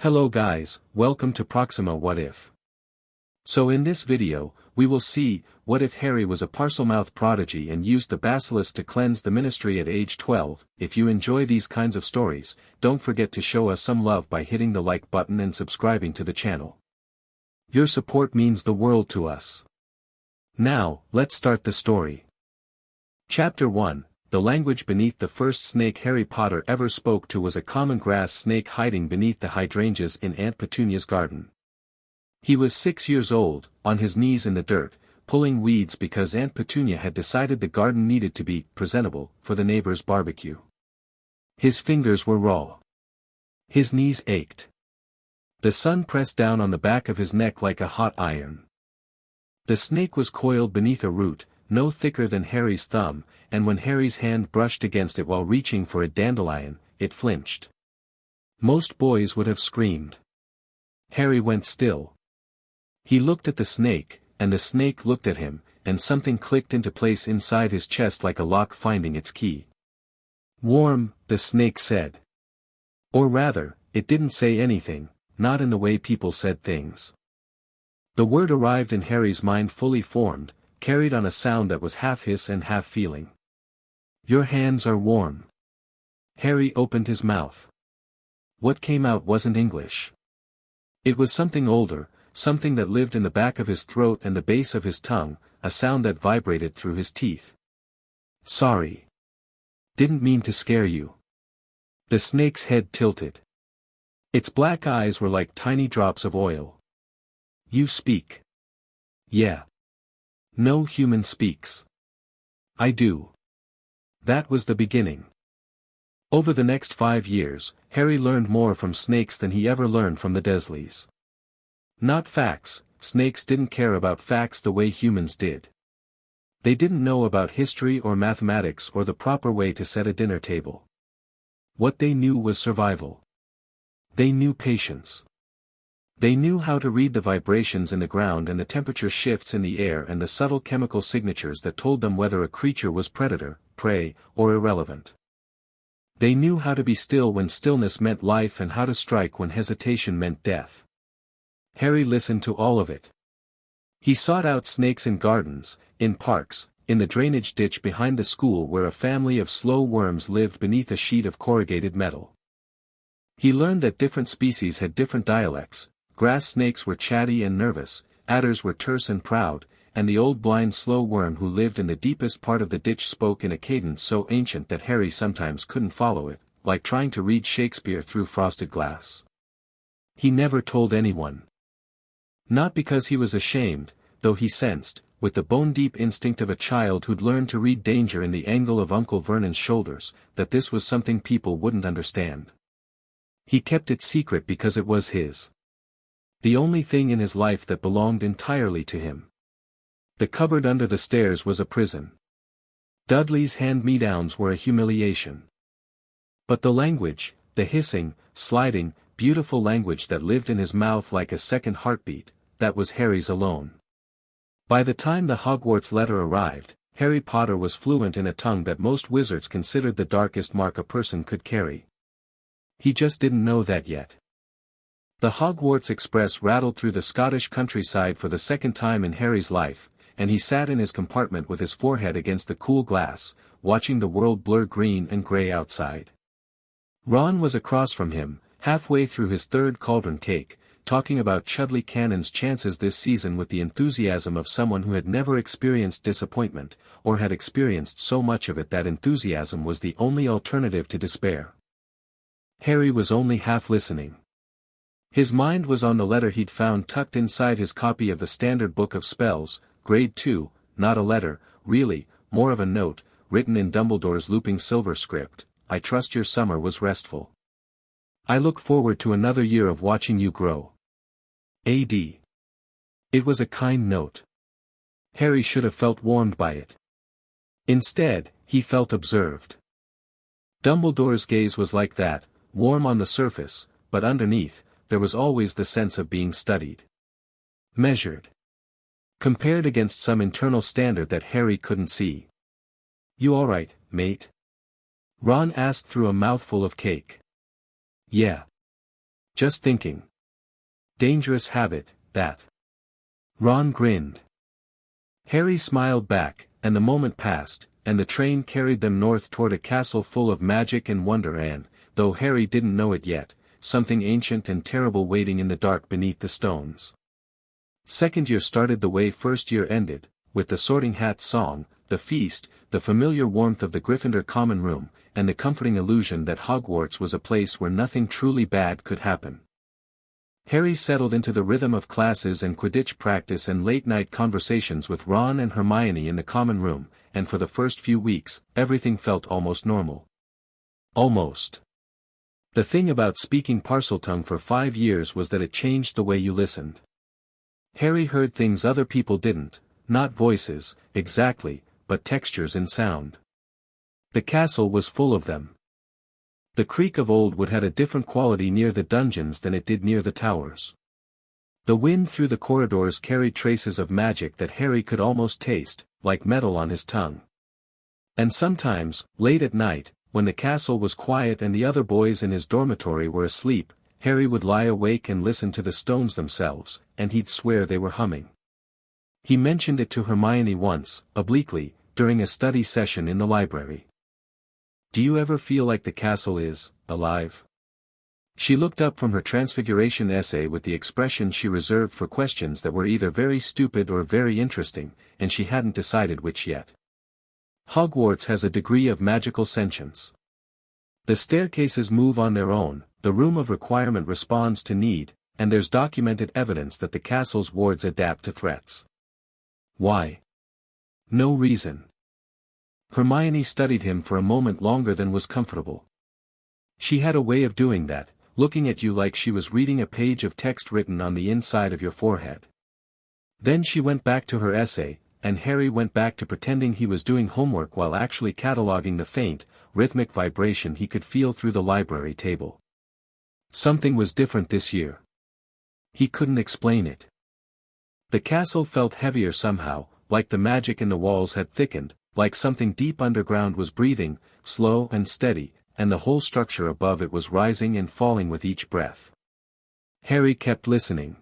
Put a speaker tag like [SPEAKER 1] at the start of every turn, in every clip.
[SPEAKER 1] Hello guys, welcome to Proxima What If. So in this video, we will see, what if Harry was a Parselmouth prodigy and used the Basilisk to cleanse the ministry at age 12. If you enjoy these kinds of stories, don't forget to show us some love by hitting the like button and subscribing to the channel. Your support means the world to us. Now, let's start the story. Chapter 1. The language beneath. The first snake Harry Potter ever spoke to was a common grass snake hiding beneath the hydrangeas in Aunt Petunia's garden. He was 6 years old, on his knees in the dirt, pulling weeds because Aunt Petunia had decided the garden needed to be presentable for the neighbor's barbecue. His fingers were raw. His knees ached. The sun pressed down on the back of his neck like a hot iron. The snake was coiled beneath a root, no thicker than Harry's thumb, and when Harry's hand brushed against it while reaching for a dandelion, it flinched. Most boys would have screamed. Harry went still. He looked at the snake, and the snake looked at him, and something clicked into place inside his chest like a lock finding its key. "Warm," the snake said. Or rather, it didn't say anything, not in the way people said things. The word arrived in Harry's mind fully formed, carried on a sound that was half hiss and half feeling. "Your hands are warm." Harry opened his mouth. What came out wasn't English. It was something older, something that lived in the back of his throat and the base of his tongue, a sound that vibrated through his teeth. "Sorry. Didn't mean to scare you." The snake's head tilted. Its black eyes were like tiny drops of oil. "You speak." "Yeah. No human speaks." "I do." That was the beginning. Over the next 5 years, Harry learned more from snakes than he ever learned from the Dursleys. Not facts. Snakes didn't care about facts the way humans did. They didn't know about history or mathematics or the proper way to set a dinner table. What they knew was survival. They knew patience. They knew how to read the vibrations in the ground and the temperature shifts in the air and the subtle chemical signatures that told them whether a creature was predator, prey, or irrelevant. They knew how to be still when stillness meant life and how to strike when hesitation meant death. Harry listened to all of it. He sought out snakes in gardens, in parks, in the drainage ditch behind the school where a family of slow worms lived beneath a sheet of corrugated metal. He learned that different species had different dialects. Grass snakes were chatty and nervous, adders were terse and proud, and the old blind slow worm who lived in the deepest part of the ditch spoke in a cadence so ancient that Harry sometimes couldn't follow it, like trying to read Shakespeare through frosted glass. He never told anyone. Not because he was ashamed, though he sensed, with the bone-deep instinct of a child who'd learned to read danger in the angle of Uncle Vernon's shoulders, that this was something people wouldn't understand. He kept it secret because it was his. The only thing in his life that belonged entirely to him. The cupboard under the stairs was a prison. Dudley's hand-me-downs were a humiliation. But the language, the hissing, sliding, beautiful language that lived in his mouth like a second heartbeat, that was Harry's alone. By the time the Hogwarts letter arrived, Harry Potter was fluent in a tongue that most wizards considered the darkest mark a person could carry. He just didn't know that yet. The Hogwarts Express rattled through the Scottish countryside for the second time in Harry's life, and he sat in his compartment with his forehead against the cool glass, watching the world blur green and grey outside. Ron was across from him, halfway through his third cauldron cake, talking about Chudley Cannon's chances this season with the enthusiasm of someone who had never experienced disappointment, or had experienced so much of it that enthusiasm was the only alternative to despair. Harry was only half listening. His mind was on the letter he'd found tucked inside his copy of the Standard Book of Spells, Grade 2, not a letter, really, more of a note, written in Dumbledore's looping silver script. "I trust your summer was restful. I look forward to another year of watching you grow. A.D." It was a kind note. Harry should have felt warmed by it. Instead, he felt observed. Dumbledore's gaze was like that, warm on the surface, but underneath, there was always the sense of being studied. Measured. Compared against some internal standard that Harry couldn't see. "You all right, mate?" Ron asked through a mouthful of cake. "Yeah. Just thinking. Dangerous habit, that. Ron grinned. Harry smiled back, and the moment passed, and the train carried them north toward a castle full of magic and wonder and, though Harry didn't know it yet, something ancient and terrible waiting in the dark beneath the stones. Second year started the way first year ended, with the Sorting Hat's song, the feast, the familiar warmth of the Gryffindor common room, and the comforting illusion that Hogwarts was a place where nothing truly bad could happen. Harry settled into the rhythm of classes and Quidditch practice and late-night conversations with Ron and Hermione in the common room, and for the first few weeks, everything felt almost normal. Almost. The thing about speaking Parseltongue for 5 years was that it changed the way you listened. Harry heard things other people didn't, not voices, exactly, but textures in sound. The castle was full of them. The creak of old wood had a different quality near the dungeons than it did near the towers. The wind through the corridors carried traces of magic that Harry could almost taste, like metal on his tongue. And sometimes, late at night, when the castle was quiet and the other boys in his dormitory were asleep, Harry would lie awake and listen to the stones themselves, and he'd swear they were humming. He mentioned it to Hermione once, obliquely, during a study session in the library. "Do you ever feel like the castle is alive?" She looked up from her Transfiguration essay with the expression she reserved for questions that were either very stupid or very interesting, and she hadn't decided which yet. Hogwarts has a degree of magical sentience. The staircases move on their own, the room of requirement responds to need, and there's documented evidence that the castle's wards adapt to threats. Why? No reason. Hermione studied him for a moment longer than was comfortable. She had a way of doing that, looking at you like she was reading a page of text written on the inside of your forehead. Then she went back to her essay, and Harry went back to pretending he was doing homework while actually cataloging the faint, rhythmic vibration he could feel through the library table. Something was different this year. He couldn't explain it. The castle felt heavier somehow, like the magic in the walls had thickened, like something deep underground was breathing, slow and steady, and the whole structure above it was rising and falling with each breath. Harry kept listening.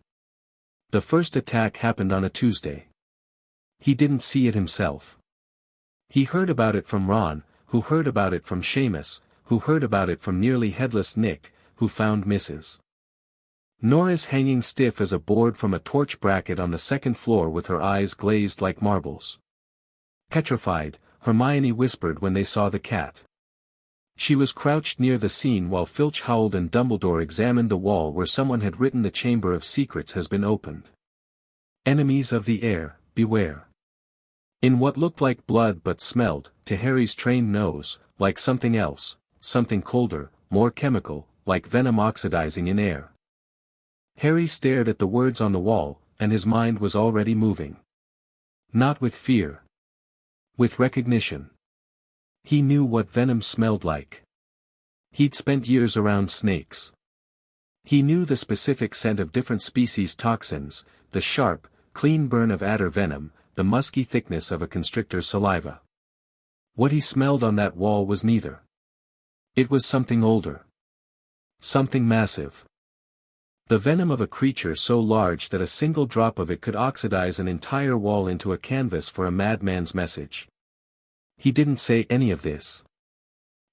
[SPEAKER 1] The first attack happened on a Tuesday. He didn't see it himself. He heard about it from Ron, who heard about it from Seamus, who heard about it from nearly headless Nick, who found Mrs. Norris hanging stiff as a board from a torch bracket on the second floor with her eyes glazed like marbles. Petrified, Hermione whispered when they saw the cat. She was crouched near the scene while Filch howled and Dumbledore examined the wall where someone had written "The Chamber of Secrets has been opened. Enemies of the air, beware." In what looked like blood but smelled, to Harry's trained nose, like something else, something colder, more chemical, like venom oxidizing in air. Harry stared at the words on the wall, and his mind was already moving. Not with fear. With recognition. He knew what venom smelled like. He'd spent years around snakes. He knew the specific scent of different species' toxins, the sharp, clean burn of adder venom, the musky thickness of a constrictor's saliva. What he smelled on that wall was neither. It was something older. Something massive. The venom of a creature so large that a single drop of it could oxidize an entire wall into a canvas for a madman's message. He didn't say any of this.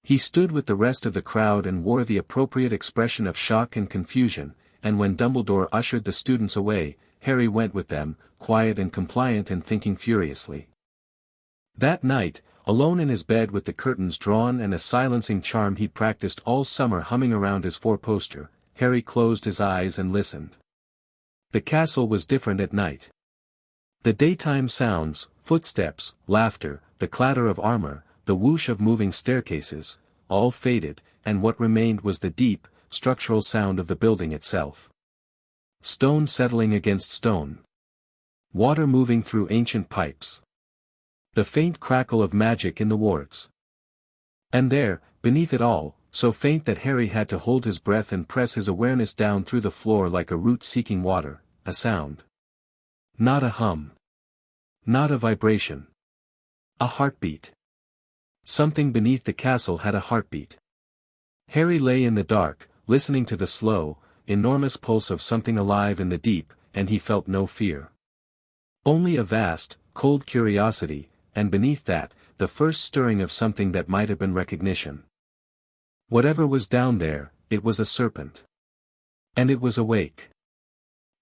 [SPEAKER 1] He stood with the rest of the crowd and wore the appropriate expression of shock and confusion, and when Dumbledore ushered the students away, Harry went with them, quiet and compliant and thinking furiously. That night, alone in his bed with the curtains drawn and a silencing charm he'd practiced all summer humming around his four-poster, Harry closed his eyes and listened. The castle was different at night. The daytime sounds, footsteps, laughter, the clatter of armor, the whoosh of moving staircases, all faded, and what remained was the deep, structural sound of the building itself. Stone settling against stone. Water moving through ancient pipes. The faint crackle of magic in the wards. And there, beneath it all, so faint that Harry had to hold his breath and press his awareness down through the floor like a root seeking water, a sound. Not a hum. Not a vibration. A heartbeat. Something beneath the castle had a heartbeat. Harry lay in the dark, listening to the slow, enormous pulse of something alive in the deep, and he felt no fear. Only a vast, cold curiosity, and beneath that, the first stirring of something that might have been recognition. Whatever was down there, it was a serpent. And it was awake.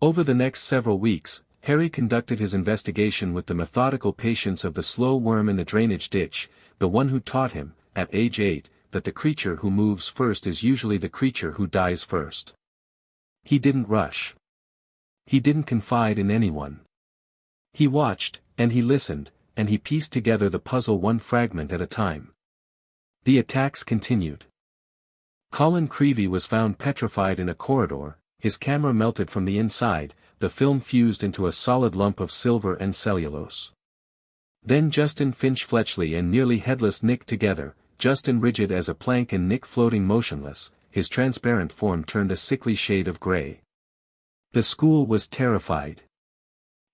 [SPEAKER 1] Over the next several weeks, Harry conducted his investigation with the methodical patience of the slow worm in the drainage ditch, the one who taught him, at age 8, that the creature who moves first is usually the creature who dies first. He didn't rush. He didn't confide in anyone. He watched, and he listened, and he pieced together the puzzle one fragment at a time. The attacks continued. Colin Creevey was found petrified in a corridor, his camera melted from the inside, the film fused into a solid lump of silver and cellulose. Then Justin Finch-Fletchley and nearly headless Nick together, Justin rigid as a plank and Nick floating motionless, his transparent form turned a sickly shade of gray. The school was terrified.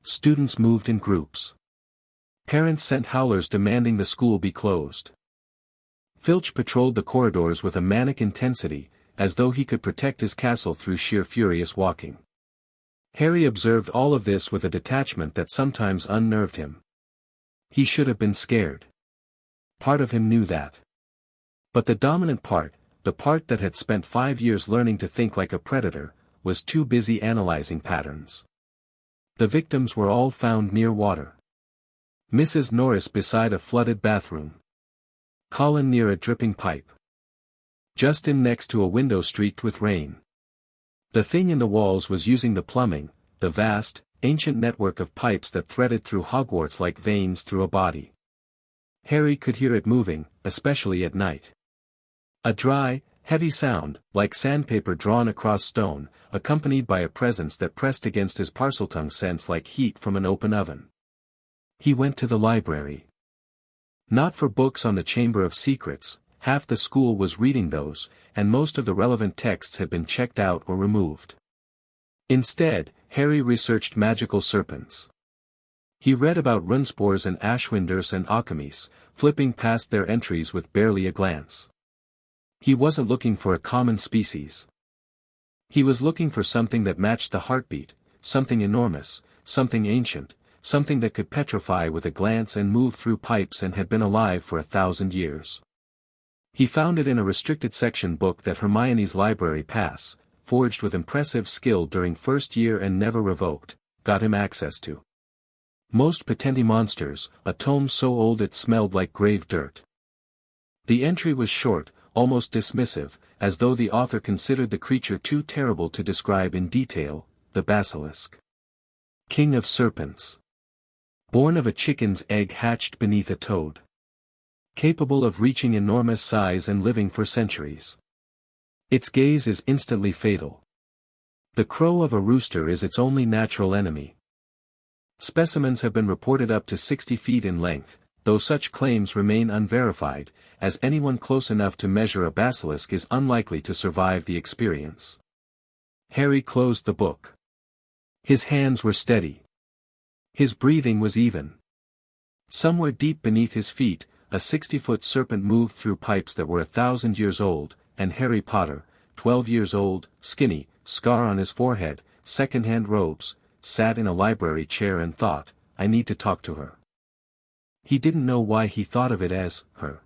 [SPEAKER 1] Students moved in groups. Parents sent howlers demanding the school be closed. Filch patrolled the corridors with a manic intensity, as though he could protect his castle through sheer furious walking. Harry observed all of this with a detachment that sometimes unnerved him. He should have been scared. Part of him knew that. But the dominant part, the part that had spent 5 years learning to think like a predator, was too busy analyzing patterns. The victims were all found near water. Mrs. Norris beside a flooded bathroom. Colin near a dripping pipe. Justin next to a window streaked with rain. The thing in the walls was using the plumbing, the vast, ancient network of pipes that threaded through Hogwarts like veins through a body. Harry could hear it moving, especially at night. A dry, heavy sound, like sandpaper drawn across stone, accompanied by a presence that pressed against his Parseltongue sense like heat from an open oven. He went to the library. Not for books on the Chamber of Secrets, half the school was reading those, and most of the relevant texts had been checked out or removed. Instead, Harry researched magical serpents. He read about runespores and ashwinders and alchemies, flipping past their entries with barely a glance. He wasn't looking for a common species. He was looking for something that matched the heartbeat, something enormous, something ancient, something that could petrify with a glance and move through pipes and had been alive for 1,000 years. He found it in a restricted section book that Hermione's library pass, forged with impressive skill during first year and never revoked, got him access to. Most Patendi Monsters, a tome so old it smelled like grave dirt. The entry was short, almost dismissive, as though the author considered the creature too terrible to describe in detail, the Basilisk. King of serpents. Born of a chicken's egg hatched beneath a toad. Capable of reaching enormous size and living for centuries. Its gaze is instantly fatal. The crow of a rooster is its only natural enemy. Specimens have been reported up to 60 feet in length, though such claims remain unverified, as anyone close enough to measure a basilisk is unlikely to survive the experience. Harry closed the book. His hands were steady. His breathing was even. Somewhere deep beneath his feet, a 60-foot serpent moved through pipes that were 1,000 years old, and Harry Potter, 12 years old, skinny, scar on his forehead, second-hand robes, sat in a library chair and thought, I need to talk to her. He didn't know why he thought of it as, her.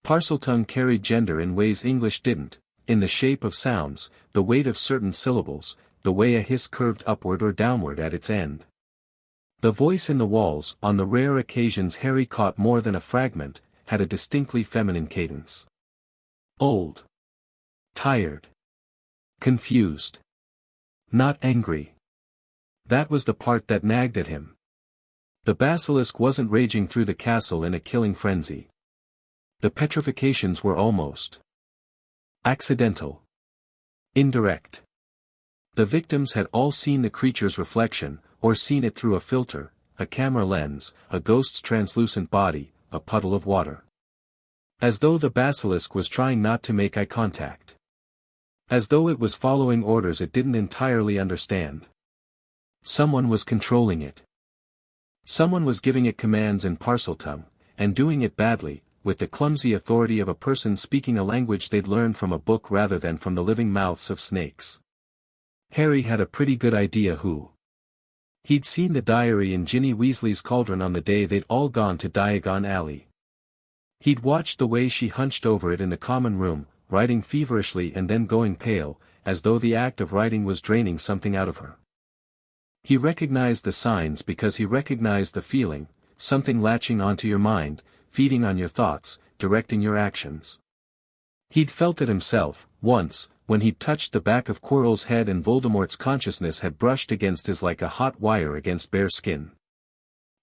[SPEAKER 1] Parseltongue carried gender in ways English didn't, in the shape of sounds, the weight of certain syllables, the way a hiss curved upward or downward at its end. The voice in the walls, on the rare occasions Harry caught more than a fragment, had a distinctly feminine cadence. Old. Tired. Confused. Not angry. That was the part that nagged at him. The basilisk wasn't raging through the castle in a killing frenzy. The petrifications were almost accidental. Indirect. The victims had all seen the creature's reflection, or seen it through a filter, a camera lens, a ghost's translucent body, a puddle of water. As though the basilisk was trying not to make eye contact. As though it was following orders it didn't entirely understand. Someone was controlling it. Someone was giving it commands in Parseltongue, and doing it badly, with the clumsy authority of a person speaking a language they'd learned from a book rather than from the living mouths of snakes. Harry had a pretty good idea who. He'd seen the diary in Ginny Weasley's cauldron on the day they'd all gone to Diagon Alley. He'd watched the way she hunched over it in the common room, writing feverishly and then going pale, as though the act of writing was draining something out of her. He recognized the signs because he recognized the feeling, something latching onto your mind, feeding on your thoughts, directing your actions. He'd felt it himself, once, when he'd touched the back of Quirrell's head and Voldemort's consciousness had brushed against his like a hot wire against bare skin.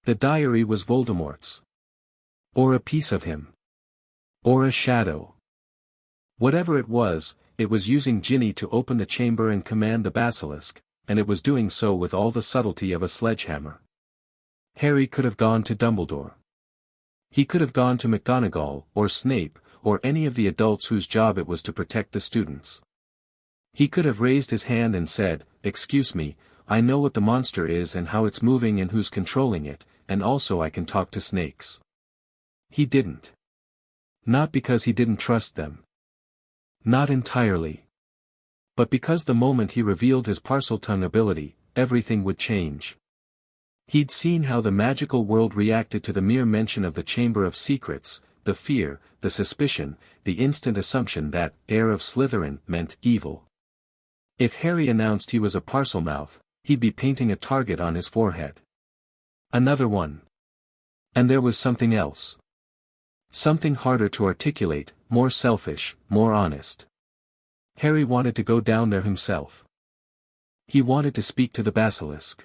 [SPEAKER 1] The diary was Voldemort's. Or a piece of him. Or a shadow. Whatever it was using Ginny to open the chamber and command the basilisk, and it was doing so with all the subtlety of a sledgehammer. Harry could have gone to Dumbledore. He could have gone to McGonagall, or Snape, or any of the adults whose job it was to protect the students. He could have raised his hand and said, "Excuse me, I know what the monster is and how it's moving and who's controlling it, and also I can talk to snakes." He didn't. Not because he didn't trust them. Not entirely. But because the moment he revealed his Parseltongue ability, everything would change. He'd seen how the magical world reacted to the mere mention of the Chamber of Secrets, the fear, the suspicion, the instant assumption that heir of Slytherin meant evil. If Harry announced he was a Parselmouth, he'd be painting a target on his forehead. Another one. And there was something else. Something harder to articulate, more selfish, more honest. Harry wanted to go down there himself. He wanted to speak to the basilisk.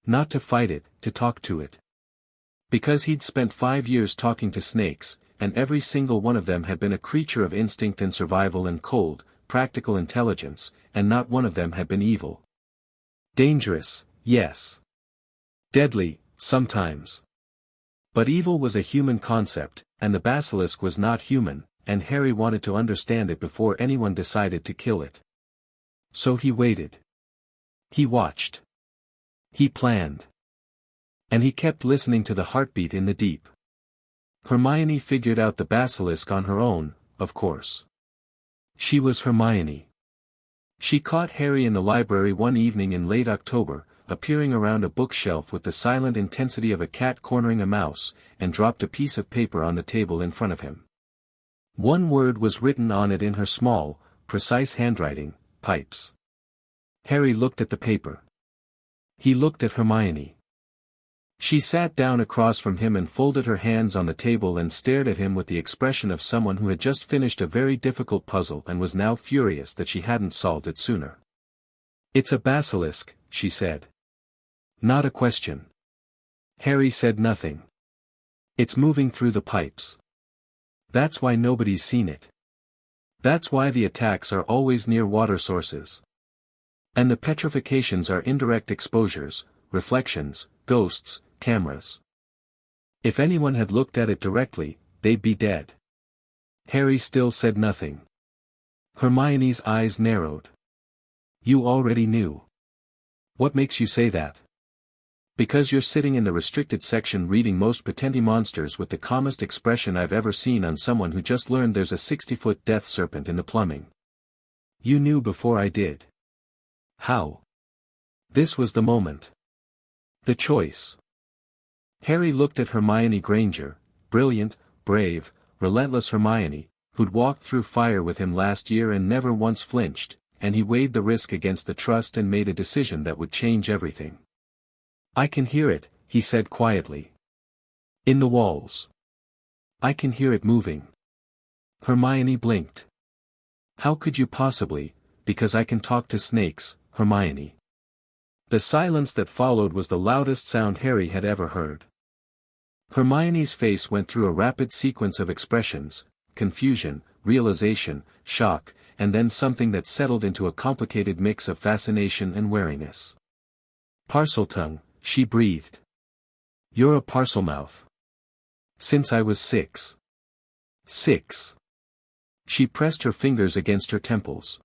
[SPEAKER 1] Not to fight it, to talk to it. Because he'd spent 5 years talking to snakes, and every single one of them had been a creature of instinct and survival and cold, practical intelligence, and not one of them had been evil. Dangerous, yes. Deadly, sometimes. But evil was a human concept, and the basilisk was not human, and Harry wanted to understand it before anyone decided to kill it. So he waited. He watched. He planned. And he kept listening to the heartbeat in the deep. Hermione figured out the basilisk on her own, of course. She was Hermione. She caught Harry in the library one evening in late October, appearing around a bookshelf with the silent intensity of a cat cornering a mouse, and dropped a piece of paper on the table in front of him. One word was written on it in her small, precise handwriting, "Pipes." Harry looked at the paper. He looked at Hermione. She sat down across from him and folded her hands on the table and stared at him with the expression of someone who had just finished a very difficult puzzle and was now furious that she hadn't solved it sooner. "It's a basilisk," she said. Not a question. Harry said nothing. "It's moving through the pipes. That's why nobody's seen it. That's why the attacks are always near water sources. And the petrifications are indirect exposures, reflections, ghosts, cameras. If anyone had looked at it directly, they'd be dead." Harry still said nothing. Hermione's eyes narrowed. "You already knew. What makes you say that?" "Because you're sitting in the restricted section reading Most Potenty Monsters with the calmest expression I've ever seen on someone who just learned there's a 60-foot death serpent in the plumbing. You knew before I did." How? This was the moment. The choice. Harry looked at Hermione Granger, brilliant, brave, relentless Hermione, who'd walked through fire with him last year and never once flinched, and he weighed the risk against the trust and made a decision that would change everything. "I can hear it," he said quietly. "In the walls. I can hear it moving." Hermione blinked. "How could you possibly, because I can talk to snakes, Hermione." The silence that followed was the loudest sound Harry had ever heard. Hermione's face went through a rapid sequence of expressions, confusion, realization, shock, and then something that settled into a complicated mix of fascination and wariness. "Parseltongue," she breathed. "You're a Parselmouth. Since I was 6. 6. She pressed her fingers against her temples.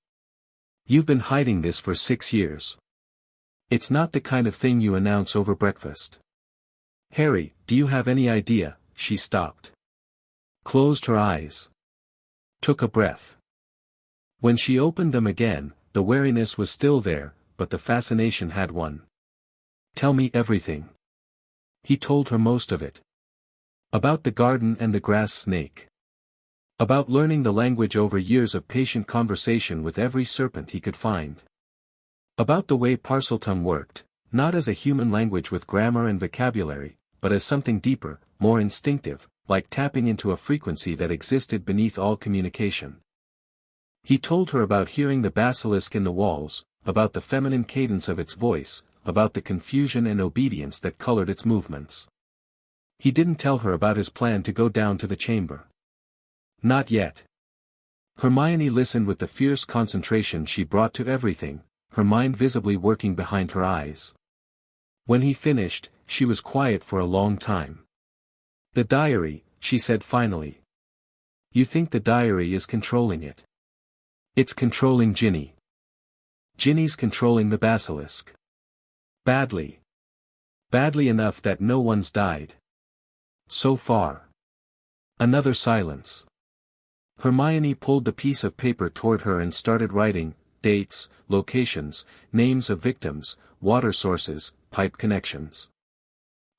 [SPEAKER 1] "You've been hiding this for 6 years. It's not the kind of thing you announce over breakfast." "Harry, do you have any idea?" She stopped. Closed her eyes. Took a breath. When she opened them again, the wariness was still there, but the fascination had won. "Tell me everything." He told her most of it. About the garden and the grass snake. About learning the language over years of patient conversation with every serpent he could find. About the way Parseltongue worked, not as a human language with grammar and vocabulary, but as something deeper, more instinctive, like tapping into a frequency that existed beneath all communication. He told her about hearing the basilisk in the walls, about the feminine cadence of its voice, about the confusion and obedience that colored its movements. He didn't tell her about his plan to go down to the chamber. Not yet. Hermione listened with the fierce concentration she brought to everything, her mind visibly working behind her eyes. When he finished, she was quiet for a long time. "The diary," she said finally. "You think the diary is controlling it?" "It's controlling Ginny. Ginny's controlling the basilisk. Badly. Badly enough that no one's died. So far." Another silence. Hermione pulled the piece of paper toward her and started writing, dates, locations, names of victims, water sources, pipe connections.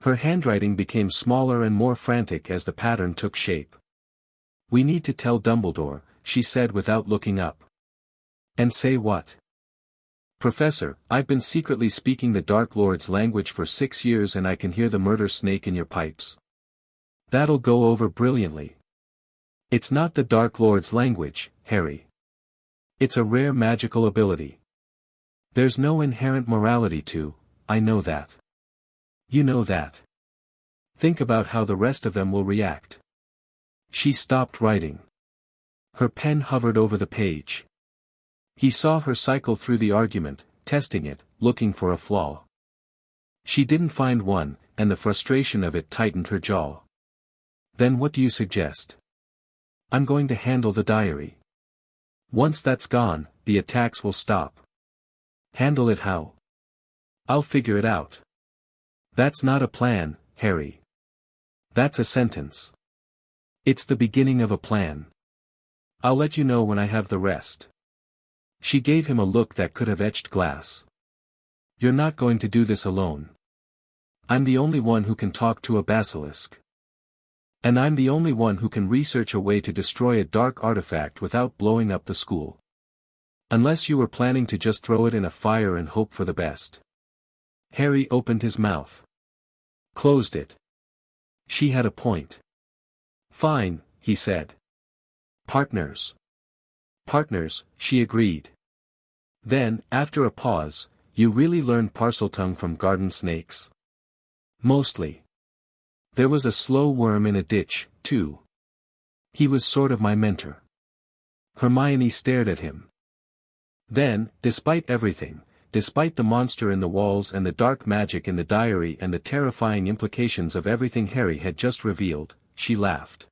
[SPEAKER 1] Her handwriting became smaller and more frantic as the pattern took shape. "We need to tell Dumbledore," she said without looking up. "And say what?" "Professor, I've been secretly speaking the Dark Lord's language for 6 years and I can hear the murder snake in your pipes." "That'll go over brilliantly." "It's not the Dark Lord's language, Harry. It's a rare magical ability. There's no inherent morality to, I know that. You know that. Think about how the rest of them will react." She stopped writing. Her pen hovered over the page. He saw her cycle through the argument, testing it, looking for a flaw. She didn't find one, and the frustration of it tightened her jaw. "Then what do you suggest?" "I'm going to handle the diary. Once that's gone, the attacks will stop." "Handle it how?" "I'll figure it out." "That's not a plan, Harry. That's a sentence. It's the beginning of a plan. I'll let you know when I have the rest." She gave him a look that could have etched glass. "You're not going to do this alone. I'm the only one who can talk to a basilisk. And I'm the only one who can research a way to destroy a dark artifact without blowing up the school. Unless you were planning to just throw it in a fire and hope for the best." Harry opened his mouth. Closed it. She had a point. "Fine," he said. "Partners." "Partners," she agreed. Then, after a pause, "You really learned Parseltongue from garden snakes?" "Mostly. There was a slow worm in a ditch, too. He was sort of my mentor." Hermione stared at him. Then, despite everything, despite the monster in the walls and the dark magic in the diary and the terrifying implications of everything Harry had just revealed, she laughed.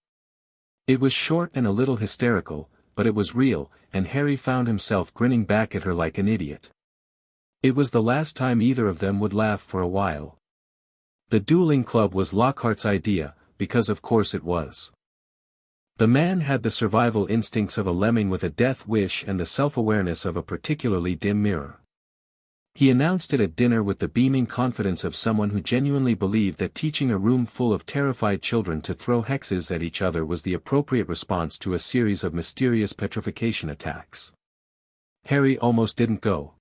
[SPEAKER 1] It was short and a little hysterical, but it was real, and Harry found himself grinning back at her like an idiot. It was the last time either of them would laugh for a while. The dueling club was Lockhart's idea, because of course it was. The man had the survival instincts of a lemming with a death wish and the self-awareness of a particularly dim mirror. He announced it at dinner with the beaming confidence of someone who genuinely believed that teaching a room full of terrified children to throw hexes at each other was the appropriate response to a series of mysterious petrification attacks. Harry almost didn't go.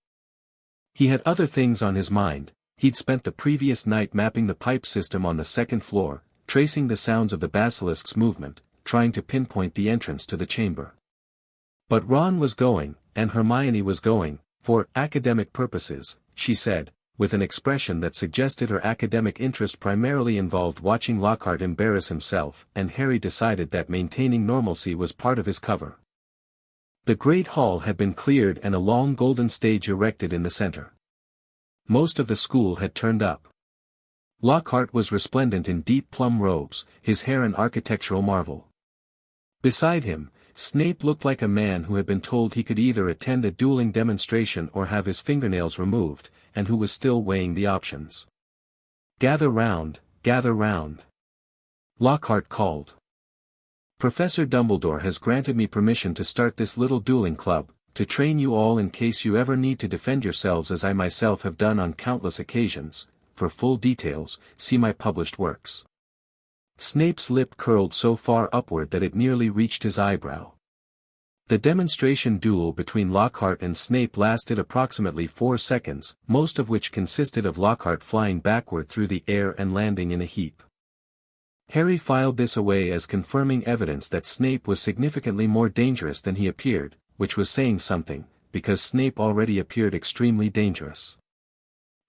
[SPEAKER 1] He had other things on his mind. He'd spent the previous night mapping the pipe system on the second floor, tracing the sounds of the basilisk's movement, trying to pinpoint the entrance to the chamber. But Ron was going, and Hermione was going, for academic purposes, she said, with an expression that suggested her academic interest primarily involved watching Lockhart embarrass himself, and Harry decided that maintaining normalcy was part of his cover. The great hall had been cleared and a long golden stage erected in the center. Most of the school had turned up. Lockhart was resplendent in deep plum robes, his hair an architectural marvel. Beside him, Snape looked like a man who had been told he could either attend a dueling demonstration or have his fingernails removed, and who was still weighing the options. Gather round, Lockhart called. Professor Dumbledore has granted me permission to start this little dueling club, to train you all in case you ever need to defend yourselves as I myself have done on countless occasions. For full details, see my published works." Snape's lip curled so far upward that it nearly reached his eyebrow. The demonstration duel between Lockhart and Snape lasted approximately 4 seconds, most of which consisted of Lockhart flying backward through the air and landing in a heap. Harry filed this away as confirming evidence that Snape was significantly more dangerous than he appeared, which was saying something, because Snape already appeared extremely dangerous.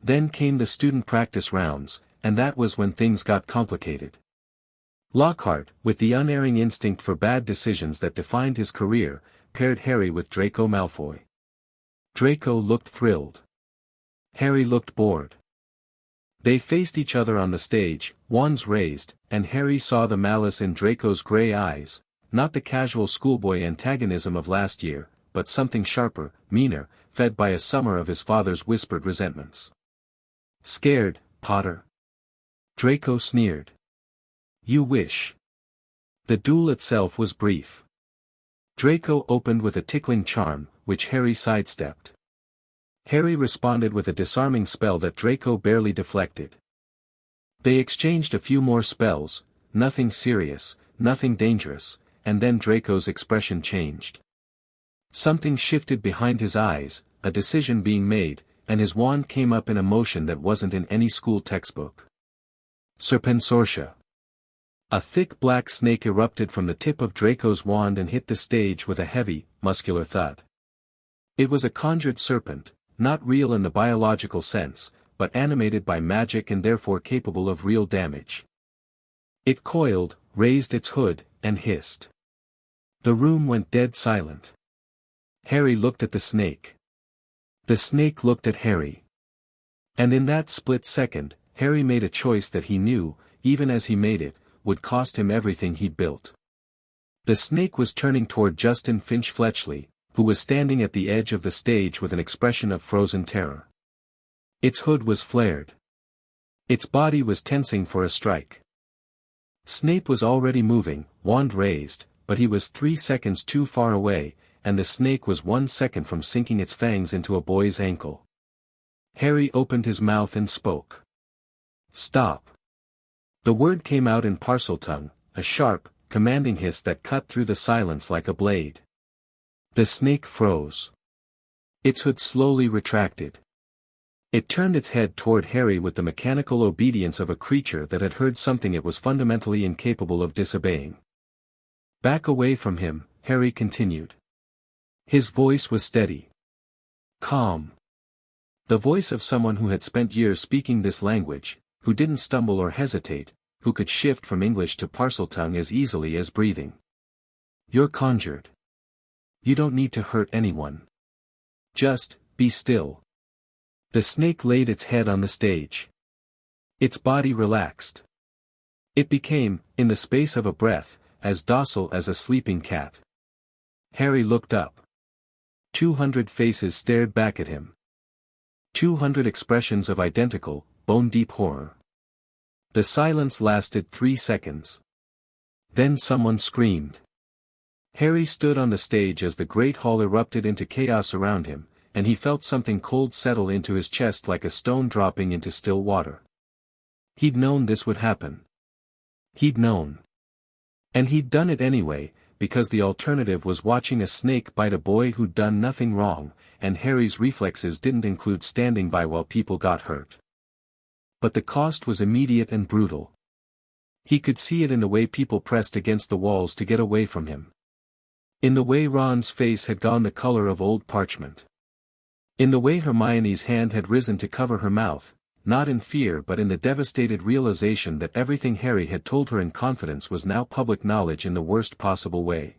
[SPEAKER 1] Then came the student practice rounds, and that was when things got complicated. Lockhart, with the unerring instinct for bad decisions that defined his career, paired Harry with Draco Malfoy. Draco looked thrilled. Harry looked bored. They faced each other on the stage, wands raised, and Harry saw the malice in Draco's grey eyes, not the casual schoolboy antagonism of last year, but something sharper, meaner, fed by a summer of his father's whispered resentments. "Scared, Potter?" Draco sneered. "You wish." The duel itself was brief. Draco opened with a tickling charm, which Harry sidestepped. Harry responded with a disarming spell that Draco barely deflected. They exchanged a few more spells, nothing serious, nothing dangerous, and then Draco's expression changed. Something shifted behind his eyes, a decision being made, and his wand came up in a motion that wasn't in any school textbook. Serpensortia. A thick black snake erupted from the tip of Draco's wand and hit the stage with a heavy, muscular thud. It was a conjured serpent, not real in the biological sense, but animated by magic and therefore capable of real damage. It coiled, raised its hood, and hissed. The room went dead silent. Harry looked at the snake. The snake looked at Harry. And in that split second, Harry made a choice that he knew, even as he made it, would cost him everything he'd built. The snake was turning toward Justin Finch Fletchley, who was standing at the edge of the stage with an expression of frozen terror. Its hood was flared. Its body was tensing for a strike. Snape was already moving, wand raised, but he was 3 seconds too far away, and the snake was 1 second from sinking its fangs into a boy's ankle. Harry opened his mouth and spoke. "Stop." The word came out in Parseltongue, a sharp, commanding hiss that cut through the silence like a blade. The snake froze. Its hood slowly retracted. It turned its head toward Harry with the mechanical obedience of a creature that had heard something it was fundamentally incapable of disobeying. "Back away from him," Harry continued. His voice was steady. Calm. The voice of someone who had spent years speaking this language, who didn't stumble or hesitate, who could shift from English to Parseltongue as easily as breathing. "You're conjured. You don't need to hurt anyone. Just, be still." The snake laid its head on the stage. Its body relaxed. It became, in the space of a breath, as docile as a sleeping cat. Harry looked up. 200 faces stared back at him. 200 expressions of identical, bone-deep horror. The silence lasted 3 seconds. Then someone screamed. Harry stood on the stage as the great hall erupted into chaos around him, and he felt something cold settle into his chest like a stone dropping into still water. He'd known this would happen. He'd known. And he'd done it anyway, because the alternative was watching a snake bite a boy who'd done nothing wrong, and Harry's reflexes didn't include standing by while people got hurt. But the cost was immediate and brutal. He could see it in the way people pressed against the walls to get away from him. In the way Ron's face had gone the color of old parchment. In the way Hermione's hand had risen to cover her mouth, not in fear but in the devastated realization that everything Harry had told her in confidence was now public knowledge in the worst possible way.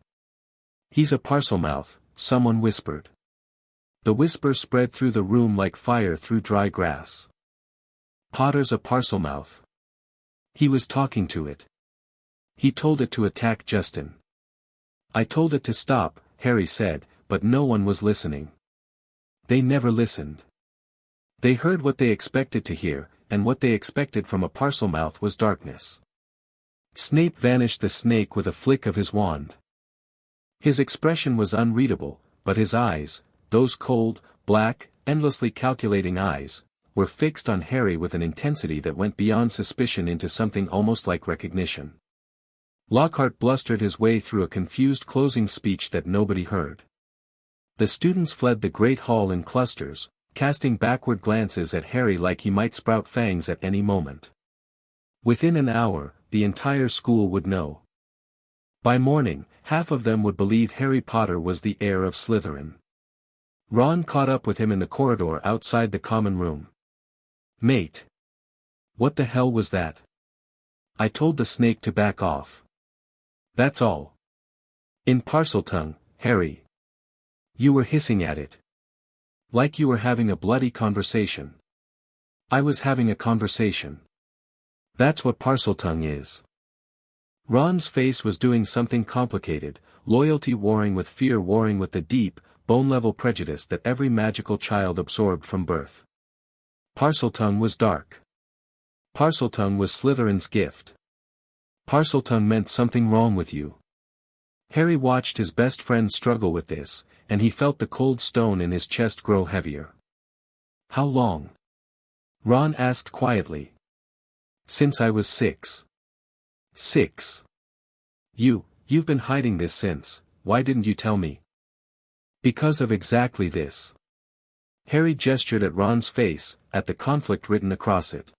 [SPEAKER 1] "He's a Parselmouth," someone whispered. The whisper spread through the room like fire through dry grass. "Potter's a Parselmouth." He was talking to it. He told it to attack Justin. "I told it to stop," Harry said, but no one was listening. They never listened. They heard what they expected to hear, and what they expected from a Parselmouth was darkness. Snape vanished the snake with a flick of his wand. His expression was unreadable, but his eyes, those cold, black, endlessly calculating eyes, were fixed on Harry with an intensity that went beyond suspicion into something almost like recognition. Lockhart blustered his way through a confused closing speech that nobody heard. The students fled the great hall in clusters, casting backward glances at Harry like he might sprout fangs at any moment. Within an hour, the entire school would know. By morning, half of them would believe Harry Potter was the heir of Slytherin. Ron caught up with him in the corridor outside the common room. "Mate. What the hell was that? I told the snake to back off. That's all." In Parseltongue, "Harry. You were hissing at it. Like you were having a bloody conversation." "I was having a conversation. That's what Parseltongue is." Ron's face was doing something complicated, loyalty warring with fear warring with the deep, bone-level prejudice that every magical child absorbed from birth. Parseltongue was dark. Parseltongue was Slytherin's gift. Parseltongue meant something wrong with you. Harry watched his best friend struggle with this, and he felt the cold stone in his chest grow heavier. "How long?" Ron asked quietly. "Since I was 6. 6. You've been hiding this since. Why didn't you tell me?" "Because of exactly this." Harry gestured at Ron's face, at the conflict written across it.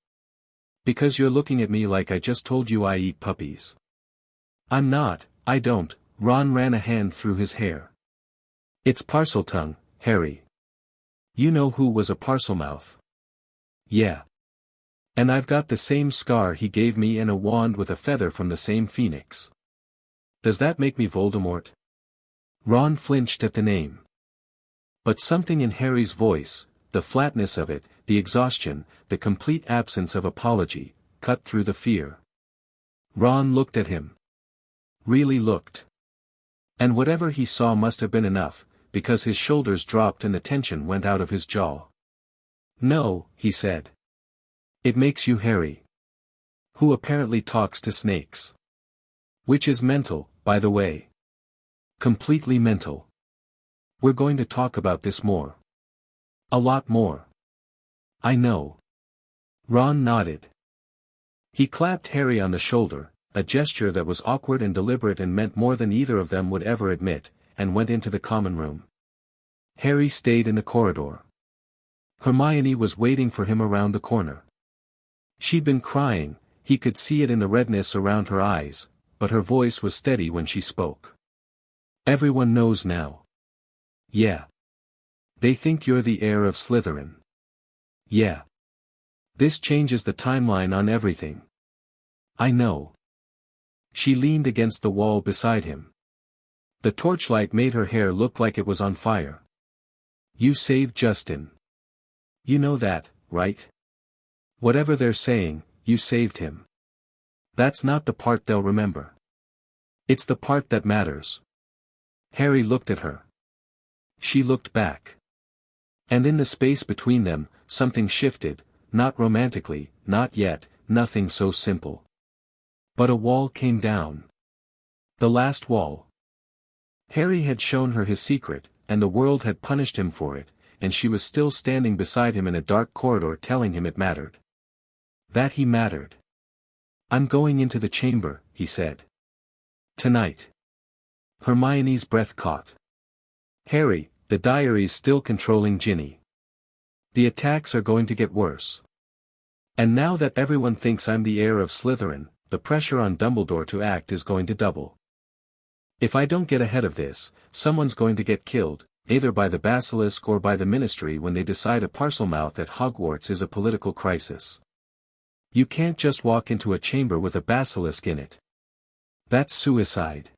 [SPEAKER 1] "Because you're looking at me like I just told you I eat puppies." "I'm not, I don't." Ron ran a hand through his hair. "It's Parseltongue, Harry. You know who was a Parselmouth?" "Yeah. And I've got the same scar he gave me and a wand with a feather from the same phoenix. Does that make me Voldemort?" Ron flinched at the name. But something in Harry's voice, the flatness of it, the exhaustion, the complete absence of apology, cut through the fear. Ron looked at him. Really looked. And whatever he saw must have been enough, because his shoulders dropped and the tension went out of his jaw. "No," he said. "It makes you Harry. Who apparently talks to snakes. Which is mental, by the way. Completely mental. We're going to talk about this more. A lot more." "I know." Ron nodded. He clapped Harry on the shoulder, a gesture that was awkward and deliberate and meant more than either of them would ever admit, and went into the common room. Harry stayed in the corridor. Hermione was waiting for him around the corner. She'd been crying, he could see it in the redness around her eyes, but her voice was steady when she spoke. "Everyone knows now." "Yeah. They think you're the heir of Slytherin." "Yeah. This changes the timeline on everything." "I know." She leaned against the wall beside him. The torchlight made her hair look like it was on fire. "You saved Justin. You know that, right? Whatever they're saying, you saved him. That's not the part they'll remember. It's the part that matters." Harry looked at her. She looked back. And in the space between them, something shifted, not romantically, not yet, nothing so simple. But a wall came down. The last wall. Harry had shown her his secret, and the world had punished him for it, and she was still standing beside him in a dark corridor telling him it mattered. That he mattered. "I'm going into the chamber," he said. "Tonight." Hermione's breath caught. "Harry, the diary's still controlling Ginny. The attacks are going to get worse. And now that everyone thinks I'm the heir of Slytherin, the pressure on Dumbledore to act is going to double. If I don't get ahead of this, someone's going to get killed, either by the Basilisk or by the Ministry when they decide a Parselmouth at Hogwarts is a political crisis. You can't just walk into a chamber with a Basilisk in it. That's suicide.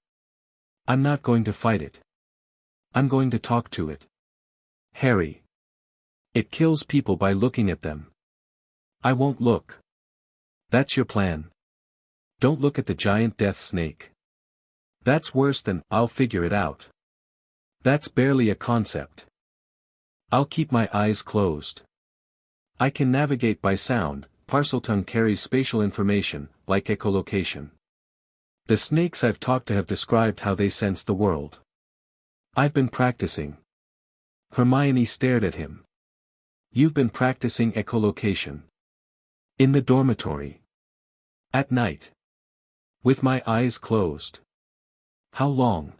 [SPEAKER 1] I'm not going to fight it. I'm going to talk to it. Harry. It kills people by looking at them. I won't look. That's your plan. Don't look at the giant death snake. That's worse than, I'll figure it out. That's barely a concept. I'll keep my eyes closed. I can navigate by sound. Parseltongue carries spatial information, like echolocation. The snakes I've talked to have described how they sense the world. I've been practicing. Hermione stared at him. You've been practicing echolocation. In the dormitory. At night. With my eyes closed. How long?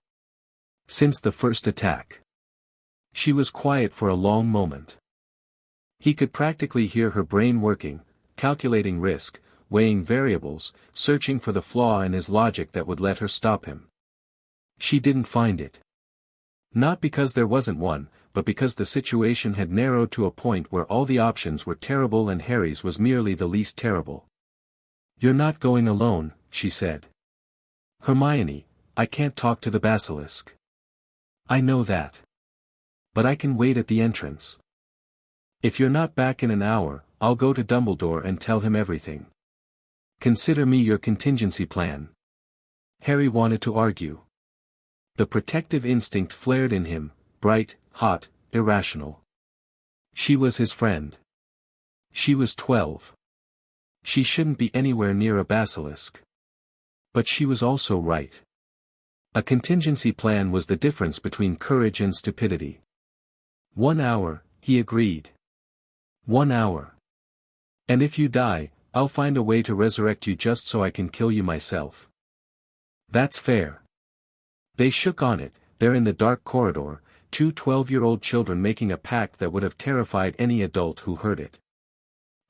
[SPEAKER 1] Since the first attack. She was quiet for a long moment. He could practically hear her brain working, calculating risk, weighing variables, searching for the flaw in his logic that would let her stop him. She didn't find it. Not because there wasn't one, but because the situation had narrowed to a point where all the options were terrible and Harry's was merely the least terrible. You're not going alone, she said. Hermione, I can't talk to the Basilisk. I know that. But I can wait at the entrance. If you're not back in an hour, I'll go to Dumbledore and tell him everything. Consider me your contingency plan. Harry wanted to argue. The protective instinct flared in him, bright, hot, irrational. She was his friend. She was 12. She shouldn't be anywhere near a basilisk. But she was also right. A contingency plan was the difference between courage and stupidity. 1 hour, he agreed. 1 hour. And if you die, I'll find a way to resurrect you just so I can kill you myself. That's fair. They shook on it, there in the dark corridor, 2 12-year-old children making a pact that would have terrified any adult who heard it.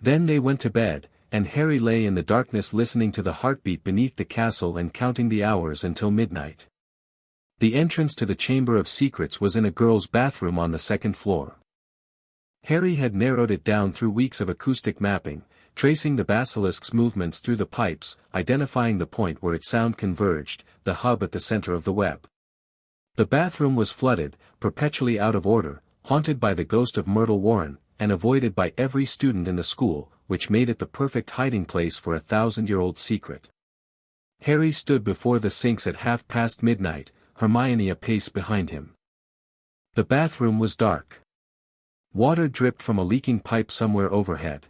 [SPEAKER 1] Then they went to bed, and Harry lay in the darkness listening to the heartbeat beneath the castle and counting the hours until midnight. The entrance to the Chamber of Secrets was in a girl's bathroom on the 2nd floor. Harry had narrowed it down through weeks of acoustic mapping, tracing the basilisk's movements through the pipes, identifying the point where its sound converged, the hub at the center of the web. The bathroom was flooded, perpetually out of order, haunted by the ghost of Myrtle Warren, and avoided by every student in the school, which made it the perfect hiding place for a 1,000-year-old secret. Harry stood before the sinks at midnight, Hermione a pace behind him. The bathroom was dark. Water dripped from a leaking pipe somewhere overhead.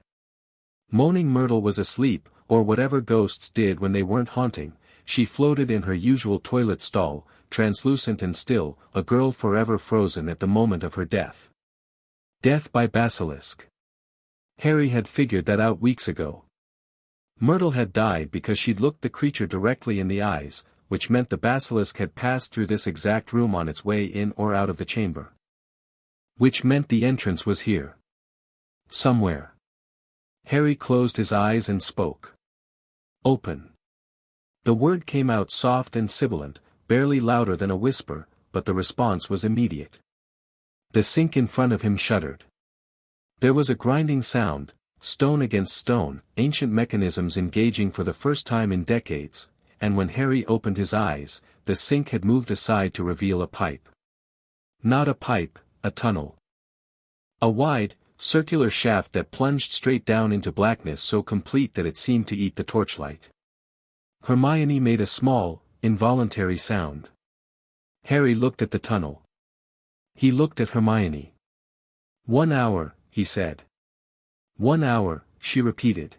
[SPEAKER 1] Moaning Myrtle was asleep, or whatever ghosts did when they weren't haunting. She floated in her usual toilet stall, translucent and still, a girl forever frozen at the moment of her death. Death by basilisk. Harry had figured that out weeks ago. Myrtle had died because she'd looked the creature directly in the eyes, which meant the basilisk had passed through this exact room on its way in or out of the chamber. Which meant the entrance was here. Somewhere. Harry closed his eyes and spoke. Open. The word came out soft and sibilant, barely louder than a whisper, but the response was immediate. The sink in front of him shuddered. There was a grinding sound, stone against stone, ancient mechanisms engaging for the first time in decades, and when Harry opened his eyes, the sink had moved aside to reveal a pipe. Not a pipe, a tunnel. A wide, circular shaft that plunged straight down into blackness so complete that it seemed to eat the torchlight. Hermione made a small, involuntary sound. Harry looked at the tunnel. He looked at Hermione. 1 hour, he said. 1 hour, she repeated.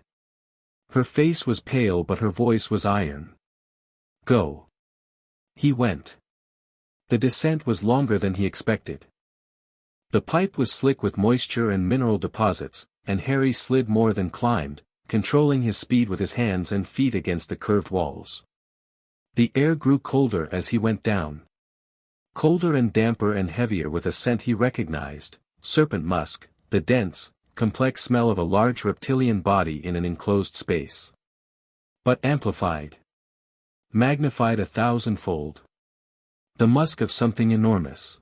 [SPEAKER 1] Her face was pale but her voice was iron. Go. He went. The descent was longer than he expected. The pipe was slick with moisture and mineral deposits, and Harry slid more than climbed, controlling his speed with his hands and feet against the curved walls. The air grew colder as he went down. Colder and damper and heavier with a scent he recognized, serpent musk, the dense, complex smell of a large reptilian body in an enclosed space. But amplified. Magnified 1,000-fold. The musk of something enormous.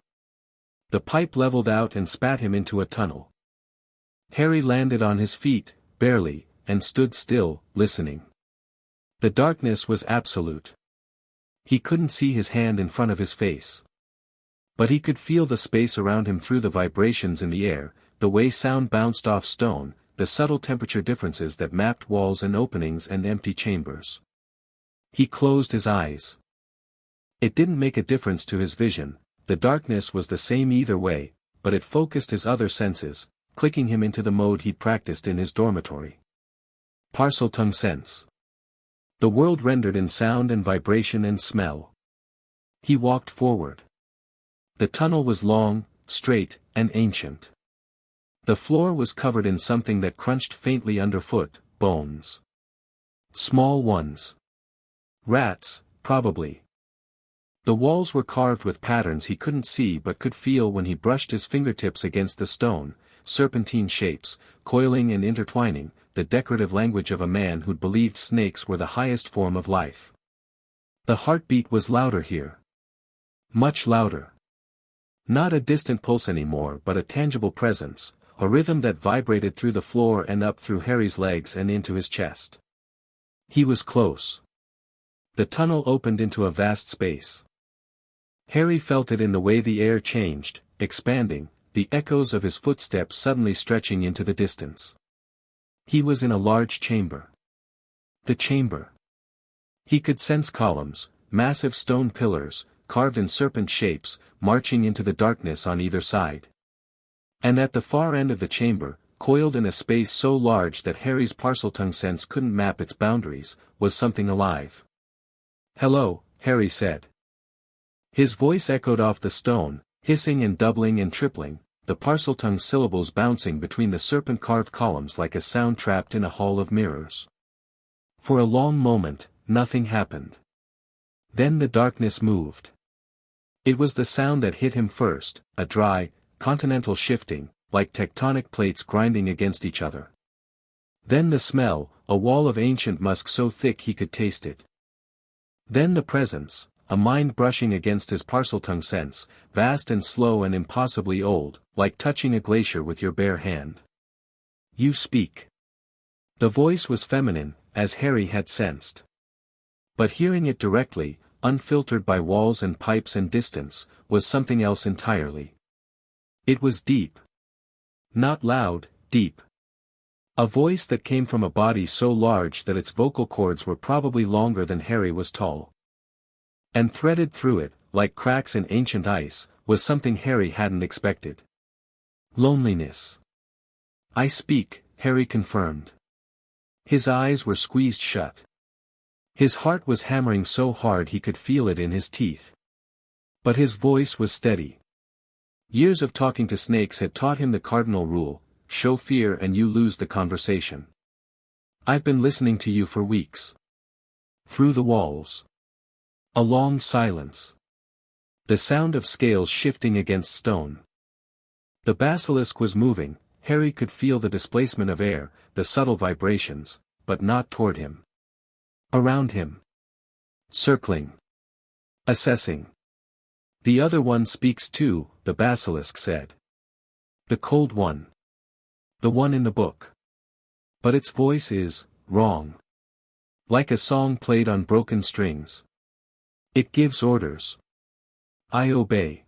[SPEAKER 1] The pipe leveled out and spat him into a tunnel. Harry landed on his feet, barely, and stood still, listening. The darkness was absolute. He couldn't see his hand in front of his face. But he could feel the space around him through the vibrations in the air, the way sound bounced off stone, the subtle temperature differences that mapped walls and openings and empty chambers. He closed his eyes. It didn't make a difference to his vision. The darkness was the same either way, but it focused his other senses, clicking him into the mode he'd practiced in his dormitory. Parseltongue sense. The world rendered in sound and vibration and smell. He walked forward. The tunnel was long, straight, and ancient. The floor was covered in something that crunched faintly underfoot, bones. Small ones. Rats, probably. The walls were carved with patterns he couldn't see but could feel when he brushed his fingertips against the stone, serpentine shapes, coiling and intertwining, the decorative language of a man who'd believed snakes were the highest form of life. The heartbeat was louder here. Much louder. Not a distant pulse anymore but a tangible presence, a rhythm that vibrated through the floor and up through Harry's legs and into his chest. He was close. The tunnel opened into a vast space. Harry felt it in the way the air changed, expanding, the echoes of his footsteps suddenly stretching into the distance. He was in a large chamber. The chamber. He could sense columns, massive stone pillars, carved in serpent shapes, marching into the darkness on either side. And at the far end of the chamber, coiled in a space so large that Harry's Parseltongue sense couldn't map its boundaries, was something alive. "Hello," Harry said. His voice echoed off the stone, hissing and doubling and tripling, the Parseltongue syllables bouncing between the serpent-carved columns like a sound trapped in a hall of mirrors. For a long moment, nothing happened. Then the darkness moved. It was the sound that hit him first, a dry, continental shifting, like tectonic plates grinding against each other. Then the smell, a wall of ancient musk so thick he could taste it. Then the presence, a mind brushing against his Parseltongue sense, vast and slow and impossibly old, like touching a glacier with your bare hand. "You speak." The voice was feminine, as Harry had sensed. But hearing it directly, unfiltered by walls and pipes and distance, was something else entirely. It was deep. Not loud, deep. A voice that came from a body so large that its vocal cords were probably longer than Harry was tall. And threaded through it, like cracks in ancient ice, was something Harry hadn't expected. Loneliness. "I speak," Harry confirmed. His eyes were squeezed shut. His heart was hammering so hard he could feel it in his teeth. But his voice was steady. Years of talking to snakes had taught him the cardinal rule: show fear and you lose the conversation. "I've been listening to you for weeks." Through the walls. A long silence. The sound of scales shifting against stone. The basilisk was moving, Harry could feel the displacement of air, the subtle vibrations, but not toward him. Around him. Circling. Assessing. "The other one speaks too," the basilisk said. "The cold one. The one in the book. But its voice is wrong. Like a song played on broken strings. It gives orders. I obey.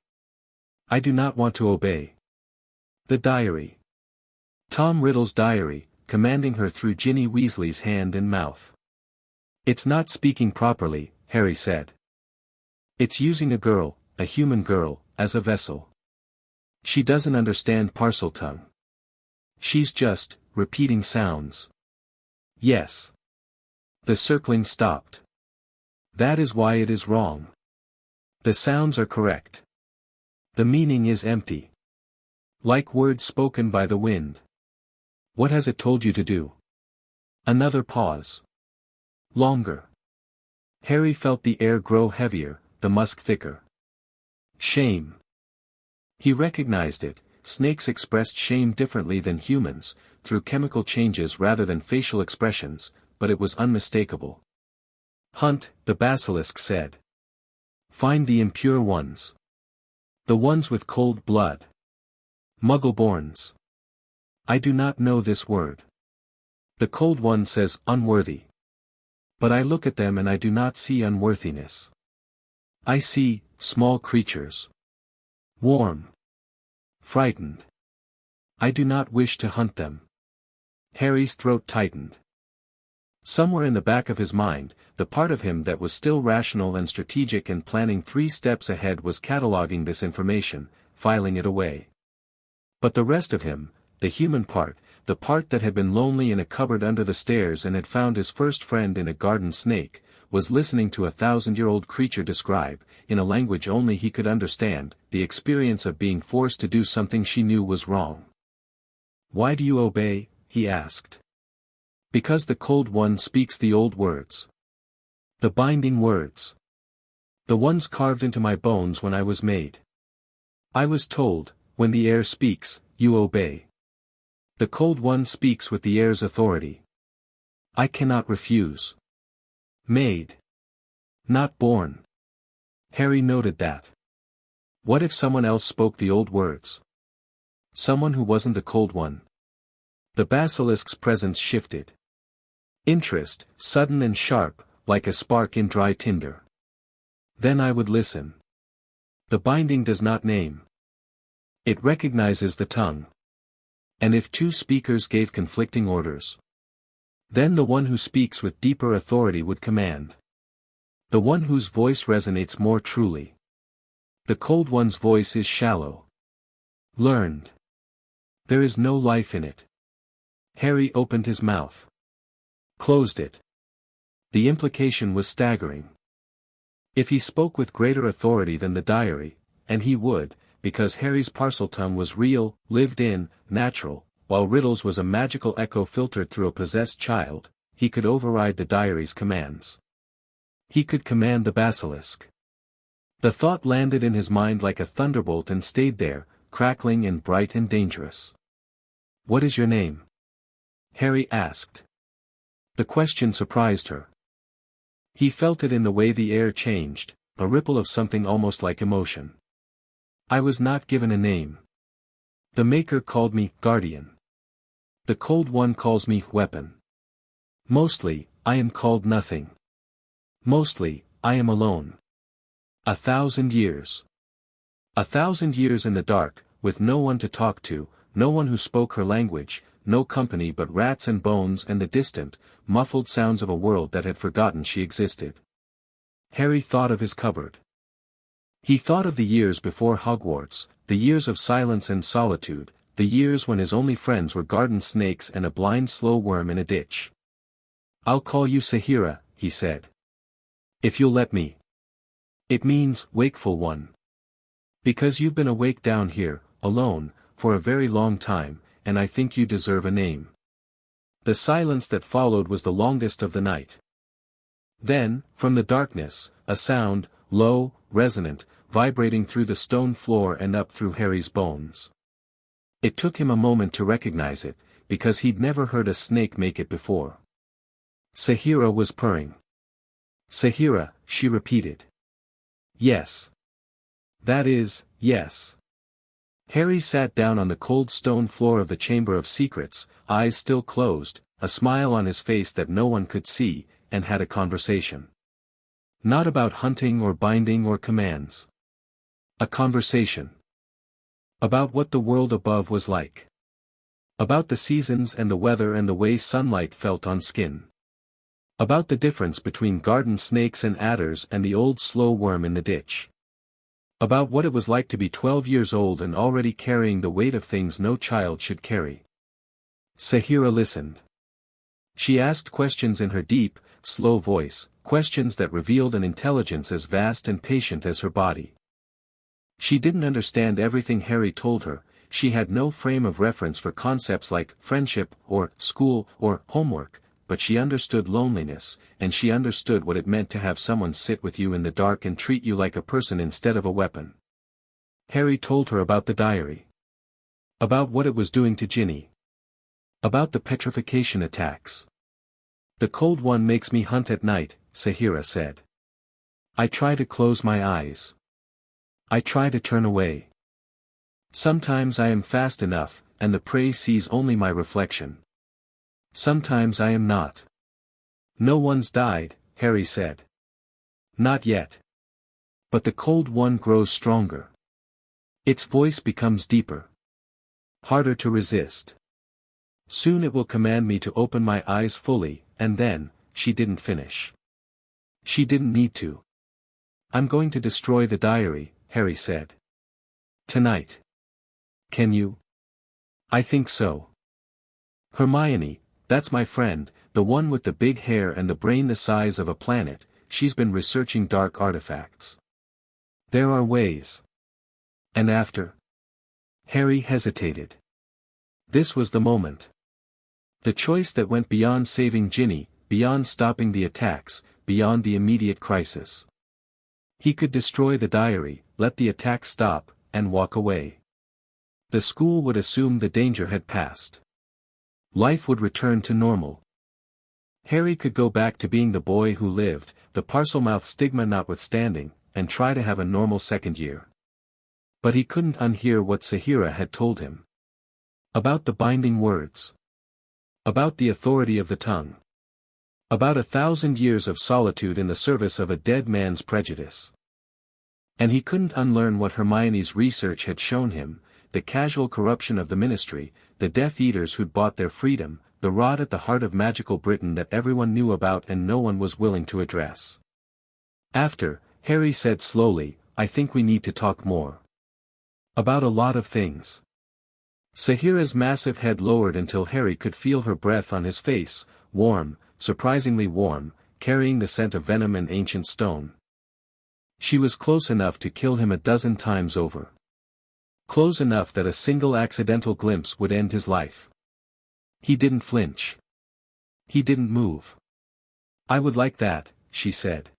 [SPEAKER 1] I do not want to obey." The diary. Tom Riddle's diary, commanding her through Ginny Weasley's hand and mouth. "It's not speaking properly," Harry said. "It's using a girl, a human girl, as a vessel. She doesn't understand Parseltongue. She's just repeating sounds." "Yes." The circling stopped. "That is why it is wrong. The sounds are correct. The meaning is empty. Like words spoken by the wind." "What has it told you to do?" Another pause. Longer. Harry felt the air grow heavier, the musk thicker. Shame. He recognized it. Snakes expressed shame differently than humans, through chemical changes rather than facial expressions, but it was unmistakable. "Hunt," the basilisk said. "Find the impure ones. The ones with cold blood. Muggleborns. I do not know this word. The cold one says unworthy. But I look at them and I do not see unworthiness. I see small creatures. Warm. Frightened. I do not wish to hunt them." Harry's throat tightened. Somewhere in the back of his mind, the part of him that was still rational and strategic and planning 3 steps ahead was cataloging this information, filing it away. But the rest of him, the human part, the part that had been lonely in a cupboard under the stairs and had found his first friend in a garden snake, was listening to a 1,000-year-old creature describe, in a language only he could understand, the experience of being forced to do something she knew was wrong. "Why do you obey?" he asked. "Because the Cold One speaks the old words. The binding words. The ones carved into my bones when I was made. I was told, when the air speaks, you obey. The Cold One speaks with the air's authority. I cannot refuse. Made. Not born." Harry noted that. What if someone else spoke the old words? Someone who wasn't the Cold One? The Basilisk's presence shifted. Interest, sudden and sharp, like a spark in dry tinder. Then I would listen. The binding does not name. It recognizes the tongue. And if two speakers gave conflicting orders, then the one who speaks with deeper authority would command. The one whose voice resonates more truly. The Cold One's voice is shallow. Learned. There is no life in it. Harry opened his mouth. Closed it. The implication was staggering. If he spoke with greater authority than the diary, and he would, because Harry's Parseltongue was real, lived in, natural, while Riddle's was a magical echo filtered through a possessed child, he could override the diary's commands. He could command the Basilisk. The thought landed in his mind like a thunderbolt and stayed there, crackling and bright and dangerous. "What is your name?" Harry asked. The question surprised her. He felt it in the way the air changed, a ripple of something almost like emotion. "I was not given a name. The Maker called me Guardian. The Cold One calls me Weapon. Mostly, I am called nothing. Mostly, I am alone. 1,000 years. 1,000 years in the dark, with no one to talk to, no one who spoke her language, no company but rats and bones and the distant, muffled sounds of a world that had forgotten she existed." Harry thought of his cupboard. He thought of the years before Hogwarts, the years of silence and solitude, the years when his only friends were garden snakes and a blind slow worm in a ditch. "I'll call you Sahira," he said. "If you'll let me." "It means, wakeful one. Because you've been awake down here, alone, for a very long time, and I think you deserve a name." The silence that followed was the longest of the night. Then, from the darkness, a sound, low, resonant, vibrating through the stone floor and up through Harry's bones. It took him a moment to recognize it, because he'd never heard a snake make it before. Sahira was purring. "Sahira," she repeated. "Yes. That is, yes." Harry sat down on the cold stone floor of the Chamber of Secrets, eyes still closed, a smile on his face that no one could see, and had a conversation. Not about hunting or binding or commands. A conversation. About what the world above was like. About the seasons and the weather and the way sunlight felt on skin. About the difference between garden snakes and adders and the old slow worm in the ditch. About what it was like to be 12 years old and already carrying the weight of things no child should carry. Sahira listened. She asked questions in her deep, slow voice, questions that revealed an intelligence as vast and patient as her body. She didn't understand everything Harry told her, she had no frame of reference for concepts like friendship, or school, or homework, but she understood loneliness, and she understood what it meant to have someone sit with you in the dark and treat you like a person instead of a weapon. Harry told her about the diary. About what it was doing to Ginny. About the petrification attacks. "The Cold One makes me hunt at night," Sahira said. "I try to close my eyes. I try to turn away. Sometimes I am fast enough, and the prey sees only my reflection. Sometimes I am not." "No one's died," Harry said. "Not yet. But the Cold One grows stronger. Its voice becomes deeper. Harder to resist. Soon it will command me to open my eyes fully, and then," she didn't finish. She didn't need to. "I'm going to destroy the diary," Harry said. "Tonight. Can you?" "I think so." "Hermione, that's my friend, the one with the big hair and the brain the size of a planet, she's been researching dark artifacts. There are ways. And after? Harry hesitated. This was the moment. The choice that went beyond saving Ginny, beyond stopping the attacks, beyond the immediate crisis. He could destroy the diary, let the attack stop, and walk away. The school would assume the danger had passed. Life would return to normal. Harry could go back to being the boy who lived, the Parselmouth stigma notwithstanding, and try to have a normal second year. But he couldn't unhear what Sahira had told him. About the binding words. About the authority of the tongue. About 1,000 years of solitude in the service of a dead man's prejudice. And he couldn't unlearn what Hermione's research had shown him, the casual corruption of the ministry, the Death Eaters who'd bought their freedom, the rot at the heart of magical Britain that everyone knew about and no one was willing to address. After, Harry said slowly, I think we need to talk more. About a lot of things. Sahira's massive head lowered until Harry could feel her breath on his face, warm, surprisingly warm, carrying the scent of venom and ancient stone. She was close enough to kill him 12 times over. Close enough that a single accidental glimpse would end his life. He didn't flinch. He didn't move. I would like that, she said.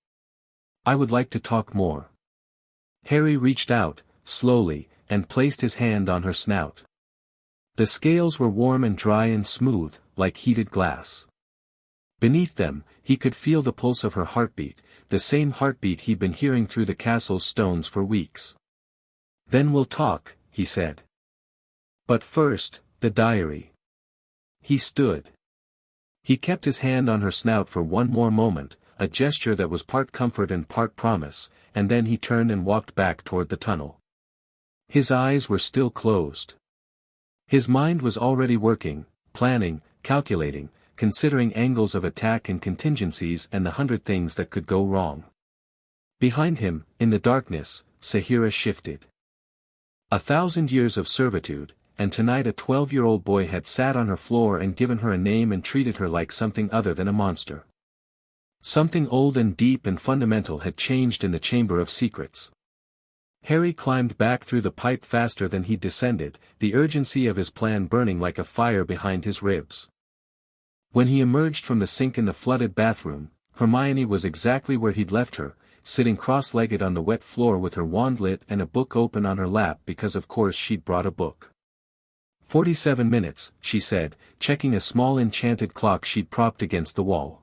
[SPEAKER 1] I would like to talk more. Harry reached out, slowly, and placed his hand on her snout. The scales were warm and dry and smooth, like heated glass. Beneath them, he could feel the pulse of her heartbeat, the same heartbeat he'd been hearing through the castle's stones for weeks. Then we'll talk, he said. But first, the diary. He stood. He kept his hand on her snout for one more moment, a gesture that was part comfort and part promise, and then he turned and walked back toward the tunnel. His eyes were still closed. His mind was already working, planning, calculating, considering angles of attack and contingencies and the 100 things that could go wrong. Behind him, in the darkness, Sahira shifted. 1,000 years of servitude, and tonight a 12-year-old boy had sat on her floor and given her a name and treated her like something other than a monster. Something old and deep and fundamental had changed in the Chamber of Secrets. Harry climbed back through the pipe faster than he descended, the urgency of his plan burning like a fire behind his ribs. When he emerged from the sink in the flooded bathroom, Hermione was exactly where he'd left her, sitting cross-legged on the wet floor with her wand lit and a book open on her lap because of course she'd brought a book. 47 minutes, she said, checking a small enchanted clock she'd propped against the wall.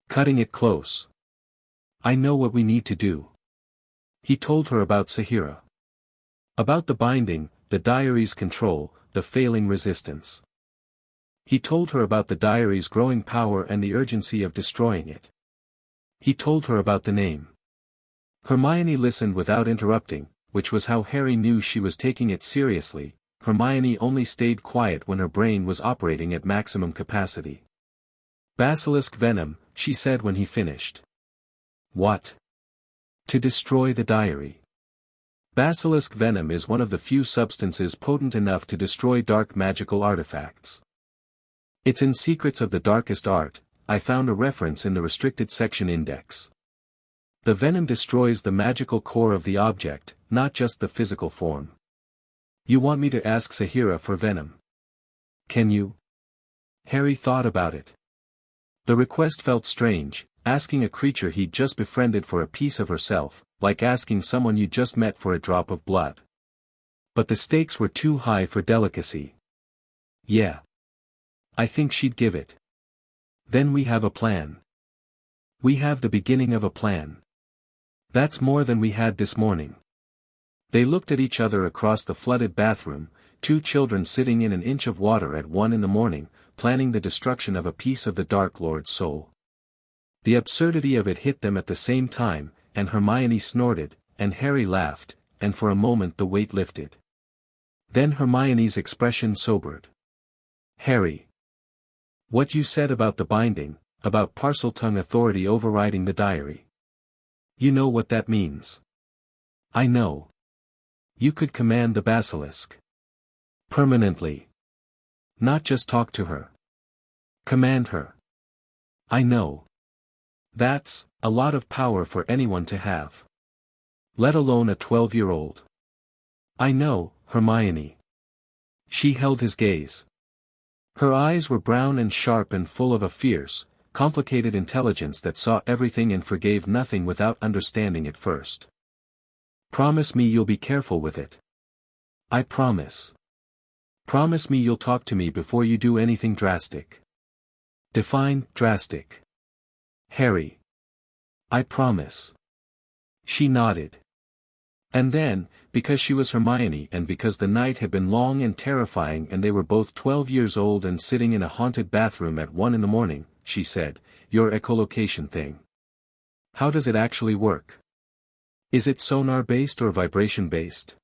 [SPEAKER 1] Cutting it close. I know what we need to do. He told her about Sahira. About the binding, the diary's control, the failing resistance. He told her about the diary's growing power and the urgency of destroying it. He told her about the name. Hermione listened without interrupting, which was how Harry knew she was taking it seriously. Hermione only stayed quiet when her brain was operating at maximum capacity. Basilisk venom, she said when he finished. What? To destroy the diary. Basilisk venom is one of the few substances potent enough to destroy dark magical artifacts. It's in Secrets of the Darkest Art. I found a reference in the restricted section index. The venom destroys the magical core of the object, not just the physical form. You want me to ask Sahira for venom? Can you? Harry thought about it. The request felt strange, asking a creature he'd just befriended for a piece of herself, like asking someone you just met for a drop of blood. But the stakes were too high for delicacy. Yeah. I think she'd give it. Then we have a plan. We have the beginning of a plan. That's more than we had this morning. They looked at each other across the flooded bathroom, two children sitting in an inch of water at 1 in the morning, planning the destruction of a piece of the Dark Lord's soul. The absurdity of it hit them at the same time, and Hermione snorted, and Harry laughed, and for a moment the weight lifted. Then Hermione's expression sobered. Harry. What you said about the binding, about Parseltongue authority overriding the diary. You know what that means. I know. You could command the basilisk. Permanently. Not just talk to her. Command her. I know. That's a lot of power for anyone to have. Let alone a 12-year-old. I know, Hermione. She held his gaze. Her eyes were brown and sharp and full of a fierce, complicated intelligence that saw everything and forgave nothing without understanding it first. Promise me you'll be careful with it. I promise. Promise me you'll talk to me before you do anything drastic. Define drastic. Harry. I promise. She nodded. And then, because she was Hermione and because the night had been long and terrifying and they were both 12 years old and sitting in a haunted bathroom at 1 in the morning, she said, "Your echolocation thing. How does it actually work? Is it sonar-based or vibration-based?"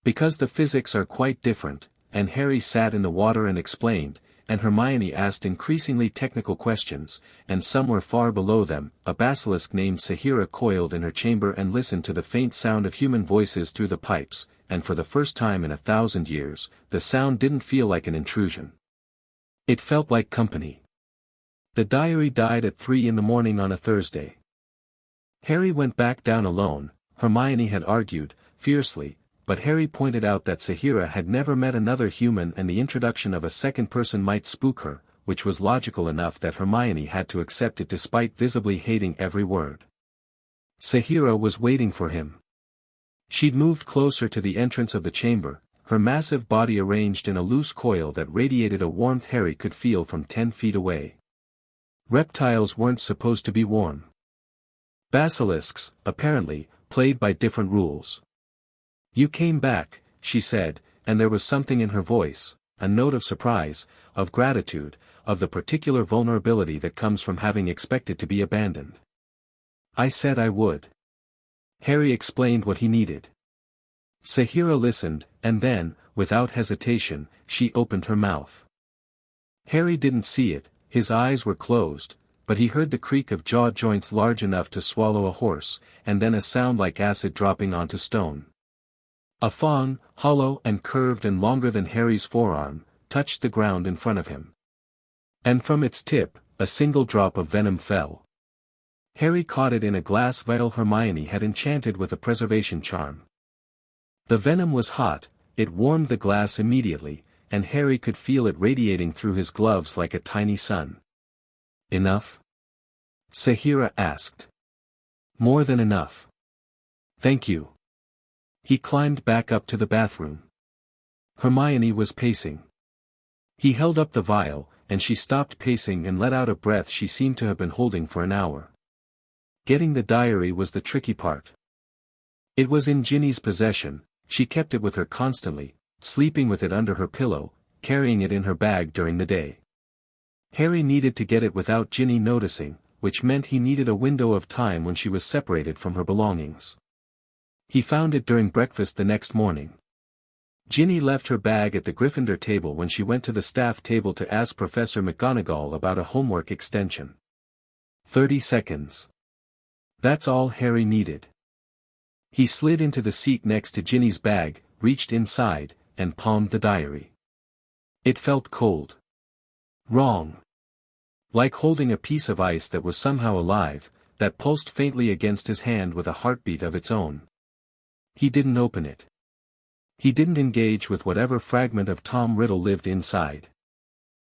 [SPEAKER 1] Because the physics are quite different, and Harry sat in the water and explained, and Hermione asked increasingly technical questions, and somewhere far below them, a basilisk named Sahira coiled in her chamber and listened to the faint sound of human voices through the pipes, and for the first time in 1,000 years, the sound didn't feel like an intrusion. It felt like company. The diary died at 3 in the morning on a Thursday. Harry went back down alone, Hermione had argued, fiercely, but Harry pointed out that Sahira had never met another human and the introduction of a second person might spook her, which was logical enough that Hermione had to accept it despite visibly hating every word. Sahira was waiting for him. She'd moved closer to the entrance of the chamber, her massive body arranged in a loose coil that radiated a warmth Harry could feel from 10 feet away. Reptiles weren't supposed to be warm. Basilisks, apparently, played by different rules. "You came back," she said, and there was something in her voice, a note of surprise, of gratitude, of the particular vulnerability that comes from having expected to be abandoned. "I said I would." Harry explained what he needed. Sahira listened, and then, without hesitation, she opened her mouth. Harry didn't see it, his eyes were closed, but he heard the creak of jaw joints large enough to swallow a horse, and then a sound like acid dropping onto stone. A fang, hollow and curved and longer than Harry's forearm, touched the ground in front of him. And from its tip, a single drop of venom fell. Harry caught it in a glass vial Hermione had enchanted with a preservation charm. The venom was hot, it warmed the glass immediately, and Harry could feel it radiating through his gloves like a tiny sun. "Enough?" Sahira asked. "More than enough. Thank you." He climbed back up to the bathroom. Hermione was pacing. He held up the vial, and she stopped pacing and let out a breath she seemed to have been holding for an hour. Getting the diary was the tricky part. It was in Ginny's possession, she kept it with her constantly, sleeping with it under her pillow, carrying it in her bag during the day. Harry needed to get it without Ginny noticing, which meant he needed a window of time when she was separated from her belongings. He found it during breakfast the next morning. Ginny left her bag at the Gryffindor table when she went to the staff table to ask Professor McGonagall about a homework extension. 30 seconds. That's all Harry needed. He slid into the seat next to Ginny's bag, reached inside, and palmed the diary. It felt cold. Wrong. Like holding a piece of ice that was somehow alive, that pulsed faintly against his hand with a heartbeat of its own. He didn't open it. He didn't engage with whatever fragment of Tom Riddle lived inside.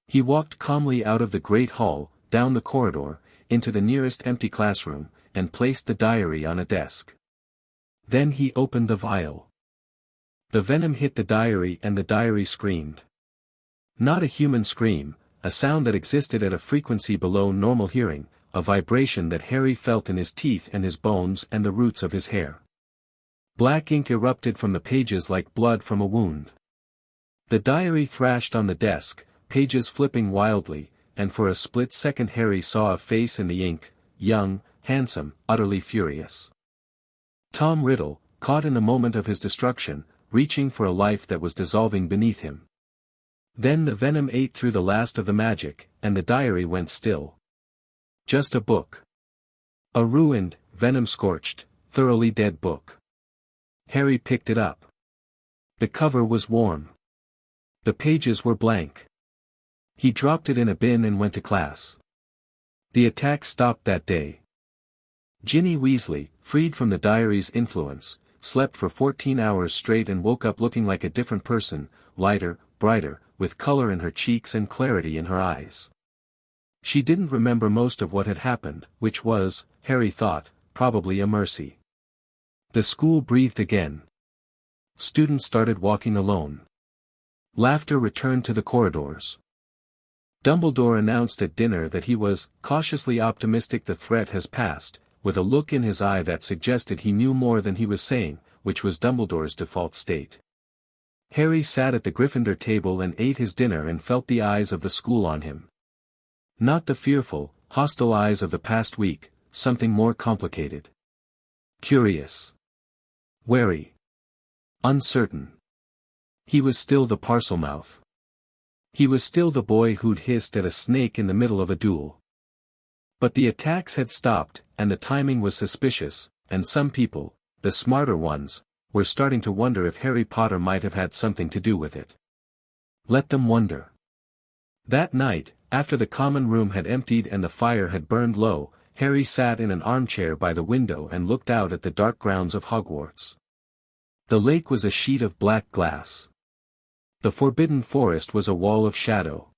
[SPEAKER 1] He walked calmly out of the great hall, down the corridor, into the nearest empty classroom, and placed the diary on a desk. Then he opened the vial. The venom hit the diary and the diary screamed. Not a human scream, a sound that existed at a frequency below normal hearing, a vibration that Harry felt in his teeth and his bones and the roots of his hair. Black ink erupted from the pages like blood from a wound. The diary thrashed on the desk, pages flipping wildly, and for a split second Harry saw a face in the ink, young, handsome, utterly furious. Tom Riddle, caught in the moment of his destruction, reaching for a life that was dissolving beneath him. Then the venom ate through the last of the magic, and the diary went still. Just a book. A ruined, venom-scorched, thoroughly dead book. Harry picked it up. The cover was warm. The pages were blank. He dropped it in a bin and went to class. The attack stopped that day. Ginny Weasley, freed from the diary's influence, slept for 14 hours straight and woke up looking like a different person, lighter, brighter, with color in her cheeks and clarity in her eyes. She didn't remember most of what had happened, which was, Harry thought, probably a mercy. The school breathed again. Students started walking alone. Laughter returned to the corridors. Dumbledore announced at dinner that he was cautiously optimistic the threat has passed, with a look in his eye that suggested he knew more than he was saying, which was Dumbledore's default state. Harry sat at the Gryffindor table and ate his dinner and felt the eyes of the school on him. Not the fearful, hostile eyes of the past week, something more complicated. Curious. Wary. Uncertain. He was still the Parselmouth. He was still the boy who'd hissed at a snake in the middle of a duel. But the attacks had stopped, and the timing was suspicious, and some people, the smarter ones, were starting to wonder if Harry Potter might have had something to do with it. Let them wonder. That night, after the common room had emptied and the fire had burned low, Harry sat in an armchair by the window and looked out at the dark grounds of Hogwarts. The lake was a sheet of black glass. The forbidden forest was a wall of shadow.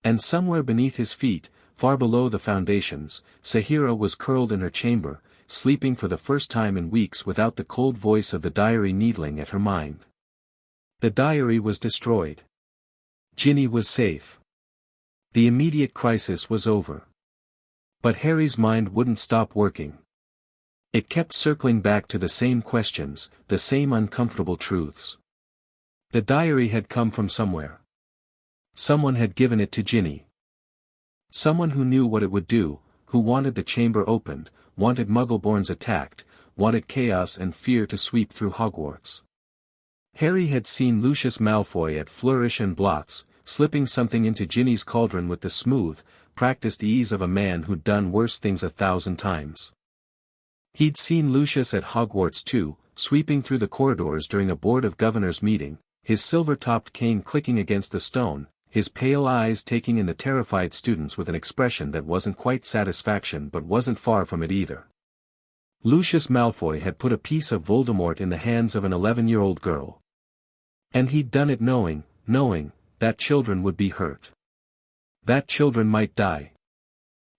[SPEAKER 1] And somewhere beneath his feet, far below the foundations, Sahira was curled in her chamber, sleeping for the first time in weeks without the cold voice of the diary needling at her mind. The diary was destroyed. Ginny was safe. The immediate crisis was over. But Harry's mind wouldn't stop working. It kept circling back to the same questions, the same uncomfortable truths. The diary had come from somewhere. Someone had given it to Ginny. Someone who knew what it would do, who wanted the chamber opened, wanted Muggleborns attacked, wanted chaos and fear to sweep through Hogwarts. Harry had seen Lucius Malfoy at Flourish and Blots, slipping something into Ginny's cauldron with the smooth, practiced ease of a man who'd done worse things 1,000 times. He'd seen Lucius at Hogwarts too, sweeping through the corridors during a Board of Governors meeting, his silver-topped cane clicking against the stone, his pale eyes taking in the terrified students with an expression that wasn't quite satisfaction but wasn't far from it either. Lucius Malfoy had put a piece of Voldemort in the hands of an 11-year-old girl. And he'd done it knowing that children would be hurt. That children might die.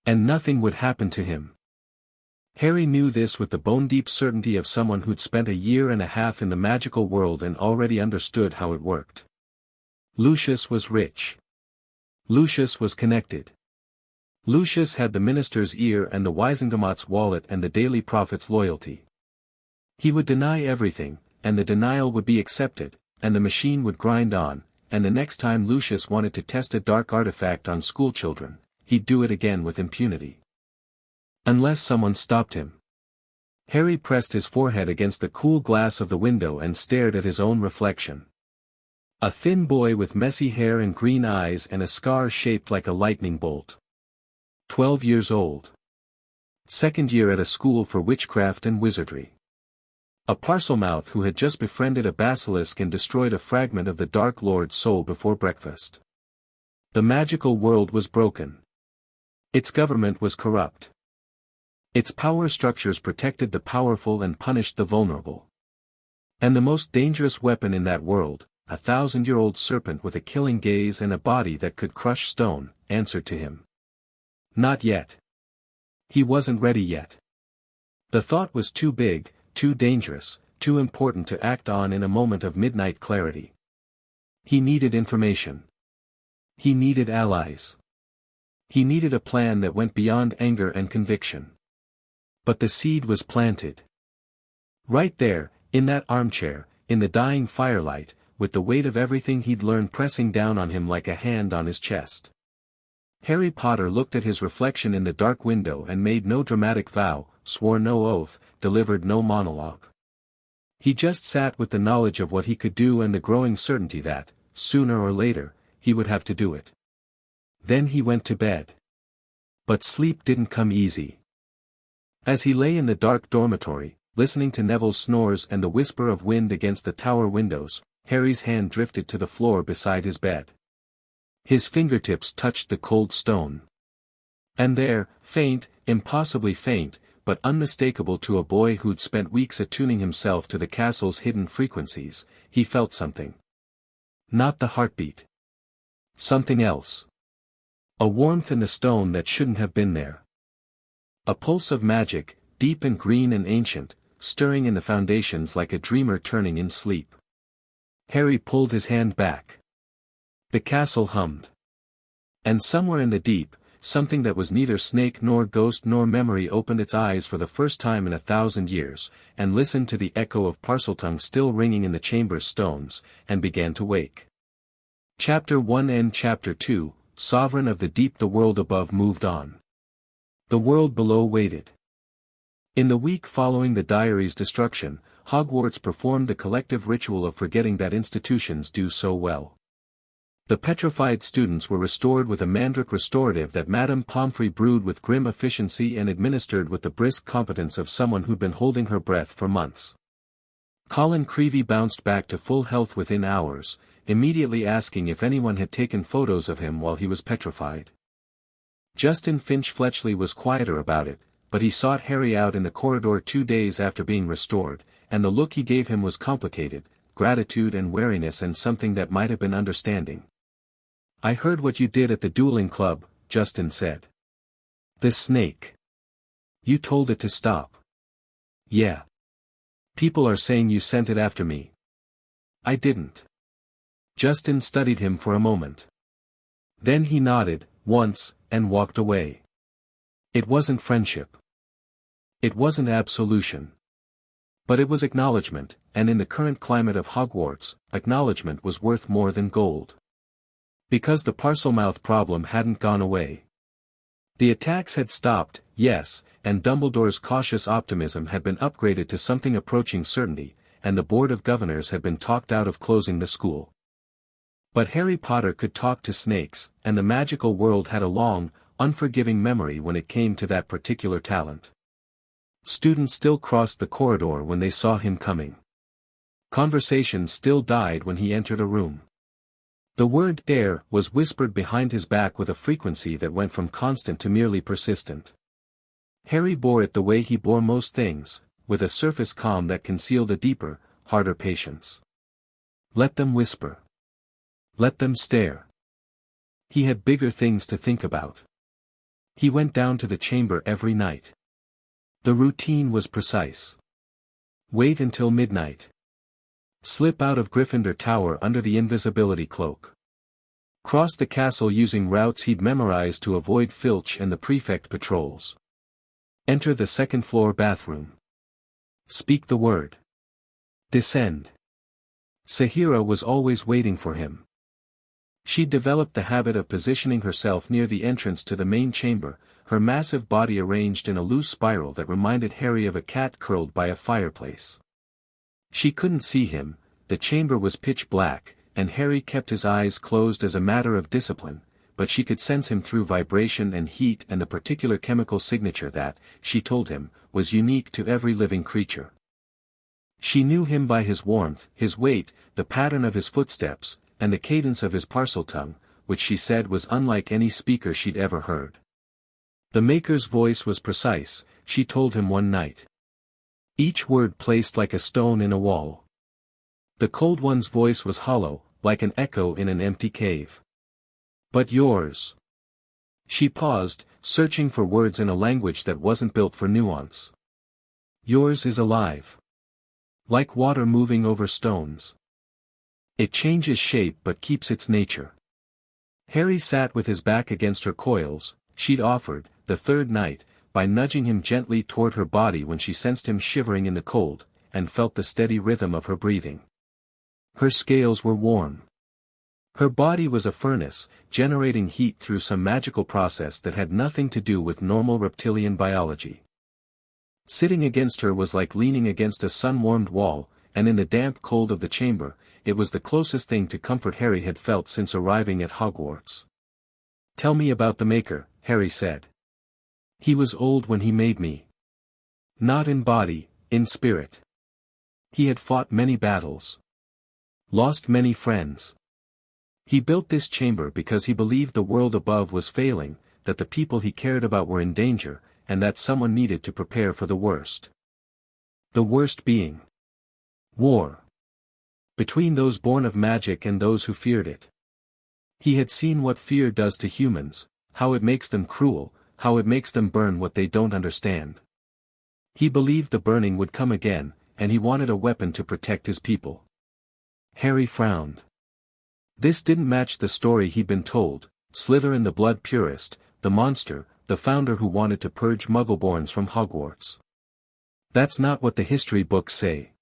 [SPEAKER 1] And nothing would happen to him. Harry knew this with the bone-deep certainty of someone who'd spent a year and a half in the magical world and already understood how it worked. Lucius was rich. Lucius was connected. Lucius had the minister's ear and the Wisengamot's wallet and the Daily Prophet's loyalty. He would deny everything, and the denial would be accepted, and the machine would grind on, and the next time Lucius wanted to test a dark artifact on schoolchildren, he'd do it again with impunity. Unless someone stopped him. Harry pressed his forehead against the cool glass of the window and stared at his own reflection. A thin boy with messy hair and green eyes and a scar shaped like a lightning bolt. 12 years old. Second year at a school for witchcraft and wizardry. A Parselmouth who had just befriended a basilisk and destroyed a fragment of the Dark Lord's soul before breakfast. The magical world was broken. Its government was corrupt. Its power structures protected the powerful and punished the vulnerable. And the most dangerous weapon in that world, a 1,000-year-old serpent with a killing gaze and a body that could crush stone, answered to him. Not yet. He wasn't ready yet. The thought was too big, too dangerous, too important to act on in a moment of midnight clarity. He needed information. He needed allies. He needed a plan that went beyond anger and conviction. But the seed was planted. Right there, in that armchair, in the dying firelight, with the weight of everything he'd learned pressing down on him like a hand on his chest. Harry Potter looked at his reflection in the dark window and made no dramatic vow, swore no oath, delivered no monologue. He just sat with the knowledge of what he could do and the growing certainty that, sooner or later, he would have to do it. Then he went to bed. But sleep didn't come easy. As he lay in the dark dormitory, listening to Neville's snores and the whisper of wind against the tower windows, Harry's hand drifted to the floor beside his bed. His fingertips touched the cold stone. And there, faint, impossibly faint, but unmistakable to a boy who'd spent weeks attuning himself to the castle's hidden frequencies. He felt something. Not the heartbeat. Something else. A warmth in the stone that shouldn't have been there. A pulse of magic, deep and green and ancient, stirring in the foundations like a dreamer turning in sleep. Harry pulled his hand back. The castle hummed. And somewhere in the deep, something that was neither snake nor ghost nor memory opened its eyes for the first time in 1,000 years, and listened to the echo of Parseltongue still ringing in the chamber's stones, and began to wake. Chapter 1 and Chapter 2, Sovereign of the Deep. The world above moved on. The world below waited. In the week following the diary's destruction, Hogwarts performed the collective ritual of forgetting that institutions do so well. The petrified students were restored with a mandrake restorative that Madame Pomfrey brewed with grim efficiency and administered with the brisk competence of someone who'd been holding her breath for months. Colin Creevey bounced back to full health within hours, immediately asking if anyone had taken photos of him while he was petrified. Justin Finch-Fletchley was quieter about it, but he sought Harry out in the corridor 2 days after being restored, and the look he gave him was complicated, gratitude and wariness and something that might have been understanding. "I heard what you did at the dueling club," Justin said. "The snake. You told it to stop." "Yeah. People are saying you sent it after me." "I didn't." Justin studied him for a moment. Then he nodded, once, and walked away. It wasn't friendship. It wasn't absolution. But it was acknowledgement, and in the current climate of Hogwarts, acknowledgement was worth more than gold. Because the Parselmouth problem hadn't gone away. The attacks had stopped, yes, and Dumbledore's cautious optimism had been upgraded to something approaching certainty, and the Board of Governors had been talked out of closing the school. But Harry Potter could talk to snakes, and the magical world had a long, unforgiving memory when it came to that particular talent. Students still crossed the corridor when they saw him coming. Conversation still died when he entered a room. The word "air" was whispered behind his back with a frequency that went from constant to merely persistent. Harry bore it the way he bore most things, with a surface calm that concealed a deeper, harder patience. Let them whisper. Let them stare. He had bigger things to think about. He went down to the chamber every night. The routine was precise. Wait until midnight. Slip out of Gryffindor Tower under the invisibility cloak. Cross the castle using routes he'd memorized to avoid Filch and the prefect patrols. Enter the second-floor bathroom. Speak the word. Descend. Sahira was always waiting for him. She'd developed the habit of positioning herself near the entrance to the main chamber, her massive body arranged in a loose spiral that reminded Harry of a cat curled by a fireplace. She couldn't see him, the chamber was pitch black, and Harry kept his eyes closed as a matter of discipline, but she could sense him through vibration and heat and the particular chemical signature that, she told him, was unique to every living creature. She knew him by his warmth, his weight, the pattern of his footsteps, and the cadence of his Parseltongue, which she said was unlike any speaker she'd ever heard. The Maker's voice was precise, she told him one night. Each word placed like a stone in a wall. The Cold One's voice was hollow, like an echo in an empty cave. But yours. She paused, searching for words in a language that wasn't built for nuance. Yours is alive. Like water moving over stones. It changes shape but keeps its nature. Harry sat with his back against her coils, she'd offered, the third night, by nudging him gently toward her body when she sensed him shivering in the cold, and felt the steady rhythm of her breathing. Her scales were warm. Her body was a furnace, generating heat through some magical process that had nothing to do with normal reptilian biology. Sitting against her was like leaning against a sun-warmed wall, and in the damp cold of the chamber, it was the closest thing to comfort Harry had felt since arriving at Hogwarts. "Tell me about the Maker," Harry said. "He was old when he made me. Not in body, in spirit. He had fought many battles. Lost many friends. He built this chamber because he believed the world above was failing, that the people he cared about were in danger, and that someone needed to prepare for the worst. The worst being war. Between those born of magic and those who feared it. He had seen what fear does to humans, how it makes them cruel, how it makes them burn what they don't understand. He believed the burning would come again, and he wanted a weapon to protect his people. Harry frowned. This didn't match the story he'd been told. Slytherin the blood purist, the monster, the founder who wanted to purge Muggleborns from Hogwarts. That's not what the history books say.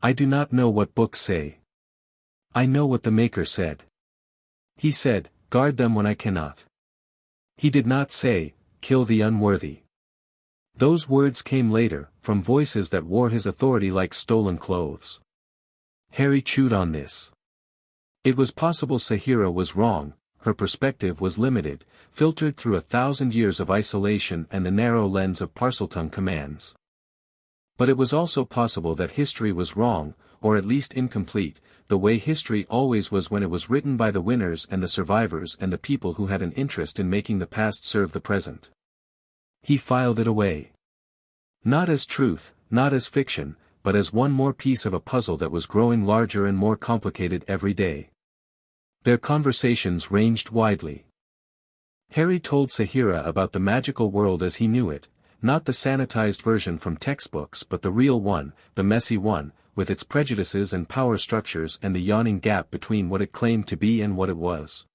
[SPEAKER 1] I do not know what books say. I know what the Maker said. He said, guard them when I cannot. He did not say, kill the unworthy. Those words came later, from voices that wore his authority like stolen clothes. Harry chewed on this. It was possible Sahira was wrong, her perspective was limited, filtered through 1,000 years of isolation and the narrow lens of Parseltongue commands. But it was also possible that history was wrong, or at least incomplete, the way history always was when it was written by the winners and the survivors and the people who had an interest in making the past serve the present. He filed it away. Not as truth, not as fiction, but as one more piece of a puzzle that was growing larger and more complicated every day. Their conversations ranged widely. Harry told Sahira about the magical world as he knew it, not the sanitized version from textbooks but the real one, the messy one, with its prejudices and power structures and the yawning gap between what it claimed to be and what it was.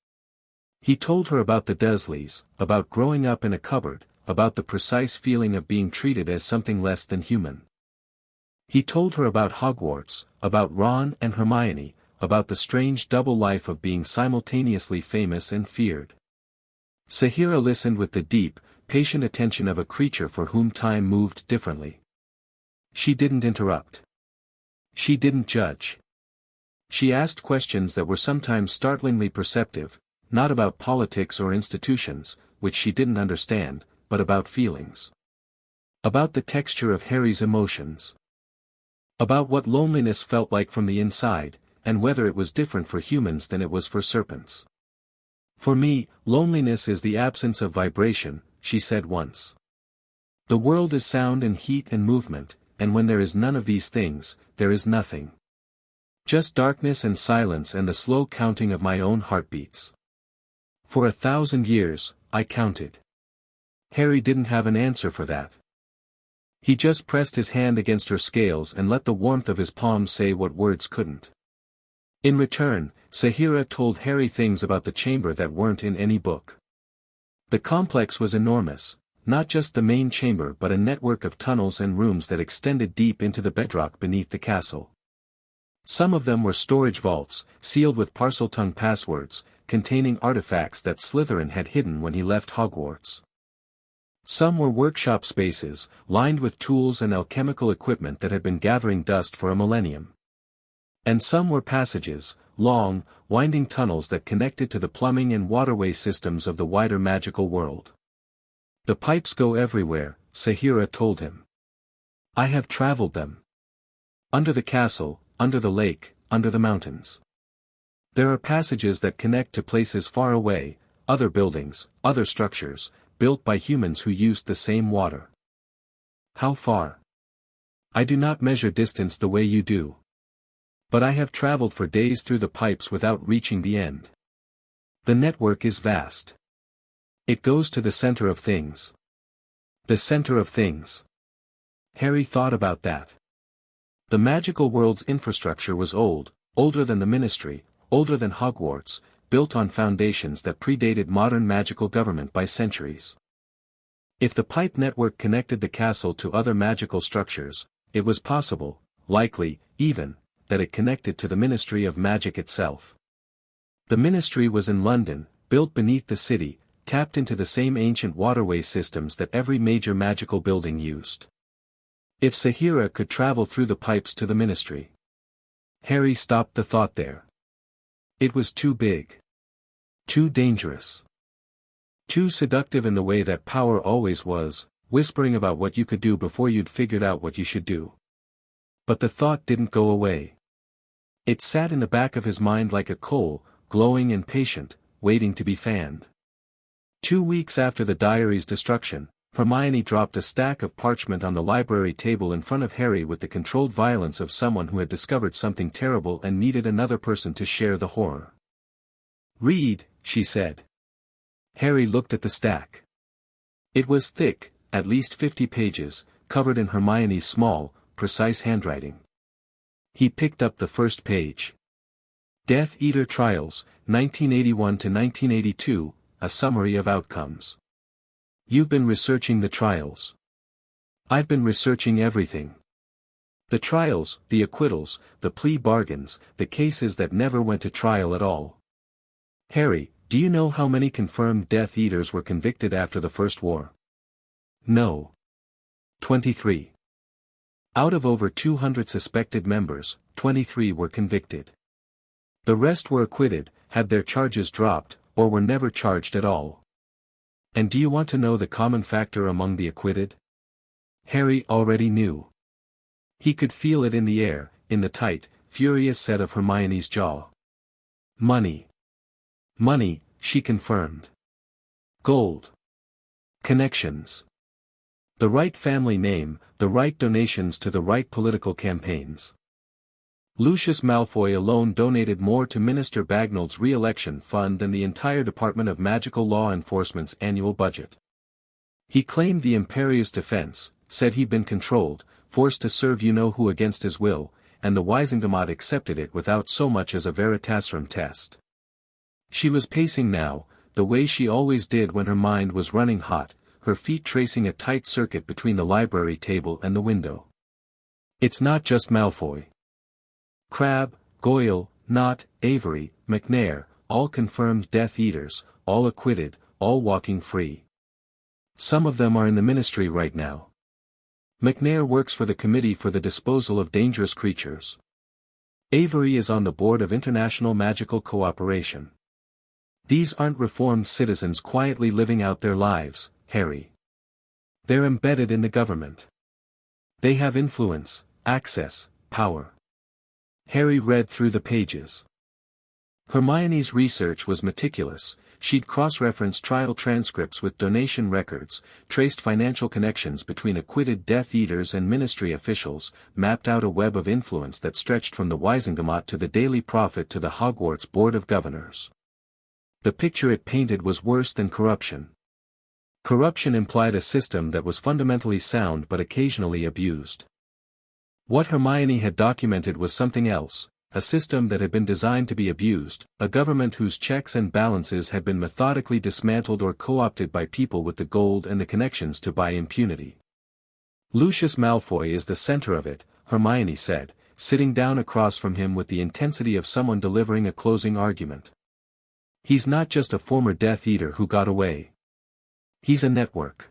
[SPEAKER 1] He told her about the Dursleys, about growing up in a cupboard, about the precise feeling of being treated as something less than human. He told her about Hogwarts, about Ron and Hermione, about the strange double life of being simultaneously famous and feared. Sahira listened with the deep, patient attention of a creature for whom time moved differently. She didn't interrupt. She didn't judge. She asked questions that were sometimes startlingly perceptive, not about politics or institutions, which she didn't understand, but about feelings. About the texture of Harry's emotions. About what loneliness felt like from the inside, and whether it was different for humans than it was for serpents. For me, loneliness is the absence of vibration, she said once. The world is sound and heat and movement, and when there is none of these things, there is nothing. Just darkness and silence and the slow counting of my own heartbeats. For 1,000 years, I counted. Harry didn't have an answer for that. He just pressed his hand against her scales and let the warmth of his palm say what words couldn't. In return, Sahira told Harry things about the chamber that weren't in any book. The complex was enormous, not just the main chamber but a network of tunnels and rooms that extended deep into the bedrock beneath the castle. Some of them were storage vaults, sealed with Parseltongue passwords, containing artifacts that Slytherin had hidden when he left Hogwarts. Some were workshop spaces, lined with tools and alchemical equipment that had been gathering dust for a millennium. And some were passages, long, winding tunnels that connected to the plumbing and waterway systems of the wider magical world. The pipes go everywhere, Sahira told him. I have traveled them. Under the castle, under the lake, under the mountains. There are passages that connect to places far away, other buildings, other structures, built by humans who used the same water. How far? I do not measure distance the way you do. But I have traveled for days through the pipes without reaching the end. The network is vast. It goes to the center of things. The center of things. Harry thought about that. The magical world's infrastructure was old, older than the Ministry, older than Hogwarts, built on foundations that predated modern magical government by centuries. If the pipe network connected the castle to other magical structures, it was possible, likely, even, that it connected to the Ministry of Magic itself. The Ministry was in London, built beneath the city, tapped into the same ancient waterway systems that every major magical building used. If Sahira could travel through the pipes to the Ministry. Harry stopped the thought there. It was too big. Too dangerous. Too seductive in the way that power always was, whispering about what you could do before you'd figured out what you should do. But the thought didn't go away. It sat in the back of his mind like a coal, glowing and patient, waiting to be fanned. 2 weeks after the diary's destruction, Hermione dropped a stack of parchment on the library table in front of Harry with the controlled violence of someone who had discovered something terrible and needed another person to share the horror. "Read," she said. Harry looked at the stack. It was thick, at least 50 pages, covered in Hermione's small, precise handwriting. He picked up the first page. Death Eater Trials, 1981 to 1982, a summary of outcomes. You've been researching the trials. I've been researching everything. The trials, the acquittals, the plea bargains, the cases that never went to trial at all. Harry, do you know how many confirmed Death Eaters were convicted after the First War? No. 23. Out of over 200 suspected members, 23 were convicted. The rest were acquitted, had their charges dropped, or were never charged at all. And do you want to know the common factor among the acquitted? Harry already knew. He could feel it in the air, in the tight, furious set of Hermione's jaw. Money. Money, she confirmed. Gold. Connections. The right family name, the right donations to the right political campaigns. Lucius Malfoy alone donated more to Minister Bagnold's re-election fund than the entire Department of Magical Law Enforcement's annual budget. He claimed the Imperious defense, said he'd been controlled, forced to serve you-know-who against his will, and the Wizengamot accepted it without so much as a Veritaserum test. She was pacing now, the way she always did when her mind was running hot, her feet tracing a tight circuit between the library table and the window. It's not just Malfoy. Crabbe, Goyle, Nott, Avery, McNair, all confirmed Death Eaters, all acquitted, all walking free. Some of them are in the Ministry right now. McNair works for the Committee for the Disposal of Dangerous Creatures. Avery is on the Board of International Magical Cooperation. These aren't reformed citizens quietly living out their lives, Harry. They're embedded in the government. They have influence, access, power. Harry read through the pages. Hermione's research was meticulous. She'd cross-referenced trial transcripts with donation records, traced financial connections between acquitted Death Eaters and Ministry officials, mapped out a web of influence that stretched from the Wizengamot to the Daily Prophet to the Hogwarts Board of Governors. The picture it painted was worse than corruption. Corruption implied a system that was fundamentally sound but occasionally abused. What Hermione had documented was something else, a system that had been designed to be abused, a government whose checks and balances had been methodically dismantled or co-opted by people with the gold and the connections to buy impunity. Lucius Malfoy is the center of it, Hermione said, sitting down across from him with the intensity of someone delivering a closing argument. He's not just a former Death Eater who got away. He's a network.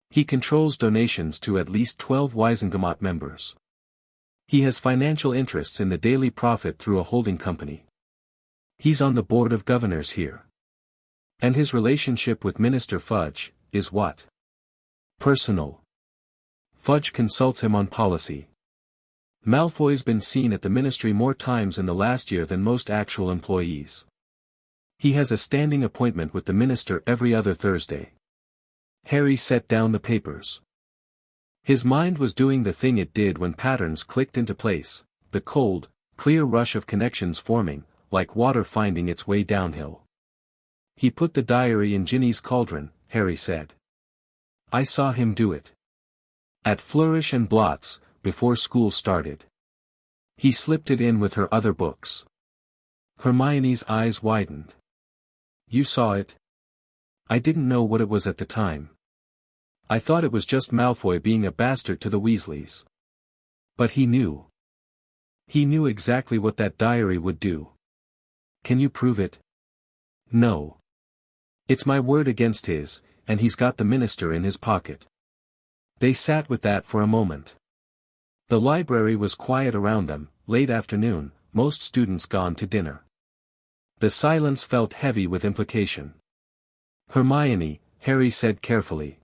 [SPEAKER 1] He controls donations to at least 12 Wizengamot members. He has financial interests in the Daily Prophet through a holding company. He's on the Board of Governors here. And his relationship with Minister Fudge is what? Personal. Fudge consults him on policy. Malfoy's been seen at the Ministry more times in the last year than most actual employees. He has a standing appointment with the Minister every other Thursday. Harry set down the papers. His mind was doing the thing it did when patterns clicked into place, the cold, clear rush of connections forming, like water finding its way downhill. He put the diary in Ginny's cauldron, Harry said. I saw him do it. At Flourish and Blots, before school started. He slipped it in with her other books. Hermione's eyes widened. You saw it? I didn't know what it was at the time. I thought it was just Malfoy being a bastard to the Weasleys. But he knew. He knew exactly what that diary would do. Can you prove it? No. It's my word against his, and he's got the Minister in his pocket. They sat with that for a moment. The library was quiet around them, late afternoon, most students gone to dinner. The silence felt heavy with implication. Hermione, Harry said carefully.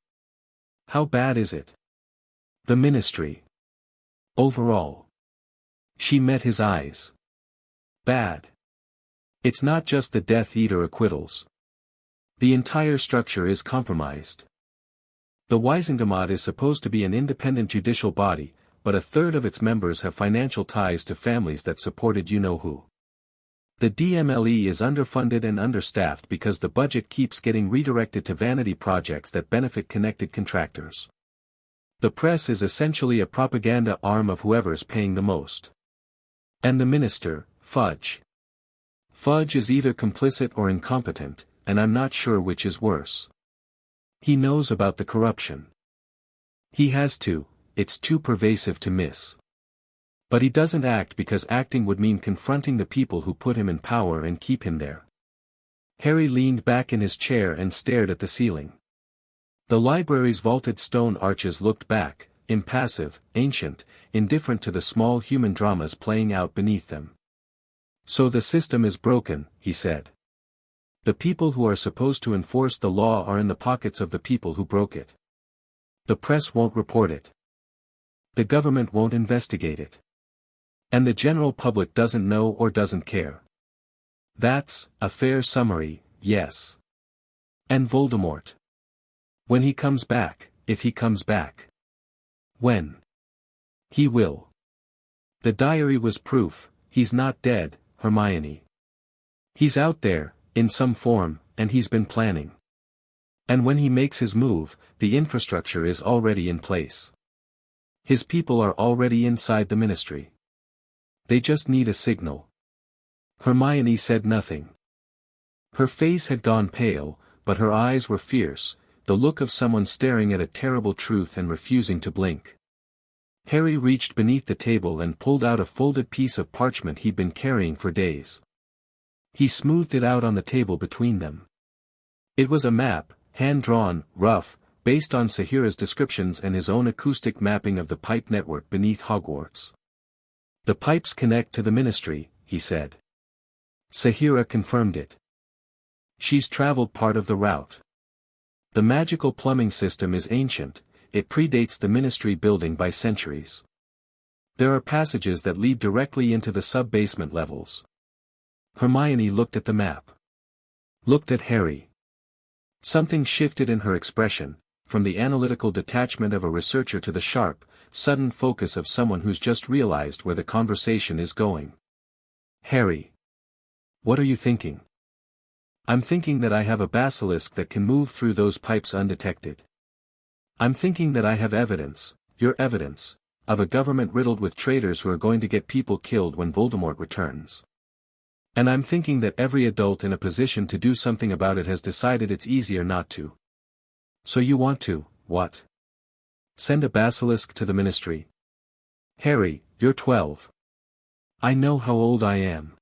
[SPEAKER 1] How bad is it? The Ministry. Overall. She met his eyes. Bad. It's not just the Death Eater acquittals. The entire structure is compromised. The Wisengamot is supposed to be an independent judicial body, but a third of its members have financial ties to families that supported you-know-who. The DMLE is underfunded and understaffed because the budget keeps getting redirected to vanity projects that benefit connected contractors. The press is essentially a propaganda arm of whoever's paying the most. And the minister, Fudge. Fudge is either complicit or incompetent, and I'm not sure which is worse. He knows about the corruption. He has to, it's too pervasive to miss. But he doesn't act because acting would mean confronting the people who put him in power and keep him there. Harry leaned back in his chair and stared at the ceiling. The library's vaulted stone arches looked back, impassive, ancient, indifferent to the small human dramas playing out beneath them. So the system is broken, he said. The people who are supposed to enforce the law are in the pockets of the people who broke it. The press won't report it. The government won't investigate it. And the general public doesn't know or doesn't care. That's a fair summary, yes. And Voldemort. When he comes back, if he comes back. When? He will. The diary was proof, he's not dead, Hermione. He's out there, in some form, and he's been planning. And when he makes his move, the infrastructure is already in place. His people are already inside the ministry. They just need a signal. Hermione said nothing. Her face had gone pale, but her eyes were fierce, the look of someone staring at a terrible truth and refusing to blink. Harry reached beneath the table and pulled out a folded piece of parchment he'd been carrying for days. He smoothed it out on the table between them. It was a map, hand-drawn, rough, based on Sahira's descriptions and his own acoustic mapping of the pipe network beneath Hogwarts. The pipes connect to the ministry, he said. Sahira confirmed it. She's traveled part of the route. The magical plumbing system is ancient, it predates the ministry building by centuries. There are passages that lead directly into the sub-basement levels. Hermione looked at the map. Looked at Harry. Something shifted in her expression, from the analytical detachment of a researcher to the sharp, sudden focus of someone who's just realized where the conversation is going. Harry. What are you thinking? I'm thinking that I have a basilisk that can move through those pipes undetected. I'm thinking that I have evidence, your evidence, of a government riddled with traitors who are going to get people killed when Voldemort returns. And I'm thinking that every adult in a position to do something about it has decided it's easier not to. So you want to, what? Send a basilisk to the ministry? Harry, you're 12. I know how old I am.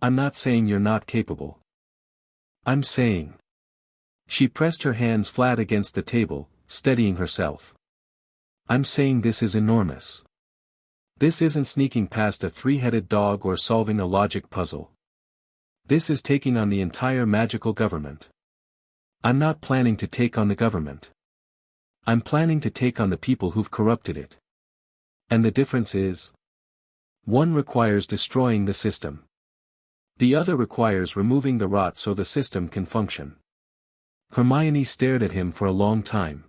[SPEAKER 1] I'm not saying you're not capable. I'm saying. She pressed her hands flat against the table, steadying herself. I'm saying this is enormous. This isn't sneaking past a three-headed dog or solving a logic puzzle. This is taking on the entire magical government. I'm not planning to take on the government. I'm planning to take on the people who've corrupted it. And the difference is? One requires destroying the system. The other requires removing the rot so the system can function. Hermione stared at him for a long time.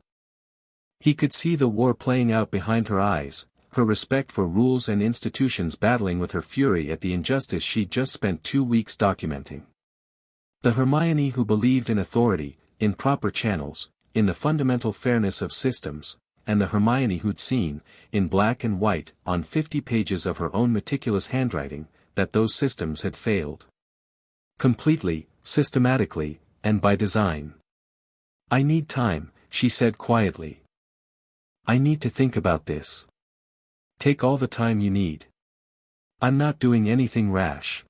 [SPEAKER 1] He could see the war playing out behind her eyes, her respect for rules and institutions battling with her fury at the injustice she'd just spent 2 weeks documenting. The Hermione who believed in authority, in proper channels, in the fundamental fairness of systems, and the Hermione who'd seen, in black and white, on 50 pages of her own meticulous handwriting, that those systems had failed. Completely, systematically, and by design. I need time, she said quietly. I need to think about this. Take all the time you need. I'm not doing anything rash.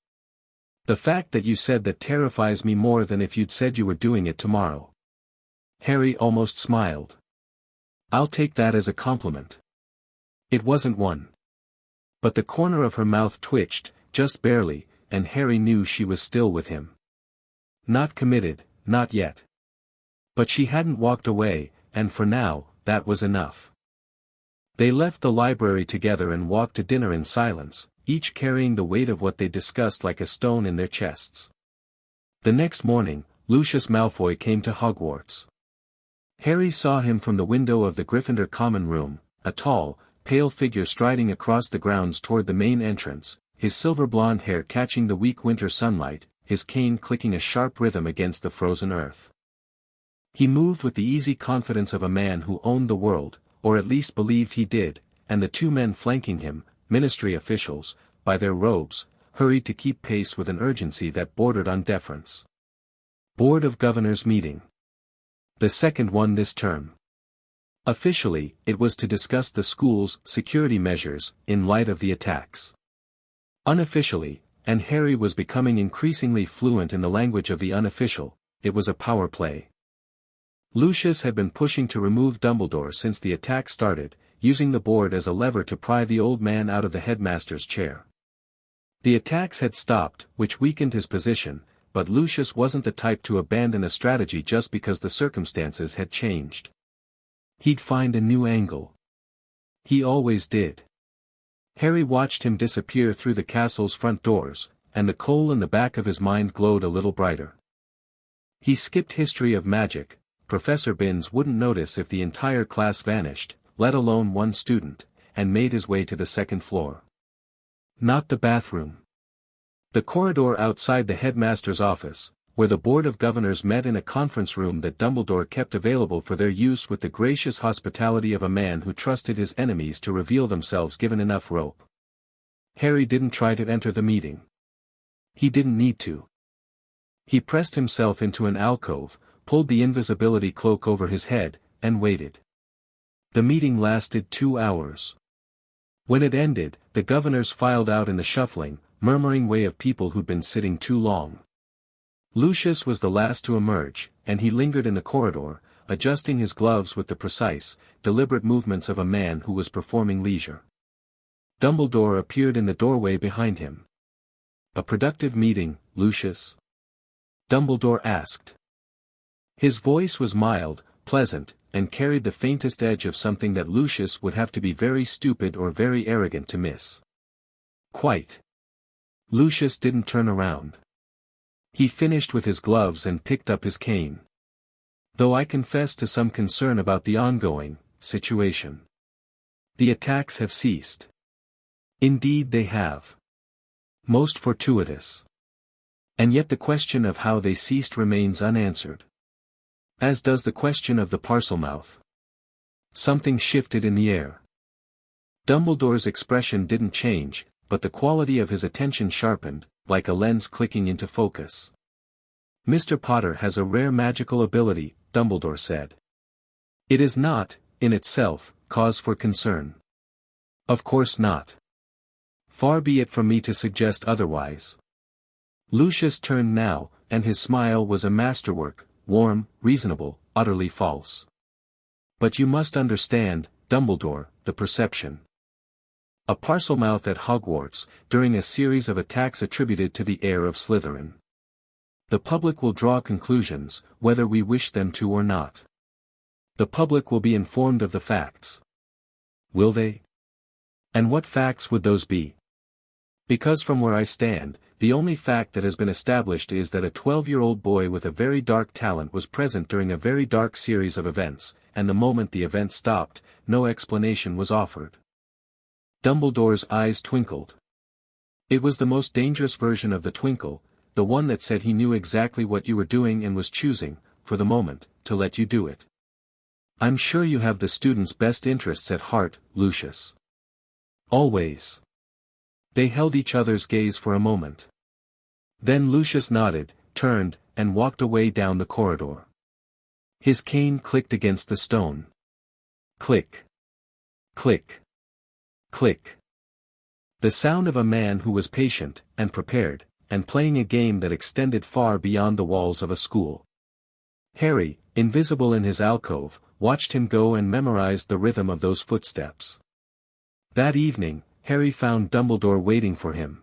[SPEAKER 1] The fact that you said that terrifies me more than if you'd said you were doing it tomorrow. Harry almost smiled. I'll take that as a compliment. It wasn't one. But the corner of her mouth twitched, just barely, and Harry knew she was still with him. Not committed, not yet. But she hadn't walked away, and for now, that was enough. They left the library together and walked to dinner in silence, each carrying the weight of what they discussed like a stone in their chests. The next morning, Lucius Malfoy came to Hogwarts. Harry saw him from the window of the Gryffindor common room, a tall, pale figure striding across the grounds toward the main entrance, his silver blonde hair catching the weak winter sunlight, his cane clicking a sharp rhythm against the frozen earth. He moved with the easy confidence of a man who owned the world, or at least believed he did, and the two men flanking him, ministry officials, by their robes, hurried to keep pace with an urgency that bordered on deference. Board of Governors meeting. The second one this term. Officially, it was to discuss the school's security measures in light of the attacks. Unofficially, and Harry was becoming increasingly fluent in the language of the unofficial, it was a power play. Lucius had been pushing to remove Dumbledore since the attack started, using the board as a lever to pry the old man out of the headmaster's chair. The attacks had stopped, which weakened his position, but Lucius wasn't the type to abandon a strategy just because the circumstances had changed. He'd find a new angle. He always did. Harry watched him disappear through the castle's front doors, and the coal in the back of his mind glowed a little brighter. He skipped history of magic. Professor Binns wouldn't notice if the entire class vanished, let alone one student, and made his way to the second floor. Not the bathroom. The corridor outside the headmaster's office, where the Board of Governors met in a conference room that Dumbledore kept available for their use with the gracious hospitality of a man who trusted his enemies to reveal themselves given enough rope. Harry didn't try to enter the meeting. He didn't need to. He pressed himself into an alcove, pulled the invisibility cloak over his head, and waited. The meeting lasted 2 hours. When it ended, the governors filed out in the shuffling, murmuring way of people who'd been sitting too long. Lucius was the last to emerge, and he lingered in the corridor, adjusting his gloves with the precise, deliberate movements of a man who was performing leisure. Dumbledore appeared in the doorway behind him. "A productive meeting, Lucius?" Dumbledore asked. His voice was mild, pleasant, and carried the faintest edge of something that Lucius would have to be very stupid or very arrogant to miss. "Quite." Lucius didn't turn around. He finished with his gloves and picked up his cane. "Though I confess to some concern about the ongoing situation. The attacks have ceased." "Indeed they have. Most fortuitous. And yet the question of how they ceased remains unanswered. As does the question of the Parselmouth." Something shifted in the air. Dumbledore's expression didn't change, but the quality of his attention sharpened, like a lens clicking into focus. "Mr. Potter has a rare magical ability," Dumbledore said. "It is not, in itself, cause for concern." "Of course not. Far be it from me to suggest otherwise." Lucius turned now, and his smile was a masterwork, warm, reasonable, utterly false. "But you must understand, Dumbledore, the perception. A Parselmouth at Hogwarts, during a series of attacks attributed to the heir of Slytherin. The public will draw conclusions, whether we wish them to or not. The public will be informed of the facts." "Will they? And what facts would those be?" "Because from where I stand, the only fact that has been established is that a 12-year-old boy with a very dark talent was present during a very dark series of events, and the moment the events stopped, no explanation was offered." Dumbledore's eyes twinkled. It was the most dangerous version of the twinkle, the one that said he knew exactly what you were doing and was choosing, for the moment, to let you do it. "I'm sure you have the students' best interests at heart, Lucius." "Always." They held each other's gaze for a moment. Then Lucius nodded, turned, and walked away down the corridor. His cane clicked against the stone. Click. Click. Click. The sound of a man who was patient, and prepared, and playing a game that extended far beyond the walls of a school. Harry, invisible in his alcove, watched him go and memorized the rhythm of those footsteps. That evening, Harry found Dumbledore waiting for him.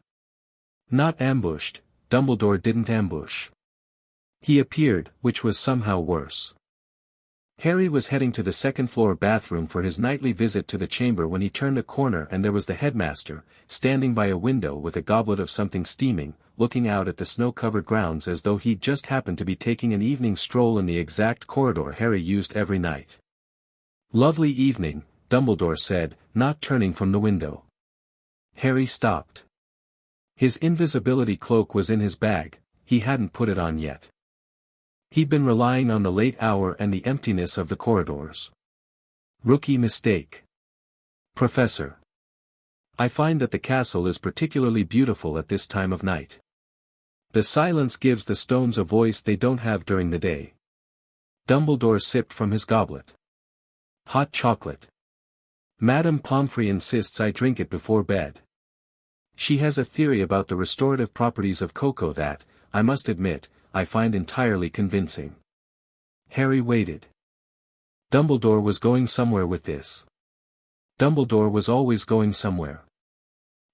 [SPEAKER 1] Not ambushed, Dumbledore didn't ambush. He appeared, which was somehow worse. Harry was heading to the second-floor bathroom for his nightly visit to the chamber when he turned a corner and there was the headmaster, standing by a window with a goblet of something steaming, looking out at the snow-covered grounds as though he'd just happened to be taking an evening stroll in the exact corridor Harry used every night. "Lovely evening," Dumbledore said, not turning from the window. Harry stopped. His invisibility cloak was in his bag, he hadn't put it on yet. He'd been relying on the late hour and the emptiness of the corridors. Rookie mistake. "Professor. I find that the castle is particularly beautiful at this time of night. The silence gives the stones a voice they don't have during the day." Dumbledore sipped from his goblet. "Hot chocolate. Madame Pomfrey insists I drink it before bed. She has a theory about the restorative properties of cocoa that, I must admit, I find entirely convincing." Harry waited. Dumbledore was going somewhere with this. Dumbledore was always going somewhere.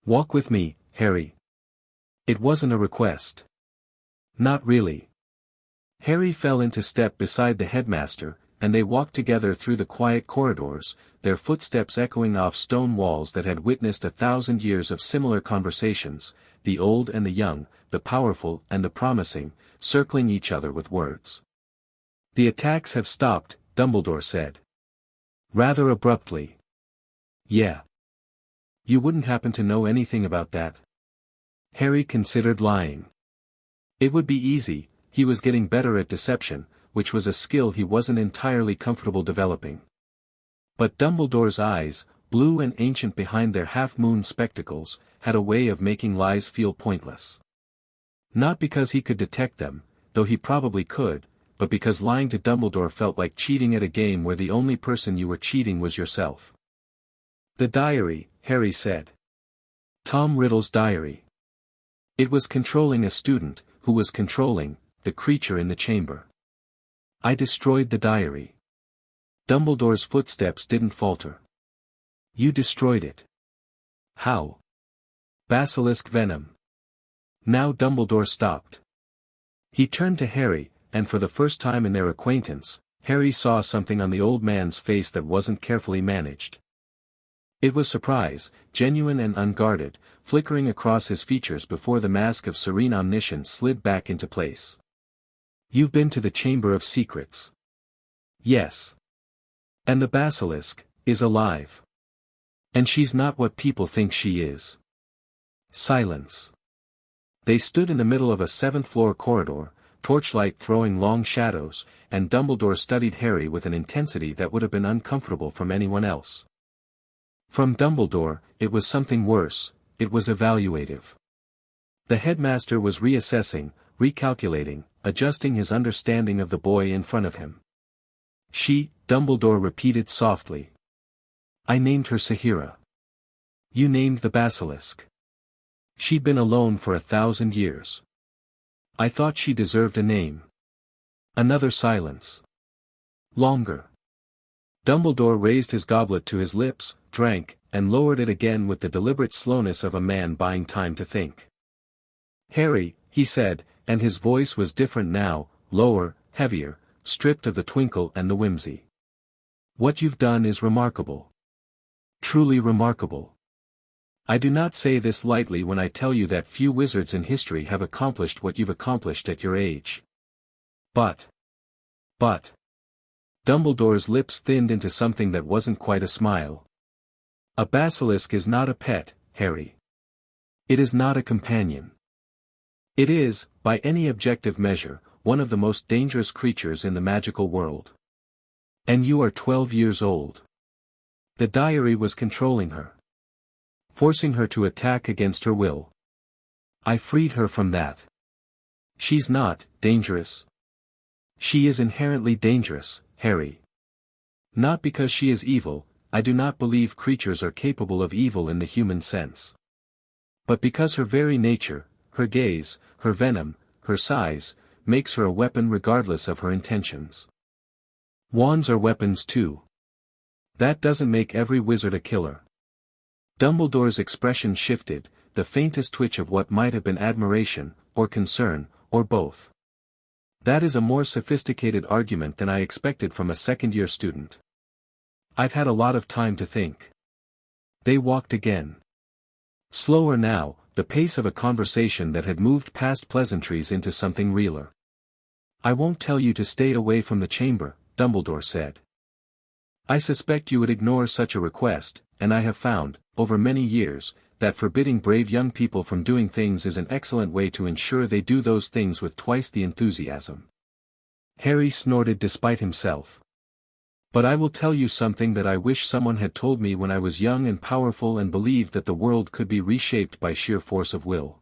[SPEAKER 1] "Walk with me, Harry." It wasn't a request. Not really. Harry fell into step beside the headmaster, and they walked together through the quiet corridors, their footsteps echoing off stone walls that had witnessed 1,000 years of similar conversations, the old and the young, the powerful and the promising, circling each other with words. "The attacks have stopped," Dumbledore said. Rather abruptly. "Yeah. You wouldn't happen to know anything about that?" Harry considered lying. It would be easy, he was getting better at deception, which was a skill he wasn't entirely comfortable developing. But Dumbledore's eyes, blue and ancient behind their half-moon spectacles, had a way of making lies feel pointless. Not because he could detect them, though he probably could, but because lying to Dumbledore felt like cheating at a game where the only person you were cheating was yourself. "The diary," Harry said. Tom Riddle's diary. It was controlling a student, who was controlling, the creature in the chamber. "I destroyed the diary." Dumbledore's footsteps didn't falter. "You destroyed it. How?" "Basilisk venom." Now Dumbledore stopped. He turned to Harry, and for the first time in their acquaintance, Harry saw something on the old man's face that wasn't carefully managed. It was surprise, genuine and unguarded, flickering across his features before the mask of serene omniscience slid back into place. "You've been to the Chamber of Secrets." "Yes. And the Basilisk is alive. And she's not what people think she is." Silence. They stood in the middle of a 7th-floor corridor, torchlight throwing long shadows, and Dumbledore studied Harry with an intensity that would have been uncomfortable from anyone else. From Dumbledore, it was something worse, it was evaluative. The headmaster was reassessing, recalculating, adjusting his understanding of the boy in front of him. "She," Dumbledore repeated softly. "I named her Sahira. You named the Basilisk. She'd been alone for 1,000 years. I thought she deserved a name." Another silence. Longer. Dumbledore raised his goblet to his lips, drank, and lowered it again with the deliberate slowness of a man buying time to think. "Harry," he said, and his voice was different now, lower, heavier, stripped of the twinkle and the whimsy. "What you've done is remarkable. Truly remarkable. I do not say this lightly when I tell you that few wizards in history have accomplished what you've accomplished at your age. But. Dumbledore's lips thinned into something that wasn't quite a smile. "A basilisk is not a pet, Harry. It is not a companion. It is, by any objective measure, one of the most dangerous creatures in the magical world. And you are 12 years old. The diary was controlling her. Forcing her to attack against her will. I freed her from that. She's not dangerous. She is inherently dangerous, Harry. Not because she is evil, I do not believe creatures are capable of evil in the human sense. But because her very nature, her gaze, her venom, her size, makes her a weapon regardless of her intentions. Wands are weapons too. That doesn't make every wizard a killer." Dumbledore's expression shifted, the faintest twitch of what might have been admiration, or concern, or both. "That is a more sophisticated argument than I expected from a second-year student. I've had a lot of time to think." They walked again. Slower now, the pace of a conversation that had moved past pleasantries into something realer. "I won't tell you to stay away from the chamber," Dumbledore said. "I suspect you would ignore such a request, and I have found, over many years, that forbidding brave young people from doing things is an excellent way to ensure they do those things with twice the enthusiasm." Harry snorted despite himself. "But I will tell you something that I wish someone had told me when I was young and powerful and believed that the world could be reshaped by sheer force of will."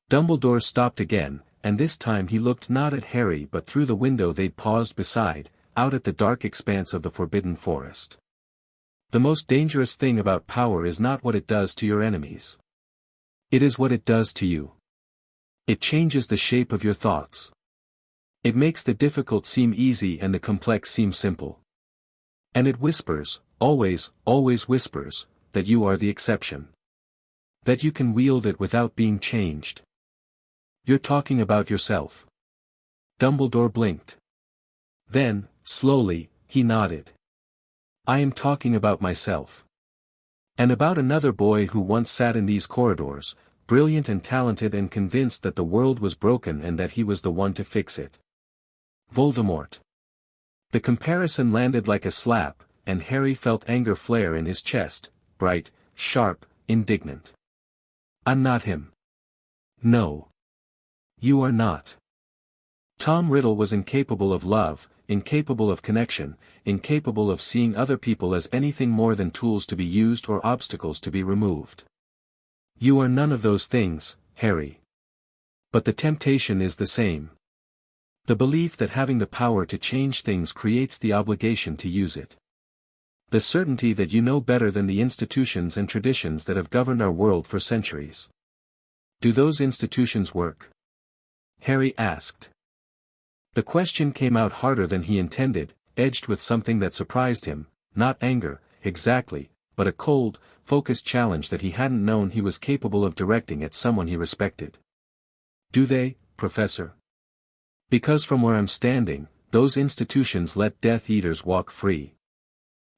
[SPEAKER 1] Dumbledore stopped again, and this time he looked not at Harry but through the window they'd paused beside, out at the dark expanse of the Forbidden Forest. "The most dangerous thing about power is not what it does to your enemies. It is what it does to you. It changes the shape of your thoughts. It makes the difficult seem easy and the complex seem simple. And it whispers, always, always whispers, that you are the exception. That you can wield it without being changed." "You're talking about yourself." Dumbledore blinked. Then, slowly, he nodded. "I am talking about myself. And about another boy who once sat in these corridors, brilliant and talented and convinced that the world was broken and that he was the one to fix it. Voldemort." The comparison landed like a slap, and Harry felt anger flare in his chest, bright, sharp, indignant. "I'm not him." "No. You are not." Tom Riddle was incapable of love, incapable of connection, incapable of seeing other people as anything more than tools to be used or obstacles to be removed. "You are none of those things, Harry. But the temptation is the same. The belief that having the power to change things creates the obligation to use it. The certainty that you know better than the institutions and traditions that have governed our world for centuries. Do those institutions work?" Harry asked. The question came out harder than he intended, edged with something that surprised him, not anger, exactly, but a cold, focused challenge that he hadn't known he was capable of directing at someone he respected. "Do they, Professor? Because from where I'm standing, those institutions let Death Eaters walk free.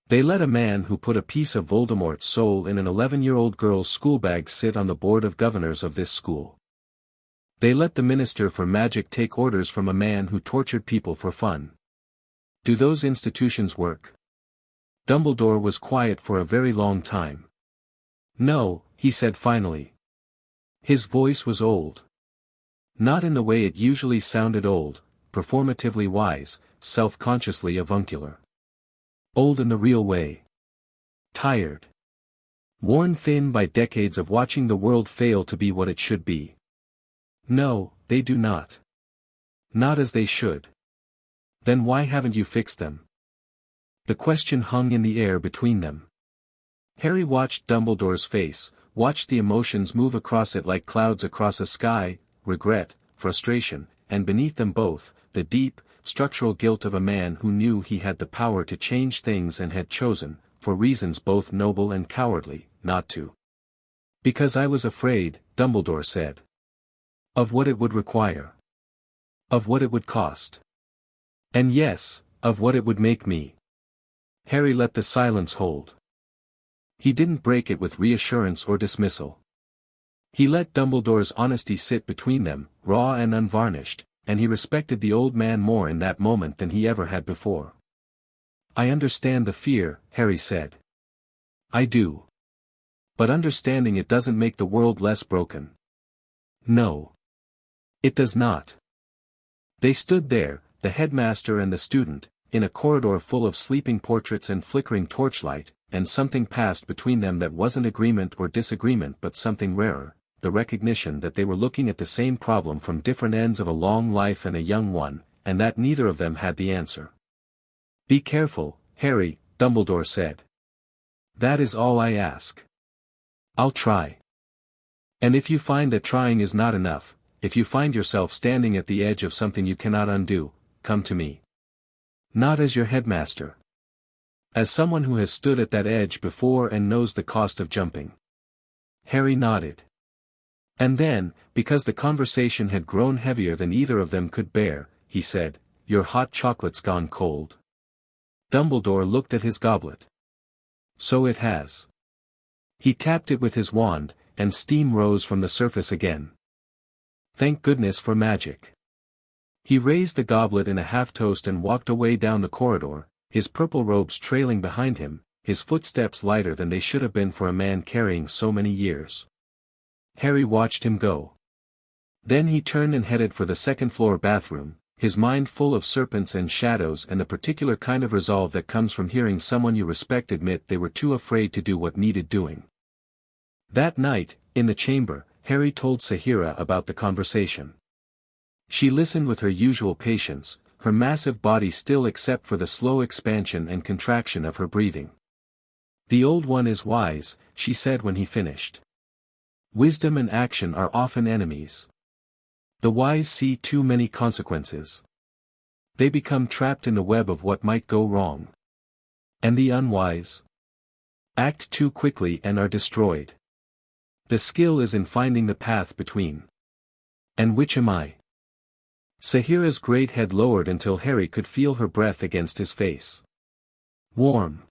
[SPEAKER 1] They let a man who put a piece of Voldemort's soul in an 11-year-old girl's schoolbag sit on the board of governors of this school. They let the Minister for Magic take orders from a man who tortured people for fun. Do those institutions work?" Dumbledore was quiet for a very long time. "No," he said finally. His voice was old. Not in the way it usually sounded old, performatively wise, self-consciously avuncular. Old in the real way. Tired. Worn thin by decades of watching the world fail to be what it should be. "No, they do not. Not as they should." "Then why haven't you fixed them?" The question hung in the air between them. Harry watched Dumbledore's face, watched the emotions move across it like clouds across a sky, regret, frustration, and beneath them both, the deep, structural guilt of a man who knew he had the power to change things and had chosen, for reasons both noble and cowardly, not to. "Because I was afraid," Dumbledore said. "Of what it would require. Of what it would cost. And yes, of what it would make me." Harry let the silence hold. He didn't break it with reassurance or dismissal. He let Dumbledore's honesty sit between them, raw and unvarnished, and he respected the old man more in that moment than he ever had before. "I understand the fear," Harry said. "I do. But understanding it doesn't make the world less broken." "No. It does not." They stood there, the headmaster and the student, in a corridor full of sleeping portraits and flickering torchlight, and something passed between them that wasn't agreement or disagreement but something rarer, the recognition that they were looking at the same problem from different ends of a long life and a young one, and that neither of them had the answer. "Be careful, Harry," Dumbledore said. "That is all I ask. I'll try. And if you find that trying is not enough, if you find yourself standing at the edge of something you cannot undo, come to me. Not as your headmaster. As someone who has stood at that edge before and knows the cost of jumping." Harry nodded. And then, because the conversation had grown heavier than either of them could bear, he said, "Your hot chocolate's gone cold." Dumbledore looked at his goblet. "So it has." He tapped it with his wand, and steam rose from the surface again. Thank goodness for magic. He raised the goblet in a half-toast and walked away down the corridor, his purple robes trailing behind him, his footsteps lighter than they should have been for a man carrying so many years. Harry watched him go. Then he turned and headed for the second-floor bathroom, his mind full of serpents and shadows and the particular kind of resolve that comes from hearing someone you respect admit they were too afraid to do what needed doing. That night, in the chamber, Harry told Sahira about the conversation. She listened with her usual patience, her massive body still except for the slow expansion and contraction of her breathing. "The Old One is wise," she said when he finished. "Wisdom and action are often enemies. The wise see too many consequences. They become trapped in the web of what might go wrong. And the unwise act too quickly and are destroyed. The skill is in finding the path between. And which am I?" Sahira's great head lowered until Harry could feel her breath against his face. "Warm.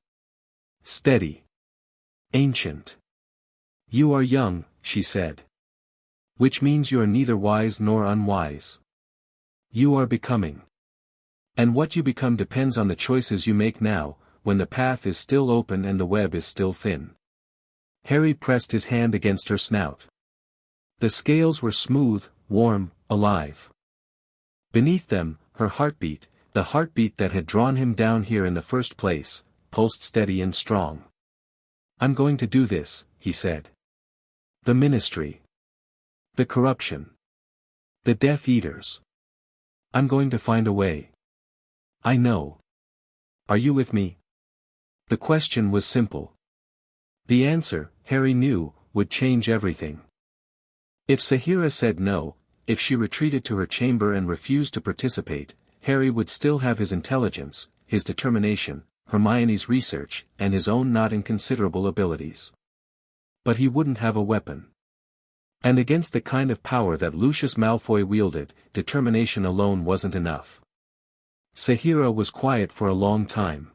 [SPEAKER 1] Steady. Ancient. You are young," she said. "Which means you are neither wise nor unwise. You are becoming. And what you become depends on the choices you make now, when the path is still open and the web is still thin." Harry pressed his hand against her snout. The scales were smooth, warm, alive. Beneath them, her heartbeat, the heartbeat that had drawn him down here in the first place, pulsed steady and strong. "I'm going to do this," he said. "The Ministry. The corruption. The Death Eaters. I'm going to find a way. I know. Are you with me?" The question was simple. The answer, Harry knew, would change everything. If Sahira said no, if she retreated to her chamber and refused to participate, Harry would still have his intelligence, his determination, Hermione's research, and his own not inconsiderable abilities. But he wouldn't have a weapon. And against the kind of power that Lucius Malfoy wielded, determination alone wasn't enough. Sahira was quiet for a long time.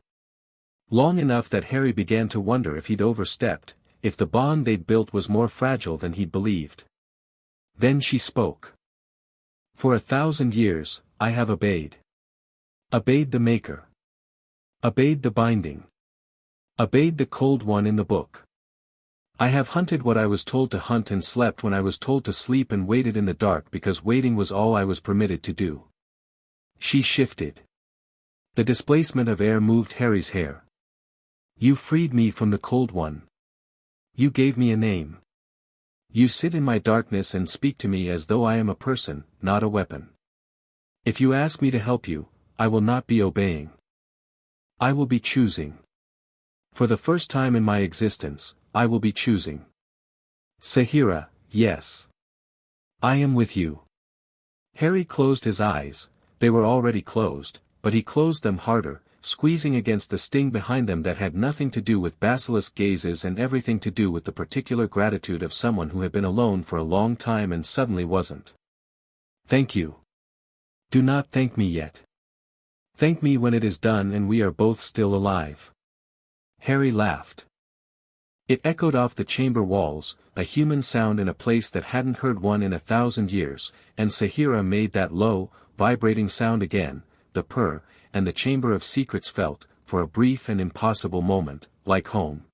[SPEAKER 1] Long enough that Harry began to wonder if he'd overstepped, if the bond they'd built was more fragile than he'd believed. Then she spoke. "For 1,000 years, I have obeyed. Obeyed the Maker. Obeyed the binding. Obeyed the Cold One in the book. I have hunted what I was told to hunt and slept when I was told to sleep and waited in the dark because waiting was all I was permitted to do." She shifted. The displacement of air moved Harry's hair. "You freed me from the Cold One. You gave me a name. You sit in my darkness and speak to me as though I am a person, not a weapon. If you ask me to help you, I will not be obeying. I will be choosing. For the first time in my existence, I will be choosing. Sahira, yes. I am with you." Harry closed his eyes, they were already closed, but he closed them harder, squeezing against the sting behind them that had nothing to do with basilisk gazes and everything to do with the particular gratitude of someone who had been alone for a long time and suddenly wasn't. "Thank you. Do not thank me yet. Thank me when it is done and we are both still alive." Harry laughed. It echoed off the chamber walls, a human sound in a place that hadn't heard one in 1,000 years, and Sahira made that low, vibrating sound again, the purr, and the Chamber of Secrets felt, for a brief and impossible moment, like home.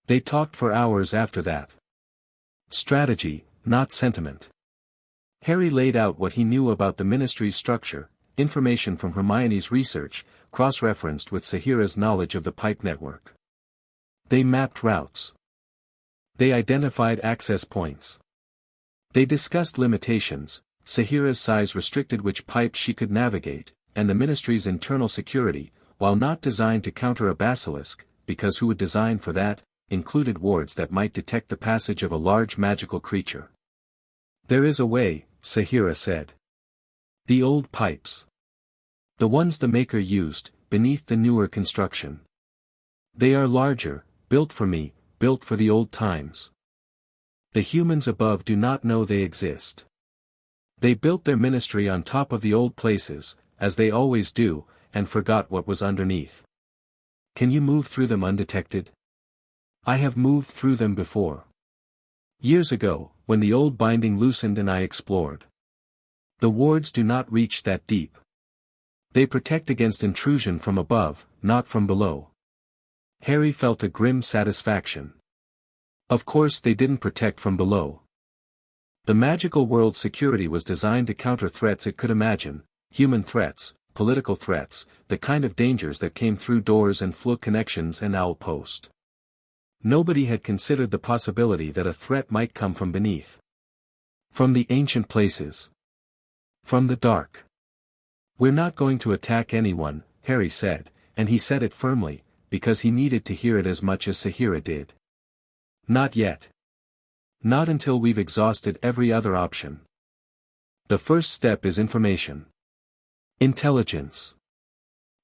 [SPEAKER 1] They talked for hours after that. Strategy, not sentiment. Harry laid out what he knew about the Ministry's structure, information from Hermione's research, cross-referenced with Sahira's knowledge of the pipe network. They mapped routes. They identified access points. They discussed limitations, Sahira's size restricted which pipes she could navigate, and the Ministry's internal security, while not designed to counter a basilisk, because who would design for that, included wards that might detect the passage of a large magical creature. "There is a way," Sahira said. "The old pipes. The ones the Maker used, beneath the newer construction. They are larger, built for me, built for the old times. The humans above do not know they exist. They built their ministry on top of the old places, as they always do, and forgot what was underneath. Can you move through them undetected? I have moved through them before. Years ago, when the old binding loosened and I explored. The wards do not reach that deep. They protect against intrusion from above, not from below. Harry felt a grim satisfaction. Of course they didn't protect from below. The magical world's security was designed to counter threats it could imagine, human threats, political threats, the kind of dangers that came through doors and fluke connections and owl post. Nobody had considered the possibility that a threat might come from beneath. From the ancient places. From the dark. We're not going to attack anyone, Harry said, and he said it firmly, because he needed to hear it as much as Sahira did. Not yet. Not until we've exhausted every other option. The first step is information. Intelligence.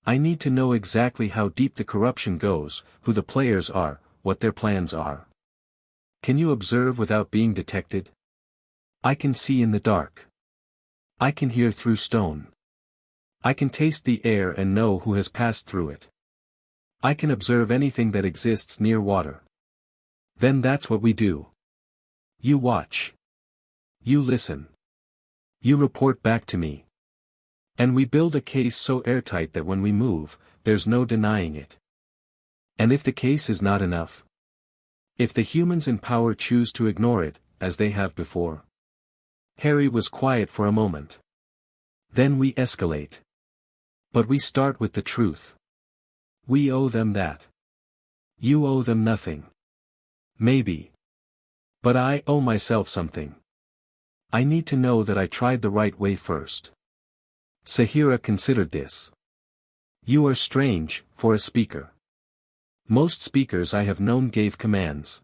[SPEAKER 1] I need to know exactly how deep the corruption goes, who the players are, what their plans are. Can you observe without being detected? I can see in the dark. I can hear through stone. I can taste the air and know who has passed through it. I can observe anything that exists near water. Then that's what we do. You watch. You listen. You report back to me. And we build a case so airtight that when we move, there's no denying it. And if the case is not enough? If the humans in power choose to ignore it, as they have before? Harry was quiet for a moment. Then we escalate. But we start with the truth. We owe them that. You owe them nothing. Maybe. But I owe myself something. I need to know that I tried the right way first. Sahira considered this. You are strange, for a speaker. Most speakers I have known gave commands.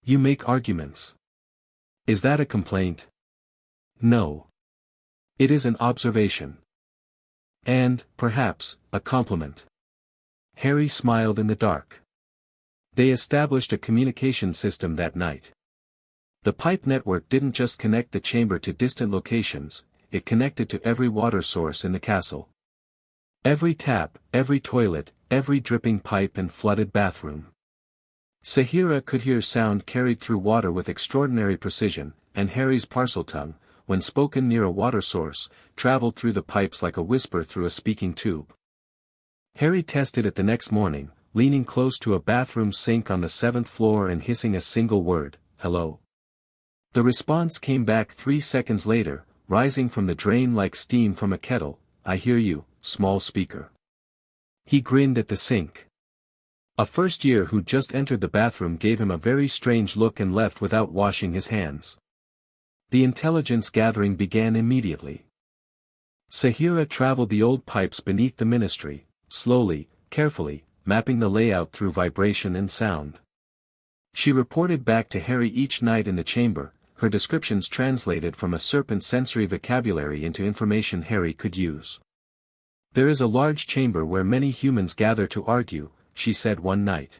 [SPEAKER 1] You make arguments. Is that a complaint? No. It is an observation. And, perhaps, a compliment. Harry smiled in the dark. They established a communication system that night. The pipe network didn't just connect the chamber to distant locations, it connected to every water source in the castle. Every tap, every toilet, every dripping pipe and flooded bathroom. Sahira could hear sound carried through water with extraordinary precision, and Harry's Parseltongue, when spoken near a water source, traveled through the pipes like a whisper through a speaking tube. Harry tested it the next morning, leaning close to a bathroom sink on the 7th floor and hissing a single word, hello. The response came back 3 seconds later, rising from the drain like steam from a kettle, I hear you, small speaker. He grinned at the sink. A first year who'd just entered the bathroom gave him a very strange look and left without washing his hands. The intelligence gathering began immediately. Sahira traveled the old pipes beneath the ministry, slowly, carefully, mapping the layout through vibration and sound. She reported back to Harry each night in the chamber, her descriptions translated from a serpent sensory vocabulary into information Harry could use. There is a large chamber where many humans gather to argue, she said one night.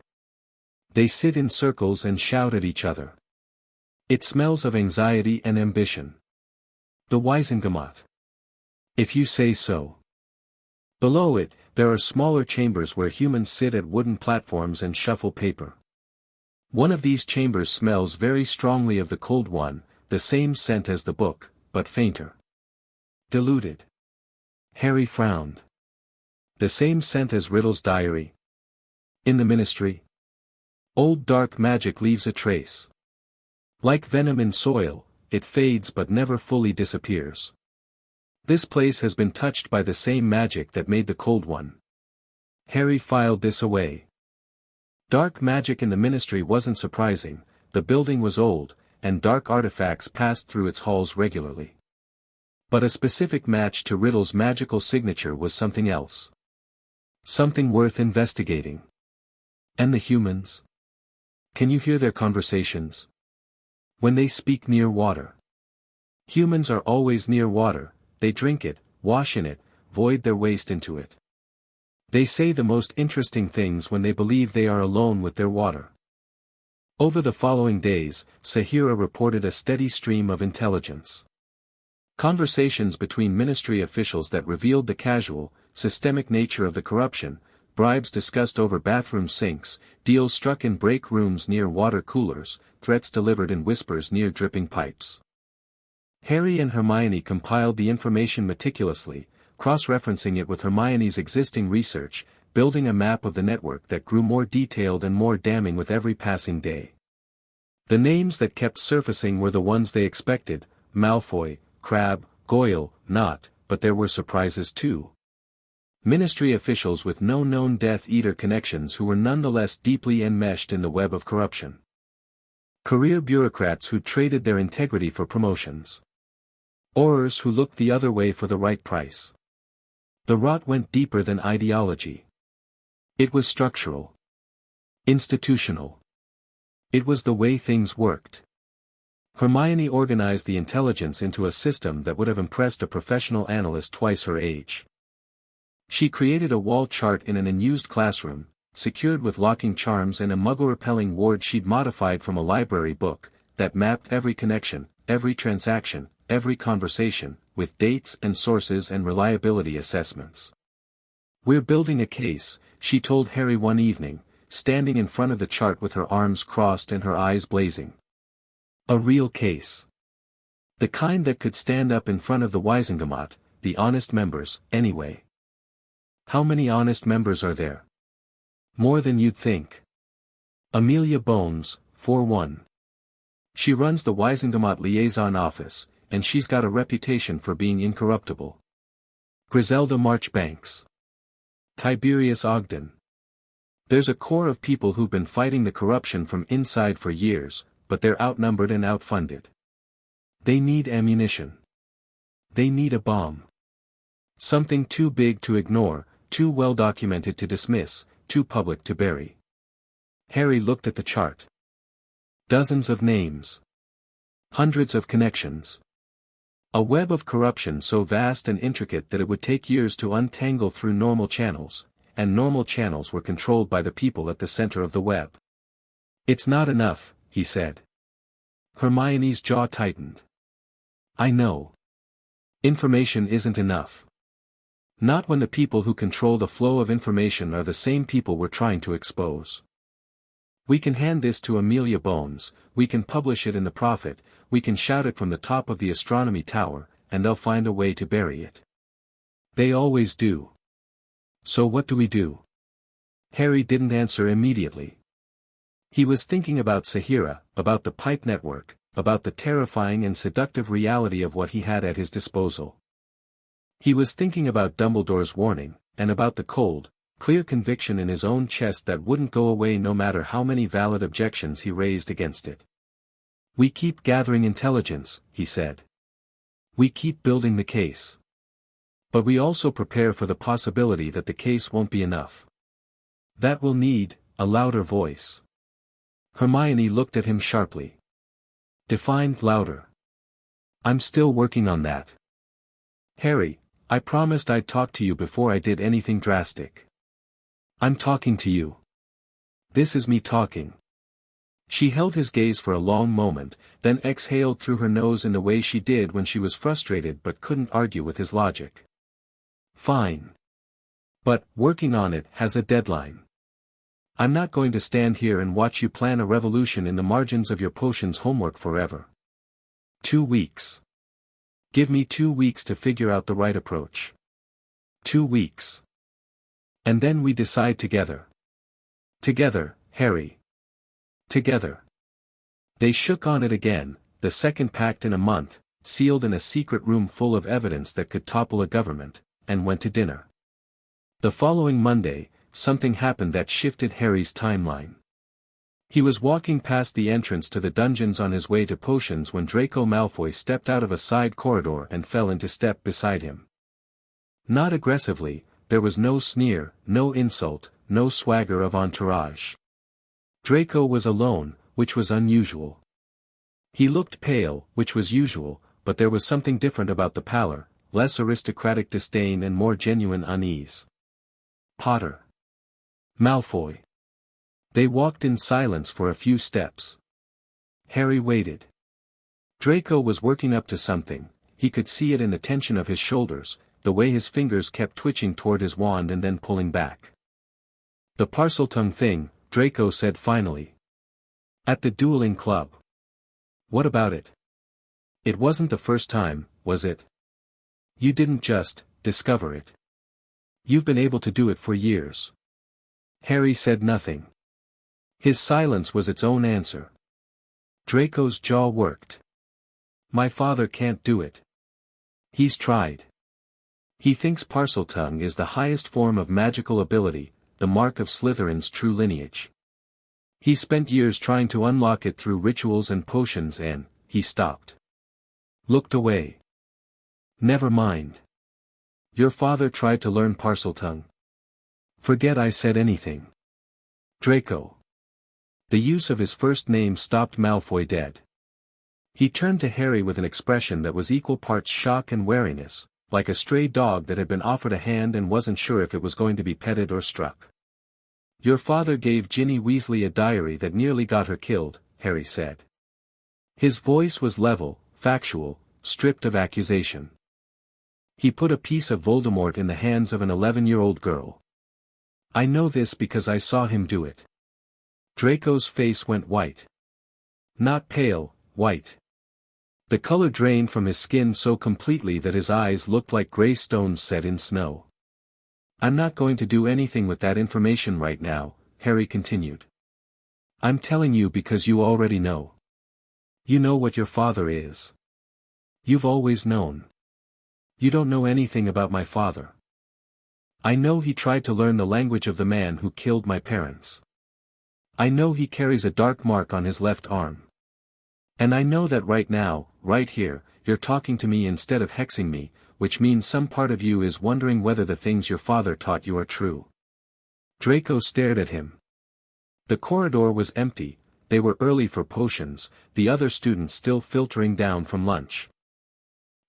[SPEAKER 1] They sit in circles and shout at each other. It smells of anxiety and ambition. The Weisengamot. If you say so. Below it, there are smaller chambers where humans sit at wooden platforms and shuffle paper. One of these chambers smells very strongly of the cold one, the same scent as the book, but fainter. Diluted. Harry frowned. The same scent as Riddle's diary. In the ministry. Old dark magic leaves a trace. Like venom in soil, it fades but never fully disappears. This place has been touched by the same magic that made the cold one. Harry filed this away. Dark magic in the ministry wasn't surprising, the building was old, and dark artifacts passed through its halls regularly. But a specific match to Riddle's magical signature was something else. Something worth investigating. And the humans? Can you hear their conversations? When they speak near water. Humans are always near water, they drink it, wash in it, void their waste into it. They say the most interesting things when they believe they are alone with their water. Over the following days, Sahira reported a steady stream of intelligence. Conversations between ministry officials that revealed the casual, systemic nature of the corruption, bribes discussed over bathroom sinks, deals struck in break rooms near water coolers, threats delivered in whispers near dripping pipes. Harry and Hermione compiled the information meticulously, cross-referencing it with Hermione's existing research, building a map of the network that grew more detailed and more damning with every passing day. The names that kept surfacing were the ones they expected: Malfoy, Crabbe, Goyle, not, but there were surprises too. Ministry officials with no known Death Eater connections who were nonetheless deeply enmeshed in the web of corruption. Career bureaucrats who traded their integrity for promotions. Aurors who looked the other way for the right price. The rot went deeper than ideology. It was structural. Institutional. It was the way things worked. Hermione organized the intelligence into a system that would have impressed a professional analyst twice her age. She created a wall chart in an unused classroom, secured with locking charms and a muggle-repelling ward she'd modified from a library book, that mapped every connection, every transaction, every conversation, with dates and sources and reliability assessments. "We're building a case," she told Harry one evening, standing in front of the chart with her arms crossed and her eyes blazing. "A real case. The kind that could stand up in front of the Wisengamot, the honest members, anyway." "How many honest members are there?" "More than you'd think. Amelia Bones, for one. She runs the Wisengamot liaison office, and she's got a reputation for being incorruptible. Griselda Marchbanks. Tiberius Ogden. There's a core of people who've been fighting the corruption from inside for years, but they're outnumbered and outfunded. They need ammunition. They need a bomb. Something too big to ignore, too well documented to dismiss, too public to bury." Harry looked at the chart. Dozens of names. Hundreds of connections. A web of corruption so vast and intricate that it would take years to untangle through normal channels, and normal channels were controlled by the people at the center of the web. "It's not enough," he said. Hermione's jaw tightened. "I know. Information isn't enough. Not when the people who control the flow of information are the same people we're trying to expose. We can hand this to Amelia Bones, we can publish it in the Prophet, we can shout it from the top of the astronomy tower, and they'll find a way to bury it. They always do. So what do we do?" Harry didn't answer immediately. He was thinking about Sahira, about the pipe network, about the terrifying and seductive reality of what he had at his disposal. He was thinking about Dumbledore's warning, and about the cold, clear conviction in his own chest that wouldn't go away no matter how many valid objections he raised against it. "We keep gathering intelligence," he said. "We keep building the case. But we also prepare for the possibility that the case won't be enough. That will need a louder voice." Hermione looked at him sharply. "Define louder." "I'm still working on that. Harry, I promised I'd talk to you before I did anything drastic. I'm talking to you. This is me talking." She held his gaze for a long moment, then exhaled through her nose in the way she did when she was frustrated but couldn't argue with his logic. "Fine. But, working on it has a deadline. I'm not going to stand here and watch you plan a revolution in the margins of your potions homework forever. 2 weeks. Give me 2 weeks to figure out the right approach. 2 weeks. And then we decide together. Together, Harry. Together." They shook on it again, the second pact in a month, sealed in a secret room full of evidence that could topple a government, and went to dinner. The following Monday, something happened that shifted Harry's timeline. He was walking past the entrance to the dungeons on his way to potions when Draco Malfoy stepped out of a side corridor and fell into step beside him. Not aggressively, there was no sneer, no insult, no swagger of entourage. Draco was alone, which was unusual. He looked pale, which was usual, but there was something different about the pallor, less aristocratic disdain and more genuine unease. "Potter. Malfoy." They walked in silence for a few steps. Harry waited. Draco was working up to something, he could see it in the tension of his shoulders, the way his fingers kept twitching toward his wand and then pulling back. The Parseltongue thing, Draco said finally. At the dueling club. What about it? It wasn't the first time, was it? You didn't just discover it. You've been able to do it for years. Harry said nothing. His silence was its own answer. Draco's jaw worked. My father can't do it. He's tried. He thinks Parseltongue is the highest form of magical ability, the mark of Slytherin's true lineage. He spent years trying to unlock it through rituals and potions and, he stopped. Looked away. Never mind. Your father tried to learn Parseltongue. Forget I said anything. Draco. The use of his first name stopped Malfoy dead. He turned to Harry with an expression that was equal parts shock and wariness, like a stray dog that had been offered a hand and wasn't sure if it was going to be petted or struck. Your father gave Ginny Weasley a diary that nearly got her killed, Harry said. His voice was level, factual, stripped of accusation. He put a piece of Voldemort in the hands of an 11-year-old girl. I know this because I saw him do it. Draco's face went white. Not pale, white. The color drained from his skin so completely that his eyes looked like gray stones set in snow. I'm not going to do anything with that information right now, Harry continued. I'm telling you because you already know. You know what your father is. You've always known. You don't know anything about my father. I know he tried to learn the language of the man who killed my parents. I know he carries a dark mark on his left arm. And I know that right now, right here, you're talking to me instead of hexing me, which means some part of you is wondering whether the things your father taught you are true. Draco stared at him. The corridor was empty, they were early for potions, the other students still filtering down from lunch.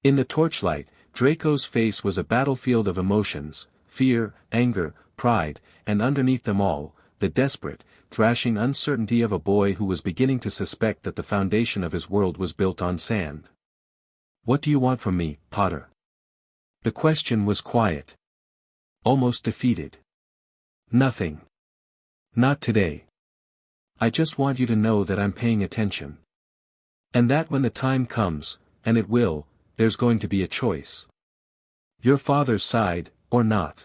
[SPEAKER 1] In the torchlight, Draco's face was a battlefield of emotions, fear, anger, pride, and underneath them all, the desperate, thrashing uncertainty of a boy who was beginning to suspect that the foundation of his world was built on sand. What do you want from me, Potter? The question was quiet. Almost defeated. Nothing. Not today. I just want you to know that I'm paying attention. And that when the time comes, and it will, there's going to be a choice. Your father's side, or not.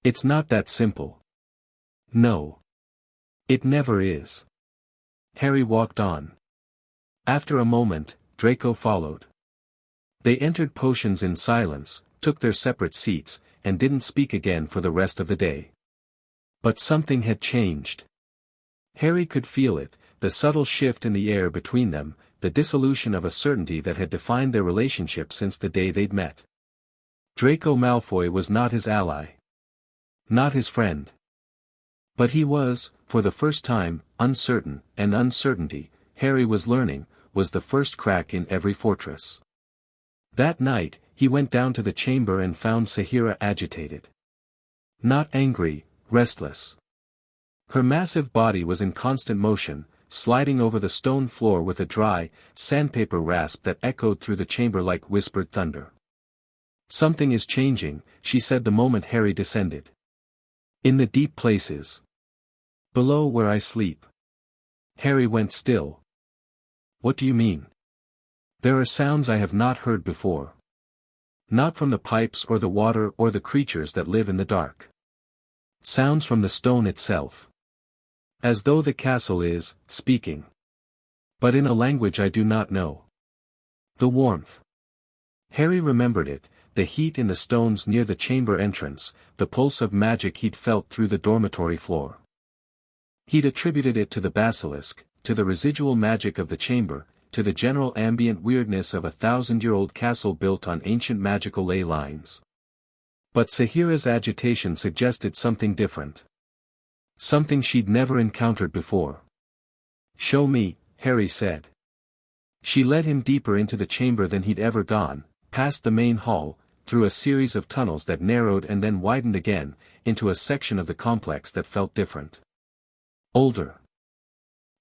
[SPEAKER 1] It's not that simple. No. It never is. Harry walked on. After a moment, Draco followed. They entered potions in silence, took their separate seats, and didn't speak again for the rest of the day. But something had changed. Harry could feel it, the subtle shift in the air between them, the dissolution of a certainty that had defined their relationship since the day they'd met. Draco Malfoy was not his ally. Not his friend. But he was, for the first time, uncertain, and uncertainty, Harry was learning, was the first crack in every fortress. That night, he went down to the chamber and found Sahira agitated. Not angry, restless. Her massive body was in constant motion, sliding over the stone floor with a dry, sandpaper rasp that echoed through the chamber like whispered thunder. Something is changing, she said the moment Harry descended. In the deep places. Below where I sleep. Harry went still. What do you mean? There are sounds I have not heard before. Not from the pipes or the water or the creatures that live in the dark. Sounds from the stone itself. As though the castle is, speaking. But in a language I do not know. The warmth. Harry remembered it, the heat in the stones near the chamber entrance, the pulse of magic he'd felt through the dormitory floor. He'd attributed it to the basilisk, to the residual magic of the chamber, to the general ambient weirdness of a 1,000-year-old castle built on ancient magical ley lines. But Sahira's agitation suggested something different. Something she'd never encountered before. Show me, Harry said. She led him deeper into the chamber than he'd ever gone, past the main hall, through a series of tunnels that narrowed and then widened again, into a section of the complex that felt different. Older.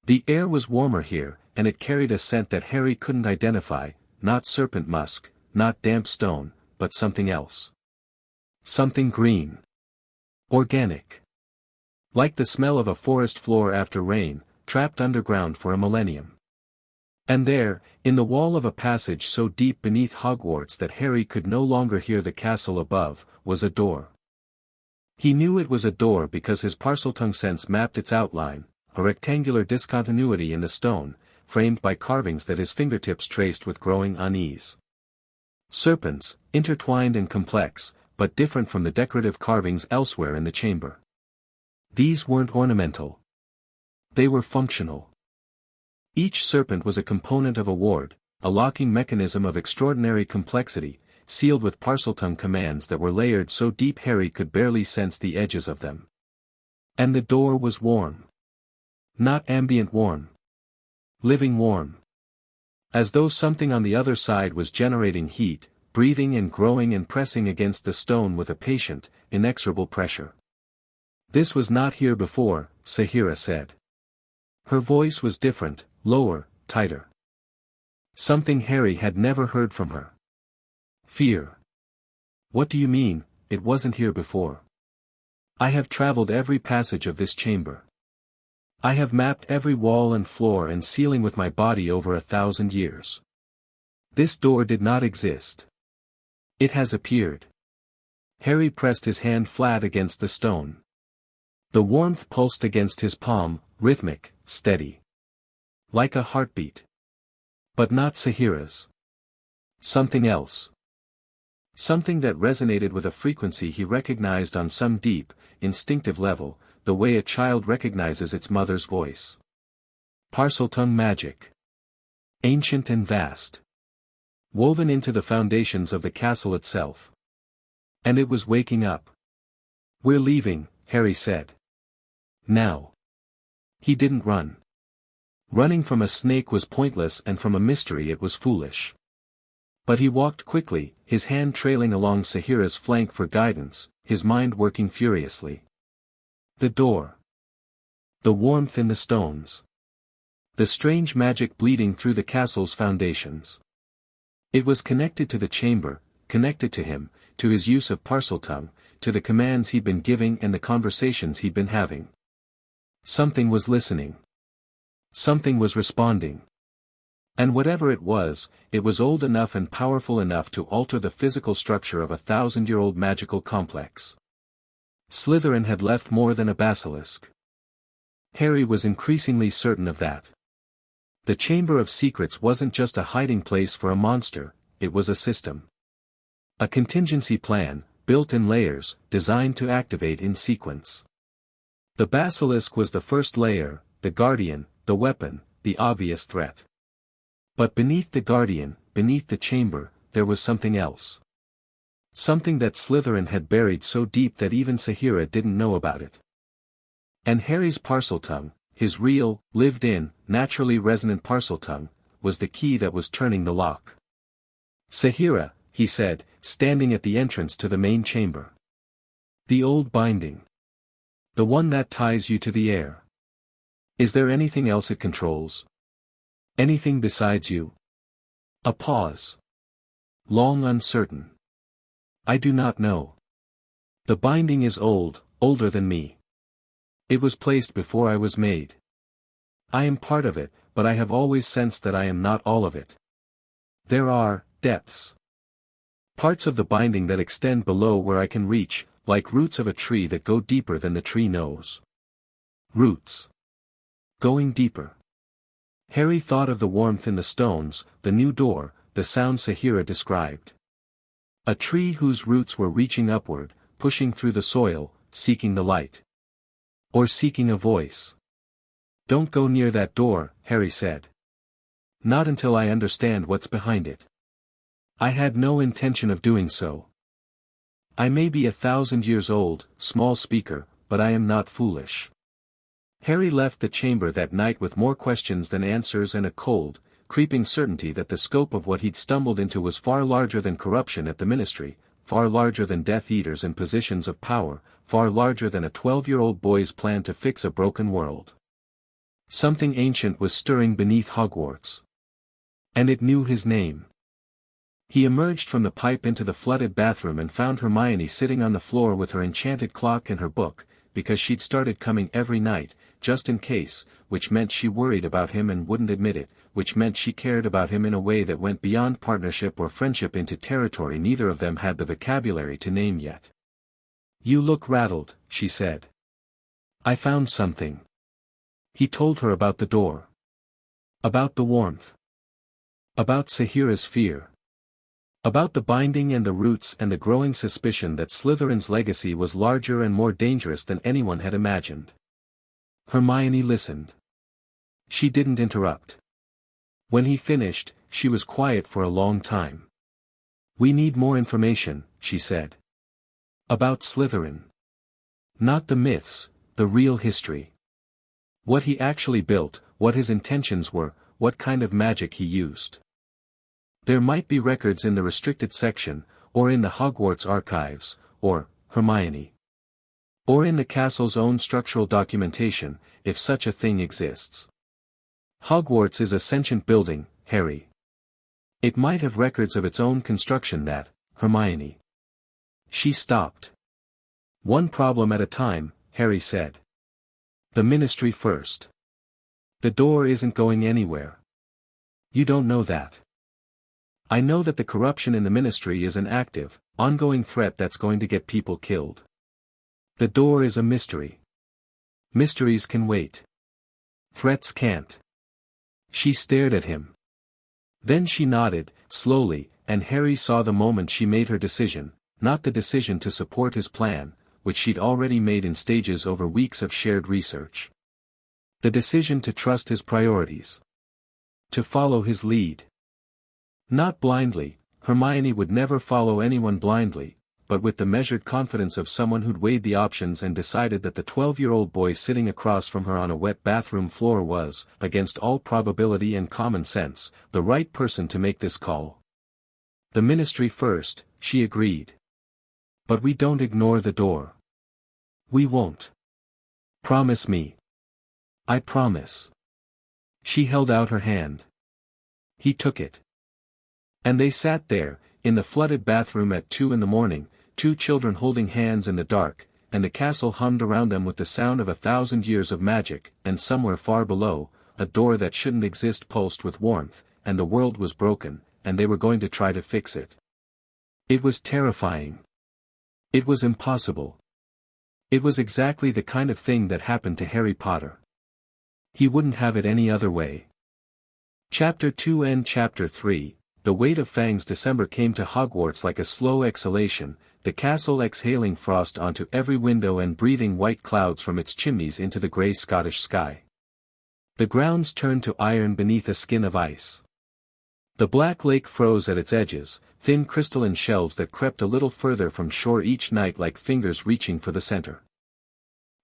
[SPEAKER 1] The air was warmer here, and it carried a scent that Harry couldn't identify, not serpent musk, not damp stone, but something else. Something green. Organic. Like the smell of a forest floor after rain, trapped underground for a millennium. And there, in the wall of a passage so deep beneath Hogwarts that Harry could no longer hear the castle above, was a door. He knew it was a door because his Parseltongue sense mapped its outline, a rectangular discontinuity in the stone, framed by carvings that his fingertips traced with growing unease. Serpents, intertwined and complex, but different from the decorative carvings elsewhere in the chamber. These weren't ornamental. They were functional. Each serpent was a component of a ward, a locking mechanism of extraordinary complexity, sealed with Parseltongue commands that were layered so deep Harry could barely sense the edges of them. And the door was warm. Not ambient warm. Living warm. As though something on the other side was generating heat, breathing and growing and pressing against the stone with a patient, inexorable pressure. "This was not here before," Sahira said. Her voice was different, lower, tighter. Something Harry had never heard from her. Fear. "What do you mean, it wasn't here before?" "I have traveled every passage of this chamber. I have mapped every wall and floor and ceiling with my body over 1,000 years. This door did not exist. It has appeared." Harry pressed his hand flat against the stone. The warmth pulsed against his palm, rhythmic, steady. Like a heartbeat. But not Sahira's. Something else. Something that resonated with a frequency he recognized on some deep, instinctive level, the way a child recognizes its mother's voice. Parseltongue magic. Ancient and vast. Woven into the foundations of the castle itself. And it was waking up. "We're leaving," Harry said. "Now." He didn't run. Running from a snake was pointless and from a mystery it was foolish. But he walked quickly, his hand trailing along Sahira's flank for guidance, his mind working furiously. The door. The warmth in the stones. The strange magic bleeding through the castle's foundations. It was connected to the chamber, connected to him, to his use of Parseltongue, to the commands he'd been giving and the conversations he'd been having. Something was listening. Something was responding. And whatever it was old enough and powerful enough to alter the physical structure of a 1,000-year-old magical complex. Slytherin had left more than a basilisk. Harry was increasingly certain of that. The Chamber of Secrets wasn't just a hiding place for a monster, it was a system. A contingency plan, built in layers, designed to activate in sequence. The Basilisk was the first layer, the guardian, the weapon, the obvious threat. But beneath the guardian, beneath the chamber, there was something else. Something that Slytherin had buried so deep that even Sahira didn't know about it. And Harry's Parseltongue, his real, lived-in, naturally resonant Parseltongue, was the key that was turning the lock. "Sahira," he said, standing at the entrance to the main chamber. "The old binding. The one that ties you to the air. Is there anything else it controls? Anything besides you?" A pause. Long uncertain. "I do not know. The binding is old, older than me. It was placed before I was made. I am part of it, but I have always sensed that I am not all of it. There are depths. Parts of the binding that extend below where I can reach, like roots of a tree that go deeper than the tree knows. Roots. Going deeper." Harry thought of the warmth in the stones, the new door, the sound Sahira described. A tree whose roots were reaching upward, pushing through the soil, seeking the light. Or seeking a voice. "Don't go near that door," Harry said. "Not until I understand what's behind it." "I had no intention of doing so. I may be 1,000 years old, small speaker, but I am not foolish." Harry left the chamber that night with more questions than answers and a cold, creeping certainty that the scope of what he'd stumbled into was far larger than corruption at the ministry, far larger than Death Eaters in positions of power, far larger than a 12-year-old boy's plan to fix a broken world. Something ancient was stirring beneath Hogwarts. And it knew his name. He emerged from the pipe into the flooded bathroom and found Hermione sitting on the floor with her enchanted clock and her book, because she'd started coming every night, just in case, which meant she worried about him and wouldn't admit it, which meant she cared about him in a way that went beyond partnership or friendship into territory neither of them had the vocabulary to name yet. "You look rattled," she said. "I found something." He told her about the door. About the warmth. About Sahira's fear. About the binding and the roots and the growing suspicion that Slytherin's legacy was larger and more dangerous than anyone had imagined. Hermione listened. She didn't interrupt. When he finished, she was quiet for a long time. "We need more information," she said. "About Slytherin. Not the myths, the real history. What he actually built, what his intentions were, what kind of magic he used. There might be records in the restricted section, or in the Hogwarts archives, or, Hermione. Or in the castle's own structural documentation, if such a thing exists. Hogwarts is a sentient building, Harry. It might have records of its own construction that, Hermione." She stopped. "One problem at a time," Harry said. "The Ministry first. The door isn't going anywhere. You don't know that. I know that the corruption in the Ministry is an active, ongoing threat that's going to get people killed. The door is a mystery. Mysteries can wait. Threats can't." She stared at him. Then she nodded, slowly, and Harry saw the moment she made her decision, not the decision to support his plan, which she'd already made in stages over weeks of shared research. The decision to trust his priorities. To follow his lead. Not blindly, Hermione would never follow anyone blindly, but with the measured confidence of someone who'd weighed the options and decided that the 12-year-old boy sitting across from her on a wet bathroom floor was, against all probability and common sense, the right person to make this call. "The Ministry first," she agreed. "But we don't ignore the door. We won't. Promise me." "I promise." She held out her hand. He took it. And they sat there, in the flooded bathroom at 2 a.m, two children holding hands in the dark, and the castle hummed around them with the sound of 1,000 years of magic, and somewhere far below, a door that shouldn't exist pulsed with warmth, and the world was broken, and they were going to try to fix it. It was terrifying. It was impossible. It was exactly the kind of thing that happened to Harry Potter. He wouldn't have it any other way. Chapter 2 and Chapter 3. The weight of Fang's December came to Hogwarts like a slow exhalation, the castle exhaling frost onto every window and breathing white clouds from its chimneys into the grey Scottish sky. The grounds turned to iron beneath a skin of ice. The black lake froze at its edges, thin crystalline shelves that crept a little further from shore each night like fingers reaching for the center.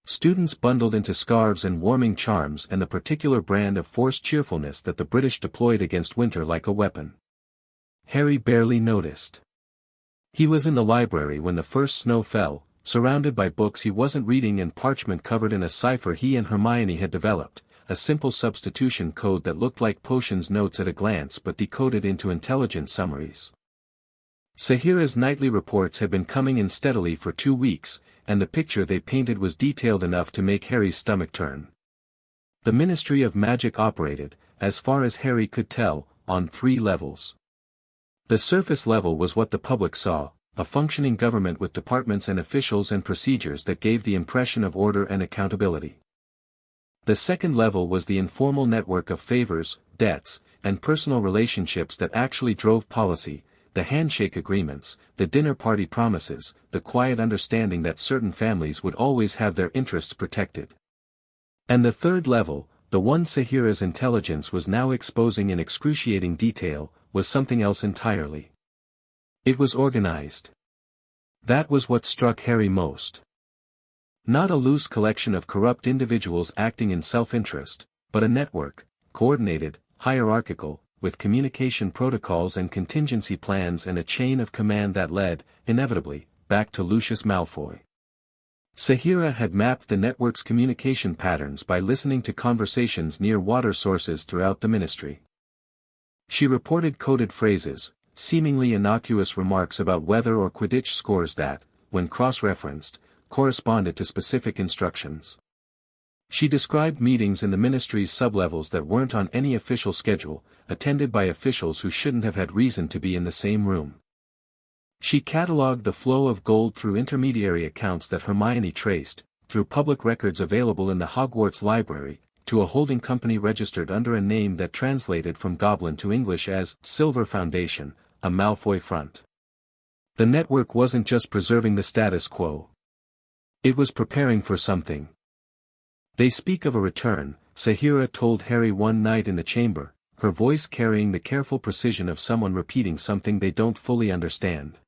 [SPEAKER 1] Students bundled into scarves and warming charms and the particular brand of forced cheerfulness that the British deployed against winter like a weapon. Harry barely noticed. He was in the library when the first snow fell, surrounded by books he wasn't reading and parchment covered in a cipher he and Hermione had developed, a simple substitution code that looked like potions notes at a glance but decoded into intelligent summaries. Sahira's nightly reports had been coming in steadily for 2 weeks, and the picture they painted was detailed enough to make Harry's stomach turn. The Ministry of Magic operated, as far as Harry could tell, on 3 levels. The surface level was what the public saw, a functioning government with departments and officials and procedures that gave the impression of order and accountability. The second level was the informal network of favors, debts, and personal relationships that actually drove policy, the handshake agreements, the dinner party promises, the quiet understanding that certain families would always have their interests protected. And the third level, the one Sahira's intelligence was now exposing in excruciating detail, was something else entirely. It was organized. That was what struck Harry most. Not a loose collection of corrupt individuals acting in self-interest, but a network, coordinated, hierarchical, with communication protocols and contingency plans and a chain of command that led, inevitably, back to Lucius Malfoy. Sahira had mapped the network's communication patterns by listening to conversations near water sources throughout the Ministry. She reported coded phrases, seemingly innocuous remarks about weather or Quidditch scores that, when cross-referenced, corresponded to specific instructions. She described meetings in the ministry's sublevels that weren't on any official schedule, attended by officials who shouldn't have had reason to be in the same room. She catalogued the flow of gold through intermediary accounts that Hermione traced, through public records available in the Hogwarts library, to a holding company registered under a name that translated from Goblin to English as Silver Foundation, a Malfoy front. The network wasn't just preserving the status quo. It was preparing for something. They speak of a return, Sahira told Harry one night in the chamber, her voice carrying the careful precision of someone repeating something they don't fully understand.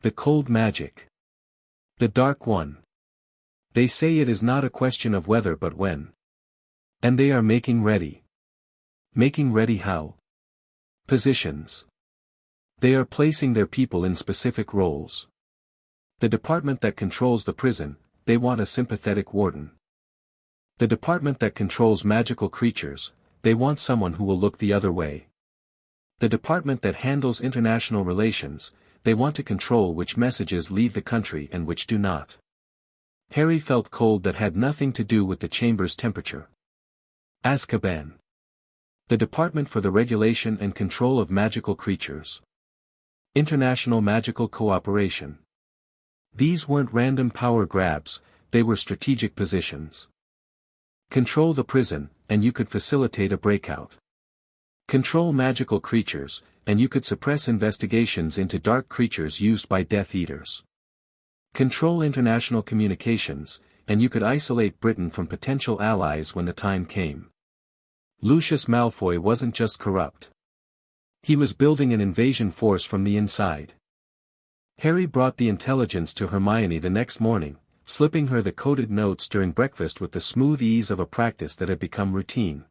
[SPEAKER 1] The cold magic. The dark one. They say it is not a question of whether but when. And they are making ready. Making ready how? Positions. They are placing their people in specific roles. The department that controls the prison, they want a sympathetic warden. The department that controls magical creatures, they want someone who will look the other way. The department that handles international relations, they want to control which messages leave the country and which do not. Harry felt cold that had nothing to do with the chamber's temperature. Azkaban. The Department for the Regulation and Control of Magical Creatures. International Magical Cooperation. These weren't random power grabs, they were strategic positions. Control the prison, and you could facilitate a breakout. Control magical creatures, and you could suppress investigations into dark creatures used by Death Eaters. Control international communications, and you could isolate Britain from potential allies when the time came. Lucius Malfoy wasn't just corrupt. He was building an invasion force from the inside. Harry brought the intelligence to Hermione the next morning, slipping her the coded notes during breakfast with the smooth ease of a practice that had become routine.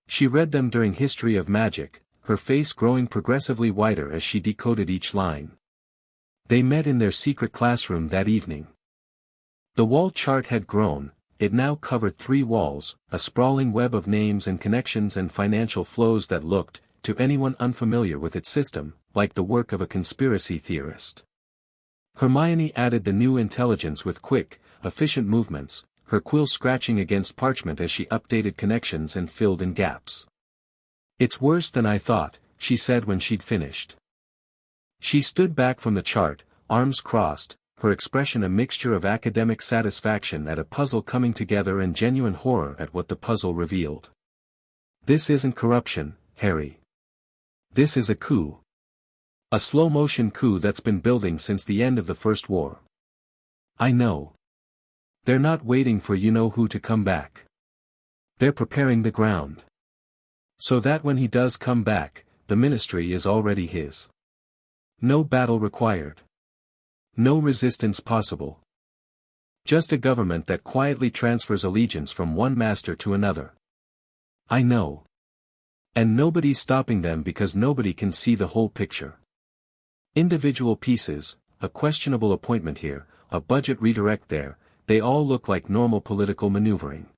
[SPEAKER 1] She read them during History of Magic, her face growing progressively whiter as she decoded each line. They met in their secret classroom that evening. The wall chart had grown, it now covered 3 walls, a sprawling web of names and connections and financial flows that looked, to anyone unfamiliar with its system, like the work of a conspiracy theorist. Hermione added the new intelligence with quick, efficient movements, her quill scratching against parchment as she updated connections and filled in gaps. "It's worse than I thought," she said when she'd finished. She stood back from the chart, arms crossed, her expression a mixture of academic satisfaction at a puzzle coming together and genuine horror at what the puzzle revealed. "This isn't corruption, Harry. This is a coup. A slow-motion coup that's been building since the end of the First War. I know. They're not waiting for you-know-who to come back. They're preparing the ground. So that when he does come back, the ministry is already his. No battle required. No resistance possible. Just a government that quietly transfers allegiance from one master to another. I know. And nobody's stopping them because nobody can see the whole picture. Individual pieces, a questionable appointment here, a budget redirect there, they all look like normal political maneuvering.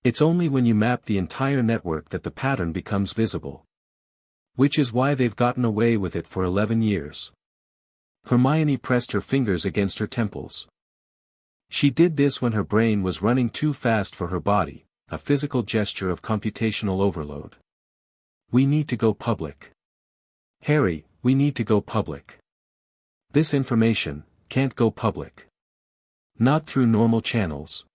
[SPEAKER 1] It's only when you map the entire network that the pattern becomes visible. Which is why they've gotten away with it for 11 years. Hermione pressed her fingers against her temples. She did this when her brain was running too fast for her body, a physical gesture of computational overload. We need to go public. Harry, we need to go public. This information can't go public. Not through normal channels.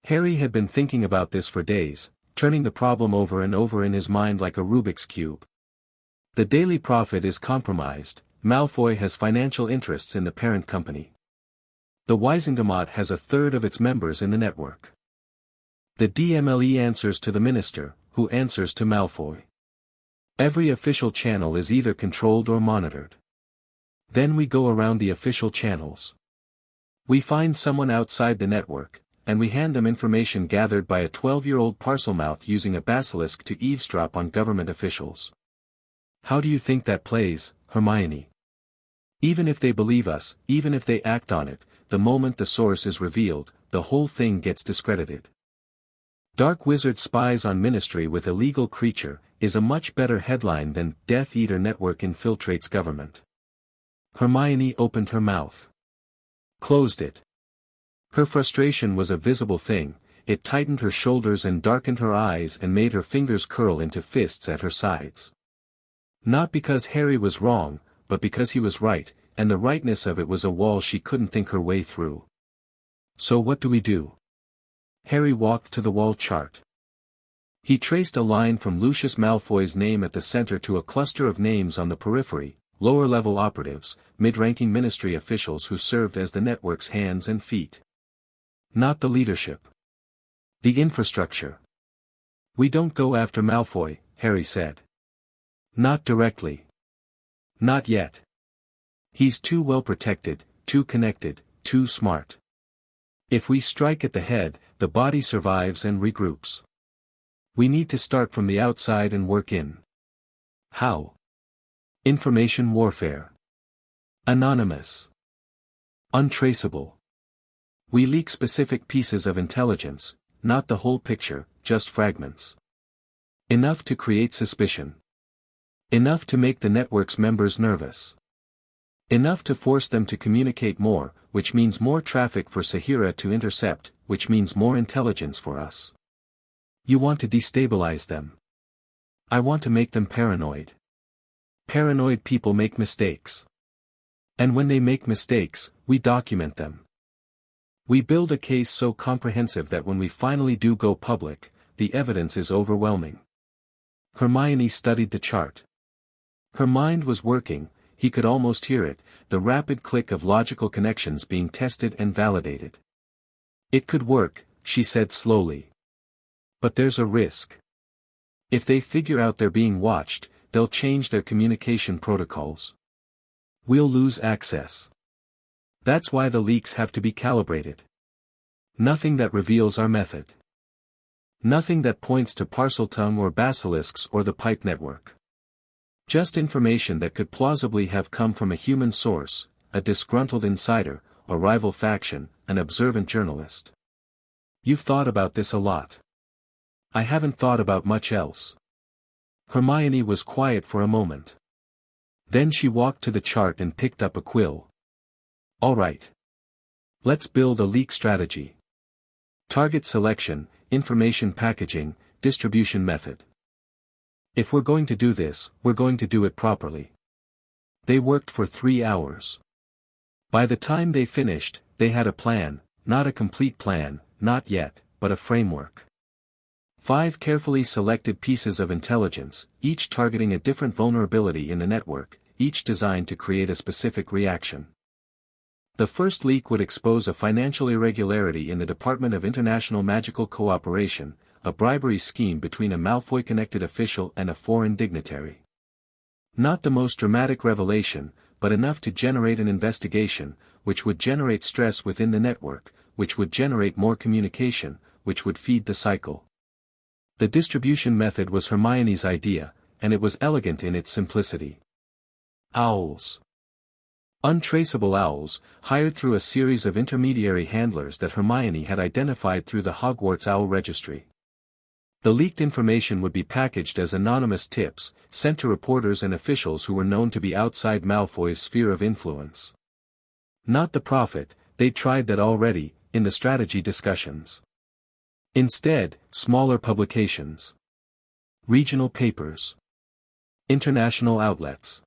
[SPEAKER 1] Harry had been thinking about this for days, turning the problem over and over in his mind like a Rubik's Cube. The Daily Prophet is compromised, Malfoy has financial interests in the parent company. The Wisengamot has a third of its members in the network. The DMLE answers to the minister, who answers to Malfoy. Every official channel is either controlled or monitored. Then we go around the official channels. We find someone outside the network, and we hand them information gathered by a 12-year-old Parselmouth using a Basilisk to eavesdrop on government officials. How do you think that plays, Hermione? Even if they believe us, even if they act on it, the moment the source is revealed, the whole thing gets discredited. Dark Wizard spies on Ministry with illegal creature, is a much better headline than Death Eater Network infiltrates government. Hermione opened her mouth. Closed it. Her frustration was a visible thing. It tightened her shoulders and darkened her eyes and made her fingers curl into fists at her sides. Not because Harry was wrong, but because he was right, and the rightness of it was a wall she couldn't think her way through. So what do we do? Harry walked to the wall chart. He traced a line from Lucius Malfoy's name at the center to a cluster of names on the periphery, lower-level operatives, mid-ranking ministry officials who served as the network's hands and feet. Not the leadership. The infrastructure. We don't go after Malfoy, Harry said. Not directly. Not yet. He's too well protected, too connected, too smart. If we strike at the head, the body survives and regroups. We need to start from the outside and work in. How? Information warfare. Anonymous. Untraceable. We leak specific pieces of intelligence, not the whole picture, just fragments. Enough to create suspicion. Enough to make the network's members nervous. Enough to force them to communicate more, which means more traffic for Sahira to intercept, which means more intelligence for us. You want to destabilize them. I want to make them paranoid. Paranoid people make mistakes. And when they make mistakes, we document them. We build a case so comprehensive that when we finally do go public, the evidence is overwhelming. Hermione studied the chart. Her mind was working, he could almost hear it, the rapid click of logical connections being tested and validated. It could work, she said slowly. But there's a risk. If they figure out they're being watched, they'll change their communication protocols. We'll lose access. That's why the leaks have to be calibrated. Nothing that reveals our method. Nothing that points to Parseltongue or Basilisks or the pipe network. Just information that could plausibly have come from a human source, a disgruntled insider, a rival faction, an observant journalist. You've thought about this a lot. I haven't thought about much else. Hermione was quiet for a moment. Then she walked to the chart and picked up a quill. All right. Let's build a leak strategy. Target selection, information packaging, distribution method. If we're going to do this, we're going to do it properly. They worked for 3 hours. By the time they finished, they had a plan, not a complete plan, not yet, but a framework. 5 carefully selected pieces of intelligence, each targeting a different vulnerability in the network, each designed to create a specific reaction. The first leak would expose a financial irregularity in the Department of International Magical Cooperation, a bribery scheme between a Malfoy-connected official and a foreign dignitary. Not the most dramatic revelation, but enough to generate an investigation, which would generate stress within the network, which would generate more communication, which would feed the cycle. The distribution method was Hermione's idea, and it was elegant in its simplicity. Owls. Untraceable owls, hired through a series of intermediary handlers that Hermione had identified through the Hogwarts Owl Registry. The leaked information would be packaged as anonymous tips, sent to reporters and officials who were known to be outside Malfoy's sphere of influence. Not the Prophet, they'd tried that already, in the strategy discussions. Instead, smaller publications. Regional papers. International outlets.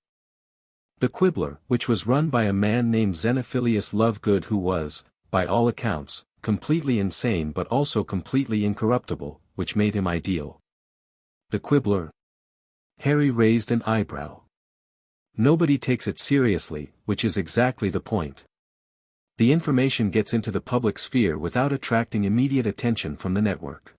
[SPEAKER 1] The Quibbler, which was run by a man named Xenophilius Lovegood who was, by all accounts, completely insane but also completely incorruptible, which made him ideal. The Quibbler. Harry raised an eyebrow. Nobody takes it seriously, which is exactly the point. The information gets into the public sphere without attracting immediate attention from the network.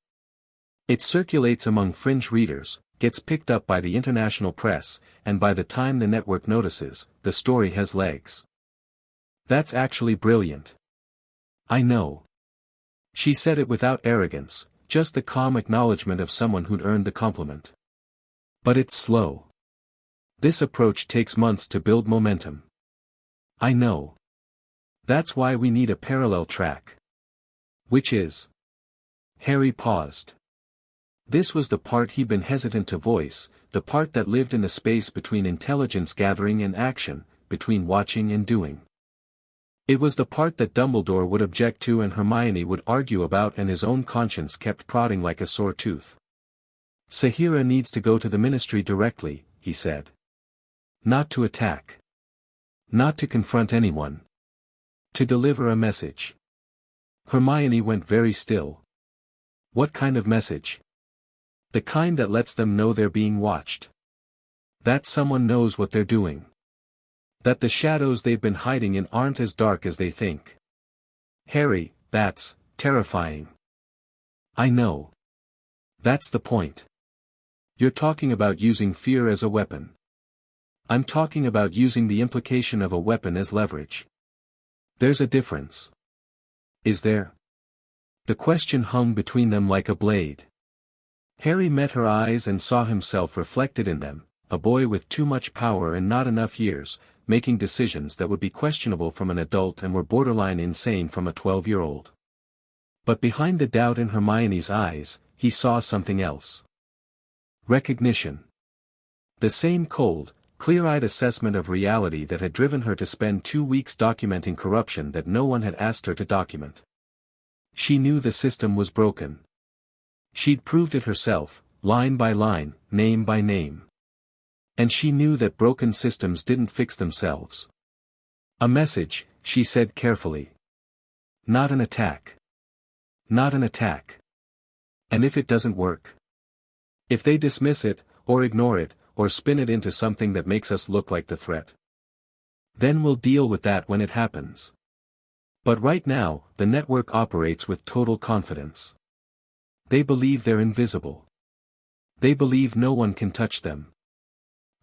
[SPEAKER 1] It circulates among fringe readers, gets picked up by the international press, and by the time the network notices, the story has legs. That's actually brilliant. I know. She said it without arrogance, just the calm acknowledgement of someone who'd earned the compliment. But it's slow. This approach takes months to build momentum. I know. That's why we need a parallel track. Which is? Harry paused. This was the part he'd been hesitant to voice, the part that lived in the space between intelligence gathering and action, between watching and doing. It was the part that Dumbledore would object to and Hermione would argue about, and his own conscience kept prodding like a sore tooth. Sahira needs to go to the Ministry directly, he said. Not to attack. Not to confront anyone. To deliver a message. Hermione went very still. What kind of message? The kind that lets them know they're being watched. That someone knows what they're doing. That the shadows they've been hiding in aren't as dark as they think. Harry, that's terrifying. I know. That's the point. You're talking about using fear as a weapon. I'm talking about using the implication of a weapon as leverage. There's a difference. Is there? The question hung between them like a blade. Harry met her eyes and saw himself reflected in them, a boy with too much power and not enough years, making decisions that would be questionable from an adult and were borderline insane from a 12-year-old. But behind the doubt in Hermione's eyes, he saw something else. Recognition. The same cold, clear-eyed assessment of reality that had driven her to spend 2 weeks documenting corruption that no one had asked her to document. She knew the system was broken. She'd proved it herself, line by line, name by name. And she knew that broken systems didn't fix themselves. A message, she said carefully. Not an attack. Not an attack. And if it doesn't work? If they dismiss it, or ignore it, or spin it into something that makes us look like the threat? Then we'll deal with that when it happens. But right now, the network operates with total confidence. They believe they're invisible. They believe no one can touch them.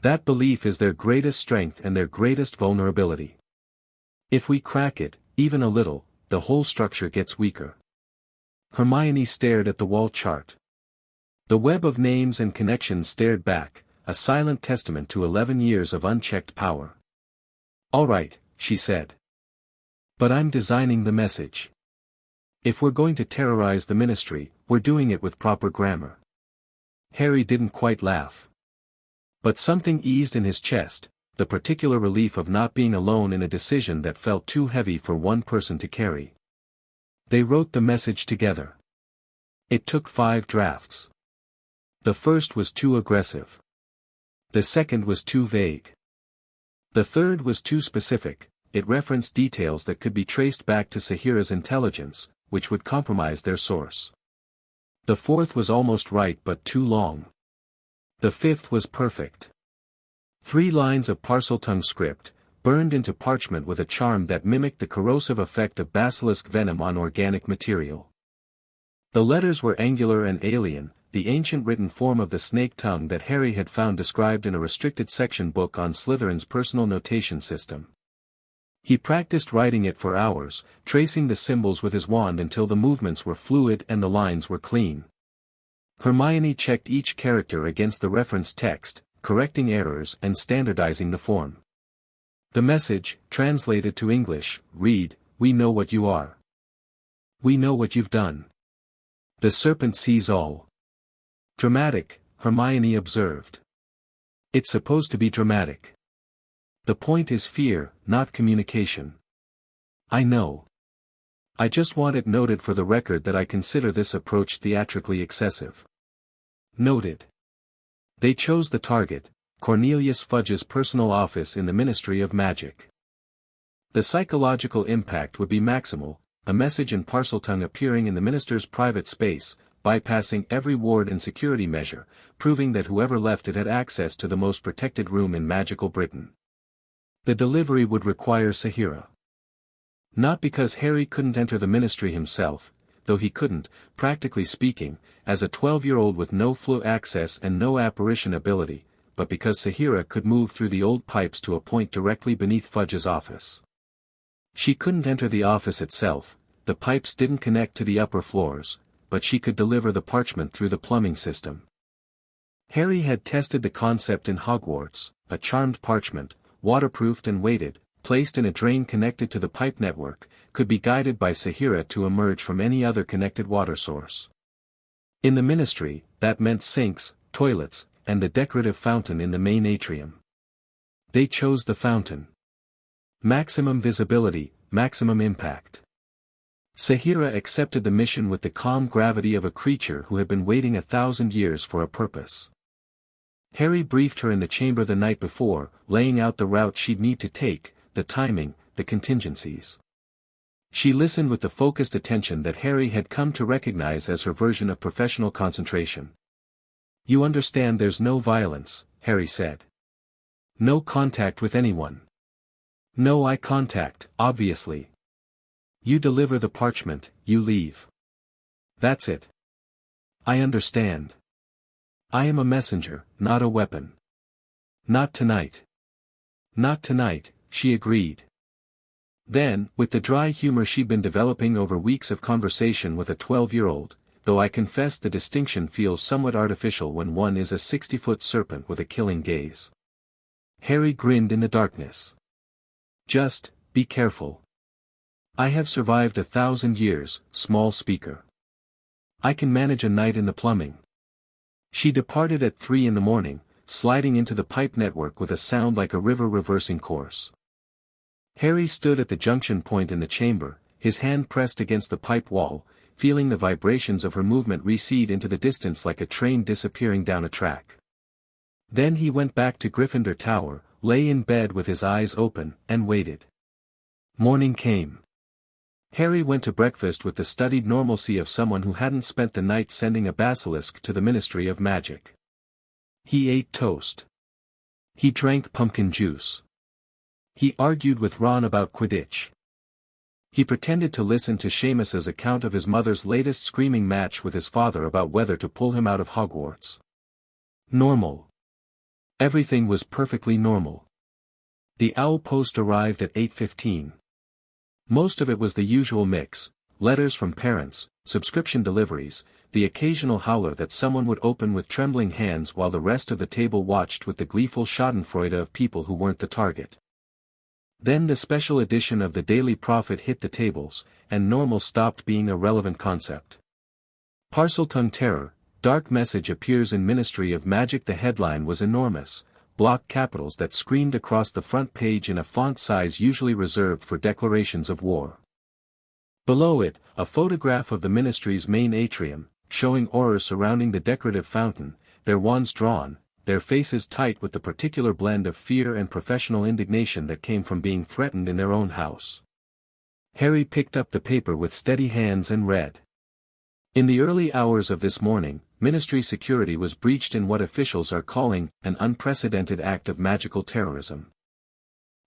[SPEAKER 1] That belief is their greatest strength and their greatest vulnerability. If we crack it, even a little, the whole structure gets weaker. Hermione stared at the wall chart. The web of names and connections stared back, a silent testament to 11 years of unchecked power. All right, she said. But I'm designing the message. If we're going to terrorize the Ministry, we're doing it with proper grammar. Harry didn't quite laugh. But something eased in his chest, the particular relief of not being alone in a decision that felt too heavy for one person to carry. They wrote the message together. It took 5 drafts. The first was too aggressive. The second was too vague. The third was too specific, it referenced details that could be traced back to Sahira's intelligence, which would compromise their source. The fourth was almost right but too long. The fifth was perfect. 3 lines of Parseltongue script, burned into parchment with a charm that mimicked the corrosive effect of basilisk venom on organic material. The letters were angular and alien, the ancient written form of the snake tongue that Harry had found described in a restricted section book on Slytherin's personal notation system. He practiced writing it for hours, tracing the symbols with his wand until the movements were fluid and the lines were clean. Hermione checked each character against the reference text, correcting errors and standardizing the form. The message, translated to English, read, "We know what you are. We know what you've done. The serpent sees all." Dramatic, Hermione observed. It's supposed to be dramatic. The point is fear, not communication. I know. I just want it noted for the record that I consider this approach theatrically excessive. Noted. They chose the target, Cornelius Fudge's personal office in the Ministry of Magic. The psychological impact would be maximal, a message in Parseltongue appearing in the minister's private space, bypassing every ward and security measure, proving that whoever left it had access to the most protected room in magical Britain. The delivery would require Sahira. Not because Harry couldn't enter the Ministry himself, though he couldn't, practically speaking, as a 12-year-old with no flow access and no apparition ability, but because Sahira could move through the old pipes to a point directly beneath Fudge's office. She couldn't enter the office itself, the pipes didn't connect to the upper floors, but she could deliver the parchment through the plumbing system. Harry had tested the concept in Hogwarts, a charmed parchment, waterproofed and weighted, placed in a drain connected to the pipe network, could be guided by Sahira to emerge from any other connected water source. In the Ministry, that meant sinks, toilets, and the decorative fountain in the main atrium. They chose the fountain. Maximum visibility, maximum impact. Sahira accepted the mission with the calm gravity of a creature who had been waiting 1,000 years for a purpose. Harry briefed her in the chamber the night before, laying out the route she'd need to take, the timing, the contingencies. She listened with the focused attention that Harry had come to recognize as her version of professional concentration. "You understand there's no violence," Harry said. "No contact with anyone. No eye contact, obviously. You deliver the parchment, you leave. That's it." "I understand. I am a messenger, not a weapon." "Not tonight." "Not tonight," she agreed. Then, with the dry humor she'd been developing over weeks of conversation with a 12-year-old, "though I confess the distinction feels somewhat artificial when one is a 60-foot serpent with a killing gaze." Harry grinned in the darkness. "Just, be careful. I have survived 1,000 years, small speaker. I can manage a night in the plumbing." She departed at 3 in the morning, sliding into the pipe network with a sound like a river reversing course. Harry stood at the junction point in the chamber, his hand pressed against the pipe wall, feeling the vibrations of her movement recede into the distance like a train disappearing down a track. Then he went back to Gryffindor Tower, lay in bed with his eyes open, and waited. Morning came. Harry went to breakfast with the studied normalcy of someone who hadn't spent the night sending a basilisk to the Ministry of Magic. He ate toast. He drank pumpkin juice. He argued with Ron about Quidditch. He pretended to listen to Seamus's account of his mother's latest screaming match with his father about whether to pull him out of Hogwarts. Normal. Everything was perfectly normal. The owl post arrived at 8:15. Most of it was the usual mix: letters from parents, subscription deliveries, the occasional howler that someone would open with trembling hands while the rest of the table watched with the gleeful schadenfreude of people who weren't the target. Then the special edition of the Daily Prophet hit the tables, and normal stopped being a relevant concept. Parseltongue Terror, Dark Message appears in Ministry of Magic. The headline was enormous, block capitals that screamed across the front page in a font size usually reserved for declarations of war. Below it, a photograph of the ministry's main atrium, showing Aurors surrounding the decorative fountain, their wands drawn, their faces tight with the particular blend of fear and professional indignation that came from being threatened in their own house. Harry picked up the paper with steady hands and read. In the early hours of this morning, ministry security was breached in what officials are calling an unprecedented act of magical terrorism.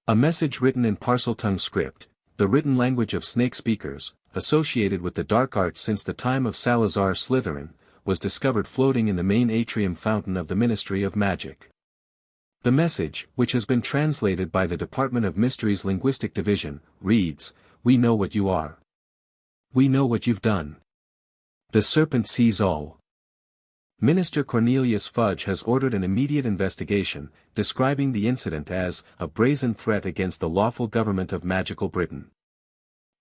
[SPEAKER 1] A message written in Parseltongue script, the written language of snake speakers, associated with the dark arts since the time of Salazar Slytherin, was discovered floating in the main atrium fountain of the Ministry of Magic. The message, which has been translated by the Department of Mysteries Linguistic Division, reads, "We know what you are. We know what you've done. The serpent sees all." Minister Cornelius Fudge has ordered an immediate investigation, describing the incident as a brazen threat against the lawful government of magical Britain.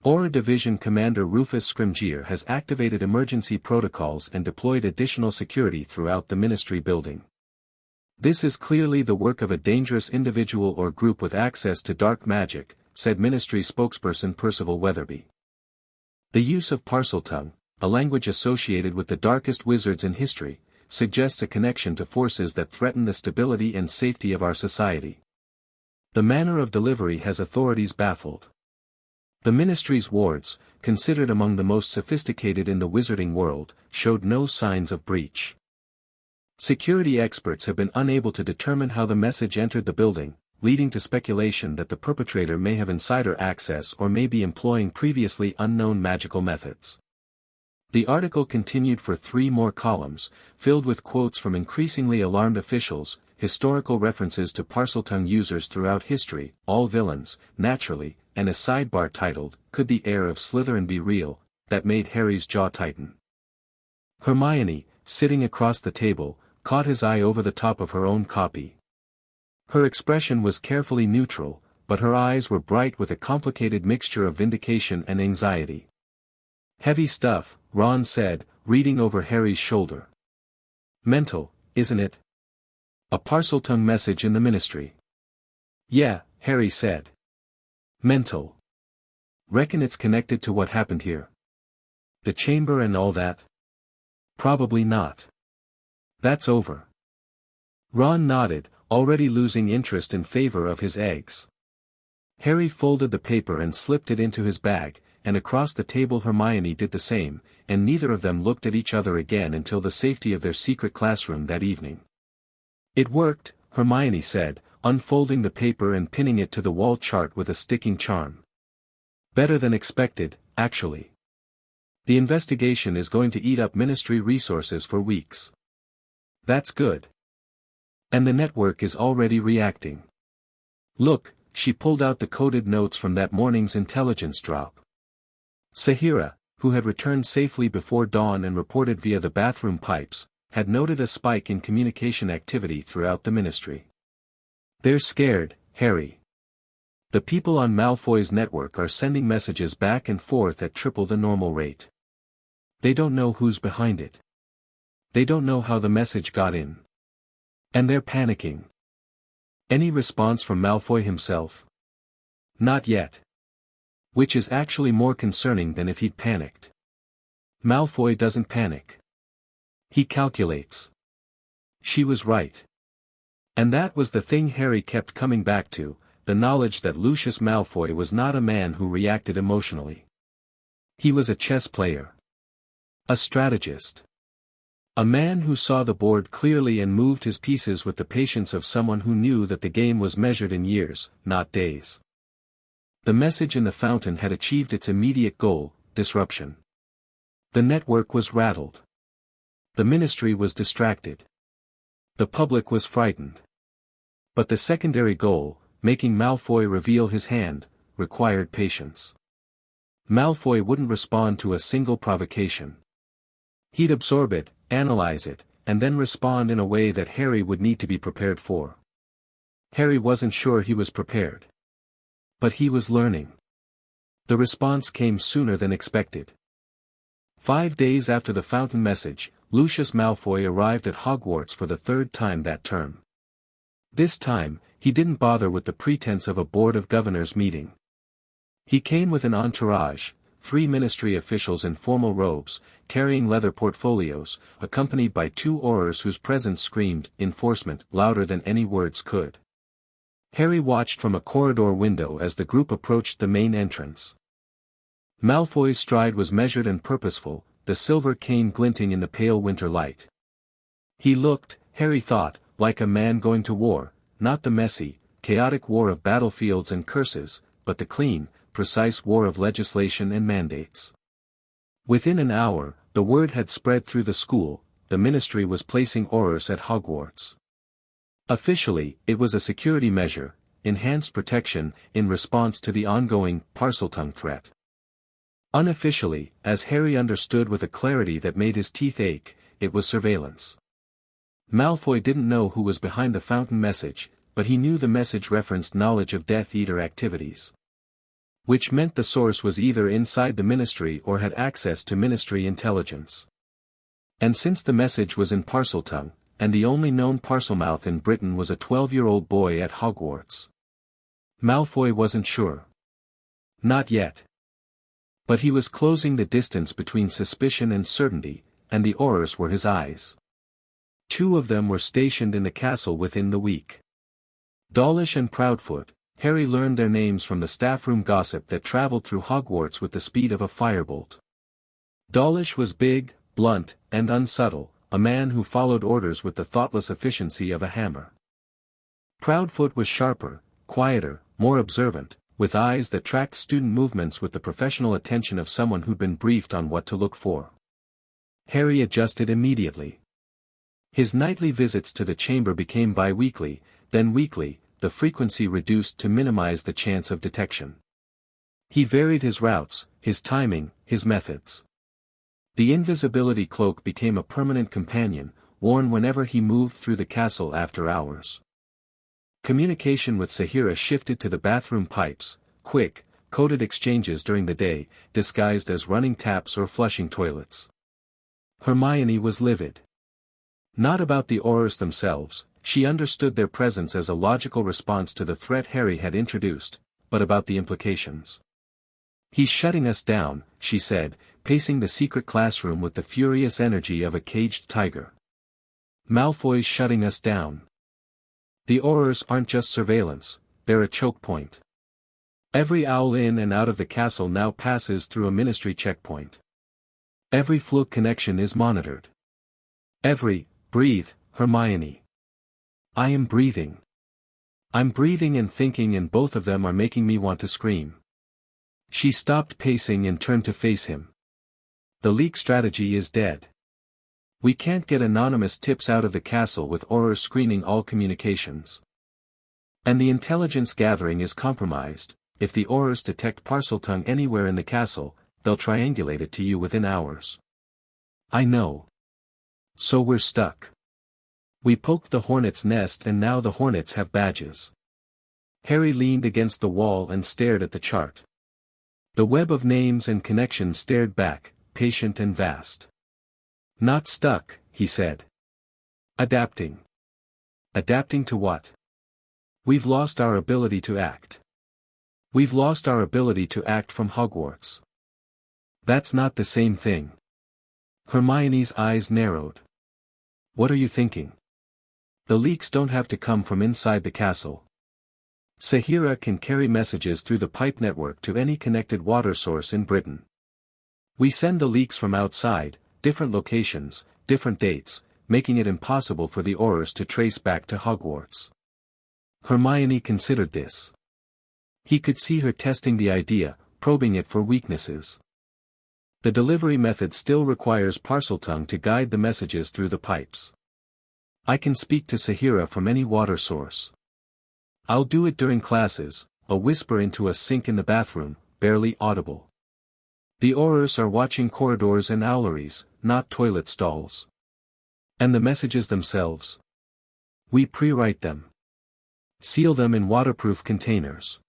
[SPEAKER 1] Aura Division Commander Rufus Scrimgeour has activated emergency protocols and deployed additional security throughout the ministry building. This is clearly the work of a dangerous individual or group with access to dark magic, said ministry spokesperson Percival Weatherby. The use of Parseltongue, a language associated with the darkest wizards in history, suggests a connection to forces that threaten the stability and safety of our society. The manner of delivery has authorities baffled. The ministry's wards, considered among the most sophisticated in the wizarding world, showed no signs of breach. Security experts have been unable to determine how the message entered the building, leading to speculation that the perpetrator may have insider access or may be employing previously unknown magical methods. The article continued for 3 more columns, filled with quotes from increasingly alarmed officials, historical references to Parseltongue users throughout history, all villains, naturally, and a sidebar titled, "Could the heir of Slytherin be real?" that made Harry's jaw tighten. Hermione, sitting across the table, caught his eye over the top of her own copy. Her expression was carefully neutral, but her eyes were bright with a complicated mixture of vindication and anxiety. "Heavy stuff," Ron said, reading over Harry's shoulder. "Mental, isn't it? A Parseltongue message in the ministry." "Yeah," Harry said. "Mental. Reckon it's connected to what happened here? The chamber and all that? Probably not. That's over. Ron nodded, already losing interest in favor of his eggs. Harry folded the paper and slipped it into his bag, and across the table Hermione did the same, and neither of them looked at each other again until the safety of their secret classroom that evening. It worked, Hermione said, unfolding the paper and pinning it to the wall chart with a sticking charm. Better than expected, actually. The investigation is going to eat up ministry resources for weeks. That's good. And the network is already reacting. Look, she pulled out the coded notes from that morning's intelligence drop. Sahira, who had returned safely before dawn and reported via the bathroom pipes, had noted a spike in communication activity throughout the ministry. They're scared, Harry. The people on Malfoy's network are sending messages back and forth at triple the normal rate. They don't know who's behind it. They don't know how the message got in. And they're panicking. Any response from Malfoy himself? Not yet. Which is actually more concerning than if he'd panicked. Malfoy doesn't panic. He calculates. She was right. And that was the thing Harry kept coming back to, the knowledge that Lucius Malfoy was not a man who reacted emotionally. He was a chess player. A strategist. A man who saw the board clearly and moved his pieces with the patience of someone who knew that the game was measured in years, not days. The message in the fountain had achieved its immediate goal, disruption. The network was rattled. The ministry was distracted. The public was frightened. But the secondary goal, making Malfoy reveal his hand, required patience. Malfoy wouldn't respond to a single provocation. He'd absorb it, analyze it, and then respond in a way that Harry would need to be prepared for. Harry wasn't sure he was prepared. But he was learning. The response came sooner than expected. 5 days after the fountain message, Lucius Malfoy arrived at Hogwarts for the third time that term. This time, he didn't bother with the pretense of a Board of Governors meeting. He came with an entourage, 3 ministry officials in formal robes, carrying leather portfolios, accompanied by 2 Aurors whose presence screamed enforcement louder than any words could. Harry watched from a corridor window as the group approached the main entrance. Malfoy's stride was measured and purposeful, the silver cane glinting in the pale winter light. He looked, Harry thought, like a man going to war, not the messy, chaotic war of battlefields and curses, but the clean, precise war of legislation and mandates. Within an hour, the word had spread through the school, the ministry was placing Aurors at Hogwarts. Officially, it was a security measure, enhanced protection, in response to the ongoing Parselmouth threat. Unofficially, as Harry understood with a clarity that made his teeth ache, it was surveillance. Malfoy didn't know who was behind the fountain message, but he knew the message referenced knowledge of Death Eater activities. Which meant the source was either inside the ministry or had access to ministry intelligence. And since the message was in Parseltongue, and the only known Parselmouth in Britain was a 12-year-old boy at Hogwarts. Malfoy wasn't sure. Not yet. But he was closing the distance between suspicion and certainty, and the Aurors were his eyes. 2 of them were stationed in the castle within the week. Dawlish and Proudfoot, Harry learned their names from the staffroom gossip that traveled through Hogwarts with the speed of a firebolt. Dawlish was big, blunt, and unsubtle, a man who followed orders with the thoughtless efficiency of a hammer. Proudfoot was sharper, quieter, more observant, with eyes that tracked student movements with the professional attention of someone who'd been briefed on what to look for. Harry adjusted immediately. His nightly visits to the chamber became bi-weekly, then weekly, the frequency reduced to minimize the chance of detection. He varied his routes, his timing, his methods. The invisibility cloak became a permanent companion, worn whenever he moved through the castle after hours. Communication with Sahira shifted to the bathroom pipes, quick, coded exchanges during the day, disguised as running taps or flushing toilets. Hermione was livid. Not about the Aurors themselves, she understood their presence as a logical response to the threat Harry had introduced, but about the implications. "He's shutting us down," she said, pacing the secret classroom with the furious energy of a caged tiger. "Malfoy's shutting us down. The Aurors aren't just surveillance, they're a choke point. Every owl in and out of the castle now passes through a ministry checkpoint. Every fluke connection is monitored. Breathe, Hermione. I am breathing. I'm breathing and thinking, and both of them are making me want to scream." She stopped pacing and turned to face him. "The leak strategy is dead. We can't get anonymous tips out of the castle with Aurors screening all communications. And the intelligence gathering is compromised. If the Aurors detect Parseltongue anywhere in the castle, they'll triangulate it to you within hours." "I know. So we're stuck. We poked the hornet's nest and now the hornets have badges." Harry leaned against the wall and stared at the chart. The web of names and connections stared back, patient and vast. "Not stuck," he said. "Adapting." "Adapting to what?" "We've lost our ability to act. We've lost our ability to act from Hogwarts." "That's not the same thing." Hermione's eyes narrowed. "What are you thinking?" "The leaks don't have to come from inside the castle. Sahira can carry messages through the pipe network to any connected water source in Britain. We send the leaks from outside, different locations, different dates, making it impossible for the Aurors to trace back to Hogwarts." Hermione considered this. He could see her testing the idea, probing it for weaknesses. "The delivery method still requires Parseltongue to guide the messages through the pipes. I can speak to Sahira from any water source. I'll do it during classes, a whisper into a sink in the bathroom, barely audible. The Aurors are watching corridors and owleries, not toilet stalls. And the messages themselves? We pre-write them. Seal them in waterproof containers.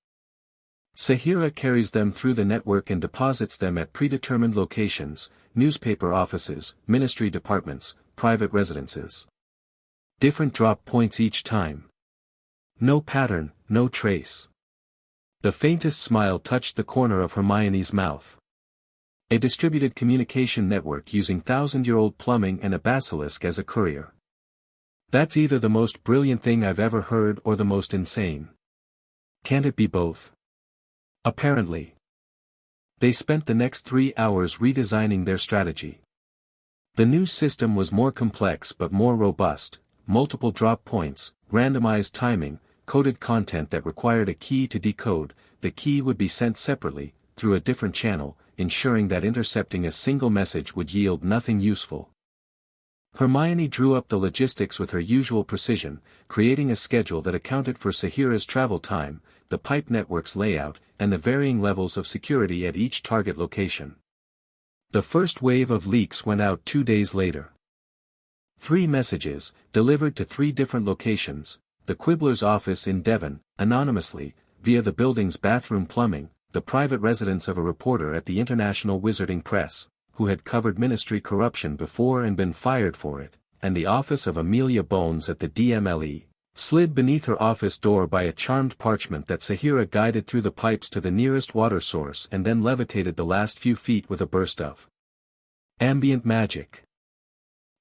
[SPEAKER 1] Sahira carries them through the network and deposits them at predetermined locations, newspaper offices, ministry departments, private residences. Different drop points each time. No pattern, no trace." The faintest smile touched the corner of Hermione's mouth. "A distributed communication network using thousand-year-old plumbing and a basilisk as a courier. That's either the most brilliant thing I've ever heard or the most insane. Can't it be both?" Apparently. They spent the next 3 hours redesigning their strategy. The new system was more complex but more robust, multiple drop points, randomized timing, coded content that required a key to decode. The key would be sent separately, through a different channel, ensuring that intercepting a single message would yield nothing useful. Hermione drew up the logistics with her usual precision, creating a schedule that accounted for Sahira's travel time, the pipe network's layout, and the varying levels of security at each target location. The first wave of leaks went out 2 days later. 3 messages, delivered to 3 different locations: the Quibbler's office in Devon, anonymously, via the building's bathroom plumbing, the private residence of a reporter at the International Wizarding Press, who had covered ministry corruption before and been fired for it, and the office of Amelia Bones at the DMLE, slid beneath her office door by a charmed parchment that Sahira guided through the pipes to the nearest water source and then levitated the last few feet with a burst of ambient magic.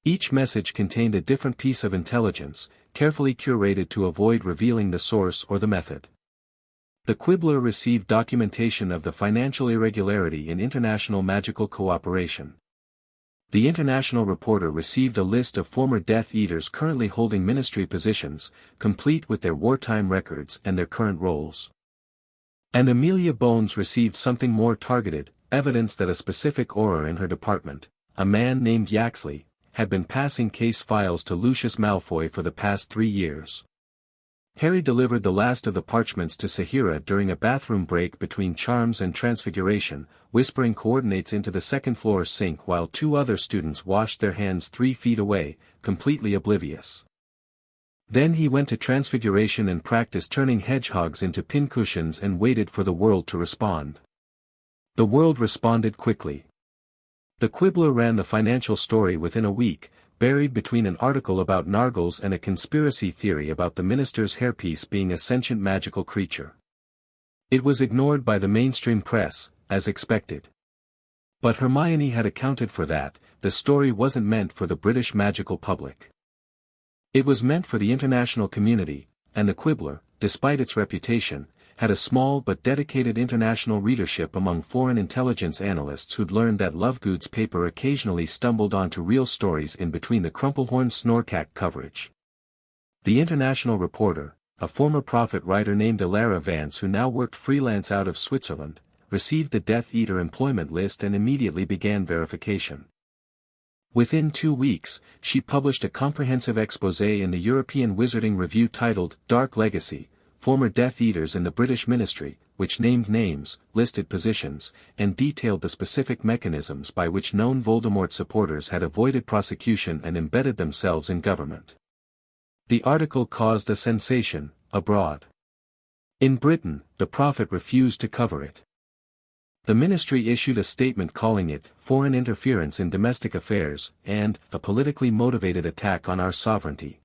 [SPEAKER 1] Each message contained a different piece of intelligence, carefully curated to avoid revealing the source or the method. The Quibbler received documentation of the financial irregularity in international magical cooperation. The international reporter received a list of former Death Eaters currently holding ministry positions, complete with their wartime records and their current roles. And Amelia Bones received something more targeted, evidence that a specific Auror in her department, a man named Yaxley, had been passing case files to Lucius Malfoy for the past 3 years. Harry delivered the last of the parchments to Sahira during a bathroom break between charms and transfiguration, whispering coordinates into the second-floor sink while 2 other students washed their hands 3 feet away, completely oblivious. Then he went to transfiguration and practiced turning hedgehogs into pincushions and waited for the world to respond. The world responded quickly. The Quibbler ran the financial story within a week, buried between an article about Nargles and a conspiracy theory about the minister's hairpiece being a sentient magical creature. It was ignored by the mainstream press, as expected. But Hermione had accounted for that. The story wasn't meant for the British magical public. It was meant for the international community, and the Quibbler, despite its reputation, had a small but dedicated international readership among foreign intelligence analysts who'd learned that Lovegood's paper occasionally stumbled onto real stories in between the Crumplehorn Snorkack coverage. The international reporter, a former Prophet writer named Alara Vance who now worked freelance out of Switzerland, received the Death Eater employment list and immediately began verification. Within 2 weeks, she published a comprehensive exposé in the European Wizarding Review titled Dark Legacy, Former Death Eaters in the British Ministry, which named names, listed positions, and detailed the specific mechanisms by which known Voldemort supporters had avoided prosecution and embedded themselves in government. The article caused a sensation abroad. In Britain, the Prophet refused to cover it. The ministry issued a statement calling it foreign interference in domestic affairs and a politically motivated attack on our sovereignty.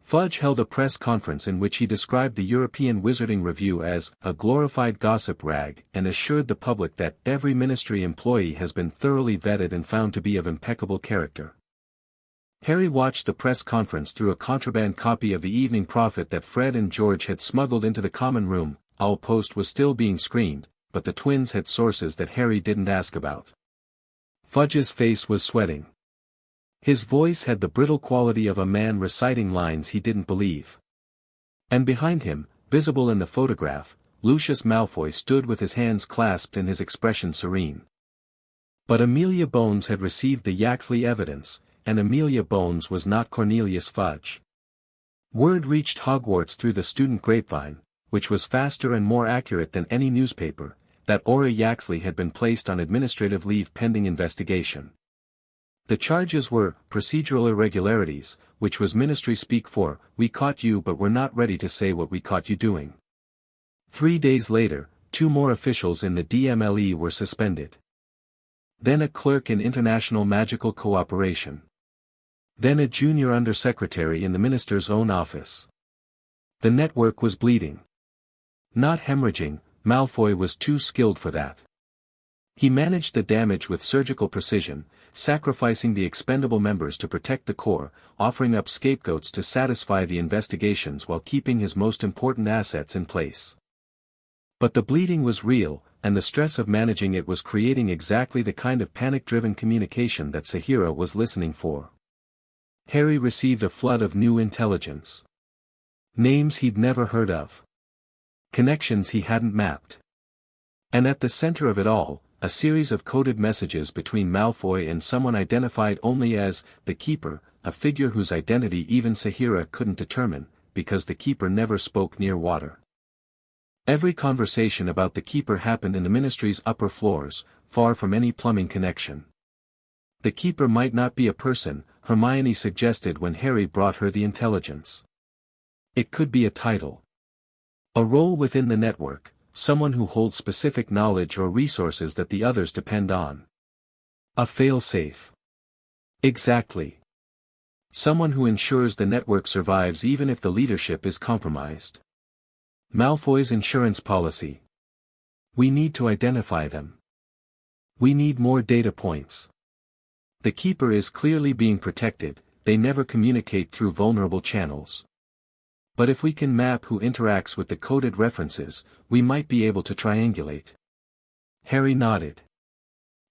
[SPEAKER 1] Fudge held a press conference in which he described the European Wizarding Review as a glorified gossip rag and assured the public that every ministry employee has been thoroughly vetted and found to be of impeccable character. Harry watched the press conference through a contraband copy of the Evening Prophet that Fred and George had smuggled into the common room. Owl Post was still being screened, but the twins had sources that Harry didn't ask about. Fudge's face was sweating. His voice had the brittle quality of a man reciting lines he didn't believe. And behind him, visible in the photograph, Lucius Malfoy stood with his hands clasped and his expression serene. But Amelia Bones had received the Yaxley evidence, and Amelia Bones was not Cornelius Fudge. Word reached Hogwarts through the student grapevine, which was faster and more accurate than any newspaper, that Aura Yaxley had been placed on administrative leave pending investigation. The charges were procedural irregularities, which was ministry speak for, "We caught you but we're not ready to say what we caught you doing." 3 days later, 2 more officials in the DMLE were suspended. Then a clerk in international magical cooperation. Then a junior undersecretary in the minister's own office. The network was bleeding. Not hemorrhaging, Malfoy was too skilled for that. He managed the damage with surgical precision, sacrificing the expendable members to protect the core, offering up scapegoats to satisfy the investigations while keeping his most important assets in place. But the bleeding was real, and the stress of managing it was creating exactly the kind of panic-driven communication that Sahira was listening for. Harry received a flood of new intelligence. Names he'd never heard of. Connections he hadn't mapped. And at the center of it all, a series of coded messages between Malfoy and someone identified only as the Keeper, a figure whose identity even Sahira couldn't determine, because the Keeper never spoke near water. Every conversation about the Keeper happened in the ministry's upper floors, far from any plumbing connection. The Keeper might not be a person, Hermione suggested when Harry brought her the intelligence. It could be a title. A role within the network, someone who holds specific knowledge or resources that the others depend on. A fail-safe. Exactly. Someone who ensures the network survives even if the leadership is compromised. Malfoy's insurance policy. We need to identify them. We need more data points. The Keeper is clearly being protected, they never communicate through vulnerable channels. But if we can map who interacts with the coded references, we might be able to triangulate. Harry nodded.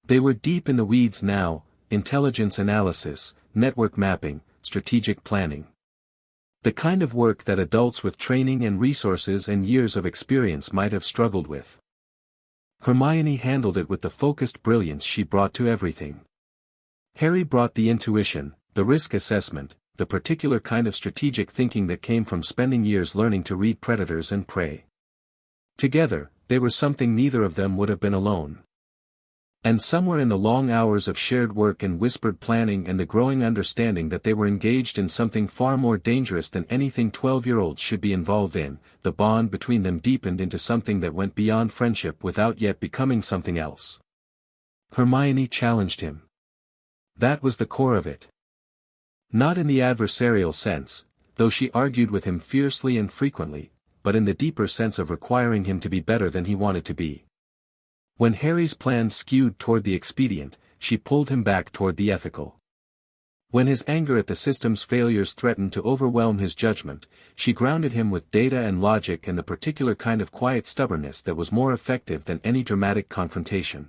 [SPEAKER 1] They were deep in the weeds now, intelligence analysis, network mapping, strategic planning. The kind of work that adults with training and resources and years of experience might have struggled with. Hermione handled it with the focused brilliance she brought to everything. Harry brought the intuition, the risk assessment, the particular kind of strategic thinking that came from spending years learning to read predators and prey. Together, they were something neither of them would have been alone. And somewhere in the long hours of shared work and whispered planning and the growing understanding that they were engaged in something far more dangerous than anything 12-year-olds should be involved in, the bond between them deepened into something that went beyond friendship without yet becoming something else. Hermione challenged him. That was the core of it. Not in the adversarial sense, though she argued with him fiercely and frequently, but in the deeper sense of requiring him to be better than he wanted to be. When Harry's plans skewed toward the expedient, she pulled him back toward the ethical. When his anger at the system's failures threatened to overwhelm his judgment, she grounded him with data and logic and the particular kind of quiet stubbornness that was more effective than any dramatic confrontation.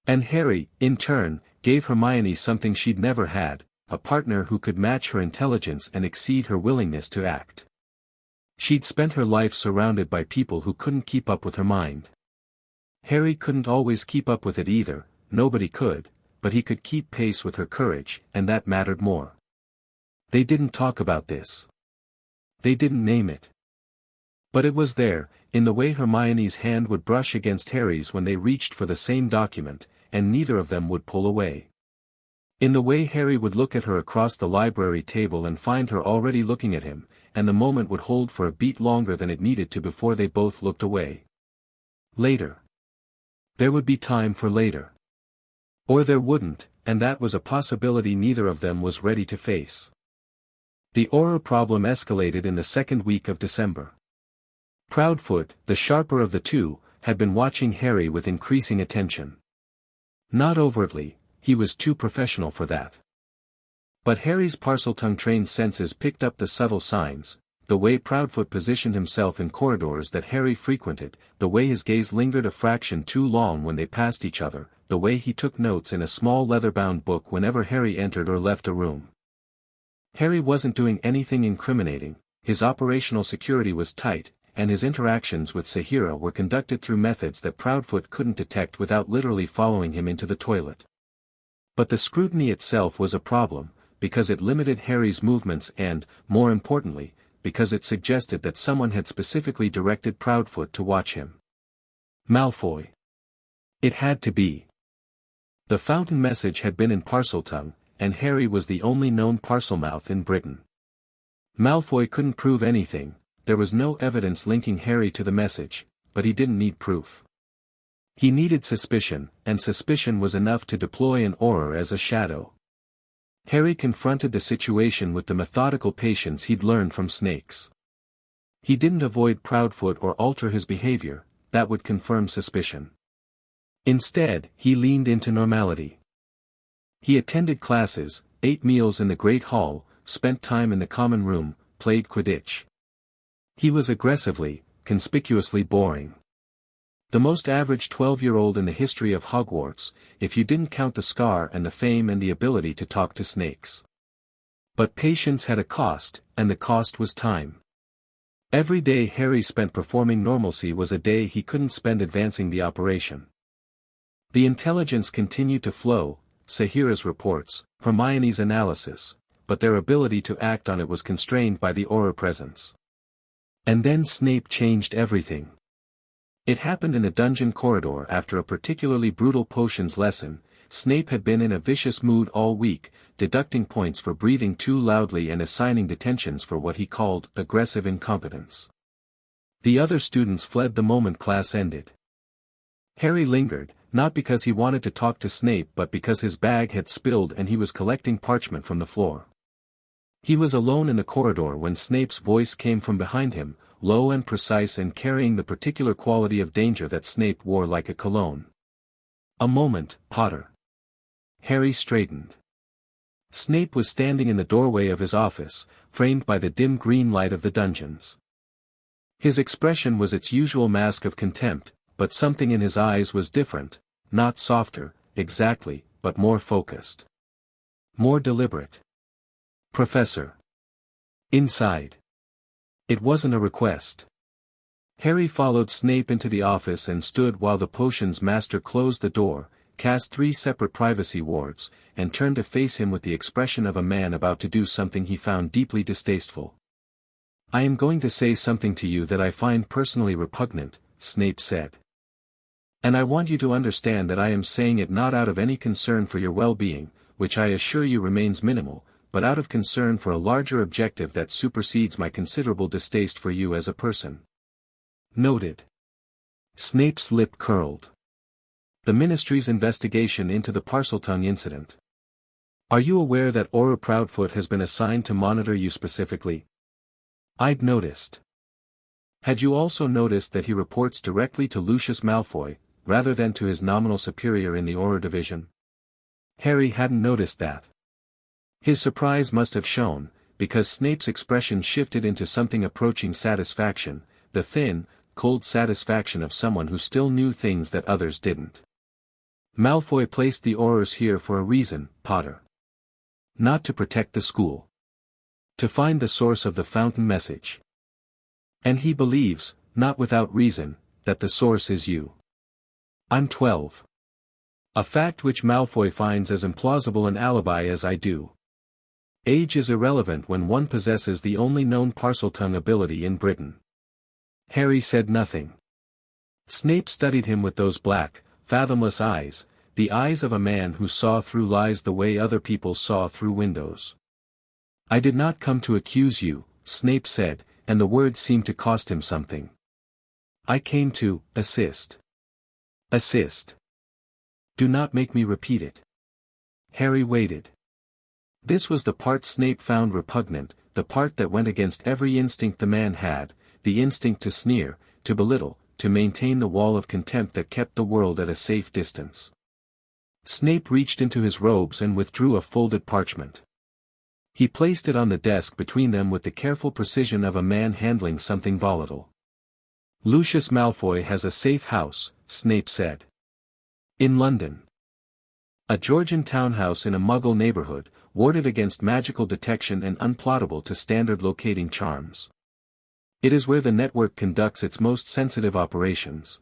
[SPEAKER 1] And Harry, in turn, gave Hermione something she'd never had, a partner who could match her intelligence and exceed her willingness to act. She'd spent her life surrounded by people who couldn't keep up with her mind. Harry couldn't always keep up with it either, nobody could, but he could keep pace with her courage, and that mattered more. They didn't talk about this. They didn't name it. But it was there, in the way Hermione's hand would brush against Harry's when they reached for the same document, and neither of them would pull away. In the way Harry would look at her across the library table and find her already looking at him, and the moment would hold for a beat longer than it needed to before they both looked away. Later. There would be time for later. Or there wouldn't, and that was a possibility neither of them was ready to face. The Auror problem escalated in the second week of December. Proudfoot, the sharper of the two, had been watching Harry with increasing attention. Not overtly, he was too professional for that. But Harry's Parseltongue-trained senses picked up the subtle signs, the way Proudfoot positioned himself in corridors that Harry frequented, the way his gaze lingered a fraction too long when they passed each other, the way he took notes in a small leather-bound book whenever Harry entered or left a room. Harry wasn't doing anything incriminating, his operational security was tight, and his interactions with Sahira were conducted through methods that Proudfoot couldn't detect without literally following him into the toilet. But the scrutiny itself was a problem, because it limited Harry's movements and, more importantly, because it suggested that someone had specifically directed Proudfoot to watch him. Malfoy. It had to be. The fountain message had been in Parseltongue, and Harry was the only known Parselmouth in Britain. Malfoy couldn't prove anything, there was no evidence linking Harry to the message, but he didn't need proof. He needed suspicion, and suspicion was enough to deploy an Auror as a shadow. Harry confronted the situation with the methodical patience he'd learned from snakes. He didn't avoid Proudfoot or alter his behavior, that would confirm suspicion. Instead, he leaned into normality. He attended classes, ate meals in the Great Hall, spent time in the common room, played Quidditch. He was aggressively, conspicuously boring. The most average 12-year-old in the history of Hogwarts, if you didn't count the scar and the fame and the ability to talk to snakes. But patience had a cost, and the cost was time. Every day Harry spent performing normalcy was a day he couldn't spend advancing the operation. The intelligence continued to flow, Sahira's reports, Hermione's analysis, but their ability to act on it was constrained by the Auror presence. And then Snape changed everything. It happened in a dungeon corridor after a particularly brutal potions lesson. Snape had been in a vicious mood all week, deducting points for breathing too loudly and assigning detentions for what he called aggressive incompetence. The other students fled the moment class ended. Harry lingered, not because he wanted to talk to Snape but because his bag had spilled and he was collecting parchment from the floor. He was alone in the corridor when Snape's voice came from behind him, low and precise and carrying the particular quality of danger that Snape wore like a cologne. "A moment, Potter." Harry straightened. Snape was standing in the doorway of his office, framed by the dim green light of the dungeons. His expression was its usual mask of contempt, but something in his eyes was different, not softer, exactly, but more focused. More deliberate. "Professor." "Inside." It wasn't a request. Harry followed Snape into the office and stood while the potions master closed the door, cast 3 separate privacy wards, and turned to face him with the expression of a man about to do something he found deeply distasteful. "I am going to say something to you that I find personally repugnant," Snape said. "And I want you to understand that I am saying it not out of any concern for your well-being, which I assure you remains minimal, but out of concern for a larger objective that supersedes my considerable distaste for you as a person." Noted. Snape's lip curled. "The Ministry's investigation into the Parseltongue incident. Are you aware that Auror Proudfoot has been assigned to monitor you specifically?" "I'd noticed." "Had you also noticed that he reports directly to Lucius Malfoy, rather than to his nominal superior in the Auror division? Harry hadn't noticed that. His surprise must have shown, because Snape's expression shifted into something approaching satisfaction, the thin, cold satisfaction of someone who still knew things that others didn't. Malfoy placed the Aurors here for a reason, Potter. Not to protect the school. To find the source of the fountain message. And he believes, not without reason, that the source is you. I'm 12. A fact which Malfoy finds as implausible an alibi as I do. Age is irrelevant when one possesses the only known Parseltongue ability in Britain. Harry said nothing. Snape studied him with those black, fathomless eyes, the eyes of a man who saw through lies the way other people saw through windows. I did not come to accuse you, Snape said, and the words seemed to cost him something. I came to assist. Assist. Do not make me repeat it. Harry waited. This was the part Snape found repugnant, the part that went against every instinct the man had, the instinct to sneer, to belittle, to maintain the wall of contempt that kept the world at a safe distance. Snape reached into his robes and withdrew a folded parchment. He placed it on the desk between them with the careful precision of a man handling something volatile. Lucius Malfoy has a safe house, Snape said. In London. A Georgian townhouse in a Muggle neighborhood, warded against magical detection and unplottable to standard locating charms. It is where the network conducts its most sensitive operations.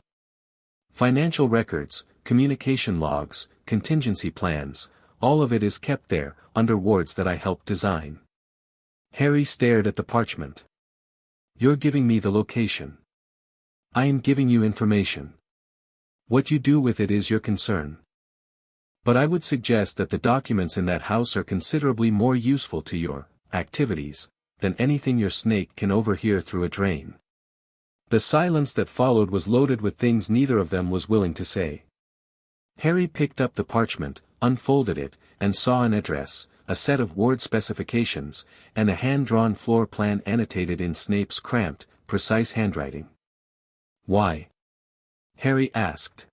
[SPEAKER 1] Financial records, communication logs, contingency plans, all of it is kept there, under wards that I helped design. Harry stared at the parchment. You're giving me the location. I am giving you information. What you do with it is your concern. But I would suggest that the documents in that house are considerably more useful to your activities than anything your snake can overhear through a drain. The silence that followed was loaded with things neither of them was willing to say. Harry picked up the parchment, unfolded it, and saw an address, a set of ward specifications, and a hand-drawn floor plan annotated in Snape's cramped, precise handwriting. Why? Harry asked.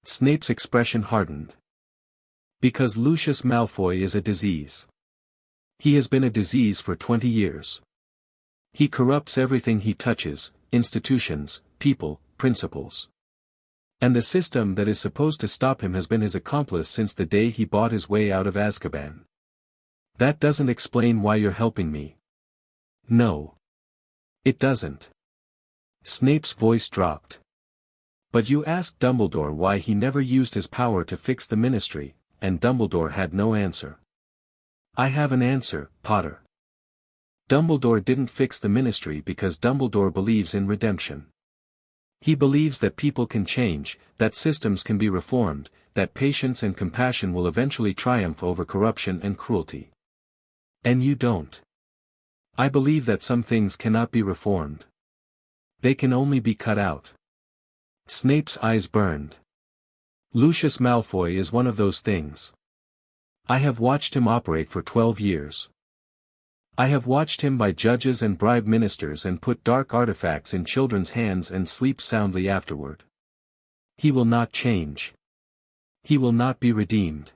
[SPEAKER 1] Snape's expression hardened. Because Lucius Malfoy is a disease. He has been a disease for 20 years. He corrupts everything he touches, institutions, people, principles. And the system that is supposed to stop him has been his accomplice since the day he bought his way out of Azkaban. That doesn't explain why you're helping me. No. It doesn't. Snape's voice dropped. But you asked Dumbledore why he never used his power to fix the Ministry, and Dumbledore had no answer. I have an answer, Potter. Dumbledore didn't fix the Ministry because Dumbledore believes in redemption. He believes that people can change, that systems can be reformed, that patience and compassion will eventually triumph over corruption and cruelty. And you don't. I believe that some things cannot be reformed. They can only be cut out. Snape's eyes burned. Lucius Malfoy is one of those things. I have watched him operate for 12 years. I have watched him buy judges and bribe ministers and put dark artifacts in children's hands and sleep soundly afterward. He will not change. He will not be redeemed.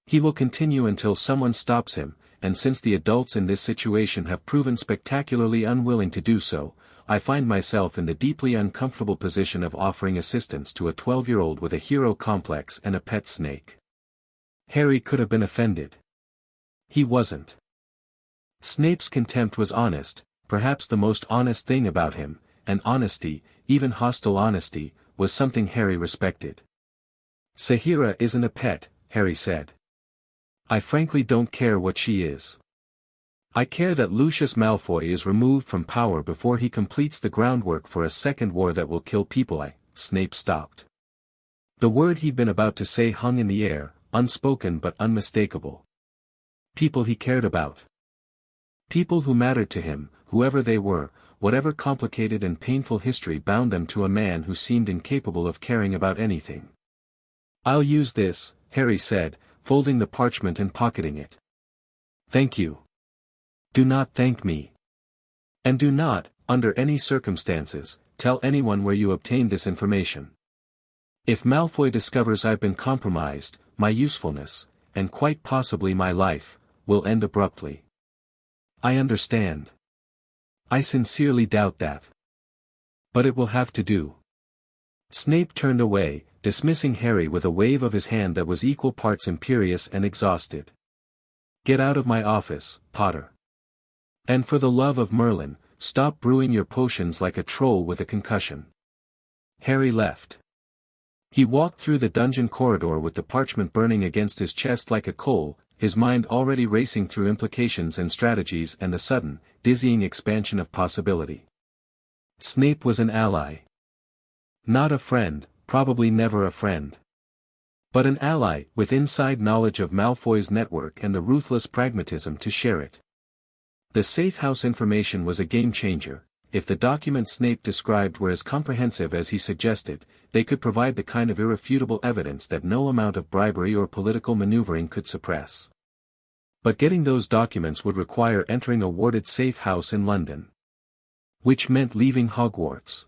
[SPEAKER 1] He will continue until someone stops him, and since the adults in this situation have proven spectacularly unwilling to do so, I find myself in the deeply uncomfortable position of offering assistance to a 12-year-old with a hero complex and a pet snake. Harry could have been offended. He wasn't. Snape's contempt was honest, perhaps the most honest thing about him, and honesty, even hostile honesty, was something Harry respected. Sahira isn't a pet, Harry said. I frankly don't care what she is. I care that Lucius Malfoy is removed from power before he completes the groundwork for a second war that will kill people. Snape stopped. The word he'd been about to say hung in the air, unspoken but unmistakable. People he cared about. People who mattered to him, whoever they were, whatever complicated and painful history bound them to a man who seemed incapable of caring about anything. I'll use this, Harry said, folding the parchment and pocketing it. Thank you. Do not thank me. And do not, under any circumstances, tell anyone where you obtained this information. If Malfoy discovers I've been compromised, my usefulness, and quite possibly my life, will end abruptly. I understand. I sincerely doubt that. But it will have to do. Snape turned away, dismissing Harry with a wave of his hand that was equal parts imperious and exhausted. Get out of my office, Potter. And for the love of Merlin, stop brewing your potions like a troll with a concussion. Harry left. He walked through the dungeon corridor with the parchment burning against his chest like a coal, his mind already racing through implications and strategies and the sudden, dizzying expansion of possibility. Snape was an ally. Not a friend, probably never a friend. But an ally, with inside knowledge of Malfoy's network and the ruthless pragmatism to share it. The safe house information was a game-changer. If the documents Snape described were as comprehensive as he suggested, they could provide the kind of irrefutable evidence that no amount of bribery or political maneuvering could suppress. But getting those documents would require entering a warded safe house in London. Which meant leaving Hogwarts.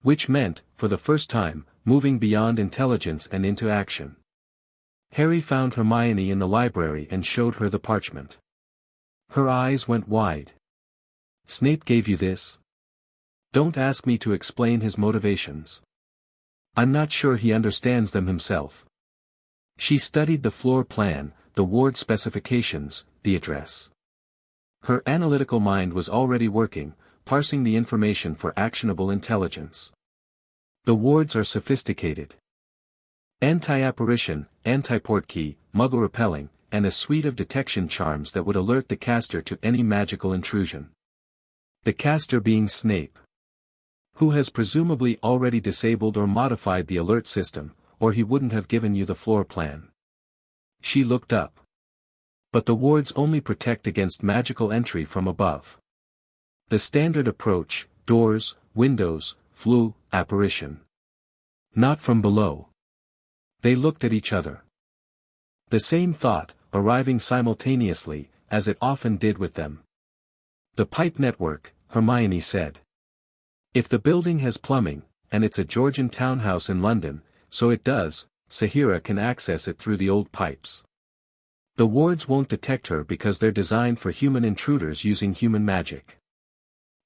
[SPEAKER 1] Which meant, for the first time, moving beyond intelligence and into action. Harry found Hermione in the library and showed her the parchment. Her eyes went wide. Snape gave you this? Don't ask me to explain his motivations. I'm not sure he understands them himself. She studied the floor plan, the ward specifications, the address. Her analytical mind was already working, parsing the information for actionable intelligence. The wards are sophisticated. Anti-apparition, anti-portkey, muggle-repelling, and a suite of detection charms that would alert the caster to any magical intrusion. The caster being Snape. Who has presumably already disabled or modified the alert system, or he wouldn't have given you the floor plan. She looked up. But the wards only protect against magical entry from above. The standard approach, doors, windows, flue, apparition. Not from below. They looked at each other. The same thought, arriving simultaneously, as it often did with them. The pipe network, Hermione said. If the building has plumbing, and it's a Georgian townhouse in London, so it does, Sahira can access it through the old pipes. The wards won't detect her because they're designed for human intruders using human magic.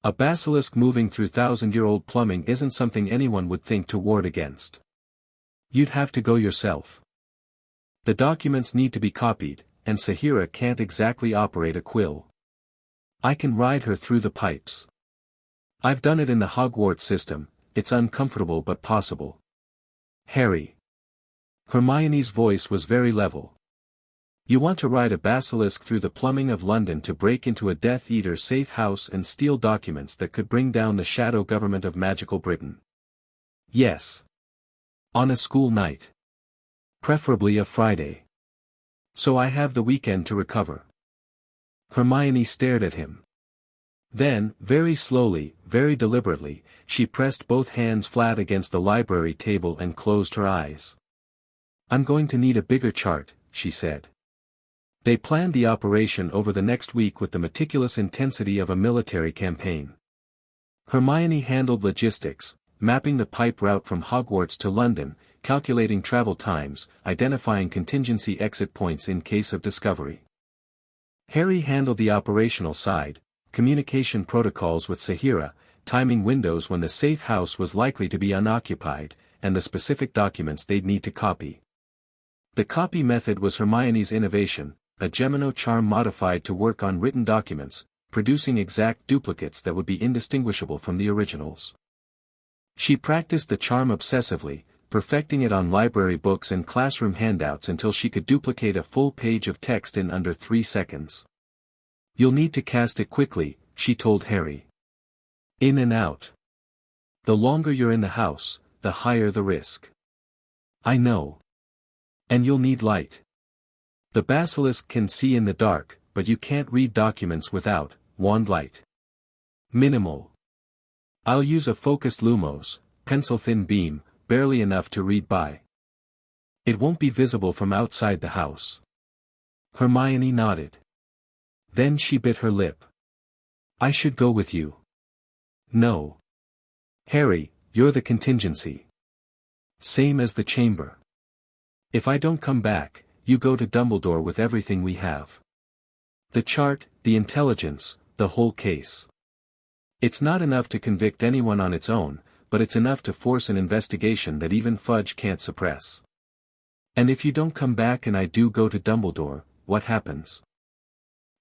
[SPEAKER 1] A basilisk moving through thousand-year-old plumbing isn't something anyone would think to ward against. You'd have to go yourself. The documents need to be copied, and Sahira can't exactly operate a quill. I can ride her through the pipes. I've done it in the Hogwarts system, it's uncomfortable but possible. Harry. Hermione's voice was very level. You want to ride a basilisk through the plumbing of London to break into a Death Eater safe house and steal documents that could bring down the shadow government of magical Britain. Yes. On a school night. Preferably a Friday. So I have the weekend to recover. Hermione stared at him. Then, very slowly, very deliberately, she pressed both hands flat against the library table and closed her eyes. I'm going to need a bigger chart, she said. They planned the operation over the next week with the meticulous intensity of a military campaign. Hermione handled logistics, mapping the pipe route from Hogwarts to London, calculating travel times, identifying contingency exit points in case of discovery. Harry handled the operational side, communication protocols with Sahira, timing windows when the safe house was likely to be unoccupied, and the specific documents they'd need to copy. The copy method was Hermione's innovation, a Gemino charm modified to work on written documents, producing exact duplicates that would be indistinguishable from the originals. She practiced the charm obsessively, perfecting it on library books and classroom handouts until she could duplicate a full page of text in under 3 seconds. You'll need to cast it quickly, she told Harry. In and out. The longer you're in the house, the higher the risk. I know. And you'll need light. The basilisk can see in the dark, but you can't read documents without wand light. Minimal. I'll use a focused lumos, pencil-thin beam, barely enough to read by. It won't be visible from outside the house. Hermione nodded. Then she bit her lip. I should go with you. No. Harry, you're the contingency. Same as the chamber. If I don't come back, you go to Dumbledore with everything we have. The chart, the intelligence, the whole case. It's not enough to convict anyone on its own, but it's enough to force an investigation that even Fudge can't suppress. And if you don't come back and I do go to Dumbledore, what happens?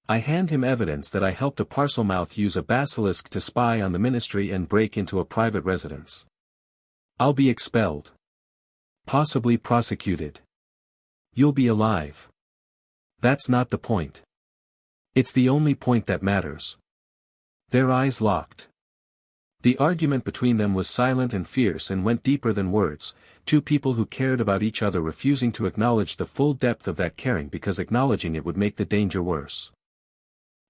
[SPEAKER 1] I hand him evidence that I helped a Parselmouth use a basilisk to spy on the ministry and break into a private residence. I'll be expelled. Possibly prosecuted. You'll be alive. That's not the point. It's the only point that matters. Their eyes locked. The argument between them was silent and fierce and went deeper than words, two people who cared about each other refusing to acknowledge the full depth of that caring because acknowledging it would make the danger worse.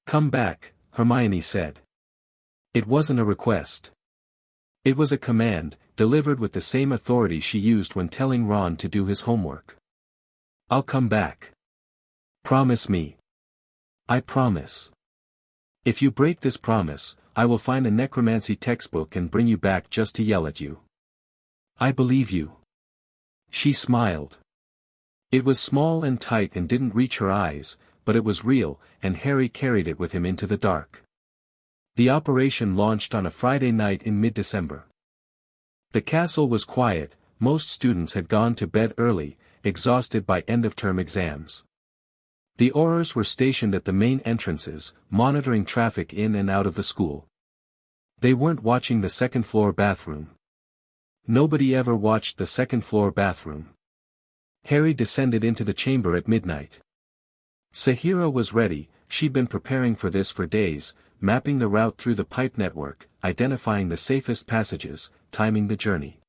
[SPEAKER 1] Come back, Hermione said. It wasn't a request. It was a command, delivered with the same authority she used when telling Ron to do his homework. I'll come back. Promise me. I promise. If you break this promise, I will find a necromancy textbook and bring you back just to yell at you. I believe you. She smiled. It was small and tight and didn't reach her eyes, but it was real, and Harry carried it with him into the dark. The operation launched on a Friday night in mid-December. The castle was quiet, most students had gone to bed early, exhausted by end-of-term exams. The Aurors were stationed at the main entrances, monitoring traffic in and out of the school. They weren't watching the second-floor bathroom. Nobody ever watched the second-floor bathroom. Harry descended into the chamber at midnight. Sahira was ready, she'd been preparing for this for days, mapping the route through the pipe network, identifying the safest passages, timing the journey.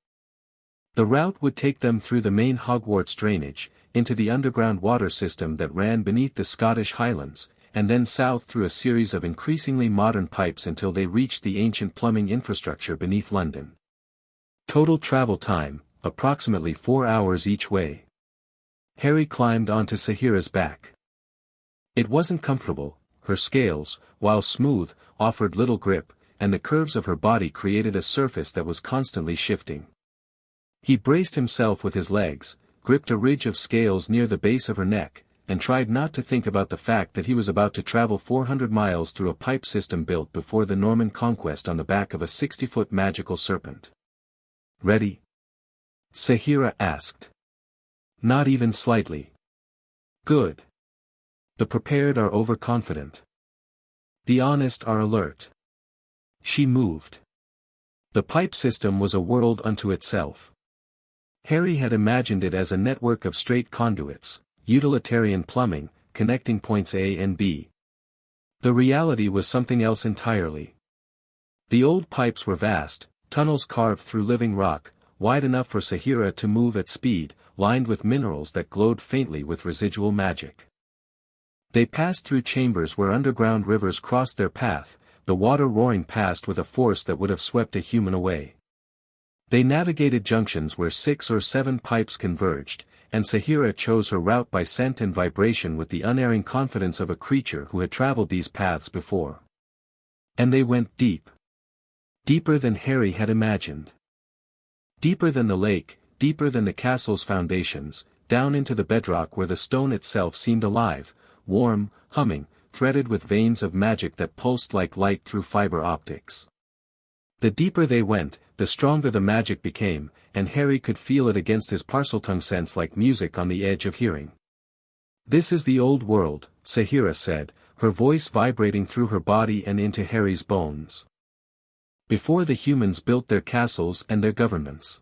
[SPEAKER 1] The route would take them through the main Hogwarts drainage, into the underground water system that ran beneath the Scottish Highlands, and then south through a series of increasingly modern pipes until they reached the ancient plumbing infrastructure beneath London. Total travel time, approximately 4 hours each way. Harry climbed onto Sahira's back. It wasn't comfortable, her scales, while smooth, offered little grip, and the curves of her body created a surface that was constantly shifting. He braced himself with his legs, gripped a ridge of scales near the base of her neck, and tried not to think about the fact that he was about to travel 400 miles through a pipe system built before the Norman conquest on the back of a 60-foot magical serpent. Ready? Sahira asked. Not even slightly. Good. The prepared are overconfident. The honest are alert. She moved. The pipe system was a world unto itself. Harry had imagined it as a network of straight conduits, utilitarian plumbing, connecting points A and B. The reality was something else entirely. The old pipes were vast, tunnels carved through living rock, wide enough for Sahira to move at speed, lined with minerals that glowed faintly with residual magic. They passed through chambers where underground rivers crossed their path, the water roaring past with a force that would have swept a human away. They navigated junctions where 6 or 7 pipes converged, and Sahira chose her route by scent and vibration with the unerring confidence of a creature who had traveled these paths before. And they went deep. Deeper than Harry had imagined. Deeper than the lake, deeper than the castle's foundations, down into the bedrock where the stone itself seemed alive, warm, humming, threaded with veins of magic that pulsed like light through fiber optics. The deeper they went, the stronger the magic became, and Harry could feel it against his Parseltongue sense like music on the edge of hearing. This is the old world, Sahira said, her voice vibrating through her body and into Harry's bones. Before the humans built their castles and their governments.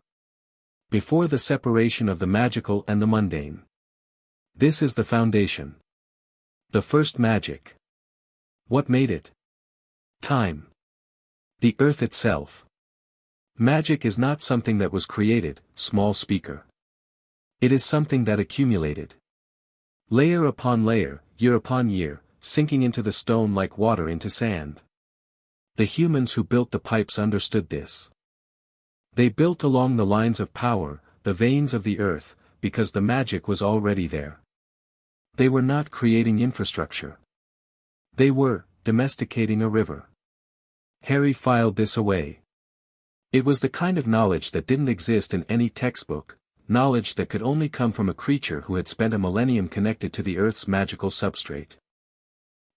[SPEAKER 1] Before the separation of the magical and the mundane. This is the foundation. The first magic. What made it? Time. The earth itself. Magic is not something that was created, small speaker. It is something that accumulated. Layer upon layer, year upon year, sinking into the stone like water into sand. The humans who built the pipes understood this. They built along the lines of power, the veins of the earth, because the magic was already there. They were not creating infrastructure. They were domesticating a river. Harry filed this away. It was the kind of knowledge that didn't exist in any textbook, knowledge that could only come from a creature who had spent a millennium connected to the Earth's magical substrate.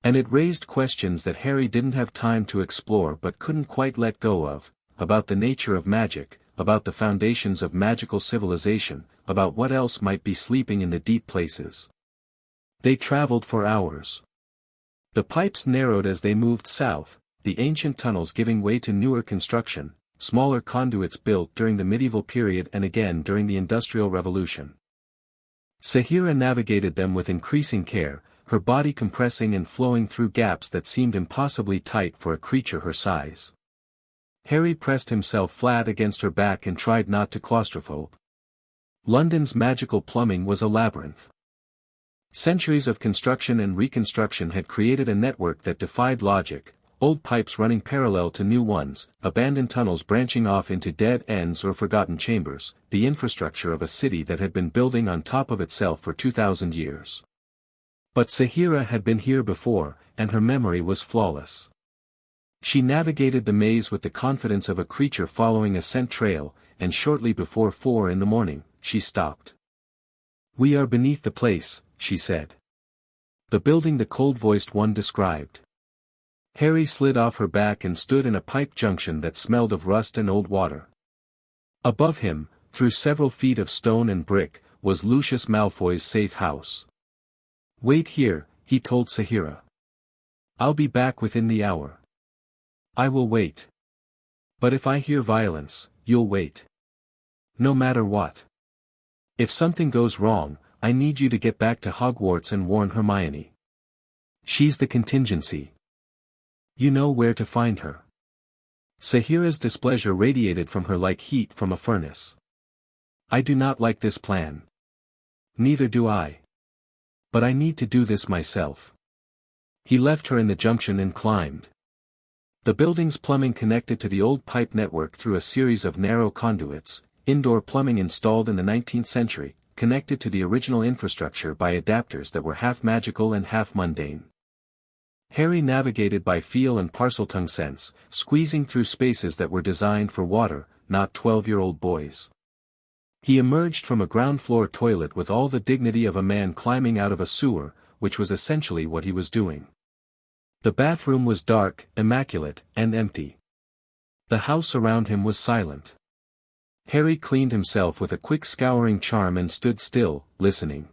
[SPEAKER 1] And it raised questions that Harry didn't have time to explore but couldn't quite let go of, about the nature of magic, about the foundations of magical civilization, about what else might be sleeping in the deep places. They traveled for hours. The pipes narrowed as they moved south, the ancient tunnels giving way to newer construction, smaller conduits built during the medieval period and again during the Industrial Revolution. Sahira navigated them with increasing care, her body compressing and flowing through gaps that seemed impossibly tight for a creature her size. Harry pressed himself flat against her back and tried not to claustrophobe. London's magical plumbing was a labyrinth. Centuries of construction and reconstruction had created a network that defied logic, old pipes running parallel to new ones, abandoned tunnels branching off into dead ends or forgotten chambers, the infrastructure of a city that had been building on top of itself for 2,000 years. But Sahira had been here before, and her memory was flawless. She navigated the maze with the confidence of a creature following a scent trail, and shortly before 4 in the morning, she stopped. "We are beneath the place," she said. The building the cold-voiced one described. Harry slid off her back and stood in a pipe junction that smelled of rust and old water. Above him, through several feet of stone and brick, was Lucius Malfoy's safe house. "Wait here," he told Sahira. "I'll be back within the hour." "I will wait. But if I hear violence, you'll wait. No matter what. If something goes wrong, I need you to get back to Hogwarts and warn Hermione. She's the contingency. You know where to find her." Sahira's displeasure radiated from her like heat from a furnace. "I do not like this plan. Neither do I. But I need to do this myself." He left her in the junction and climbed. The building's plumbing connected to the old pipe network through a series of narrow conduits, indoor plumbing installed in the 19th century, connected to the original infrastructure by adapters that were half magical and half mundane. Harry navigated by feel and Parseltongue sense, squeezing through spaces that were designed for water, not 12-year-old boys. He emerged from a ground-floor toilet with all the dignity of a man climbing out of a sewer, which was essentially what he was doing. The bathroom was dark, immaculate, and empty. The house around him was silent. Harry cleaned himself with a quick scouring charm and stood still, listening.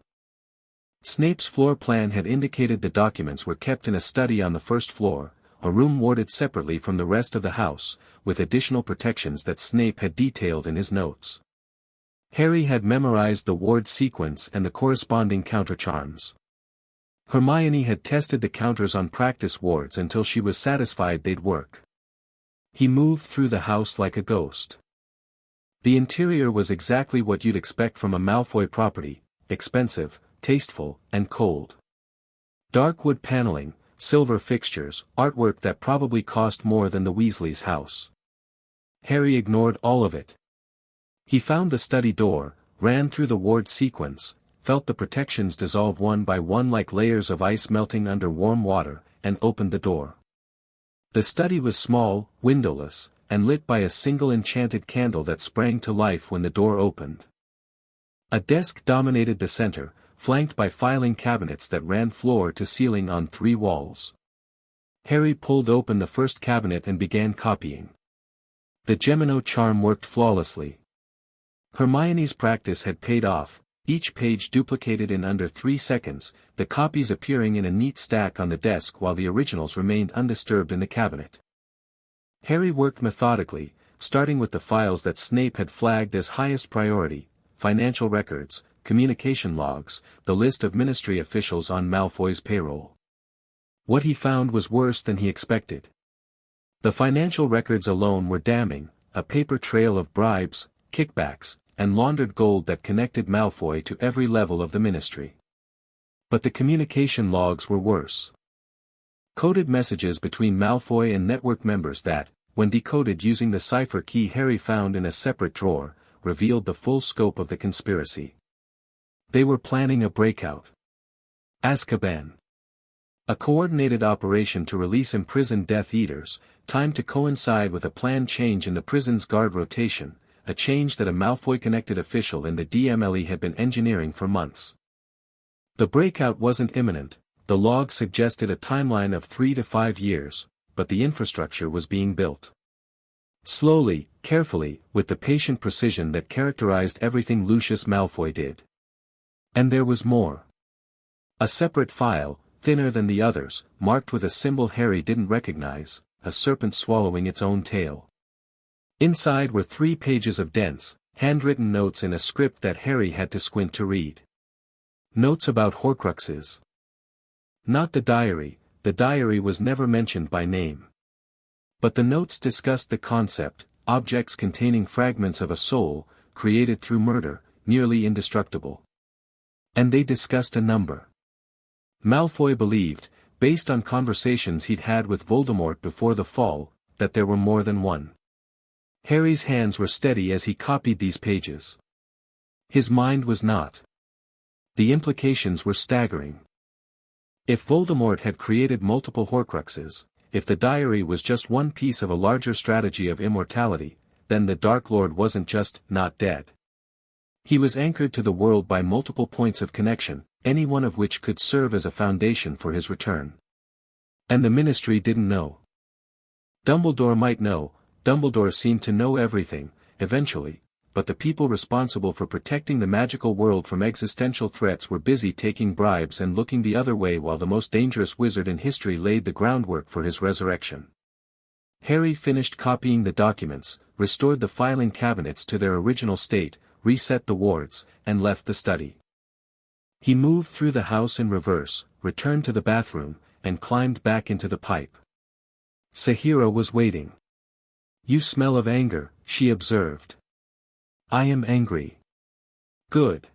[SPEAKER 1] Snape's floor plan had indicated the documents were kept in a study on the first floor, a room warded separately from the rest of the house, with additional protections that Snape had detailed in his notes. Harry had memorized the ward sequence and the corresponding countercharms. Hermione had tested the counters on practice wards until she was satisfied they'd work. He moved through the house like a ghost. The interior was exactly what you'd expect from a Malfoy property, expensive, tasteful, and cold. Dark wood paneling, silver fixtures, artwork that probably cost more than the Weasleys' house. Harry ignored all of it. He found the study door, ran through the ward sequence, felt the protections dissolve one by one like layers of ice melting under warm water, and opened the door. The study was small, windowless, and lit by a single enchanted candle that sprang to life when the door opened. A desk dominated the center, flanked by filing cabinets that ran floor to ceiling on 3 walls. Harry pulled open the first cabinet and began copying. The Gemino charm worked flawlessly. Hermione's practice had paid off, each page duplicated in under 3 seconds, the copies appearing in a neat stack on the desk while the originals remained undisturbed in the cabinet. Harry worked methodically, starting with the files that Snape had flagged as highest priority, financial records, communication logs, the list of ministry officials on Malfoy's payroll. What he found was worse than he expected. The financial records alone were damning, a paper trail of bribes, kickbacks, and laundered gold that connected Malfoy to every level of the ministry. But the communication logs were worse. Coded messages between Malfoy and network members that, when decoded using the cipher key Harry found in a separate drawer, revealed the full scope of the conspiracy. They were planning a breakout. Azkaban. A coordinated operation to release imprisoned Death Eaters, timed to coincide with a planned change in the prison's guard rotation, a change that a Malfoy-connected official in the DMLE had been engineering for months. The breakout wasn't imminent, the log suggested a timeline of 3 to 5 years, but the infrastructure was being built. Slowly, carefully, with the patient precision that characterized everything Lucius Malfoy did. And there was more. A separate file, thinner than the others, marked with a symbol Harry didn't recognize, a serpent swallowing its own tail. Inside were 3 pages of dense, handwritten notes in a script that Harry had to squint to read. Notes about Horcruxes. Not the diary was never mentioned by name. But the notes discussed the concept, objects containing fragments of a soul, created through murder, nearly indestructible. And they discussed a number. Malfoy believed, based on conversations he'd had with Voldemort before the fall, that there were more than one. Harry's hands were steady as he copied these pages. His mind was not. The implications were staggering. If Voldemort had created multiple Horcruxes, if the diary was just one piece of a larger strategy of immortality, then the Dark Lord wasn't just not dead. He was anchored to the world by multiple points of connection, any one of which could serve as a foundation for his return. And the Ministry didn't know. Dumbledore might know, Dumbledore seemed to know everything, eventually, but the people responsible for protecting the magical world from existential threats were busy taking bribes and looking the other way while the most dangerous wizard in history laid the groundwork for his resurrection. Harry finished copying the documents, restored the filing cabinets to their original state, reset the wards, and left the study. He moved through the house in reverse, returned to the bathroom, and climbed back into the pipe. Sahira was waiting. "You smell of anger," she observed. "I am angry." "Good.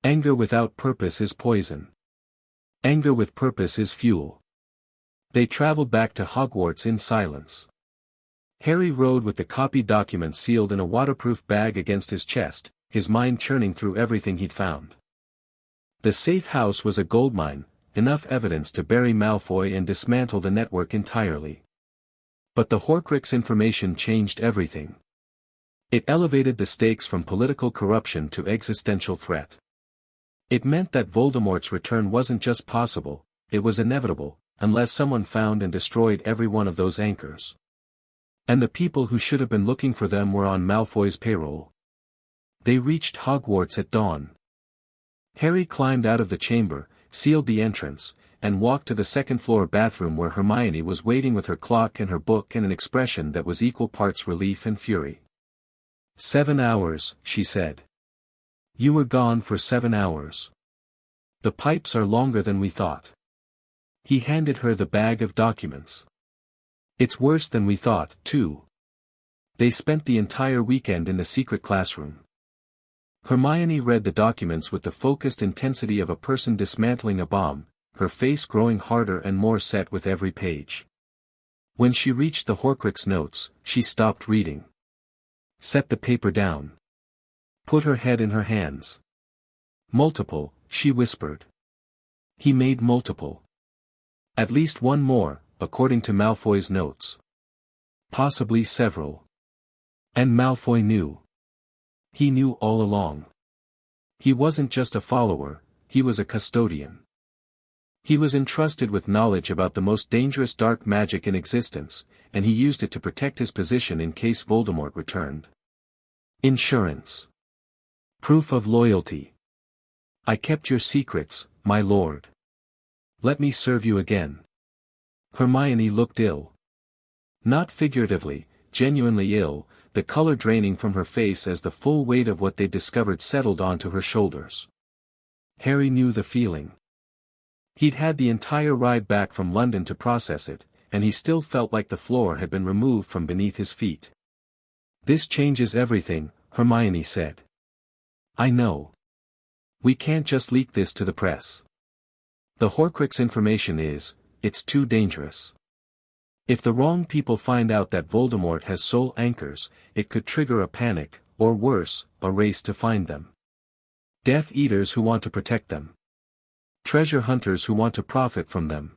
[SPEAKER 1] Anger without purpose is poison. Anger with purpose is fuel." They traveled back to Hogwarts in silence. Harry rode with the copied documents sealed in a waterproof bag against his chest, his mind churning through everything he'd found. The safe house was a goldmine, enough evidence to bury Malfoy and dismantle the network entirely. But the Horcrux information changed everything. It elevated the stakes from political corruption to existential threat. It meant that Voldemort's return wasn't just possible, it was inevitable, unless someone found and destroyed every one of those anchors. And the people who should have been looking for them were on Malfoy's payroll. They reached Hogwarts at dawn. Harry climbed out of the chamber, sealed the entrance, and walked to the second-floor bathroom where Hermione was waiting with her clock and her book and an expression that was equal parts relief and fury. 7 hours, she said. "You were gone for 7 hours. The pipes are longer than we thought." He handed her the bag of documents. "It's worse than we thought, too." They spent the entire weekend in the secret classroom. Hermione read the documents with the focused intensity of a person dismantling a bomb, her face growing harder and more set with every page. When she reached the Horcrux notes, she stopped reading. Set the paper down. Put her head in her hands. "Multiple," she whispered. "He made multiple. At least one more, according to Malfoy's notes. Possibly several. And Malfoy knew. He knew all along. He wasn't just a follower, he was a custodian. He was entrusted with knowledge about the most dangerous dark magic in existence, and he used it to protect his position in case Voldemort returned. Insurance. Proof of loyalty. I kept your secrets, my lord. Let me serve you again." Hermione looked ill. Not figuratively, genuinely ill, the color draining from her face as the full weight of what they'd discovered settled onto her shoulders. Harry knew the feeling. He'd had the entire ride back from London to process it, and he still felt like the floor had been removed from beneath his feet. "This changes everything," Hermione said. "I know. We can't just leak this to the press. The Horcrux information it's too dangerous. If the wrong people find out that Voldemort has soul anchors, it could trigger a panic, or worse, a race to find them. Death Eaters who want to protect them. Treasure hunters who want to profit from them.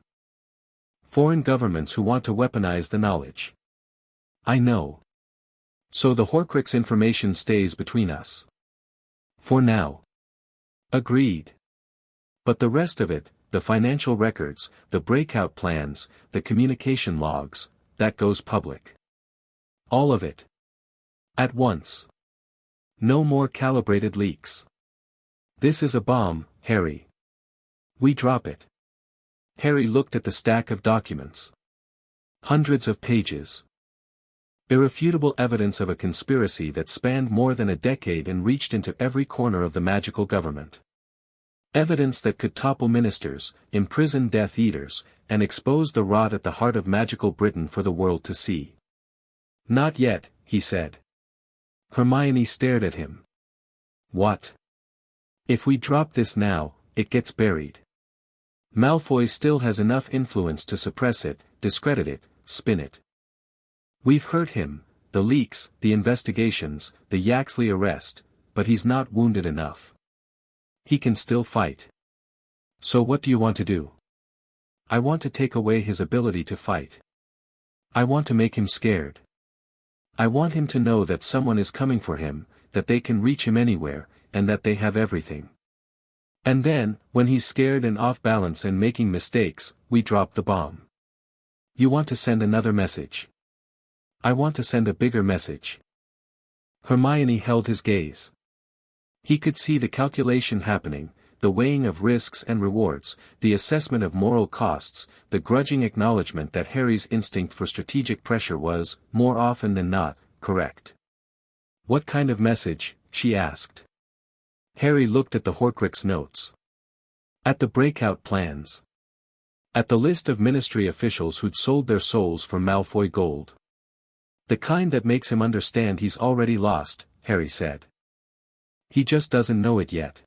[SPEAKER 1] Foreign governments who want to weaponize the knowledge. I know. So the Horcrux information stays between us. For now. Agreed. But the rest of it, the financial records, the breakout plans, the communication logs, that goes public. All of it. At once. No more calibrated leaks. This is a bomb, Harry. We drop it. Harry looked at the stack of documents. Hundreds of pages. Irrefutable evidence of a conspiracy that spanned more than a decade and reached into every corner of the magical government. Evidence that could topple ministers, imprison Death Eaters, and expose the rot at the heart of magical Britain for the world to see. Not yet, he said. Hermione stared at him. What? If we drop this now, it gets buried. Malfoy still has enough influence to suppress it, discredit it, spin it. We've hurt him, the leaks, the investigations, the Yaxley arrest, but he's not wounded enough. He can still fight. So what do you want to do? I want to take away his ability to fight. I want to make him scared. I want him to know that someone is coming for him, that they can reach him anywhere, and that they have everything. And then, when he's scared and off balance and making mistakes, we drop the bomb. You want to send another message. I want to send a bigger message. Hermione held his gaze. He could see the calculation happening, the weighing of risks and rewards, the assessment of moral costs, the grudging acknowledgement that Harry's instinct for strategic pressure was, more often than not, correct. What kind of message? She asked. Harry looked at the Horcrux notes. At the breakout plans. At the list of ministry officials who'd sold their souls for Malfoy gold. The kind that makes him understand he's already lost, Harry said. He just doesn't know it yet.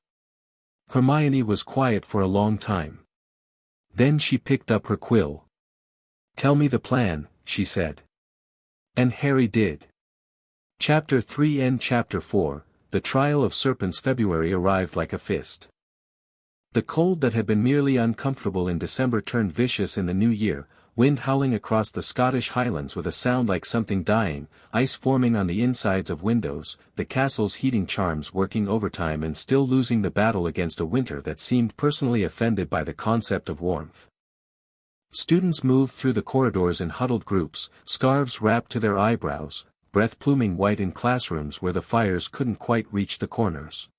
[SPEAKER 1] Hermione was quiet for a long time. Then she picked up her quill. Tell me the plan, she said. And Harry did. Chapter 3 and Chapter 4, The Trial of Serpents. February arrived like a fist. The cold that had been merely uncomfortable in December turned vicious in the new year, wind howling across the Scottish Highlands with a sound like something dying, ice forming on the insides of windows, the castle's heating charms working overtime and still losing the battle against a winter that seemed personally offended by the concept of warmth. Students moved through the corridors in huddled groups, scarves wrapped to their eyebrows, breath pluming white in classrooms where the fires couldn't quite reach the corners.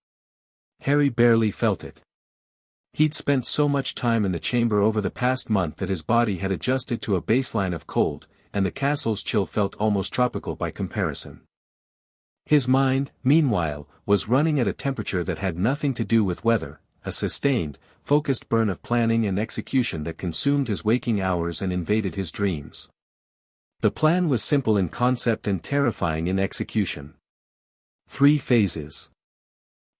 [SPEAKER 1] Harry barely felt it. He'd spent so much time in the chamber over the past month that his body had adjusted to a baseline of cold, and the castle's chill felt almost tropical by comparison. His mind, meanwhile, was running at a temperature that had nothing to do with weather, a sustained, focused burn of planning and execution that consumed his waking hours and invaded his dreams. The plan was simple in concept and terrifying in execution. 3 phases.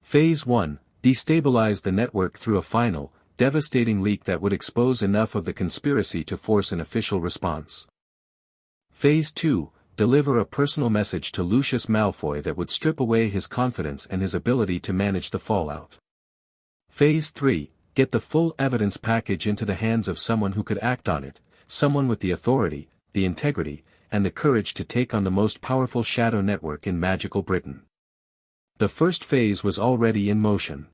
[SPEAKER 1] Phase 1. Destabilize the network through a final, devastating leak that would expose enough of the conspiracy to force an official response. Phase 2. Deliver a personal message to Lucius Malfoy that would strip away his confidence and his ability to manage the fallout. Phase 3. Get the full evidence package into the hands of someone who could act on it, someone with the authority, the integrity, and the courage to take on the most powerful shadow network in magical Britain. The first phase was already in motion.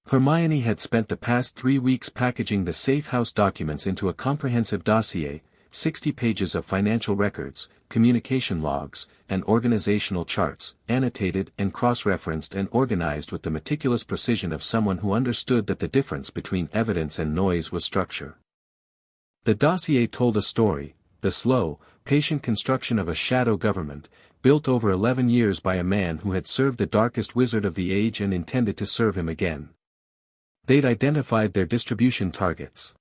[SPEAKER 1] Hermione had spent the past 3 weeks packaging the safe house documents into a comprehensive dossier, 60 pages of financial records, communication logs, and organizational charts, annotated and cross-referenced and organized with the meticulous precision of someone who understood that the difference between evidence and noise was structure. The dossier told a story, the slow, patient construction of a shadow government, built over 11 years by a man who had served the darkest wizard of the age and intended to serve him again. They'd identified their distribution targets.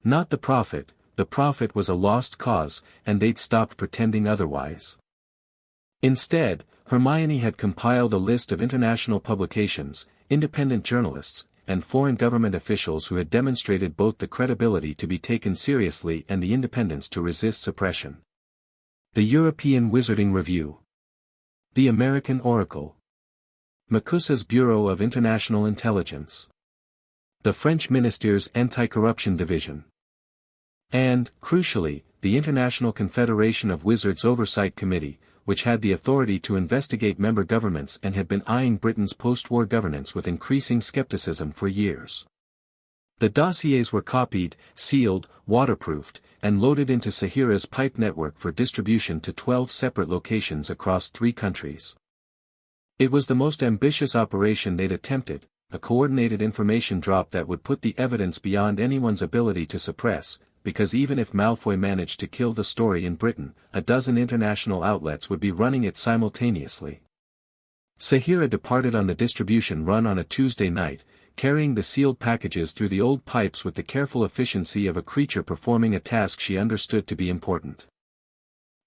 [SPEAKER 1] Not the prophet was a lost cause, and they'd stopped pretending otherwise. Instead, Hermione had compiled a list of international publications, independent journalists, and foreign government officials who had demonstrated both the credibility to be taken seriously and the independence to resist suppression. The European Wizarding Review. The American Oracle. Macusa's Bureau of International Intelligence. the French Minister's Anti-Corruption Division, and, crucially, the International Confederation of Wizards Oversight Committee, which had the authority to investigate member governments and had been eyeing Britain's post-war governance with increasing skepticism for years. The dossiers were copied, sealed, waterproofed, and loaded into Sahira's pipe network for distribution to 12 separate locations across 3 countries. It was the most ambitious operation they'd attempted, a coordinated information drop that would put the evidence beyond anyone's ability to suppress, because even if Malfoy managed to kill the story in Britain, a dozen international outlets would be running it simultaneously. Sahira departed on the distribution run on a Tuesday night, carrying the sealed packages through the old pipes with the careful efficiency of a creature performing a task she understood to be important.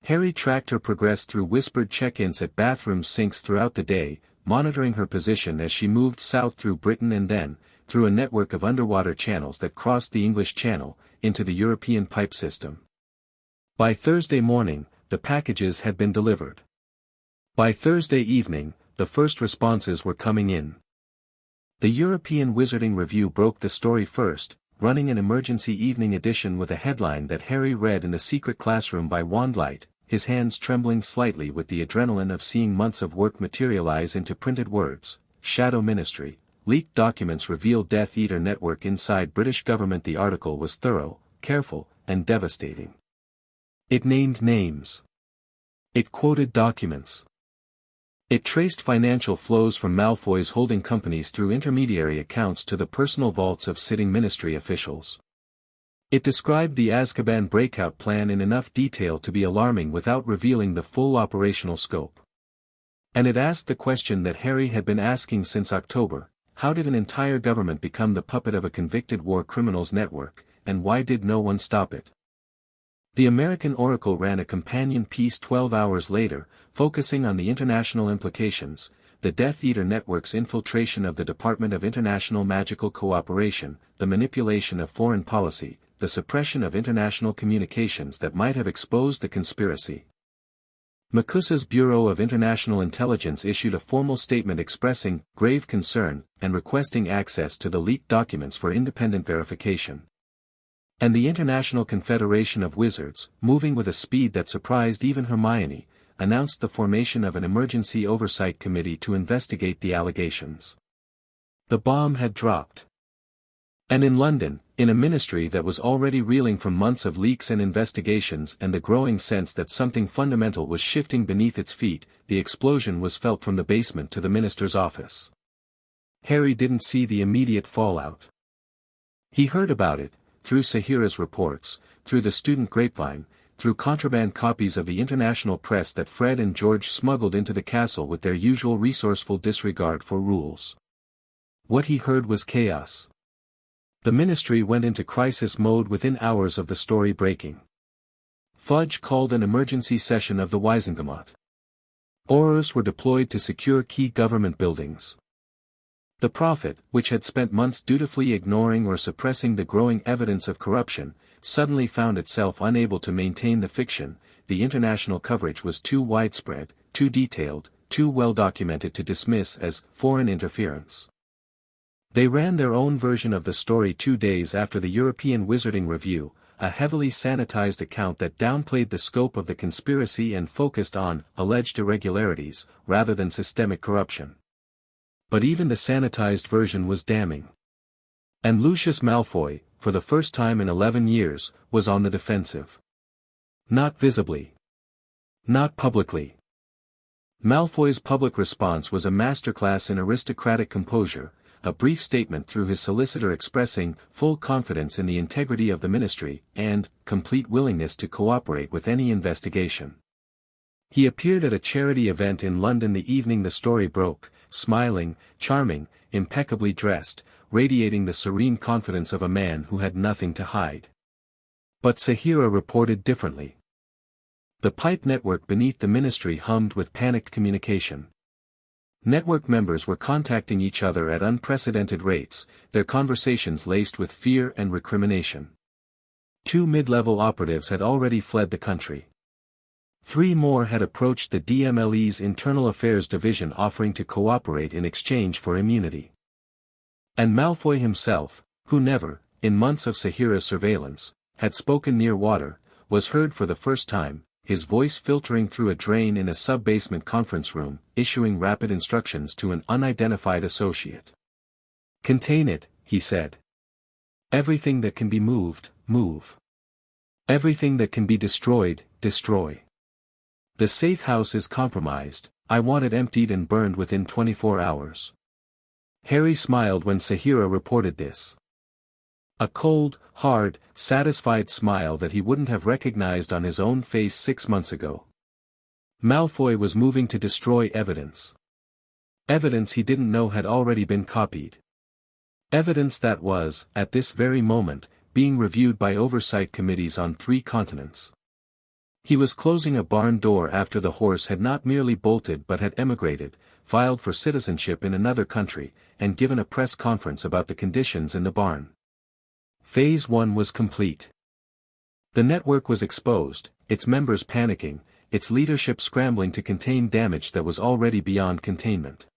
[SPEAKER 1] Harry tracked her progress through whispered check-ins at bathroom sinks throughout the day, monitoring her position as she moved south through Britain and then, through a network of underwater channels that crossed the English Channel, into the European pipe system. By Thursday morning, the packages had been delivered. By Thursday evening, the first responses were coming in. The European Wizarding Review broke the story first, running an emergency evening edition with a headline that Harry read in the secret classroom by wandlight, his hands trembling slightly with the adrenaline of seeing months of work materialize into printed words. Shadow Ministry, leaked documents reveal Death Eater network inside British government. The article was thorough, careful, and devastating. It named names. It quoted documents. It traced financial flows from Malfoy's holding companies through intermediary accounts to the personal vaults of sitting ministry officials. It described the Azkaban breakout plan in enough detail to be alarming without revealing the full operational scope. And it asked the question that Harry had been asking since October: how did an entire government become the puppet of a convicted war criminals network, and why did no one stop it? The American Oracle ran a companion piece 12 hours later, focusing on the international implications, the Death Eater network's infiltration of the Department of International Magical Cooperation, the manipulation of foreign policy, the suppression of international communications that might have exposed the conspiracy. MACUSA's Bureau of International Intelligence issued a formal statement expressing grave concern and requesting access to the leaked documents for independent verification. And the International Confederation of Wizards, moving with a speed that surprised even Hermione, announced the formation of an emergency oversight committee to investigate the allegations. The bomb had dropped. And in London, in a ministry that was already reeling from months of leaks and investigations and the growing sense that something fundamental was shifting beneath its feet, the explosion was felt from the basement to the minister's office. Harry didn't see the immediate fallout. He heard about it, through Sahira's reports, through the student grapevine, through contraband copies of the international press that Fred and George smuggled into the castle with their usual resourceful disregard for rules. What he heard was chaos. The ministry went into crisis mode within hours of the story breaking. Fudge called an emergency session of the Waisengemot. Aurors were deployed to secure key government buildings. The Prophet, which had spent months dutifully ignoring or suppressing the growing evidence of corruption, suddenly found itself unable to maintain the fiction. The international coverage was too widespread, too detailed, too well documented to dismiss as foreign interference. They ran their own version of the story 2 days after the European Wizarding Review, a heavily sanitized account that downplayed the scope of the conspiracy and focused on alleged irregularities, rather than systemic corruption. But even the sanitized version was damning. And Lucius Malfoy, for the first time in 11 years, was on the defensive. Not visibly. Not publicly. Malfoy's public response was a masterclass in aristocratic composure, a brief statement through his solicitor expressing full confidence in the integrity of the ministry and complete willingness to cooperate with any investigation. He appeared at a charity event in London the evening the story broke, smiling, charming, impeccably dressed, radiating the serene confidence of a man who had nothing to hide. But Sahira reported differently. The pipe network beneath the ministry hummed with panicked communication. Network members were contacting each other at unprecedented rates, their conversations laced with fear and recrimination. 2 mid-level operatives had already fled the country. 3 more had approached the DMLE's Internal Affairs Division offering to cooperate in exchange for immunity. And Malfoy himself, who never, in months of Sahira's surveillance, had spoken near water, was heard for the first time, his voice filtering through a drain in a sub-basement conference room, issuing rapid instructions to an unidentified associate. "Contain it," he said. "Everything that can be moved, move. Everything that can be destroyed, destroy. The safe house is compromised, I want it emptied and burned within 24 hours. Harry smiled when Sahira reported this. A cold, hard, satisfied smile that he wouldn't have recognized on his own face 6 months ago. Malfoy was moving to destroy evidence. Evidence he didn't know had already been copied. Evidence that was, at this very moment, being reviewed by oversight committees on 3 continents. He was closing a barn door after the horse had not merely bolted but had emigrated, filed for citizenship in another country, and given a press conference about the conditions in the barn. Phase 1 was complete. The network was exposed, its members panicking, its leadership scrambling to contain damage that was already beyond containment.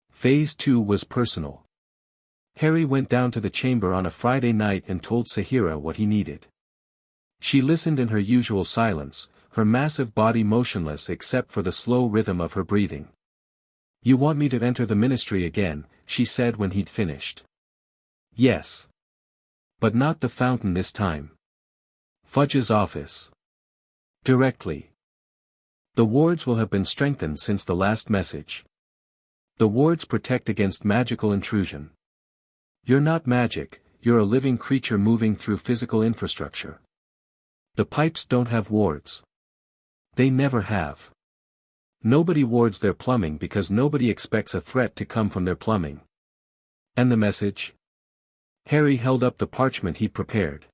[SPEAKER 1] Phase 2 was personal. Harry went down to the chamber on a Friday night and told Sahira what he needed. She listened in her usual silence, her massive body motionless except for the slow rhythm of her breathing. "You want me to enter the ministry again," she said when he'd finished. "Yes. But not the fountain this time. Fudge's office. Directly. The wards will have been strengthened since the last message. The wards protect against magical intrusion. You're not magic, you're a living creature moving through physical infrastructure. The pipes don't have wards. They never have. Nobody wards their plumbing because nobody expects a threat to come from their plumbing." "And the message?" Harry held up the parchment he'd prepared.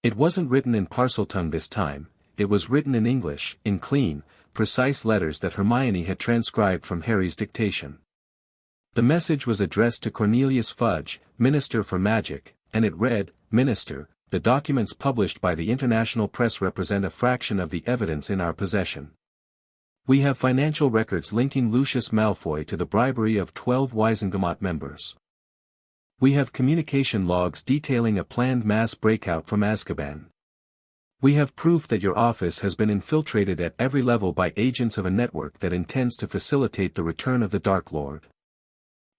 [SPEAKER 1] It wasn't written in Parseltongue this time, it was written in English, in clean, precise letters that Hermione had transcribed from Harry's dictation. The message was addressed to Cornelius Fudge, Minister for Magic, and it read, "Minister, the documents published by the international press represent a fraction of the evidence in our possession. We have financial records linking Lucius Malfoy to the bribery of 12 Wizengamot members. We have communication logs detailing a planned mass breakout from Azkaban. We have proof that your office has been infiltrated at every level by agents of a network that intends to facilitate the return of the Dark Lord.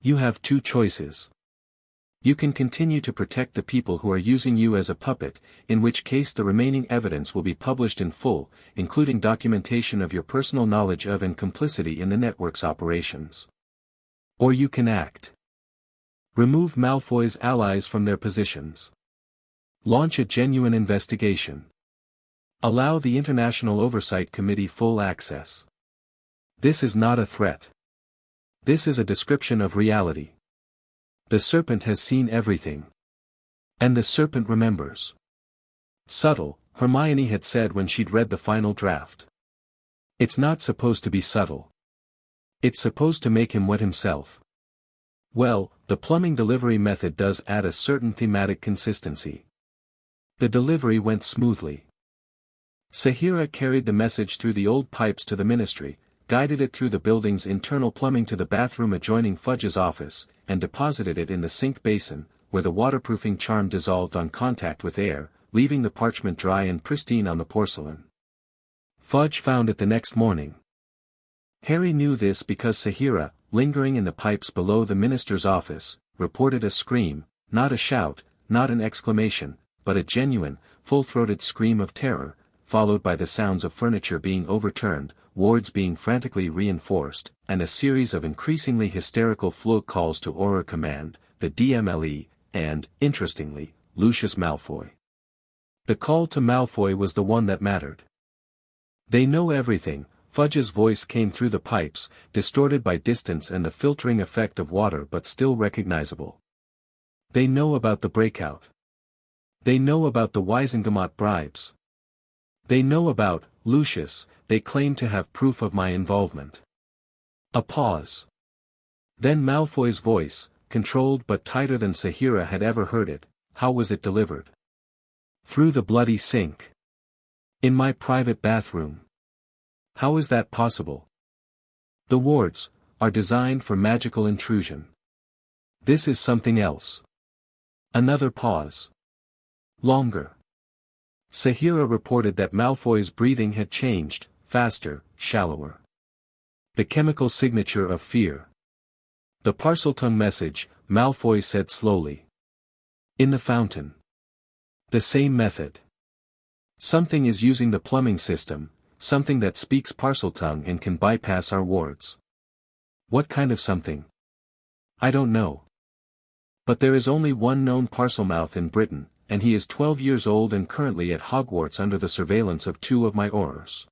[SPEAKER 1] You have 2 choices. You can continue to protect the people who are using you as a puppet, in which case the remaining evidence will be published in full, including documentation of your personal knowledge of and complicity in the network's operations. Or you can act. Remove Malfoy's allies from their positions. Launch a genuine investigation. Allow the International Oversight Committee full access. This is not a threat. This is a description of reality. The serpent has seen everything. And the serpent remembers." "Subtle," Hermione had said when she'd read the final draft. "It's not supposed to be subtle. It's supposed to make him wet himself." Well, the plumbing delivery method does add a certain thematic consistency. The delivery went smoothly. Sahira carried the message through the old pipes to the ministry, guided it through the building's internal plumbing to the bathroom adjoining Fudge's office, and deposited it in the sink basin, where the waterproofing charm dissolved on contact with air, leaving the parchment dry and pristine on the porcelain. Fudge found it the next morning. Harry knew this because Sahira, lingering in the pipes below the minister's office, reported a scream, not a shout, not an exclamation, but a genuine, full-throated scream of terror, followed by the sounds of furniture being overturned, wards being frantically reinforced, and a series of increasingly hysterical flow calls to Auror Command, the DMLE, and, interestingly, Lucius Malfoy. The call to Malfoy was the one that mattered. "They know everything," Fudge's voice came through the pipes, distorted by distance and the filtering effect of water but still recognizable. "They know about the breakout. They know about the Wizengamot bribes. They know about, Lucius, they claim to have proof of my involvement." A pause. Then Malfoy's voice, controlled but tighter than Sahira had ever heard it. "How was it delivered?" "Through the bloody sink. In my private bathroom." "How is that possible?" "The wards are designed for magical intrusion. This is something else. Another pause. Longer. Sahira reported that Malfoy's breathing had changed, faster, shallower. The chemical signature of fear. The Parseltongue message, Malfoy said slowly. In the fountain. The same method. Something is using the plumbing system, something that speaks Parseltongue and can bypass our wards. What kind of something? I don't know. But there is only one known Parselmouth in Britain, and he is 12 years old and currently at Hogwarts under the surveillance of 2 of my Aurors.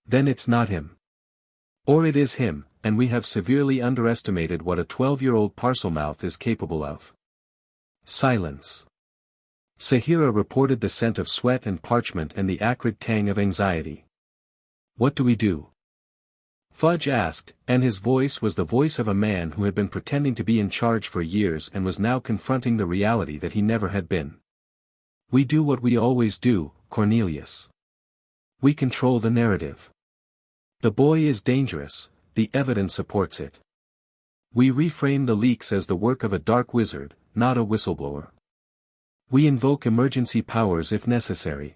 [SPEAKER 1] Then it's not him. Or it is him, and we have severely underestimated what a 12-year-old Parselmouth is capable of. Silence. Sahira reported the scent of sweat and parchment and the acrid tang of anxiety. What do we do? Fudge asked, and his voice was the voice of a man who had been pretending to be in charge for years and was now confronting the reality that he never had been. We do what we always do, Cornelius. We control the narrative. The boy is dangerous, the evidence supports it. We reframe the leaks as the work of a dark wizard, not a whistleblower. We invoke emergency powers if necessary.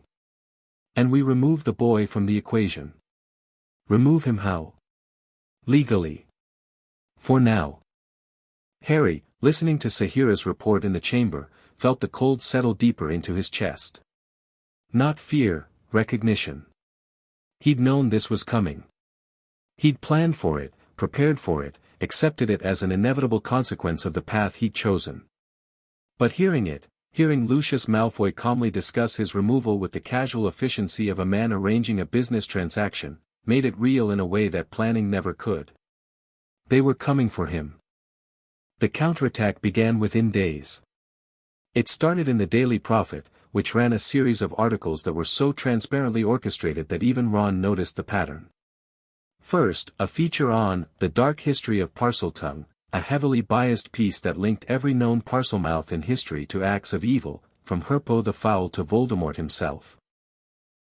[SPEAKER 1] And we remove the boy from the equation. Remove him how? Legally. For now. Harry, listening to Sahira's report in the chamber, felt the cold settle deeper into his chest. Not fear, recognition. He'd known this was coming. He'd planned for it, prepared for it, accepted it as an inevitable consequence of the path he'd chosen. But hearing Lucius Malfoy calmly discuss his removal with the casual efficiency of a man arranging a business transaction, made it real in a way that planning never could. They were coming for him. The counterattack began within days. It started in the Daily Prophet, which ran a series of articles that were so transparently orchestrated that even Ron noticed the pattern. First, a feature on The Dark History of Parseltongue, a heavily biased piece that linked every known Parselmouth in history to acts of evil, from Herpo the Foul to Voldemort himself.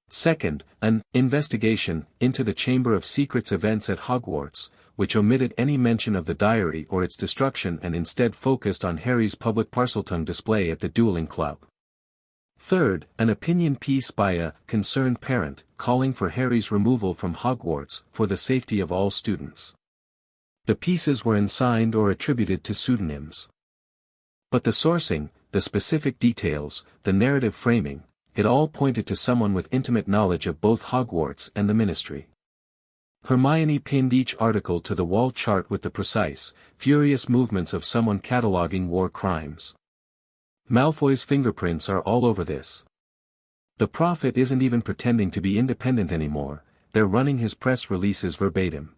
[SPEAKER 1] Second, an investigation into the Chamber of Secrets events at Hogwarts, which omitted any mention of the diary or its destruction and instead focused on Harry's public Parseltongue display at the dueling club. Third, an opinion piece by a concerned parent, calling for Harry's removal from Hogwarts for the safety of all students. The pieces were unsigned or attributed to pseudonyms. But the sourcing, the specific details, the narrative framing, it all pointed to someone with intimate knowledge of both Hogwarts and the Ministry. Hermione pinned each article to the wall chart with the precise, furious movements of someone cataloging war crimes. Malfoy's fingerprints are all over this. The Prophet isn't even pretending to be independent anymore, they're running his press releases verbatim.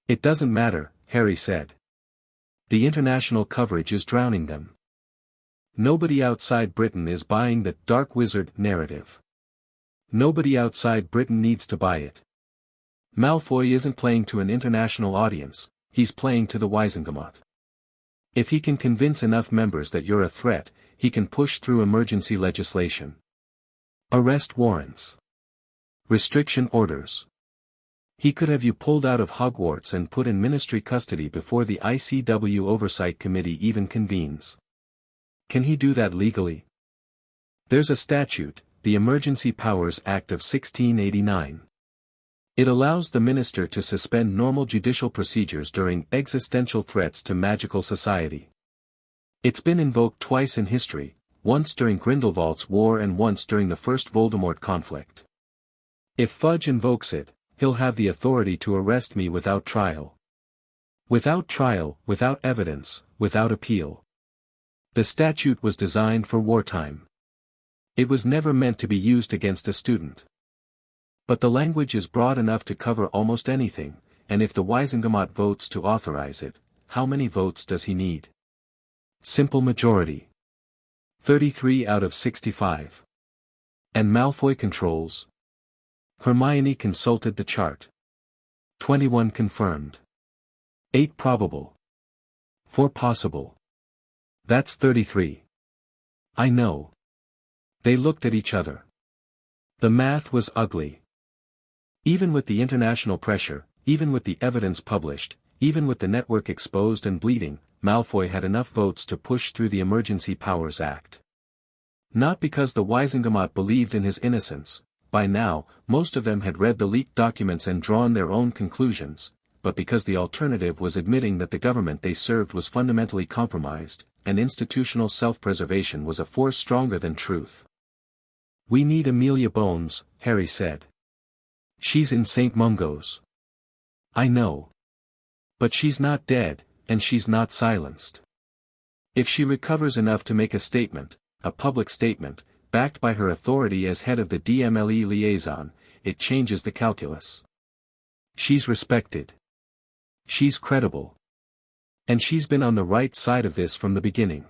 [SPEAKER 1] It doesn't matter, Harry said. The international coverage is drowning them. Nobody outside Britain is buying the Dark Wizard narrative. Nobody outside Britain needs to buy it. Malfoy isn't playing to an international audience, he's playing to the Wizengamot. If he can convince enough members that you're a threat, he can push through emergency legislation. Arrest warrants. Restriction orders. He could have you pulled out of Hogwarts and put in ministry custody before the ICW Oversight Committee even convenes. Can he do that legally? There's a statute, the Emergency Powers Act of 1689. It allows the minister to suspend normal judicial procedures during existential threats to magical society. It's been invoked twice in history, once during Grindelwald's War and once during the First Voldemort conflict. If Fudge invokes it, he'll have the authority to arrest me without trial. Without trial, without evidence, without appeal. The statute was designed for wartime. It was never meant to be used against a student. But the language is broad enough to cover almost anything, and if the Wizengamot votes to authorize it, how many votes does he need? Simple majority. 33 out of 65. And Malfoy controls. Hermione consulted the chart. 21 confirmed. 8 probable. 4 possible. That's 33. I know. They looked at each other. The math was ugly. Even with the international pressure, even with the evidence published, even with the network exposed and bleeding, Malfoy had enough votes to push through the Emergency Powers Act. Not because the Wisengamot believed in his innocence, by now, most of them had read the leaked documents and drawn their own conclusions, but because the alternative was admitting that the government they served was fundamentally compromised, and institutional self-preservation was a force stronger than truth. "We need Amelia Bones," Harry said. "She's in St. Mungo's." "I know. But she's not dead, and she's not silenced. If she recovers enough to make a statement, a public statement, backed by her authority as head of the DMLE liaison, it changes the calculus. She's respected. She's credible. And she's been on the right side of this from the beginning.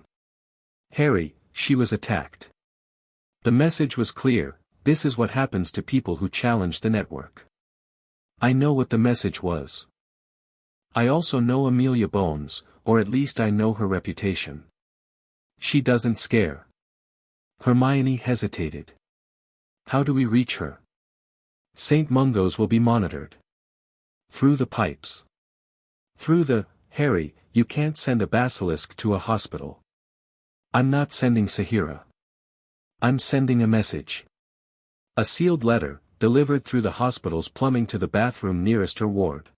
[SPEAKER 1] Harry, she was attacked. The message was clear: this is what happens to people who challenge the network. I know what the message was. I also know Amelia Bones, or at least I know her reputation. She doesn't scare." Hermione hesitated. "How do we reach her?" "St. Mungo's will be monitored. Through the pipes. Through the— Harry, you can't send a basilisk to a hospital. I'm not sending Sahira. I'm sending a message. A sealed letter, delivered through the hospital's plumbing to the bathroom nearest her ward.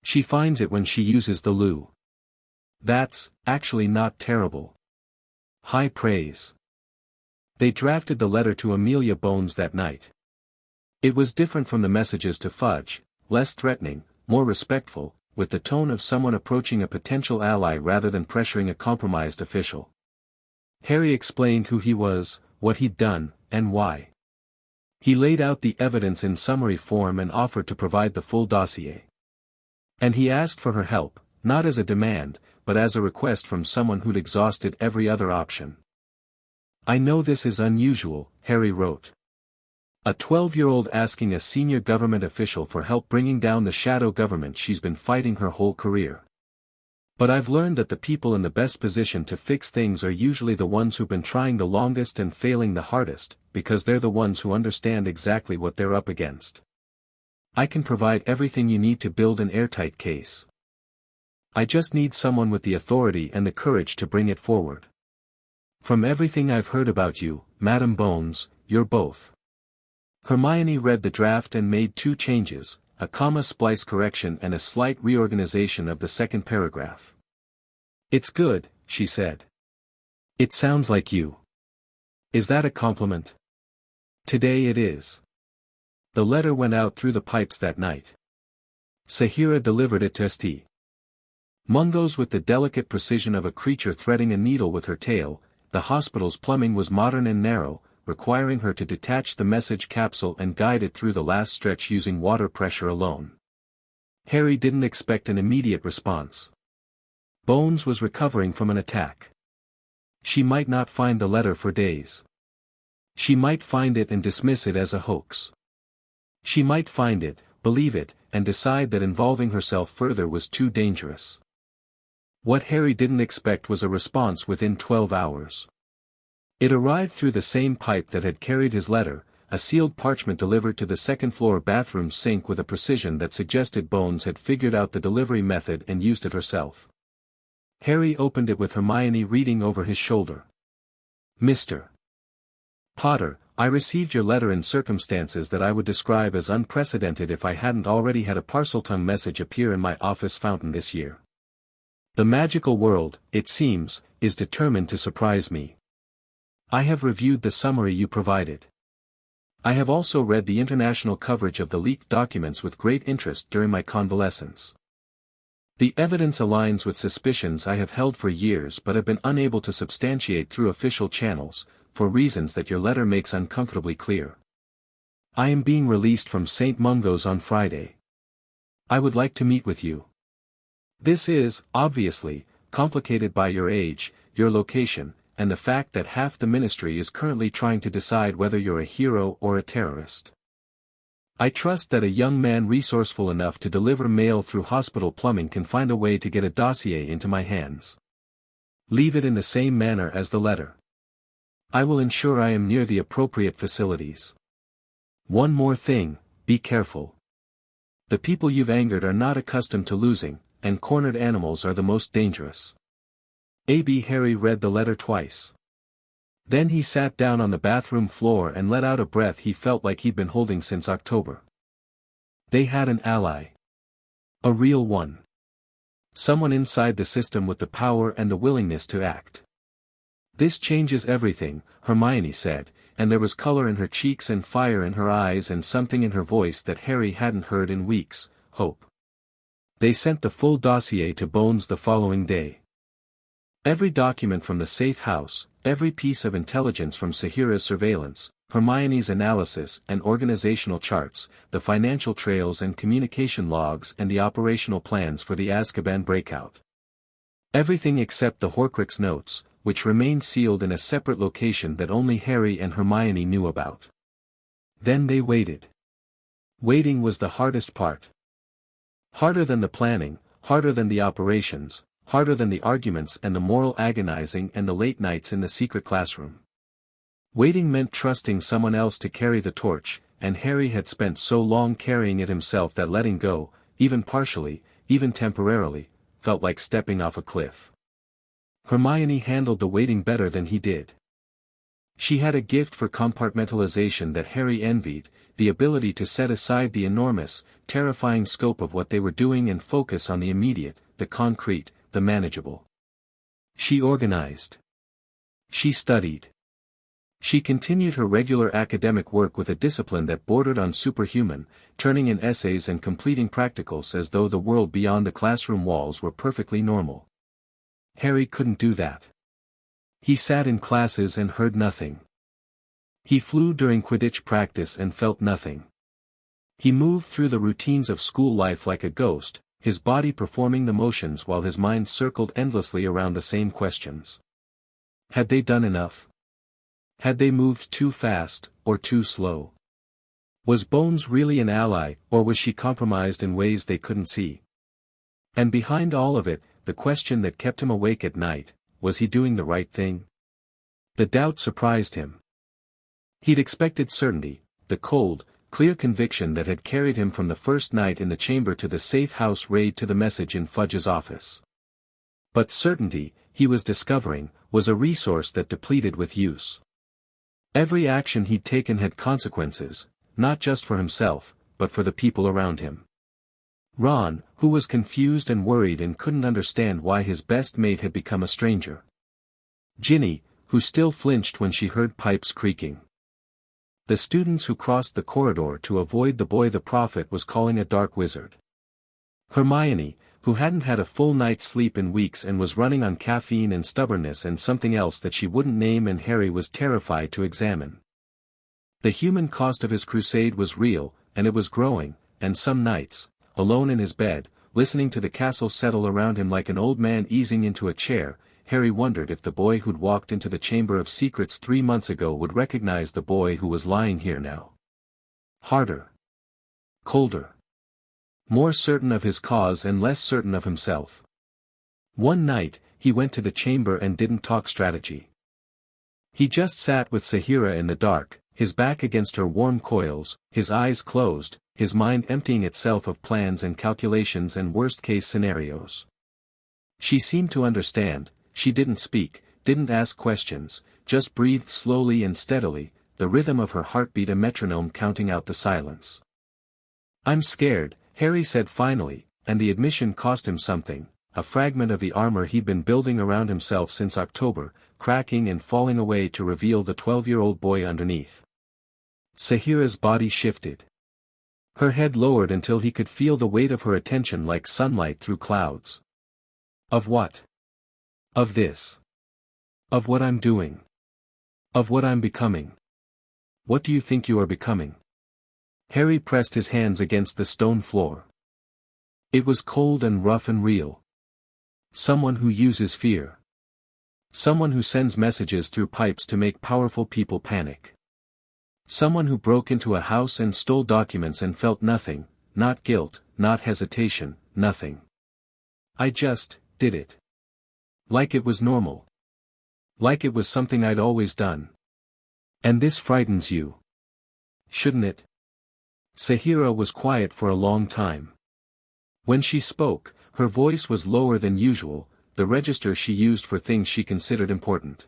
[SPEAKER 1] She finds it when she uses the loo. That's, actually not terrible. High praise." They drafted the letter to Amelia Bones that night. It was different from the messages to Fudge, less threatening, more respectful, with the tone of someone approaching a potential ally rather than pressuring a compromised official. Harry explained who he was, what he'd done, and why. He laid out the evidence in summary form and offered to provide the full dossier. And he asked for her help, not as a demand, but as a request from someone who'd exhausted every other option. "I know this is unusual," Harry wrote. "A 12-year-old asking a senior government official for help bringing down the shadow government she's been fighting her whole career. But I've learned that the people in the best position to fix things are usually the ones who've been trying the longest and failing the hardest, because they're the ones who understand exactly what they're up against. I can provide everything you need to build an airtight case. I just need someone with the authority and the courage to bring it forward. From everything I've heard about you, Madam Bones, you're both." Hermione read the draft and made 2 changes, a comma splice correction and a slight reorganization of the second paragraph. "It's good," she said. "It sounds like you. Is that a compliment?" "Today it is." The letter went out through the pipes that night. Sahira delivered it to St. Mungo's with the delicate precision of a creature threading a needle with her tail. The hospital's plumbing was modern and narrow, requiring her to detach the message capsule and guide it through the last stretch using water pressure alone. Harry didn't expect an immediate response. Bones was recovering from an attack. She might not find the letter for days. She might find it and dismiss it as a hoax. She might find it, believe it, and decide that involving herself further was too dangerous. What Harry didn't expect was a response within 12 hours. It arrived through the same pipe that had carried his letter, a sealed parchment delivered to the second-floor bathroom sink with a precision that suggested Bones had figured out the delivery method and used it herself. Harry opened it with Hermione reading over his shoulder. "Mr. Potter, I received your letter in circumstances that I would describe as unprecedented if I hadn't already had a Parseltongue message appear in my office fountain this year. The magical world, it seems, is determined to surprise me. I have reviewed the summary you provided. I have also read the international coverage of the leaked documents with great interest during my convalescence. The evidence aligns with suspicions I have held for years but have been unable to substantiate through official channels, for reasons that your letter makes uncomfortably clear. I am being released from St. Mungo's on Friday. I would like to meet with you. This is, obviously, complicated by your age, your location, and the fact that half the ministry is currently trying to decide whether you're a hero or a terrorist. I trust that a young man resourceful enough to deliver mail through hospital plumbing can find a way to get a dossier into my hands. Leave it in the same manner as the letter. I will ensure I am near the appropriate facilities. One more thing, be careful. The people you've angered are not accustomed to losing, and cornered animals are the most dangerous. Harry read the letter twice. Then he sat down on the bathroom floor and let out a breath he felt like he'd been holding since October. They had an ally. A real one. Someone inside the system with the power and the willingness to act. "This changes everything," Hermione said, and there was color in her cheeks and fire in her eyes and something in her voice that Harry hadn't heard in weeks: hope. They sent the full dossier to Bones the following day. Every document from the safe house, every piece of intelligence from Sahira's surveillance, Hermione's analysis and organizational charts, the financial trails and communication logs and the operational plans for the Azkaban breakout. Everything except the Horcrux notes, which remained sealed in a separate location that only Harry and Hermione knew about. Then they waited. Waiting was the hardest part. Harder than the planning, harder than the operations, harder than the arguments and the moral agonizing and the late nights in the secret classroom. Waiting meant trusting someone else to carry the torch, and Harry had spent so long carrying it himself that letting go, even partially, even temporarily, felt like stepping off a cliff. Hermione handled the waiting better than he did. She had a gift for compartmentalization that Harry envied, the ability to set aside the enormous, terrifying scope of what they were doing and focus on the immediate, the concrete, the manageable. She organized. She studied. She continued her regular academic work with a discipline that bordered on superhuman, turning in essays and completing practicals as though the world beyond the classroom walls were perfectly normal. Harry couldn't do that. He sat in classes and heard nothing. He flew during Quidditch practice and felt nothing. He moved through the routines of school life like a ghost, his body performing the motions while his mind circled endlessly around the same questions. Had they done enough? Had they moved too fast, or too slow? Was Bones really an ally, or was she compromised in ways they couldn't see? And behind all of it, the question that kept him awake at night: was he doing the right thing? The doubt surprised him. He'd expected certainty, the cold, clear conviction that had carried him from the first night in the chamber to the safe house raid to the message in Fudge's office. But certainty, he was discovering, was a resource that depleted with use. Every action he'd taken had consequences, not just for himself, but for the people around him. Ron, who was confused and worried and couldn't understand why his best mate had become a stranger. Ginny, who still flinched when she heard pipes creaking. The students who crossed the corridor to avoid the boy the prophet was calling a dark wizard. Hermione, who hadn't had a full night's sleep in weeks and was running on caffeine and stubbornness and something else that she wouldn't name, and Harry was terrified to examine. The human cost of his crusade was real, and it was growing, and some nights, alone in his bed, listening to the castle settle around him like an old man easing into a chair, Harry wondered if the boy who'd walked into the Chamber of Secrets 3 months ago would recognize the boy who was lying here now. Harder. Colder. More certain of his cause and less certain of himself. One night, he went to the chamber and didn't talk strategy. He just sat with Sahira in the dark, his back against her warm coils, his eyes closed, his mind emptying itself of plans and calculations and worst-case scenarios. She seemed to understand. She didn't speak, didn't ask questions, just breathed slowly and steadily, the rhythm of her heartbeat a metronome counting out the silence. "I'm scared," Harry said finally, and the admission cost him something, a fragment of the armor he'd been building around himself since October, cracking and falling away to reveal the 12-year-old boy underneath. Sahira's body shifted. Her head lowered until he could feel the weight of her attention like sunlight through clouds. Of what? Of this. Of what I'm doing. Of what I'm becoming. What do you think you are becoming? Harry pressed his hands against the stone floor. It was cold and rough and real. Someone who uses fear. Someone who sends messages through pipes to make powerful people panic. Someone who broke into a house and stole documents and felt nothing, not guilt, not hesitation, nothing. I just did it. Like it was normal. Like it was something I'd always done. And this frightens you. Shouldn't it? Sahira was quiet for a long time. When she spoke, her voice was lower than usual, the register she used for things she considered important.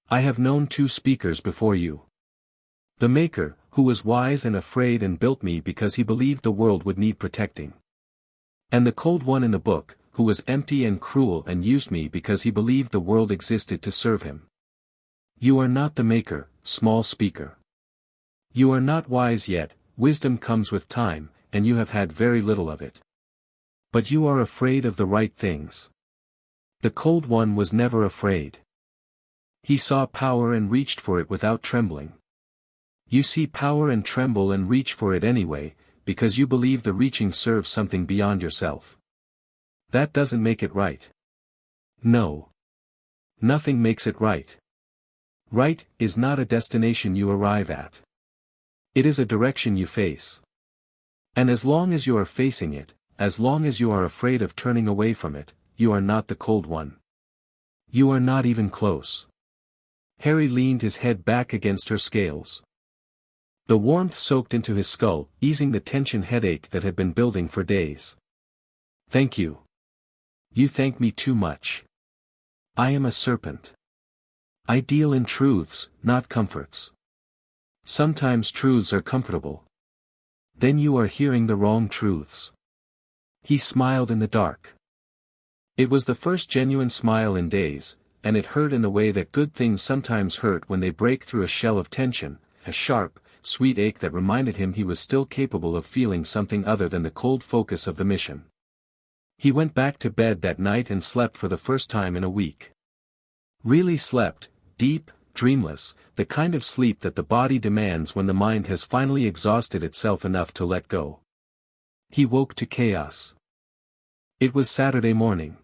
[SPEAKER 1] I have known two speakers before you. The Maker, who was wise and afraid and built me because he believed the world would need protecting. And the Cold One in the book, who was empty and cruel and used me because he believed the world existed to serve him. You are not the Maker, small speaker. You are not wise yet, wisdom comes with time, and you have had very little of it. But you are afraid of the right things. The Cold One was never afraid. He saw power and reached for it without trembling. You see power and tremble and reach for it anyway, because you believe the reaching serves something beyond yourself. That doesn't make it right. No. Nothing makes it right. Right is not a destination you arrive at. It is a direction you face. And as long as you are facing it, as long as you are afraid of turning away from it, you are not the Cold One. You are not even close. Harry leaned his head back against her scales. The warmth soaked into his skull, easing the tension headache that had been building for days. Thank you. You thank me too much. I am a serpent. I deal in truths, not comforts. Sometimes truths are comfortable. Then you are hearing the wrong truths. He smiled in the dark. It was the first genuine smile in days, and it hurt in the way that good things sometimes hurt when they break through a shell of tension, a sharp, sweet ache that reminded him he was still capable of feeling something other than the cold focus of the mission. He went back to bed that night and slept for the first time in a week. Really slept, deep, dreamless, the kind of sleep that the body demands when the mind has finally exhausted itself enough to let go. He woke to chaos. It was Saturday morning.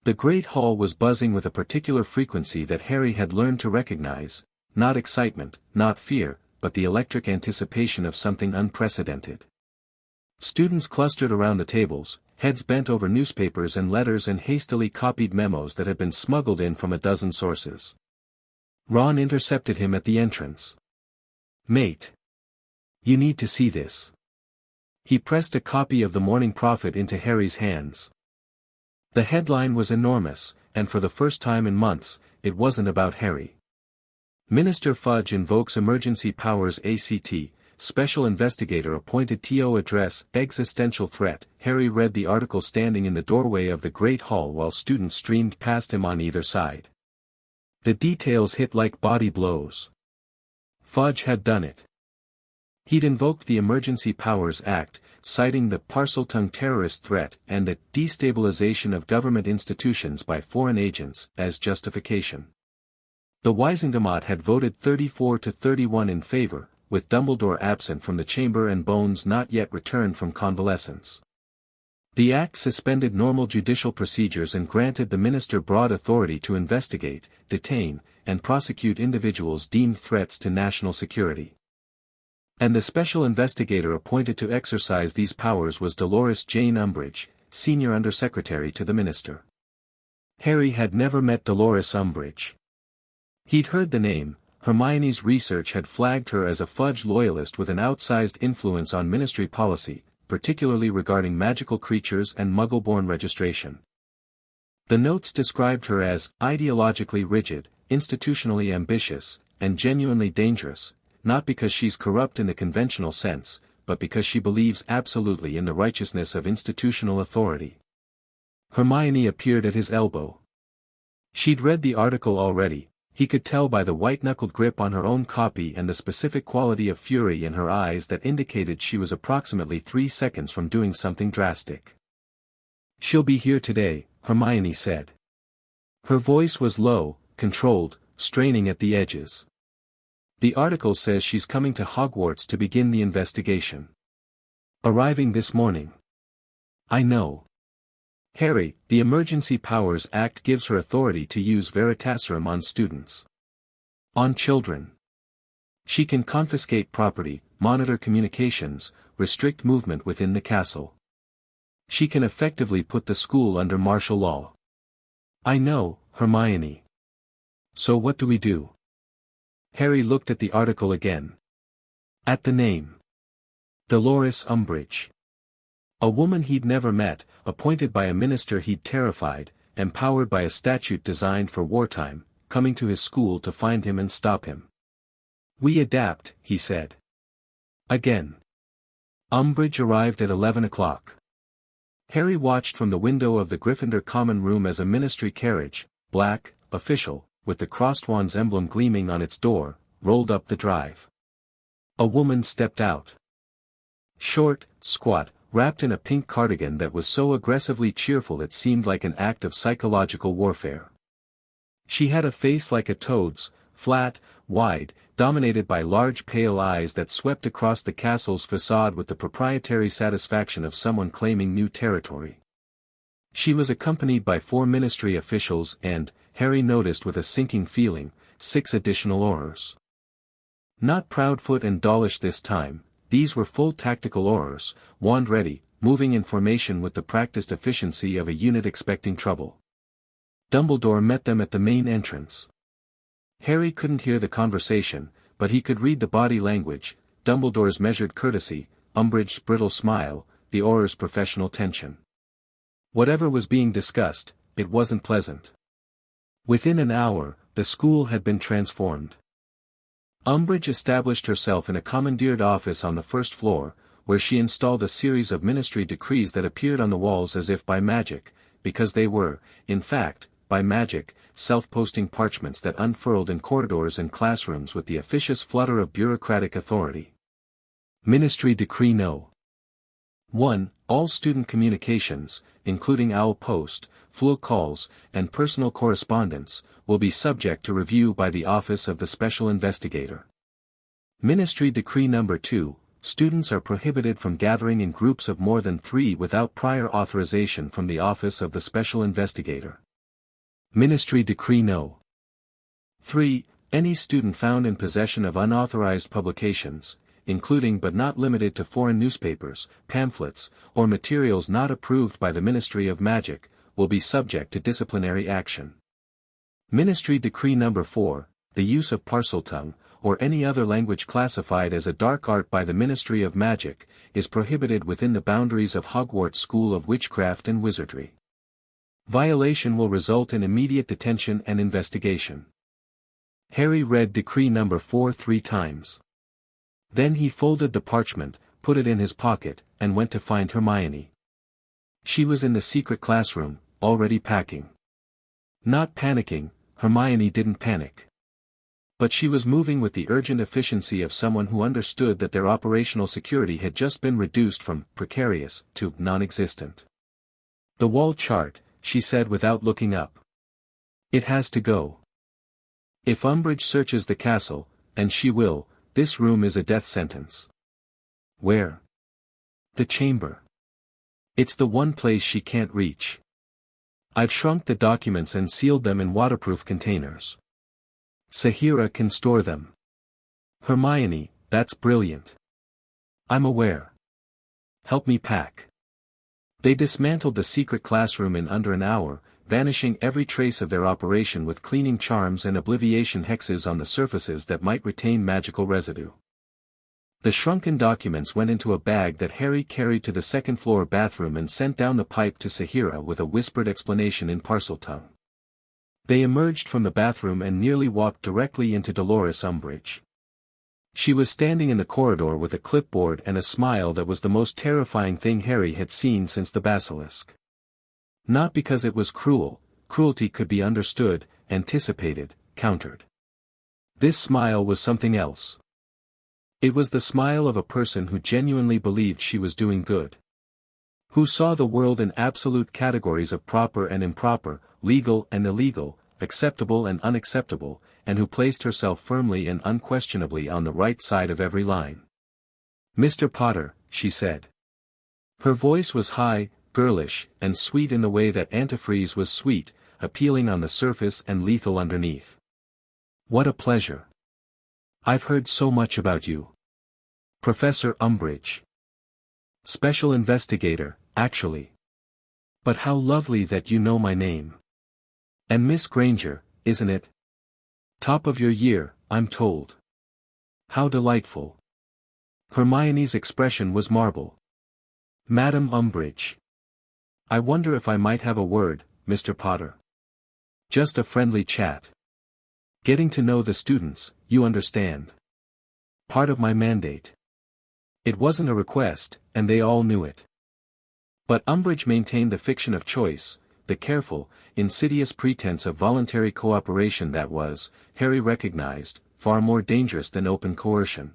[SPEAKER 1] The great hall was buzzing with a particular frequency that Harry had learned to recognize, not excitement, not fear, but the electric anticipation of something unprecedented. Students clustered around the tables, heads bent over newspapers and letters and hastily copied memos that had been smuggled in from a dozen sources. Ron intercepted him at the entrance. Mate. You need to see this. He pressed a copy of the Morning Prophet into Harry's hands. The headline was enormous, and for the first time in months, it wasn't about Harry. Minister Fudge invokes emergency powers ACT, special investigator appointed TO address existential threat. Harry read the article standing in the doorway of the Great Hall while students streamed past him on either side. The details hit like body blows. Fudge had done it. He'd invoked the Emergency Powers Act, citing the Parselmouth terrorist threat and the destabilization of government institutions by foreign agents as justification. The Wisingamot had voted 34-31 in favor, with Dumbledore absent from the chamber and Bones not yet returned from convalescence. The act suspended normal judicial procedures and granted the minister broad authority to investigate, detain, and prosecute individuals deemed threats to national security. And the special investigator appointed to exercise these powers was Dolores Jane Umbridge, senior undersecretary to the minister. Harry had never met Dolores Umbridge. He'd heard the name. Hermione's research had flagged her as a Fudge loyalist with an outsized influence on ministry policy, particularly regarding magical creatures and Muggle-born registration. The notes described her as ideologically rigid, institutionally ambitious, and genuinely dangerous, not because she's corrupt in the conventional sense, but because she believes absolutely in the righteousness of institutional authority. Hermione appeared at his elbow. She'd read the article already. He could tell by the white-knuckled grip on her own copy and the specific quality of fury in her eyes that indicated she was approximately 3 seconds from doing something drastic. She'll be here today, Hermione said. Her voice was low, controlled, straining at the edges. The article says she's coming to Hogwarts to begin the investigation. Arriving this morning. I know. Harry, the Emergency Powers Act gives her authority to use Veritaserum on students. On children. She can confiscate property, monitor communications, restrict movement within the castle. She can effectively put the school under martial law. I know, Hermione. So what do we do? Harry looked at the article again. At the name. Dolores Umbridge. A woman he'd never met, appointed by a minister he'd terrified, empowered by a statute designed for wartime, coming to his school to find him and stop him. "We adapt," he said. Again. Umbridge arrived at 11 o'clock. Harry watched from the window of the Gryffindor common room as a ministry carriage, black, official, with the crossed wands emblem gleaming on its door, rolled up the drive. A woman stepped out. Short, squat, wrapped in a pink cardigan that was so aggressively cheerful it seemed like an act of psychological warfare. She had a face like a toad's, flat, wide, dominated by large pale eyes that swept across the castle's facade with the proprietary satisfaction of someone claiming new territory. She was accompanied by 4 ministry officials and, Harry noticed with a sinking feeling, 6 additional Aurors. Not Proudfoot and Dawlish this time, these were full tactical Aurors, wand-ready, moving in formation with the practiced efficiency of a unit expecting trouble. Dumbledore met them at the main entrance. Harry couldn't hear the conversation, but he could read the body language, Dumbledore's measured courtesy, Umbridge's brittle smile, the Auror's professional tension. Whatever was being discussed, it wasn't pleasant. Within an hour, the school had been transformed. Umbridge established herself in a commandeered office on the first floor, where she installed a series of ministry decrees that appeared on the walls as if by magic, because they were, in fact, by magic, self-posting parchments that unfurled in corridors and classrooms with the officious flutter of bureaucratic authority. Ministry Decree No. 1. All student communications, including OWL post, FLU calls, and personal correspondence, will be subject to review by the Office of the Special Investigator. Ministry Decree No. 2. Students are prohibited from gathering in groups of more than 3 without prior authorization from the Office of the Special Investigator. Ministry Decree No. 3. Any student found in possession of unauthorized publications, including but not limited to foreign newspapers, pamphlets, or materials not approved by the Ministry of Magic, will be subject to disciplinary action. Ministry Decree No. 4. The use of Parseltongue, or any other language classified as a dark art by the Ministry of Magic, is prohibited within the boundaries of Hogwarts School of Witchcraft and Wizardry. Violation will result in immediate detention and investigation. Harry read Decree No. 4 3 times. Then he folded the parchment, put it in his pocket, and went to find Hermione. She was in the secret classroom, already packing. Not panicking, Hermione didn't panic. But she was moving with the urgent efficiency of someone who understood that their operational security had just been reduced from precarious to non-existent. "The wall chart," she said without looking up. "It has to go. If Umbridge searches the castle, and she will, this room is a death sentence." "Where?" "The chamber. It's the one place she can't reach. I've shrunk the documents and sealed them in waterproof containers. Sahira can store them." "Hermione, that's brilliant." "I'm aware. Help me pack." They dismantled the secret classroom in under an hour, vanishing every trace of their operation with cleaning charms and obliviation hexes on the surfaces that might retain magical residue. The shrunken documents went into a bag that Harry carried to the second-floor bathroom and sent down the pipe to Sahira with a whispered explanation in Parseltongue. They emerged from the bathroom and nearly walked directly into Dolores Umbridge. She was standing in the corridor with a clipboard and a smile that was the most terrifying thing Harry had seen since the Basilisk. Not because it was cruel, cruelty could be understood, anticipated, countered. This smile was something else. It was the smile of a person who genuinely believed she was doing good. Who saw the world in absolute categories of proper and improper, legal and illegal, acceptable and unacceptable, and who placed herself firmly and unquestionably on the right side of every line. "Mr. Potter," she said. Her voice was high, girlish, and sweet in the way that antifreeze was sweet, appealing on the surface and lethal underneath. "What a pleasure. I've heard so much about you. Professor Umbridge. Special investigator, actually. But how lovely that you know my name. And Miss Granger, isn't it? Top of your year, I'm told. How delightful." Hermione's expression was marble. "Madam Umbridge. I wonder if I might have a word, Mr. Potter. Just a friendly chat. Getting to know the students, you understand. Part of my mandate. It wasn't a request, and they all knew it. But Umbridge maintained the fiction of choice, the careful, insidious pretense of voluntary cooperation that was, Harry recognized, far more dangerous than open coercion.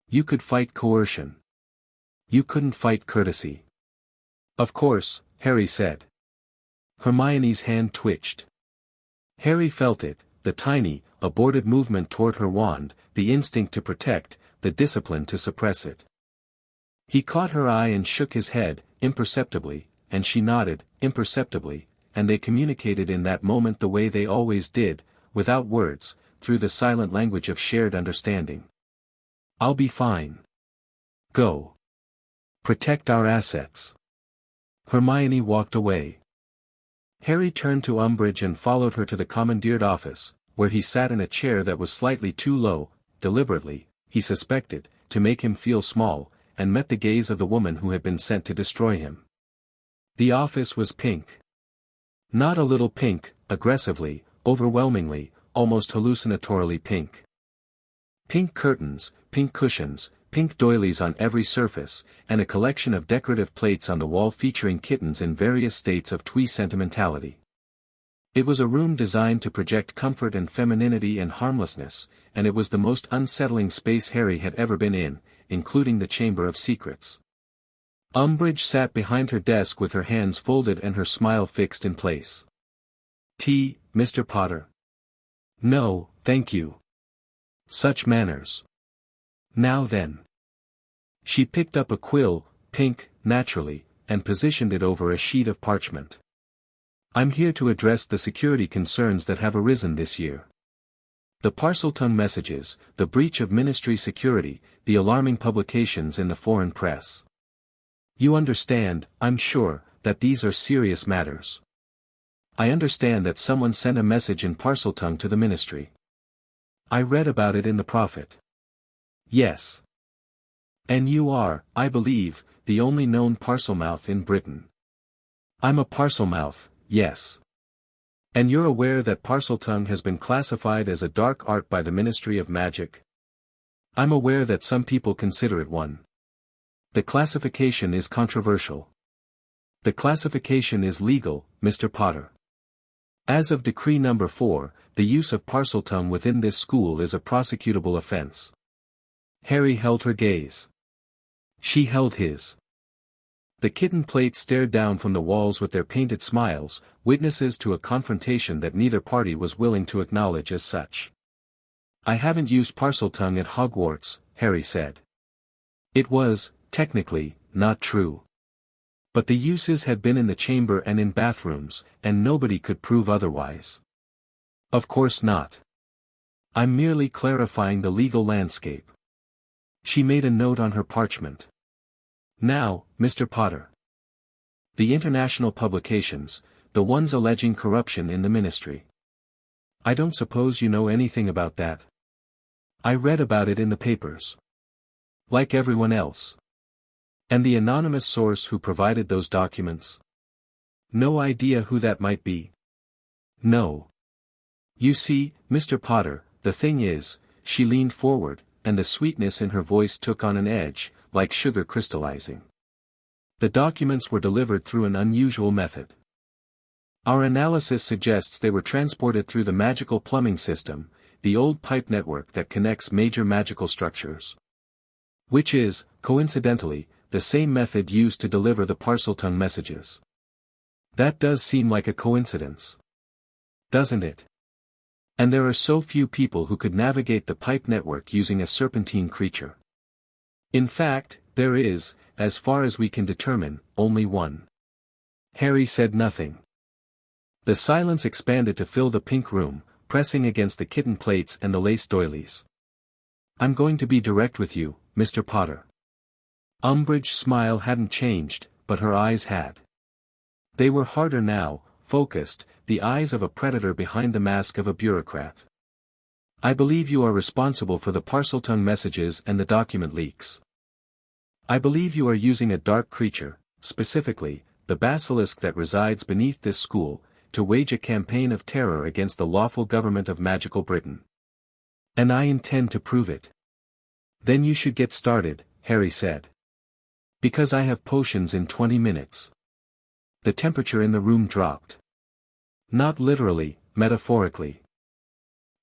[SPEAKER 1] You could fight coercion. You couldn't fight courtesy. Of course, Harry said. Hermione's hand twitched. Harry felt it, the tiny, aborted movement toward her wand, the instinct to protect, the discipline to suppress it. He caught her eye and shook his head, imperceptibly, and she nodded, imperceptibly, and they communicated in that moment the way they always did, without words, through the silent language of shared understanding. I'll be fine. Go. Protect our assets. Hermione walked away. Harry turned to Umbridge and followed her to the commandeered office, where he sat in a chair that was slightly too low, deliberately, he suspected, to make him feel small, and met the gaze of the woman who had been sent to destroy him. The office was pink. Not a little pink, aggressively, overwhelmingly, almost hallucinatorily pink. Pink curtains, pink cushions, pink doilies on every surface, and a collection of decorative plates on the wall featuring kittens in various states of twee sentimentality. It was a room designed to project comfort and femininity and harmlessness, and it was the most unsettling space Harry had ever been in, including the Chamber of Secrets. Umbridge sat behind her desk with her hands folded and her smile fixed in place. Tea, Mr. Potter? No, thank you. Such manners. Now then. She picked up a quill, pink, naturally, and positioned it over a sheet of parchment. I'm here to address the security concerns that have arisen this year. The Parseltongue messages, the breach of ministry security, the alarming publications in the foreign press. You understand, I'm sure, that these are serious matters. I understand that someone sent a message in Parseltongue to the ministry. I read about it in the Prophet. Yes. And you are, I believe, the only known Parselmouth in Britain. I'm a Parselmouth, yes. And you're aware that Parseltongue has been classified as a dark art by the Ministry of Magic? I'm aware that some people consider it one. The classification is controversial. The classification is legal, Mr. Potter. As of Decree No. 4, the use of Parseltongue within this school is a prosecutable offense. Harry held her gaze. She held his. The kitten plates stared down from the walls with their painted smiles, witnesses to a confrontation that neither party was willing to acknowledge as such. I haven't used Parseltongue at Hogwarts, Harry said. It was, technically, not true. But the uses had been in the chamber and in bathrooms, and nobody could prove otherwise. Of course not. I'm merely clarifying the legal landscape. She made a note on her parchment. Now, Mr. Potter. The international publications, the ones alleging corruption in the ministry. I don't suppose you know anything about that. I read about it in the papers. Like everyone else. And the anonymous source who provided those documents? No idea who that might be. No. You see, Mr. Potter, the thing is, she leaned forward, and the sweetness in her voice took on an edge, like sugar crystallizing. The documents were delivered through an unusual method. Our analysis suggests they were transported through the magical plumbing system, the old pipe network that connects major magical structures. Which is, coincidentally, the same method used to deliver the Parseltongue messages. That does seem like a coincidence. Doesn't it? And there are so few people who could navigate the pipe network using a serpentine creature. In fact, there is, as far as we can determine, only one. Harry said nothing. The silence expanded to fill the pink room, pressing against the kitten plates and the lace doilies. I'm going to be direct with you, Mr. Potter. Umbridge's smile hadn't changed, but her eyes had. They were harder now, focused, the eyes of a predator behind the mask of a bureaucrat. I believe you are responsible for the Parseltongue messages and the document leaks. I believe you are using a dark creature, specifically, the basilisk that resides beneath this school, to wage a campaign of terror against the lawful government of magical Britain. And I intend to prove it. Then you should get started, Harry said. Because I have potions in 20 minutes. The temperature in the room dropped. Not literally, metaphorically.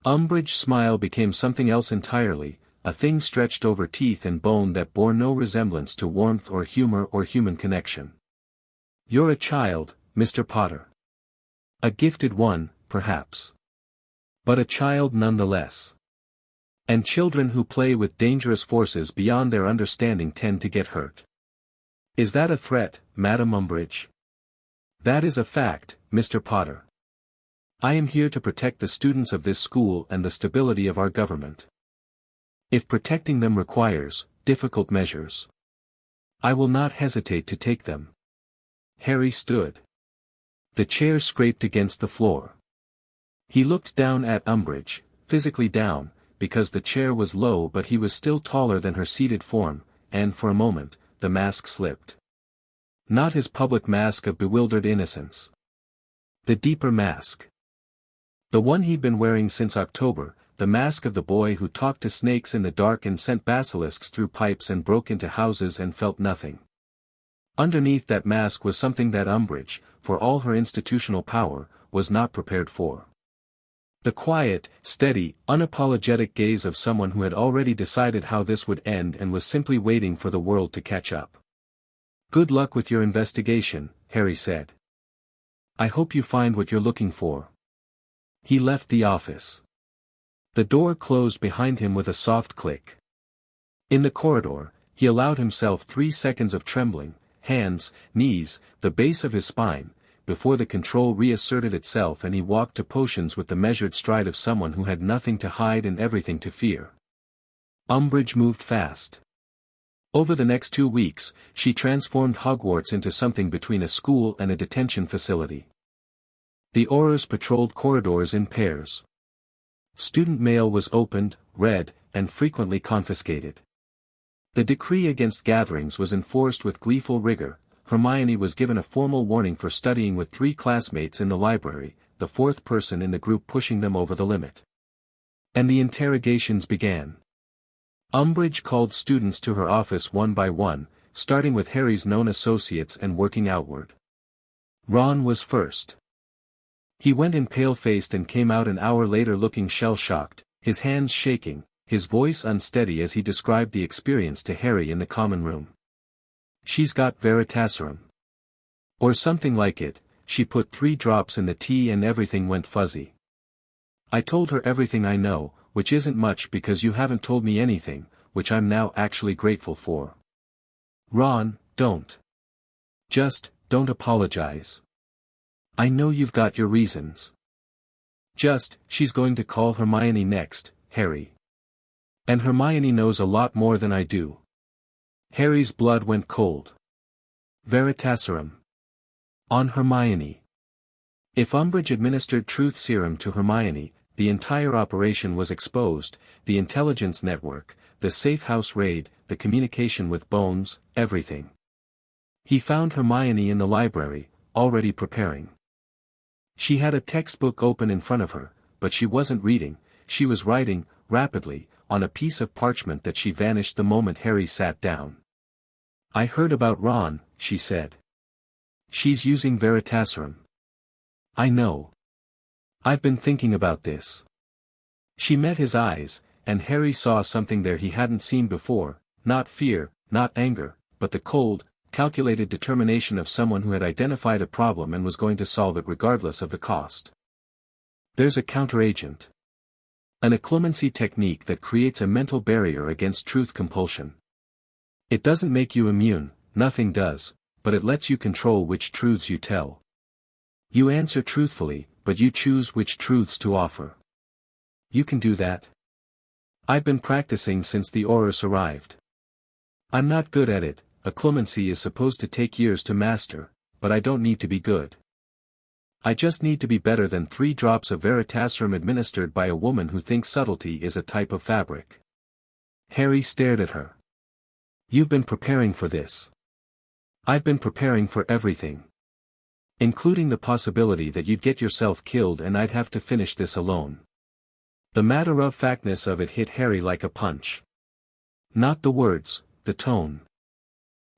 [SPEAKER 1] Umbridge's smile became something else entirely, a thing stretched over teeth and bone that bore no resemblance to warmth or humor or human connection. You're a child, Mr. Potter. A gifted one, perhaps. But a child nonetheless. And children who play with dangerous forces beyond their understanding tend to get hurt. Is that a threat, Madam Umbridge? That is a fact, Mr. Potter. I am here to protect the students of this school and the stability of our government. If protecting them requires difficult measures, I will not hesitate to take them. Harry stood. The chair scraped against the floor. He looked down at Umbridge, physically down, because the chair was low but he was still taller than her seated form, and for a moment, the mask slipped. Not his public mask of bewildered innocence. The deeper mask. The one he'd been wearing since October, the mask of the boy who talked to snakes in the dark and sent basilisks through pipes and broke into houses and felt nothing. Underneath that mask was something that Umbridge, for all her institutional power, was not prepared for. The quiet, steady, unapologetic gaze of someone who had already decided how this would end and was simply waiting for the world to catch up. Good luck with your investigation, Harry said. I hope you find what you're looking for. He left the office. The door closed behind him with a soft click. In the corridor, he allowed himself 3 seconds of trembling, hands, knees, the base of his spine, before the control reasserted itself and he walked to potions with the measured stride of someone who had nothing to hide and everything to fear. Umbridge moved fast. Over the next 2 weeks, she transformed Hogwarts into something between a school and a detention facility. The Aurors patrolled corridors in pairs. Student mail was opened, read, and frequently confiscated. The decree against gatherings was enforced with gleeful rigor. Hermione was given a formal warning for studying with 3 classmates in the library, the 4th person in the group pushing them over the limit. And the interrogations began. Umbridge called students to her office one by one, starting with Harry's known associates and working outward. Ron was first. He went in pale-faced and came out an hour later looking shell-shocked, his hands shaking, his voice unsteady as he described the experience to Harry in the common room. She's got Veritaserum. Or something like it. She put 3 drops in the tea and everything went fuzzy. I told her everything I know, which isn't much because you haven't told me anything, which I'm now actually grateful for. Ron, don't. Just, don't apologize. I know you've got your reasons. Just, she's going to call Hermione next, Harry. And Hermione knows a lot more than I do. Harry's blood went cold. Veritaserum. On Hermione. If Umbridge administered truth serum to Hermione, the entire operation was exposed, the intelligence network, the safe house raid, the communication with Bones, everything. He found Hermione in the library, already preparing. She had a textbook open in front of her, but she wasn't reading, she was writing, rapidly, on a piece of parchment that she vanished the moment Harry sat down. I heard about Ron, she said. She's using Veritaserum. I know. I've been thinking about this. She met his eyes, and Harry saw something there he hadn't seen before, not fear, not anger, but the cold, calculated determination of someone who had identified a problem and was going to solve it regardless of the cost. There's a counteragent. An occlumency technique that creates a mental barrier against truth compulsion. It doesn't make you immune, nothing does, but it lets you control which truths you tell. You answer truthfully, but you choose which truths to offer. You can do that. I've been practicing since the Aurors arrived. I'm not good at it, occlumency is supposed to take years to master, but I don't need to be good. I just need to be better than 3 drops of Veritaserum administered by a woman who thinks subtlety is a type of fabric. Harry stared at her. You've been preparing for this. I've been preparing for everything. Including the possibility that you'd get yourself killed and I'd have to finish this alone. The matter-of-factness of it hit Harry like a punch. Not the words, the tone.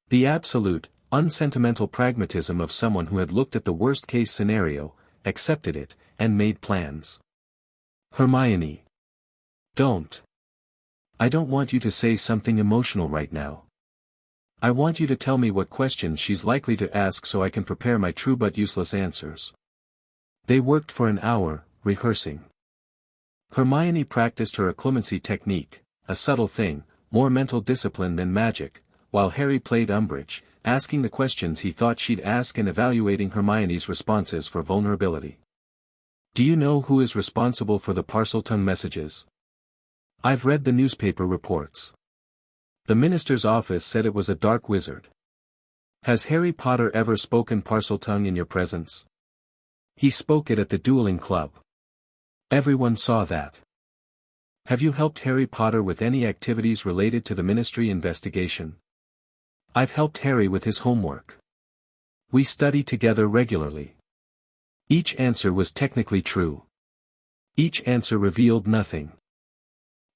[SPEAKER 1] The absolute, unsentimental pragmatism of someone who had looked at the worst-case scenario, accepted it, and made plans. Hermione. Don't. I don't want you to say something emotional right now. I want you to tell me what questions she's likely to ask so I can prepare my true but useless answers. They worked for an hour, rehearsing. Hermione practiced her occlumency technique, a subtle thing, more mental discipline than magic, while Harry played Umbridge, asking the questions he thought she'd ask and evaluating Hermione's responses for vulnerability. Do you know who is responsible for the Parseltongue messages? I've read the newspaper reports. The minister's office said it was a dark wizard. Has Harry Potter ever spoken Parseltongue in your presence? He spoke it at the dueling club. Everyone saw that. Have you helped Harry Potter with any activities related to the ministry investigation? I've helped Harry with his homework. We study together regularly. Each answer was technically true. Each answer revealed nothing.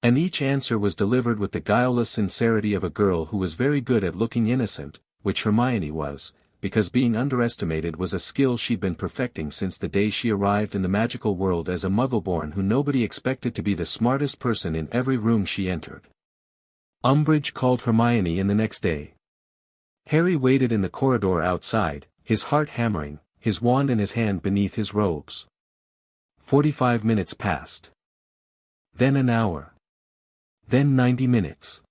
[SPEAKER 1] And each answer was delivered with the guileless sincerity of a girl who was very good at looking innocent, which Hermione was, because being underestimated was a skill she'd been perfecting since the day she arrived in the magical world as a Muggleborn who nobody expected to be the smartest person in every room she entered. Umbridge called Hermione in the next day. Harry waited in the corridor outside, his heart hammering, his wand in his hand beneath his robes. 45 minutes passed. Then an hour. Then 90 minutes.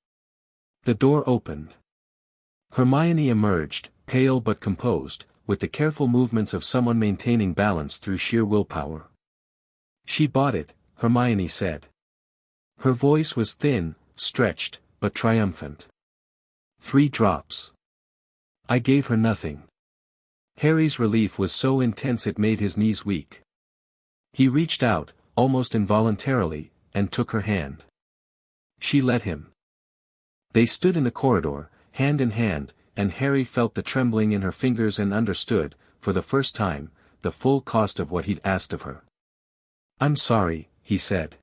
[SPEAKER 1] The door opened. Hermione emerged, pale but composed, with the careful movements of someone maintaining balance through sheer willpower. She bought it, Hermione said. Her voice was thin, stretched, but triumphant. 3 drops. I gave her nothing. Harry's relief was so intense it made his knees weak. He reached out, almost involuntarily, and took her hand. She let him. They stood in the corridor, hand in hand, and Harry felt the trembling in her fingers and understood, for the first time, the full cost of what he'd asked of her. I'm sorry, he said.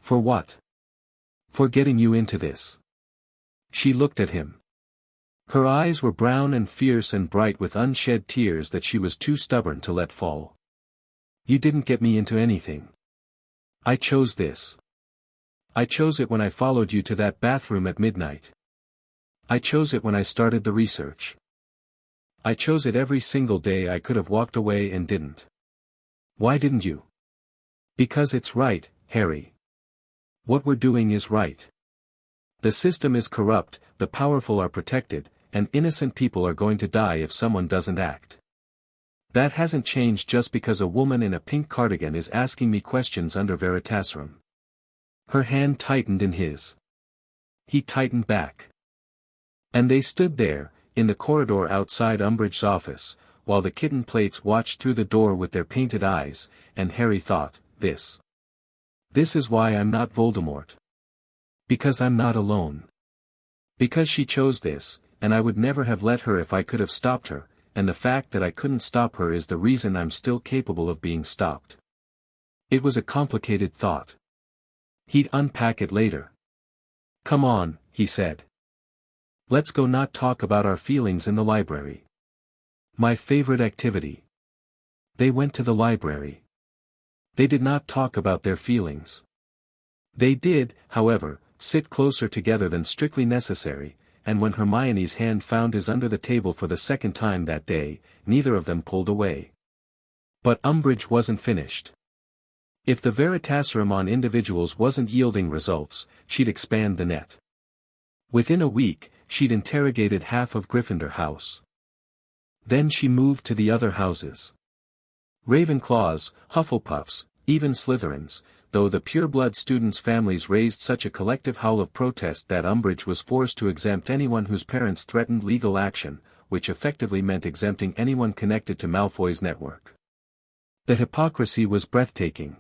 [SPEAKER 1] For what? For getting you into this. She looked at him. Her eyes were brown and fierce and bright with unshed tears that she was too stubborn to let fall. You didn't get me into anything. I chose this. I chose it when I followed you to that bathroom at midnight. I chose it when I started the research. I chose it every single day I could have walked away and didn't. Why didn't you? Because it's right, Harry. What we're doing is right. The system is corrupt, the powerful are protected, and innocent people are going to die if someone doesn't act. That hasn't changed just because a woman in a pink cardigan is asking me questions under Veritaserum. Her hand tightened in his. He tightened back. And they stood there, in the corridor outside Umbridge's office, while the kitten plates watched through the door with their painted eyes, and Harry thought, This is why I'm not Voldemort. Because I'm not alone. Because she chose this, and I would never have let her if I could have stopped her, and the fact that I couldn't stop her is the reason I'm still capable of being stopped. It was a complicated thought. He'd unpack it later. Come on, he said. Let's go not talk about our feelings in the library. My favorite activity. They went to the library. They did not talk about their feelings. They did, however, sit closer together than strictly necessary, and when Hermione's hand found his under the table for the second time that day, neither of them pulled away. But Umbridge wasn't finished. If the Veritaserum on individuals wasn't yielding results, she'd expand the net. Within a week, she'd interrogated half of Gryffindor House. Then she moved to the other houses. Ravenclaws, Hufflepuffs, even Slytherins, though the pureblood students' families raised such a collective howl of protest that Umbridge was forced to exempt anyone whose parents threatened legal action, which effectively meant exempting anyone connected to Malfoy's network. The hypocrisy was breathtaking.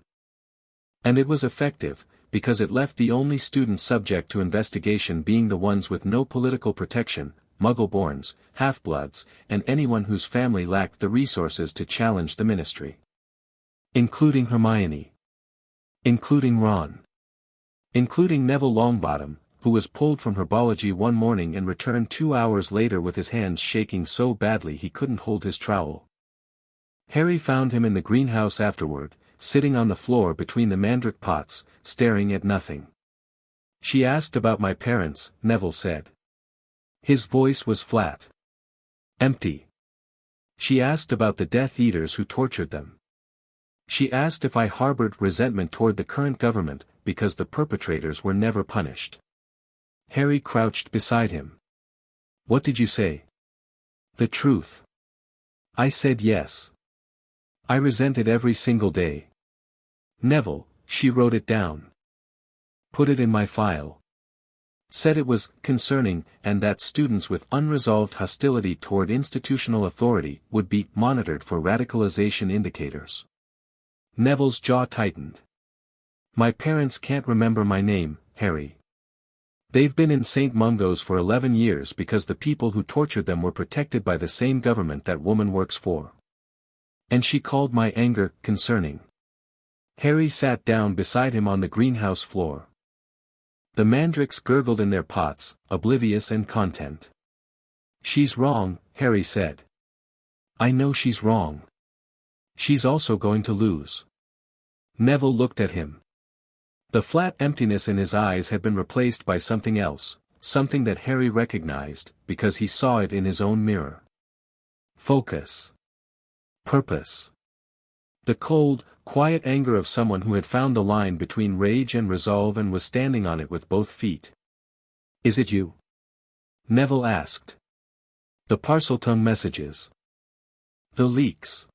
[SPEAKER 1] And it was effective, because it left the only students subject to investigation being the ones with no political protection, Muggle-borns, half-bloods, and anyone whose family lacked the resources to challenge the Ministry. Including Hermione. Including Ron. Including Neville Longbottom, who was pulled from herbology one morning and returned 2 hours later with his hands shaking so badly he couldn't hold his trowel. Harry found him in the greenhouse afterward, sitting on the floor between the mandrake pots, staring at nothing. "She asked about my parents," Neville said. His voice was flat. Empty. "She asked about the Death Eaters who tortured them. She asked if I harbored resentment toward the current government, because the perpetrators were never punished." Harry crouched beside him. "What did you say?" "The truth. I said yes. I resent it every single day." "Neville," she wrote it down. "Put it in my file. Said it was concerning, and that students with unresolved hostility toward institutional authority would be monitored for radicalization indicators." Neville's jaw tightened. "My parents can't remember my name, Harry. They've been in St. Mungo's for 11 years because the people who tortured them were protected by the same government that woman works for. And she called my anger concerning." Harry sat down beside him on the greenhouse floor. The mandrakes gurgled in their pots, oblivious and content. "She's wrong," Harry said. "I know she's wrong. She's also going to lose." Neville looked at him. The flat emptiness in his eyes had been replaced by something else, something that Harry recognized, because he saw it in his own mirror. Focus. Purpose. The cold, quiet anger of someone who had found the line between rage and resolve and was standing on it with both feet. "Is it you?" Neville asked. "The Parseltongue messages. The leaks.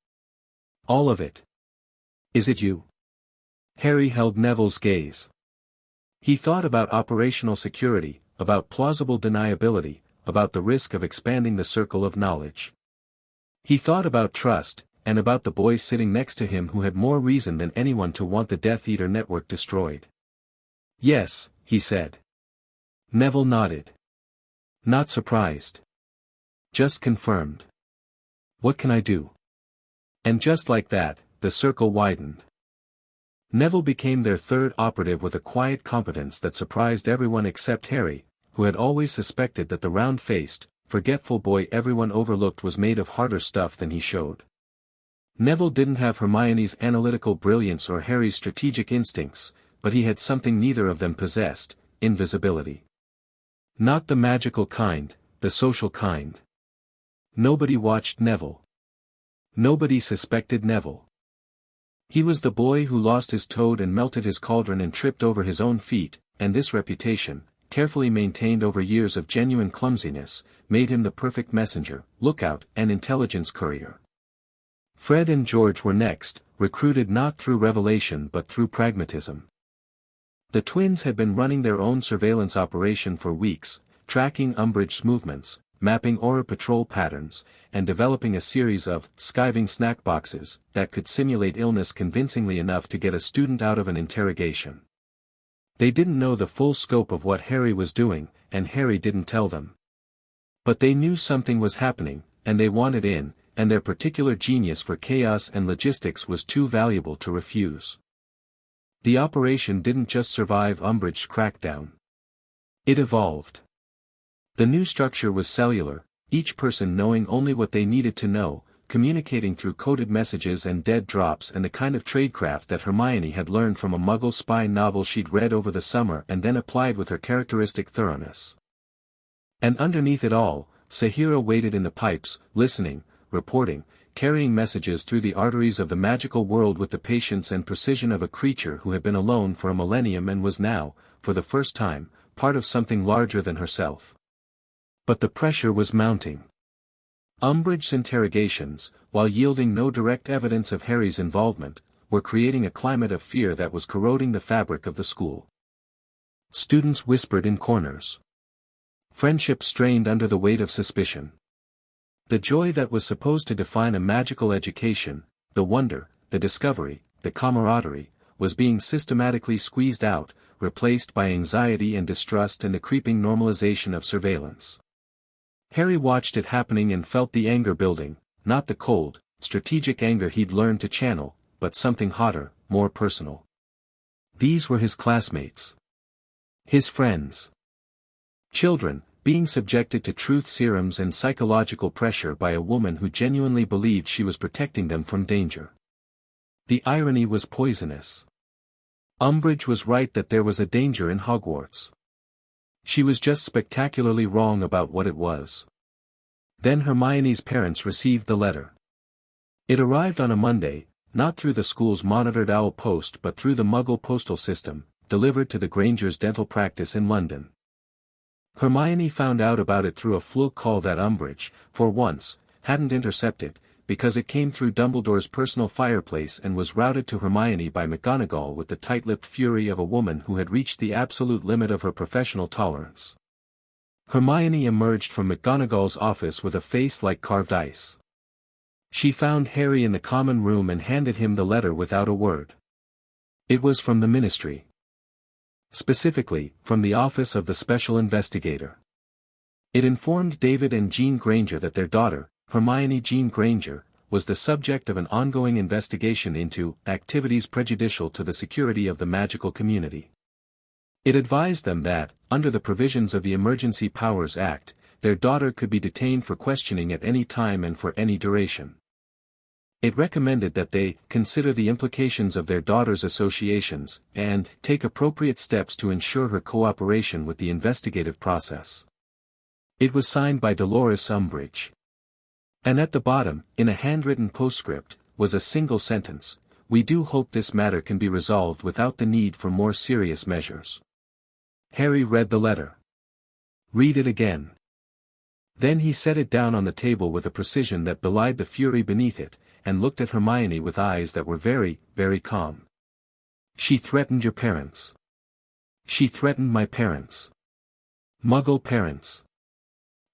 [SPEAKER 1] All of it. Is it you?" Harry held Neville's gaze. He thought about operational security, about plausible deniability, about the risk of expanding the circle of knowledge. He thought about trust, and about the boy sitting next to him who had more reason than anyone to want the Death Eater network destroyed. "Yes," he said. Neville nodded. Not surprised. "Just confirmed. What can I do?" And just like that, the circle widened. Neville became their third operative with a quiet competence that surprised everyone except Harry, who had always suspected that the round-faced, forgetful boy everyone overlooked was made of harder stuff than he showed. Neville didn't have Hermione's analytical brilliance or Harry's strategic instincts, but he had something neither of them possessed: invisibility. Not the magical kind, the social kind. Nobody watched Neville. Nobody suspected Neville. He was the boy who lost his toad and melted his cauldron and tripped over his own feet, and this reputation, carefully maintained over years of genuine clumsiness, made him the perfect messenger, lookout, and intelligence courier. Fred and George were next, recruited not through revelation but through pragmatism. The twins had been running their own surveillance operation for weeks, tracking Umbridge's movements, mapping aura patrol patterns, and developing a series of skiving snack boxes that could simulate illness convincingly enough to get a student out of an interrogation. They didn't know the full scope of what Harry was doing, and Harry didn't tell them. But they knew something was happening, and they wanted in, and their particular genius for chaos and logistics was too valuable to refuse. The operation didn't just survive Umbridge's crackdown. It evolved. The new structure was cellular, each person knowing only what they needed to know, communicating through coded messages and dead drops and the kind of tradecraft that Hermione had learned from a Muggle spy novel she'd read over the summer and then applied with her characteristic thoroughness. And underneath it all, Sahira waited in the pipes, listening, reporting, carrying messages through the arteries of the magical world with the patience and precision of a creature who had been alone for a millennium and was now, for the first time, part of something larger than herself. But the pressure was mounting. Umbridge's interrogations, while yielding no direct evidence of Harry's involvement, were creating a climate of fear that was corroding the fabric of the school. Students whispered in corners. Friendship strained under the weight of suspicion. The joy that was supposed to define a magical education, the wonder, the discovery, the camaraderie, was being systematically squeezed out, replaced by anxiety and distrust and the creeping normalization of surveillance. Harry watched it happening and felt the anger building, not the cold, strategic anger he'd learned to channel, but something hotter, more personal. These were his classmates. His friends. Children, being subjected to truth serums and psychological pressure by a woman who genuinely believed she was protecting them from danger. The irony was poisonous. Umbridge was right that there was a danger in Hogwarts. She was just spectacularly wrong about what it was. Then Hermione's parents received the letter. It arrived on a Monday, not through the school's monitored owl post but through the Muggle postal system, delivered to the Grangers' dental practice in London. Hermione found out about it through a fluke call that Umbridge, for once, hadn't intercepted, because it came through Dumbledore's personal fireplace and was routed to Hermione by McGonagall with the tight-lipped fury of a woman who had reached the absolute limit of her professional tolerance. Hermione emerged from McGonagall's office with a face like carved ice. She found Harry in the common room and handed him the letter without a word. It was from the Ministry. Specifically, from the Office of the Special Investigator. It informed David and Jean Granger that their daughter, Hermione Jean Granger, was the subject of an ongoing investigation into activities prejudicial to the security of the magical community. It advised them that, under the provisions of the Emergency Powers Act, their daughter could be detained for questioning at any time and for any duration. It recommended that they consider the implications of their daughter's associations and take appropriate steps to ensure her cooperation with the investigative process. It was signed by Dolores Umbridge. And at the bottom, in a handwritten postscript, was a single sentence: "We do hope this matter can be resolved without the need for more serious measures." Harry read the letter. Read it again. Then he set it down on the table with a precision that belied the fury beneath it, and looked at Hermione with eyes that were very, very calm. "She threatened your parents. She threatened my parents. Muggle parents.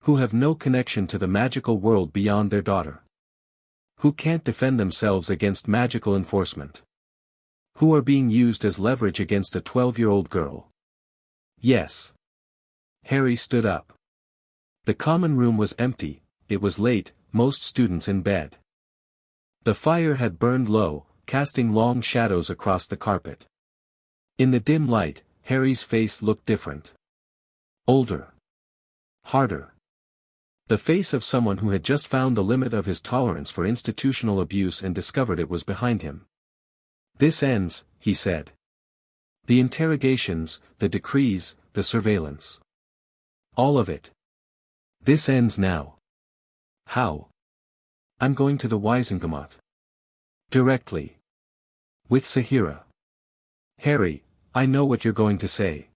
[SPEAKER 1] Who have no connection to the magical world beyond their daughter. Who can't defend themselves against magical enforcement. Who are being used as leverage against a 12-year-old girl." Yes. Harry stood up. The common room was empty, it was late, most students in bed. The fire had burned low, casting long shadows across the carpet. In the dim light, Harry's face looked different. Older. Harder. The face of someone who had just found the limit of his tolerance for institutional abuse and discovered it was behind him. "This ends," he said. "The interrogations, the decrees, the surveillance. All of it. This ends now." "How?" "I'm going to the Wizengamot. Directly. With Sahira." "Harry, I know what you're going to say.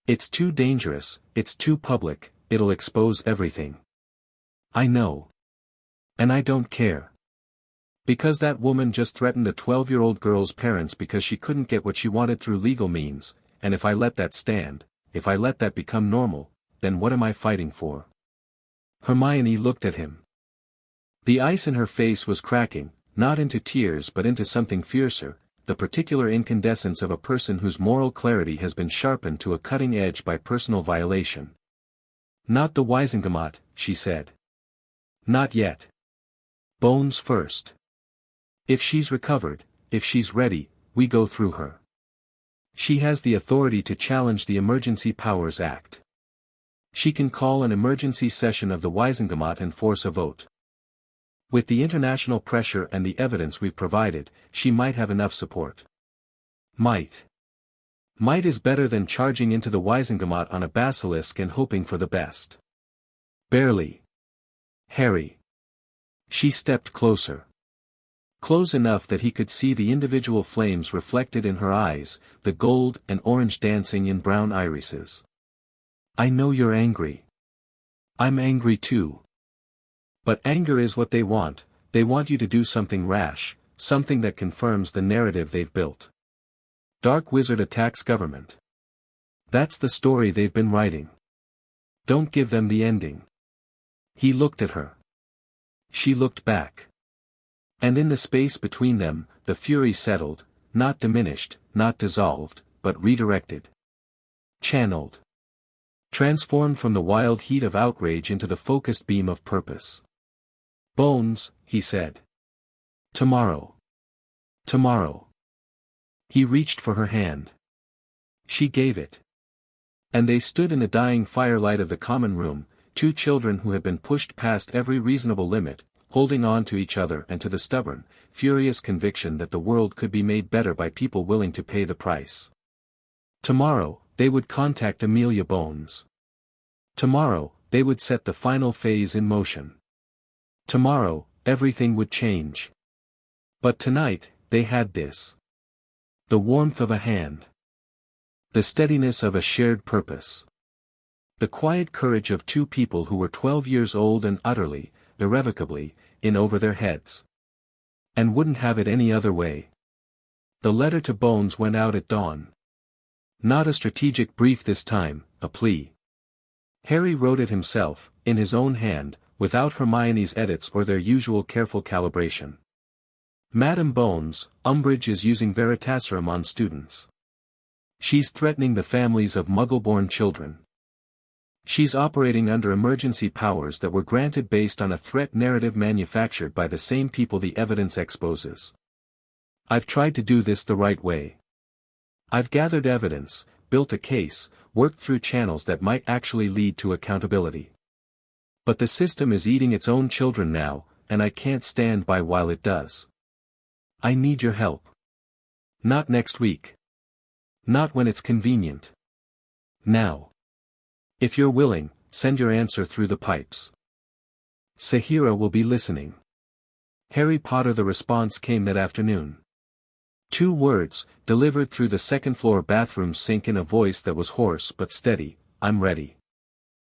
[SPEAKER 1] It's too dangerous, it's too public, it'll expose everything." "I know. And I don't care. Because that woman just threatened a 12-year-old girl's parents because she couldn't get what she wanted through legal means, and if I let that stand, if I let that become normal, then what am I fighting for?" Hermione looked at him. The ice in her face was cracking, not into tears but into something fiercer, the particular incandescence of a person whose moral clarity has been sharpened to a cutting edge by personal violation. "Not the Wizengamot," she said. "Not yet. Bones first. If she's recovered, if she's ready, we go through her. She has the authority to challenge the Emergency Powers Act. She can call an emergency session of the Wizengamot and force a vote. With the international pressure and the evidence we've provided, she might have enough support." Might. Might is better than charging into the Wizengamot on a basilisk and hoping for the best. Barely. Harry. She stepped closer. Close enough that he could see the individual flames reflected in her eyes, the gold and orange dancing in brown irises. "I know you're angry. I'm angry too. But anger is what they want you to do something rash, something that confirms the narrative they've built. Dark Wizard attacks government. That's the story they've been writing. Don't give them the ending." He looked at her. She looked back. And in the space between them, the fury settled, not diminished, not dissolved, but redirected. Channeled. transformed from the wild heat of outrage into the focused beam of purpose. "Bones," he said. "Tomorrow. Tomorrow." He reached for her hand. She gave it. And they stood in the dying firelight of the common room, two children who had been pushed past every reasonable limit, holding on to each other and to the stubborn, furious conviction that the world could be made better by people willing to pay the price. Tomorrow, they would contact Amelia Bones. Tomorrow, they would set the final phase in motion. Tomorrow, everything would change. But tonight, they had this. The warmth of a hand. The steadiness of a shared purpose. The quiet courage of two people who were 12 years old and utterly, irrevocably, in over their heads. And wouldn't have it any other way. The letter to Bones went out at dawn. Not a strategic brief this time, a plea. Harry wrote it himself, in his own hand, without Hermione's edits or their usual careful calibration. "Madam Bones, Umbridge is using Veritaserum on students. She's threatening the families of Muggle-born children. She's operating under emergency powers that were granted based on a threat narrative manufactured by the same people the evidence exposes. I've tried to do this the right way. I've gathered evidence, built a case, worked through channels that might actually lead to accountability. But the system is eating its own children now, and I can't stand by while it does. I need your help. Not next week. Not when it's convenient. Now. If you're willing, send your answer through the pipes. Sahira will be listening." Harry Potter. The response came that afternoon. 2 words, delivered through the second-floor bathroom sink in a voice that was hoarse but steady: "I'm ready."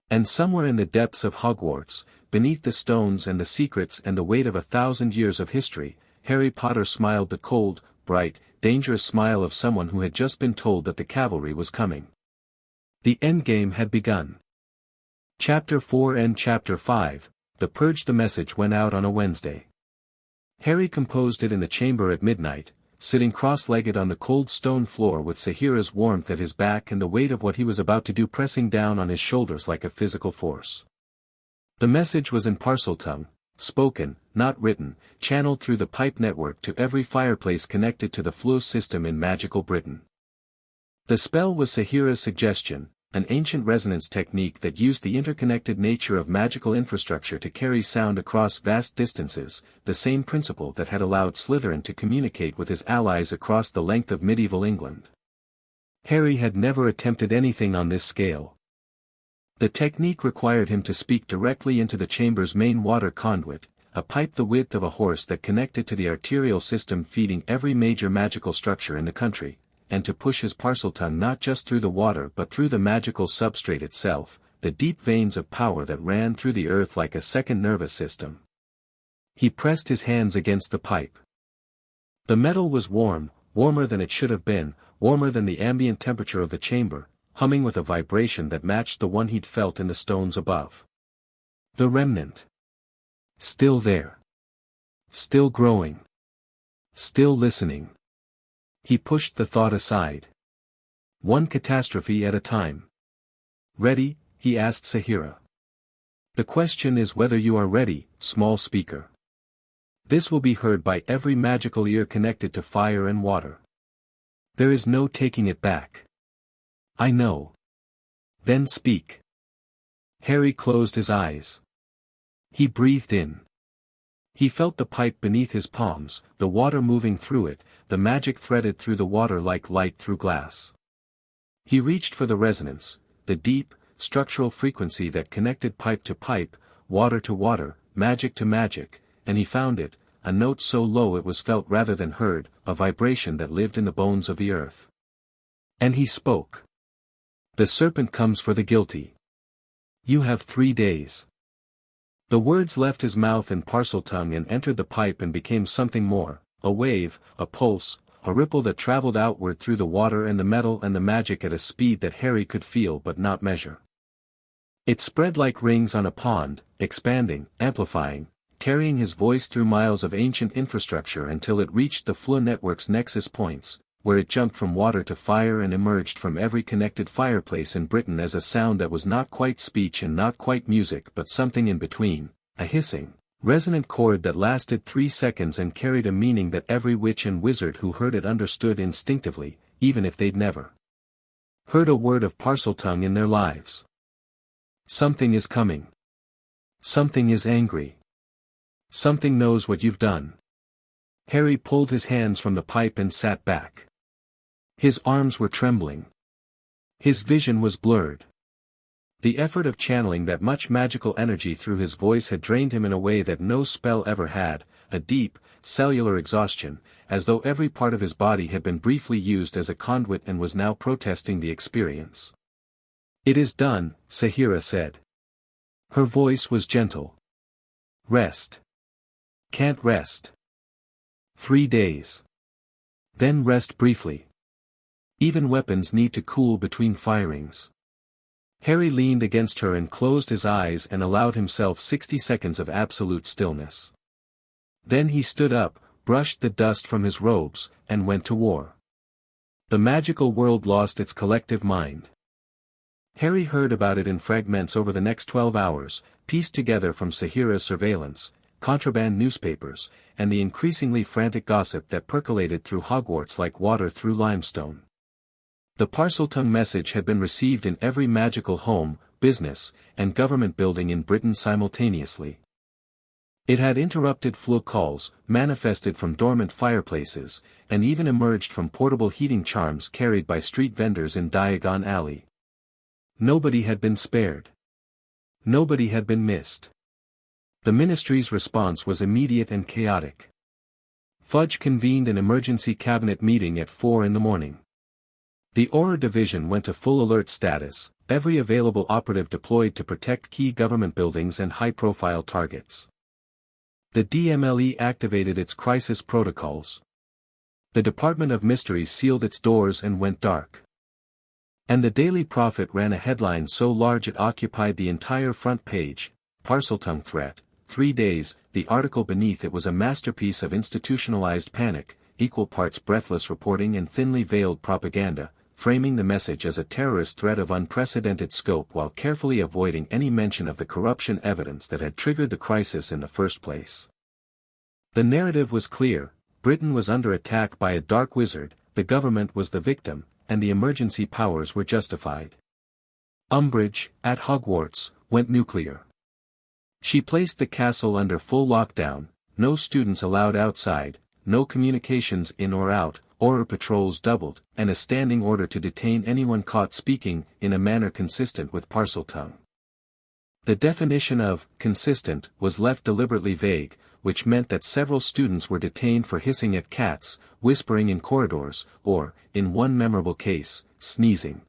[SPEAKER 1] And somewhere in the depths of Hogwarts, beneath the stones and the secrets and the weight of 1,000 years of history, Harry Potter smiled the cold, bright, dangerous smile of someone who had just been told that the cavalry was coming. The endgame had begun. Chapter 4 and Chapter 5, The Purge. The message went out on a Wednesday. Harry composed it in the chamber at midnight, sitting cross-legged on the cold stone floor with Sahira's warmth at his back and the weight of what he was about to do pressing down on his shoulders like a physical force. The message was in Parseltongue, spoken, not written, channeled through the pipe network to every fireplace connected to the flow system in magical Britain. The spell was Sahira's suggestion, an ancient resonance technique that used the interconnected nature of magical infrastructure to carry sound across vast distances, the same principle that had allowed Slytherin to communicate with his allies across the length of medieval England. Harry had never attempted anything on this scale. The technique required him to speak directly into the chamber's main water conduit, a pipe the width of a horse that connected to the arterial system feeding every major magical structure in the country, and to push his Parseltongue not just through the water but through the magical substrate itself, the deep veins of power that ran through the earth like a second nervous system. He pressed his hands against the pipe. The metal was warm, warmer than it should have been, warmer than the ambient temperature of the chamber, humming with a vibration that matched the one he'd felt in the stones above. The remnant. Still there. Still growing. Still listening. He pushed the thought aside. One catastrophe at a time. "Ready?" he asked Sahira. "The question is whether you are ready, small speaker. This will be heard by every magical ear connected to fire and water. There is no taking it back." "I know." "Then speak." Harry closed his eyes. He breathed in. He felt the pipe beneath his palms, the water moving through it, the magic threaded through the water like light through glass. He reached for the resonance, the deep, structural frequency that connected pipe to pipe, water to water, magic to magic, and he found it, a note so low it was felt rather than heard, a vibration that lived in the bones of the earth. And he spoke. "The serpent comes for the guilty. You have 3 days." The words left his mouth in Parseltongue and entered the pipe and became something more, a wave, a pulse, a ripple that traveled outward through the water and the metal and the magic at a speed that Harry could feel but not measure. It spread like rings on a pond, expanding, amplifying, carrying his voice through miles of ancient infrastructure until it reached the flow network's nexus points, where it jumped from water to fire and emerged from every connected fireplace in Britain as a sound that was not quite speech and not quite music but something in between, a hissing, resonant chord that lasted 3 seconds and carried a meaning that every witch and wizard who heard it understood instinctively, even if they'd never heard a word of Parseltongue in their lives. Something is coming. Something is angry. Something knows what you've done. Harry pulled his hands from the pipe and sat back. His arms were trembling. His vision was blurred. The effort of channeling that much magical energy through his voice had drained him in a way that no spell ever had, a deep, cellular exhaustion, as though every part of his body had been briefly used as a conduit and was now protesting the experience. "It is done," Sahira said. Her voice was gentle. "Rest. Can't rest. 3 days. Then rest briefly. Even weapons need to cool between firings." Harry leaned against her and closed his eyes and allowed himself 60 seconds of absolute stillness. Then he stood up, brushed the dust from his robes, and went to war. The magical world lost its collective mind. Harry heard about it in fragments over the next 12 hours, pieced together from Sahira's surveillance, contraband newspapers, and the increasingly frantic gossip that percolated through Hogwarts like water through limestone. The Parseltongue message had been received in every magical home, business, and government building in Britain simultaneously. It had interrupted flue calls, manifested from dormant fireplaces, and even emerged from portable heating charms carried by street vendors in Diagon Alley. Nobody had been spared. Nobody had been missed. The ministry's response was immediate and chaotic. Fudge convened an emergency cabinet meeting at 4 a.m. The Auror Division went to full alert status, every available operative deployed to protect key government buildings and high-profile targets. The DMLE activated its crisis protocols. The Department of Mysteries sealed its doors and went dark. And the Daily Prophet ran a headline so large it occupied the entire front page: "Parseltongue Threat, 3 days." The article beneath it was a masterpiece of institutionalized panic, equal parts breathless reporting and thinly veiled propaganda, framing the message as a terrorist threat of unprecedented scope while carefully avoiding any mention of the corruption evidence that had triggered the crisis in the first place. The narrative was clear: Britain was under attack by a dark wizard, the government was the victim, and the emergency powers were justified. Umbridge, at Hogwarts, went nuclear. She placed the castle under full lockdown, no students allowed outside, no communications in or out, Auror patrols doubled, and a standing order to detain anyone caught speaking in a manner consistent with Parseltongue. The definition of consistent was left deliberately vague, which meant that several students were detained for hissing at cats, whispering in corridors, or, in one memorable case, sneezing.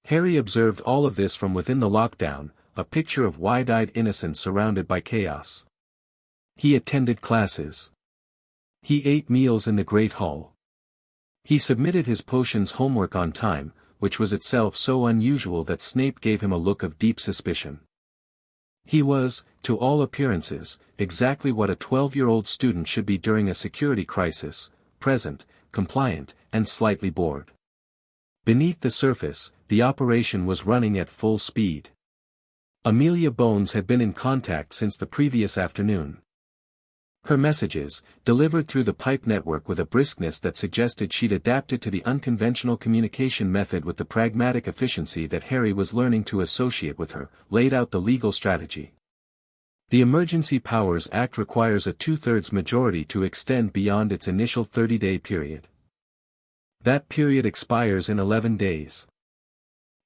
[SPEAKER 1] Harry observed all of this from within the lockdown, a picture of wide-eyed innocence surrounded by chaos. He attended classes. He ate meals in the Great Hall. He submitted his potions homework on time, which was itself so unusual that Snape gave him a look of deep suspicion. He was, to all appearances, exactly what a 12-year-old student should be during a security crisis: present, compliant, and slightly bored. Beneath the surface, the operation was running at full speed. Amelia Bones had been in contact since the previous afternoon. Her messages, delivered through the pipe network with a briskness that suggested she'd adapted to the unconventional communication method with the pragmatic efficiency that Harry was learning to associate with her, laid out the legal strategy. The Emergency Powers Act requires a 2/3 majority to extend beyond its initial 30-day period. That period expires in 11 days.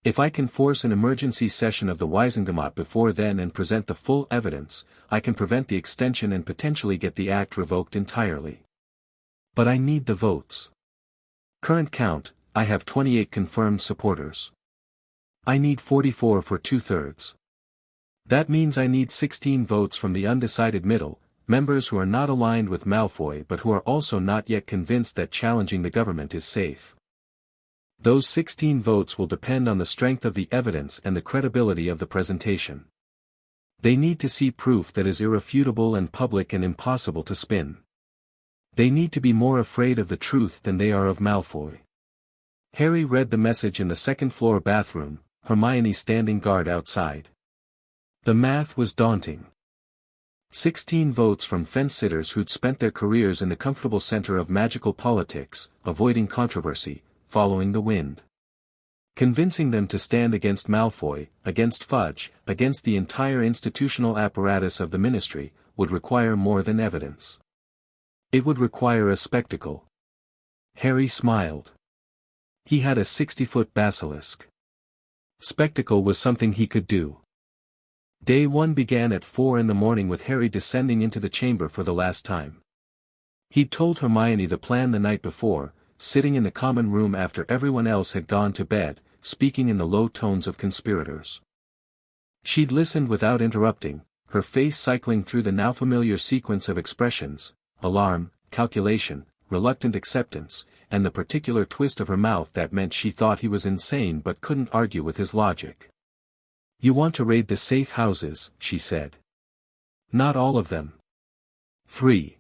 [SPEAKER 1] If I can force an emergency session of the Wisengamot before then and present the full evidence, I can prevent the extension and potentially get the act revoked entirely. But I need the votes. Current count, I have 28 confirmed supporters. I need 44 for 2/3. That means I need 16 votes from the undecided middle, members who are not aligned with Malfoy but who are also not yet convinced that challenging the government is safe. Those 16 votes will depend on the strength of the evidence and the credibility of the presentation. They need to see proof that is irrefutable and public and impossible to spin. They need to be more afraid of the truth than they are of Malfoy. Harry read the message in the second-floor bathroom, Hermione standing guard outside. The math was daunting. 16 votes from fence-sitters who'd spent their careers in the comfortable center of magical politics, avoiding controversy, following the wind. Convincing them to stand against Malfoy, against Fudge, against the entire institutional apparatus of the Ministry, would require more than evidence. It would require a spectacle. Harry smiled. He had a 60-foot basilisk. Spectacle was something he could do. Day 1 began at 4 a.m. with Harry descending into the chamber for the last time. He'd told Hermione the plan the night before, sitting in the common room after everyone else had gone to bed, speaking in the low tones of conspirators. She'd listened without interrupting, her face cycling through the now familiar sequence of expressions: alarm, calculation, reluctant acceptance, and the particular twist of her mouth that meant she thought he was insane but couldn't argue with his logic. "You want to raid the safe houses," she said. "Not all of them. 3.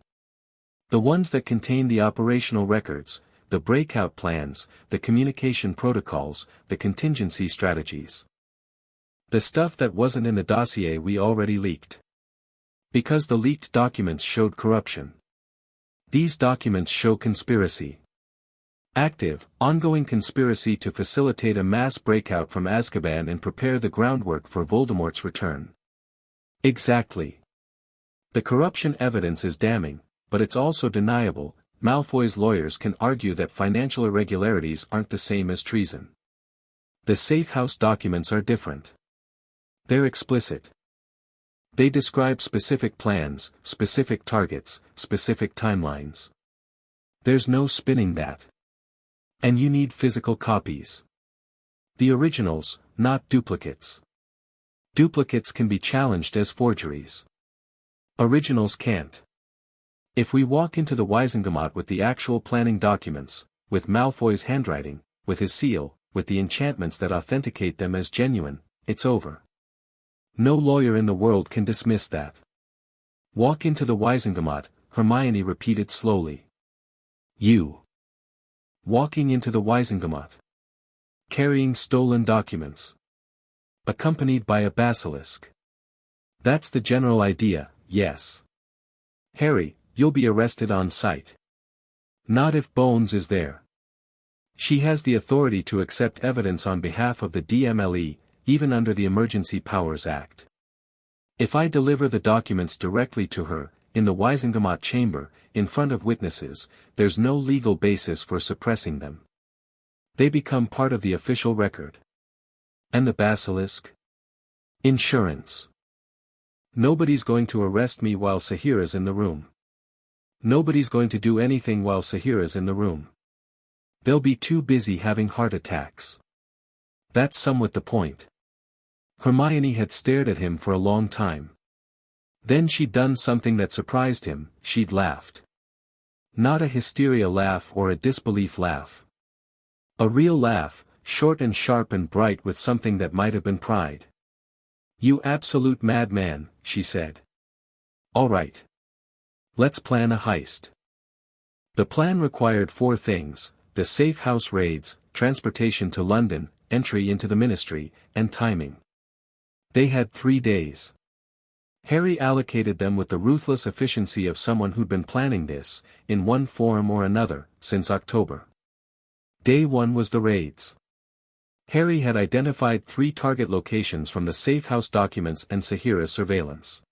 [SPEAKER 1] The ones that contain the operational records, the breakout plans, the communication protocols, the contingency strategies. The stuff that wasn't in the dossier we already leaked. Because the leaked documents showed corruption. These documents show conspiracy. Active, ongoing conspiracy to facilitate a mass breakout from Azkaban and prepare the groundwork for Voldemort's return." Exactly. The corruption evidence is damning, but it's also deniable. Malfoy's lawyers can argue that financial irregularities aren't the same as treason. The safe house documents are different. They're explicit. They describe specific plans, specific targets, specific timelines. There's no spinning that. And you need physical copies. The originals, not duplicates. Duplicates can be challenged as forgeries. Originals can't. If we walk into the Wizengamot with the actual planning documents, with Malfoy's handwriting, with his seal, with the enchantments that authenticate them as genuine, it's over. No lawyer in the world can dismiss that. "Walk into the Wizengamot," Hermione repeated slowly. "You. Walking into the Wizengamot. Carrying stolen documents. Accompanied by a basilisk. That's the general idea, yes. Harry, you'll be arrested on sight. Not if Bones is there. She has the authority to accept evidence on behalf of the DMLE, even under the Emergency Powers Act. If I deliver the documents directly to her, in the Wizengamot chamber, in front of witnesses, there's no legal basis for suppressing them. They become part of the official record. And the basilisk? Insurance. Nobody's going to arrest me while Sahira's in the room. Nobody's going to do anything while Sahira's in the room. They'll be too busy having heart attacks. That's somewhat the point. Hermione had stared at him for a long time. Then she'd done something that surprised him, she'd laughed. Not a hysteria laugh or a disbelief laugh. A real laugh, short and sharp and bright with something that might have been pride. "You absolute madman," she said. "All right. Let's plan a heist." The plan required 4 things: the safe house raids, transportation to London, entry into the Ministry, and timing. They had 3 days. Harry allocated them with the ruthless efficiency of someone who'd been planning this, in one form or another, since October. Day 1 was the raids. Harry had identified 3 target locations from the safe house documents and Sahira's surveillance.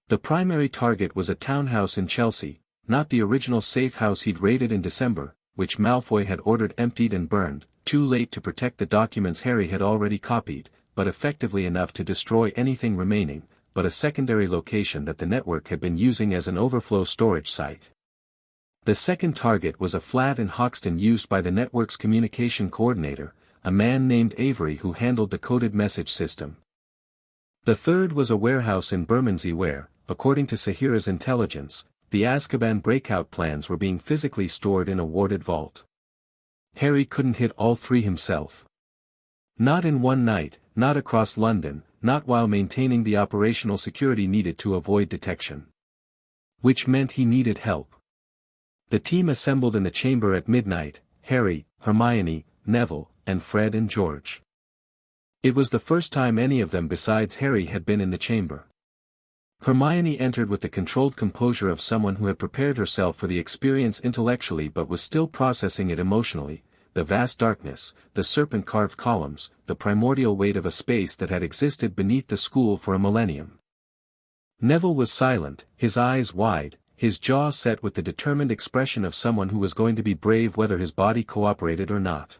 [SPEAKER 1] The primary target was a townhouse in Chelsea, not the original safe house he'd raided in December, which Malfoy had ordered emptied and burned, too late to protect the documents Harry had already copied, but effectively enough to destroy anything remaining, but a secondary location that the network had been using as an overflow storage site. The second target was a flat in Hoxton used by the network's communication coordinator, a man named Avery who handled the coded message system. The third was a warehouse in Bermondsey where, according to Sahira's intelligence, the Azkaban breakout plans were being physically stored in a warded vault. Harry couldn't hit all 3 himself. Not in one night, not across London, not while maintaining the operational security needed to avoid detection. Which meant he needed help. The team assembled in the chamber at midnight: Harry, Hermione, Neville, and Fred and George. It was the first time any of them besides Harry had been in the chamber. Hermione entered with the controlled composure of someone who had prepared herself for the experience intellectually but was still processing it emotionally: the vast darkness, the serpent-carved columns, the primordial weight of a space that had existed beneath the school for a millennium. Neville was silent, his eyes wide, his jaw set with the determined expression of someone who was going to be brave whether his body cooperated or not.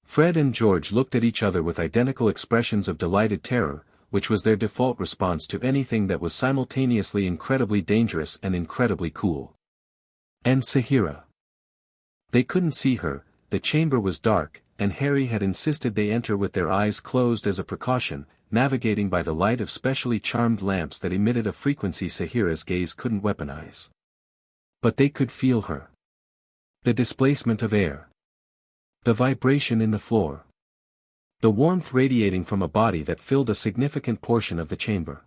[SPEAKER 1] Fred and George looked at each other with identical expressions of delighted terror, which was their default response to anything that was simultaneously incredibly dangerous and incredibly cool. And Sahira. They couldn't see her, the chamber was dark, and Harry had insisted they enter with their eyes closed as a precaution, navigating by the light of specially charmed lamps that emitted a frequency Sahira's gaze couldn't weaponize. But they could feel her. The displacement of air. The vibration in the floor. The warmth radiating from a body that filled a significant portion of the chamber.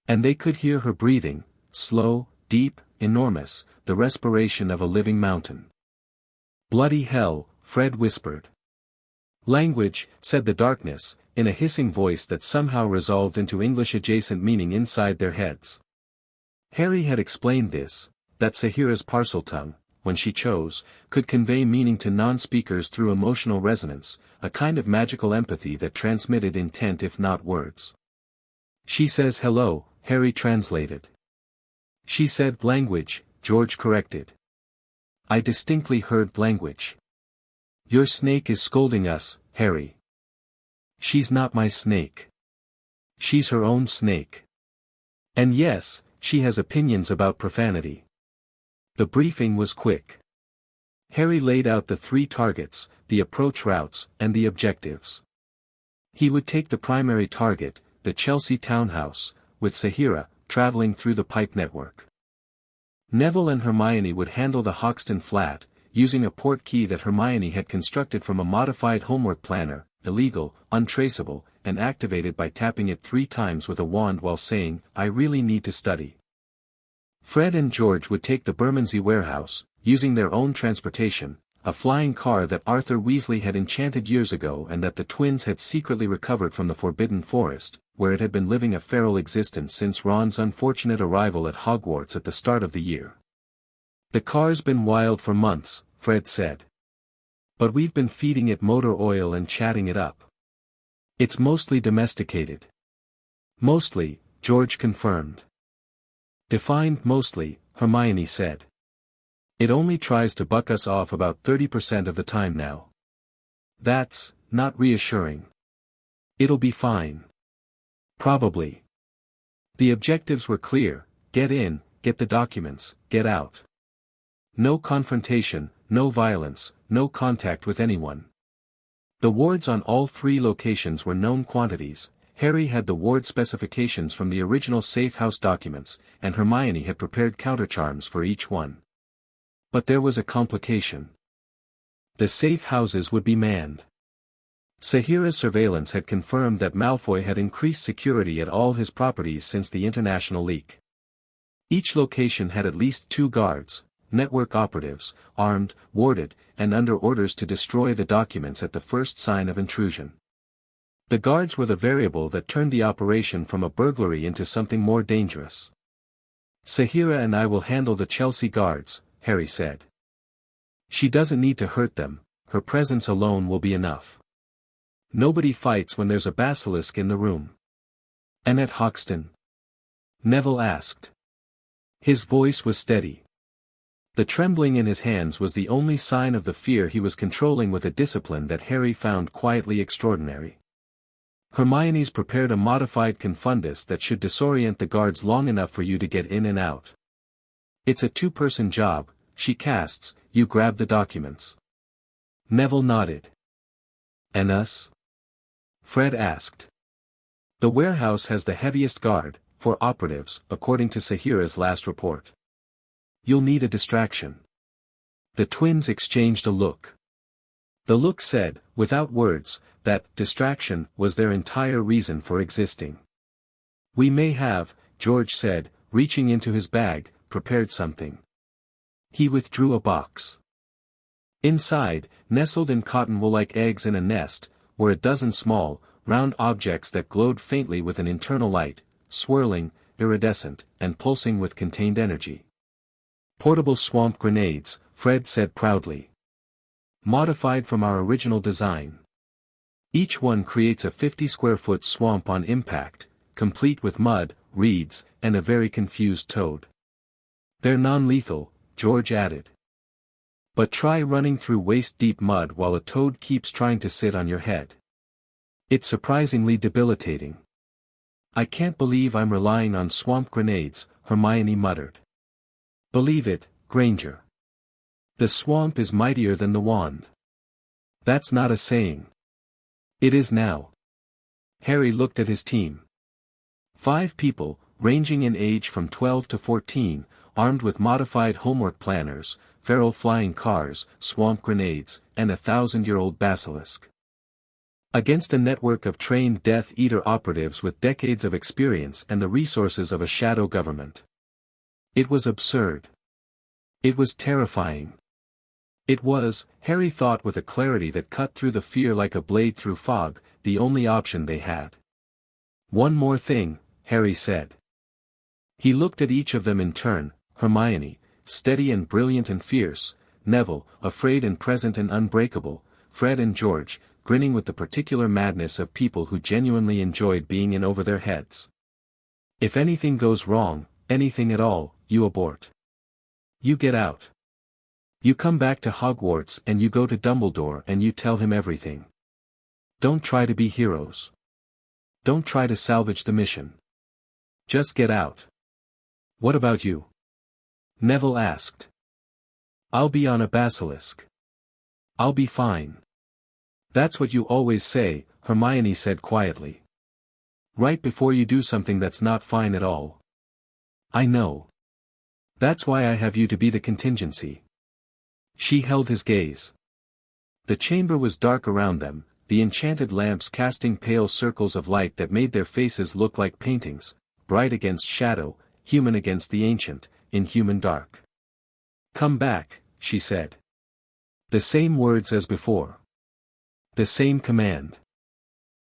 [SPEAKER 1] And they could hear her breathing, slow, deep, enormous, the respiration of a living mountain. "Bloody hell," Fred whispered. "Language," said the darkness, in a hissing voice that somehow resolved into English-adjacent meaning inside their heads. Harry had explained this, that Sahira's Parseltongue, when she chose, could convey meaning to non-speakers through emotional resonance, a kind of magical empathy that transmitted intent if not words. "She says hello," Harry translated. "She said language," George corrected. "I distinctly heard language." "Your snake is scolding us, Harry." "She's not my snake. She's her own snake. And yes, she has opinions about profanity." The briefing was quick. Harry laid out the 3 targets, the approach routes, and the objectives. He would take the primary target, the Chelsea townhouse, with Sahira, traveling through the pipe network. Neville and Hermione would handle the Hoxton flat, using a port key that Hermione had constructed from a modified homework planner, illegal, untraceable, and activated by tapping it 3 times with a wand while saying, "I really need to study." Fred and George would take the Bermondsey warehouse, using their own transportation, a flying car that Arthur Weasley had enchanted years ago and that the twins had secretly recovered from the Forbidden Forest, where it had been living a feral existence since Ron's unfortunate arrival at Hogwarts at the start of the year. "The car's been wild for months," Fred said. "But we've been feeding it motor oil and chatting it up. It's mostly domesticated." "Mostly," George confirmed. "Defined mostly," Hermione said. "It only tries to buck us off about 30% of the time now. That's not reassuring." "It'll be fine." "Probably." The objectives were clear: get in, get the documents, get out. No confrontation, no violence, no contact with anyone. The wards on all 3 locations were known quantities. Harry had the ward specifications from the original safe house documents, and Hermione had prepared countercharms for each one. But there was a complication. The safe houses would be manned. Sahira's surveillance had confirmed that Malfoy had increased security at all his properties since the international leak. Each location had at least 2 guards, network operatives, armed, warded, and under orders to destroy the documents at the first sign of intrusion. The guards were the variable that turned the operation from a burglary into something more dangerous. "Sahira and I will handle the Chelsea guards," Harry said. "She doesn't need to hurt them, her presence alone will be enough. Nobody fights when there's a basilisk in the room." "And at Hoxton?" Neville asked. His voice was steady. The trembling in his hands was the only sign of the fear he was controlling with a discipline that Harry found quietly extraordinary. "Hermione's prepared a modified confundus that should disorient the guards long enough for you to get in and out. It's a 2-person job, she casts, you grab the documents." Neville nodded. "And us?" Fred asked. "The warehouse has the heaviest guard, for operatives, according to Sahira's last report. You'll need a distraction." The twins exchanged a look. The look said, without words, that distraction was their entire reason for existing. "We may have," George said, reaching into his bag, "prepared something." He withdrew a box. Inside, nestled in cotton wool like eggs in a nest, were a dozen small, round objects that glowed faintly with an internal light, swirling, iridescent, and pulsing with contained energy. Portable swamp grenades, Fred said proudly. Modified from our original design. Each one creates a 50-square-foot swamp on impact, complete with mud, reeds, and a very confused toad. They're non-lethal, George added. But try running through waist-deep mud while a toad keeps trying to sit on your head. It's surprisingly debilitating. I can't believe I'm relying on swamp grenades, Hermione muttered. Believe it, Granger. The swamp is mightier than the wand. That's not a saying. It is now. Harry looked at his team. 5 people, ranging in age from 12 to 14, armed with modified homework planners, feral flying cars, swamp grenades, and a 1,000-year-old basilisk. Against a network of trained Death Eater operatives with decades of experience and the resources of a shadow government. It was absurd. It was terrifying. It was, Harry thought with a clarity that cut through the fear like a blade through fog, the only option they had. One more thing, Harry said. He looked at each of them in turn, Hermione, steady and brilliant and fierce, Neville, afraid and present and unbreakable, Fred and George, grinning with the particular madness of people who genuinely enjoyed being in over their heads. If anything goes wrong, anything at all, you abort. You get out. You come back to Hogwarts and you go to Dumbledore and you tell him everything. Don't try to be heroes. Don't try to salvage the mission. Just get out. What about you? Neville asked. I'll be on a basilisk. I'll be fine. That's what you always say, Hermione said quietly. Right before you do something that's not fine at all. I know. That's why I have you to be the contingency. She held his gaze. The chamber was dark around them, the enchanted lamps casting pale circles of light that made their faces look like paintings, bright against shadow, human against the ancient, inhuman dark. Come back, she said. The same words as before. The same command.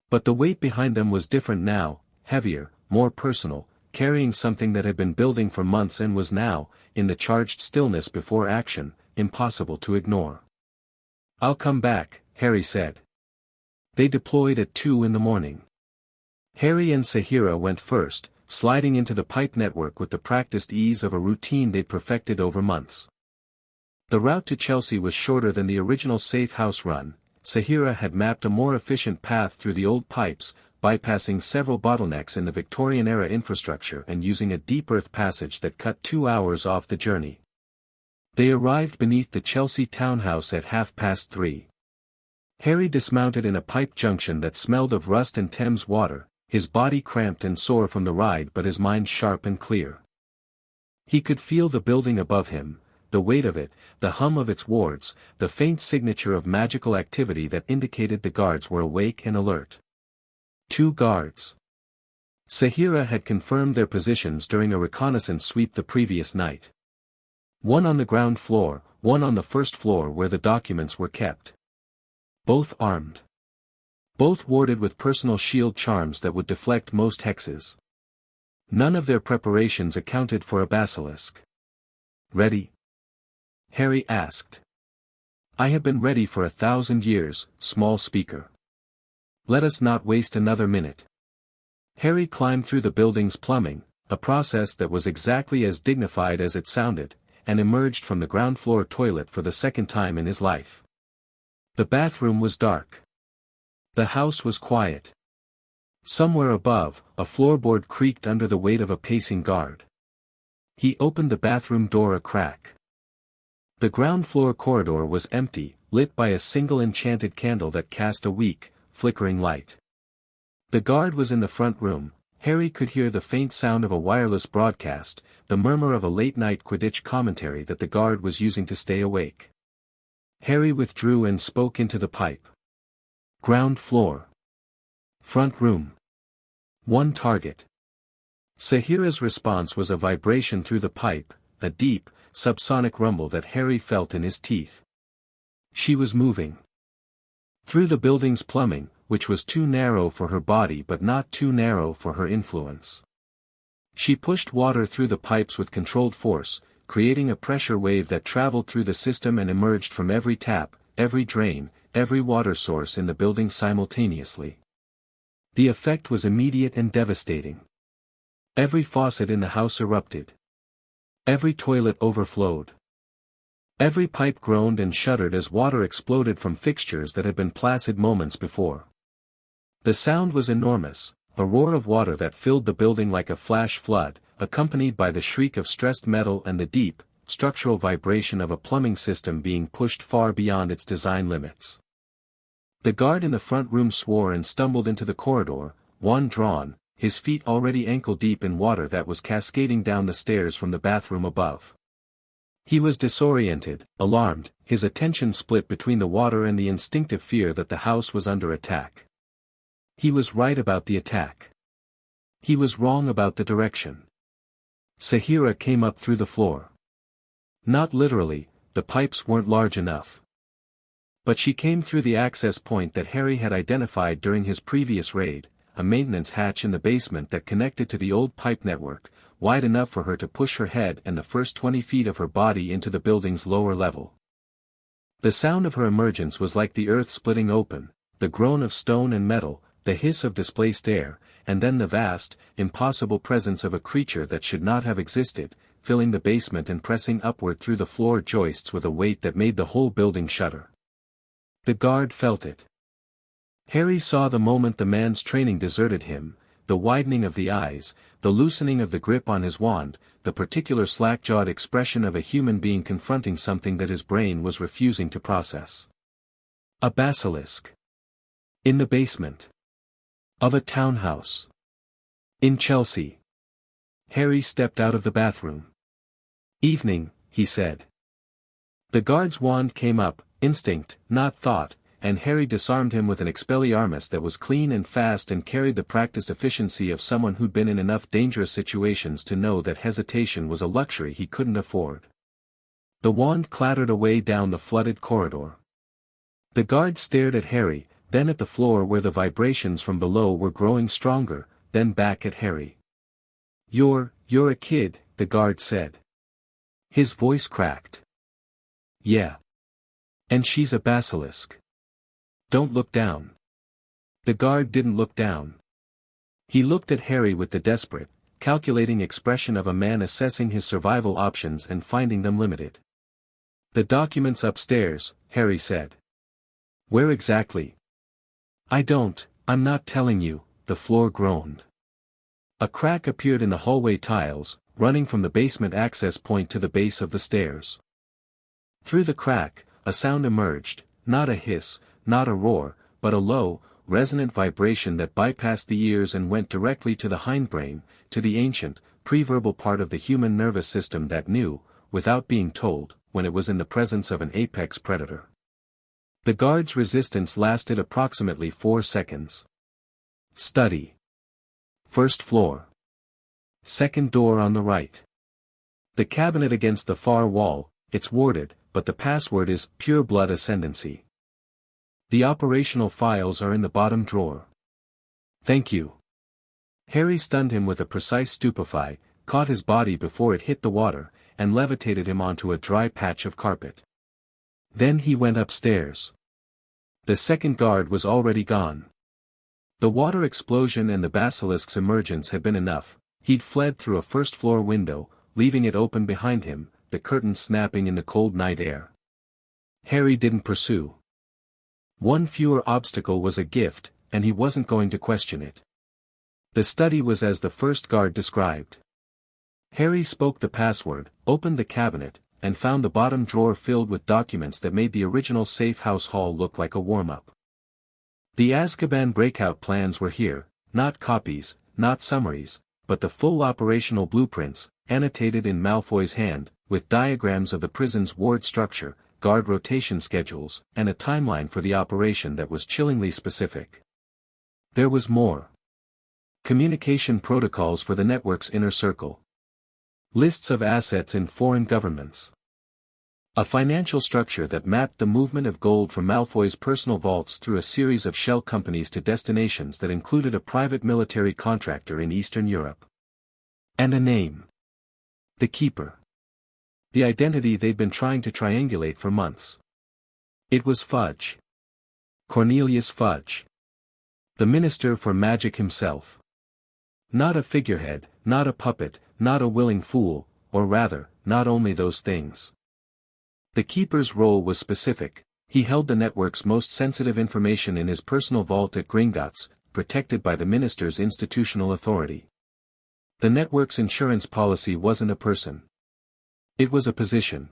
[SPEAKER 1] But the weight behind them was different now, heavier, more personal, carrying something that had been building for months and was now, in the charged stillness before action, impossible to ignore. I'll come back, Harry said. They deployed at 2 in the morning. Harry and Sahira went first, sliding into the pipe network with the practiced ease of a routine they'd perfected over months. The route to Chelsea was shorter than the original safe house run. Sahira had mapped a more efficient path through the old pipes, bypassing several bottlenecks in the Victorian-era infrastructure and using a deep earth passage that cut 2 hours off the journey. They arrived beneath the Chelsea townhouse at 3:30. Harry dismounted in a pipe junction that smelled of rust and Thames water, his body cramped and sore from the ride but his mind sharp and clear. He could feel the building above him, the weight of it, the hum of its wards, the faint signature of magical activity that indicated the guards were awake and alert. 2 guards. Sahira had confirmed their positions during a reconnaissance sweep the previous night. One on the ground floor, one on the first floor where the documents were kept. Both armed. Both warded with personal shield charms that would deflect most hexes. None of their preparations accounted for a basilisk. Ready? Harry asked. I have been ready for 1,000 years, small speaker. Let us not waste another minute. Harry climbed through the building's plumbing, a process that was exactly as dignified as it sounded, and emerged from the ground floor toilet for the second time in his life. The bathroom was dark. The house was quiet. Somewhere above, a floorboard creaked under the weight of a pacing guard. He opened the bathroom door a crack. The ground floor corridor was empty, lit by a single enchanted candle that cast a weak, flickering light. The guard was in the front room. Harry could hear the faint sound of a wireless broadcast, the murmur of a late-night Quidditch commentary that the guard was using to stay awake. Harry withdrew and spoke into the pipe. Ground floor. Front room. 1 target. Sahira's response was a vibration through the pipe, a deep, subsonic rumble that Harry felt in his teeth. She was moving through the building's plumbing, which was too narrow for her body but not too narrow for her influence. She pushed water through the pipes with controlled force, creating a pressure wave that traveled through the system and emerged from every tap, every drain, every water source in the building simultaneously. The effect was immediate and devastating. Every faucet in the house erupted. Every toilet overflowed. Every pipe groaned and shuddered as water exploded from fixtures that had been placid moments before. The sound was enormous, a roar of water that filled the building like a flash flood, accompanied by the shriek of stressed metal and the deep, structural vibration of a plumbing system being pushed far beyond its design limits. The guard in the front room swore and stumbled into the corridor, wand drawn, his feet already ankle-deep in water that was cascading down the stairs from the bathroom above. He was disoriented, alarmed, his attention split between the water and the instinctive fear that the house was under attack. He was right about the attack. He was wrong about the direction. Sahira came up through the floor. Not literally, the pipes weren't large enough. But she came through the access point that Harry had identified during his previous raid, a maintenance hatch in the basement that connected to the old pipe network, wide enough for her to push her head and the first 20 feet of her body into the building's lower level. The sound of her emergence was like the earth splitting open, the groan of stone and metal, the hiss of displaced air, and then the vast, impossible presence of a creature that should not have existed, filling the basement and pressing upward through the floor joists with a weight that made the whole building shudder. The guard felt it. Harry saw the moment the man's training deserted him, the widening of the eyes, the loosening of the grip on his wand, the particular slack-jawed expression of a human being confronting something that his brain was refusing to process. A basilisk. In the basement. Of a townhouse. In Chelsea. Harry stepped out of the bathroom. "Evening," he said. The guard's wand came up, instinct, not thought, and Harry disarmed him with an Expelliarmus that was clean and fast and carried the practiced efficiency of someone who'd been in enough dangerous situations to know that hesitation was a luxury he couldn't afford. The wand clattered away down the flooded corridor. The guard stared at Harry, then at the floor where the vibrations from below were growing stronger, then back at Harry. You're a kid," the guard said. His voice cracked. "Yeah. And she's a basilisk. Don't look down." The guard didn't look down. He looked at Harry with the desperate, calculating expression of a man assessing his survival options and finding them limited. "The documents upstairs," Harry said. "Where exactly?" I'm not telling you," the floor groaned. A crack appeared in the hallway tiles, running from the basement access point to the base of the stairs. Through the crack, a sound emerged, not a hiss, not a roar, but a low, resonant vibration that bypassed the ears and went directly to the hindbrain, to the ancient, preverbal part of the human nervous system that knew, without being told, when it was in the presence of an apex predator. The guard's resistance lasted approximately 4 seconds. Study. First floor. Second door on the right. The cabinet against the far wall, it's warded, but the password is pure blood ascendancy. The operational files are in the bottom drawer. Thank you. Harry stunned him with a precise stupefy, caught his body before it hit the water, and levitated him onto a dry patch of carpet. Then he went upstairs. The second guard was already gone. The water explosion and the basilisk's emergence had been enough. He'd fled through a first-floor window, leaving it open behind him, the curtains snapping in the cold night air. Harry didn't pursue. One fewer obstacle was a gift, and he wasn't going to question it. The study was as the first guard described. Harry spoke the password, opened the cabinet, and found the bottom drawer filled with documents that made the original safe house hall look like a warm-up. The Azkaban breakout plans were here, not copies, not summaries, but the full operational blueprints, annotated in Malfoy's hand, with diagrams of the prison's ward structure, guard rotation schedules, and a timeline for the operation that was chillingly specific. There was more. Communication protocols for the network's inner circle. Lists of assets in foreign governments. A financial structure that mapped the movement of gold from Malfoy's personal vaults through a series of shell companies to destinations that included a private military contractor in Eastern Europe. And a name. The Keeper. The identity they'd been trying to triangulate for months. It was Fudge. Cornelius Fudge. The Minister for Magic himself. Not a figurehead, not a puppet, not a willing fool, or rather, not only those things. The Keeper's role was specific. He held the network's most sensitive information in his personal vault at Gringotts, protected by the Minister's institutional authority. The network's insurance policy wasn't a person. It was a position.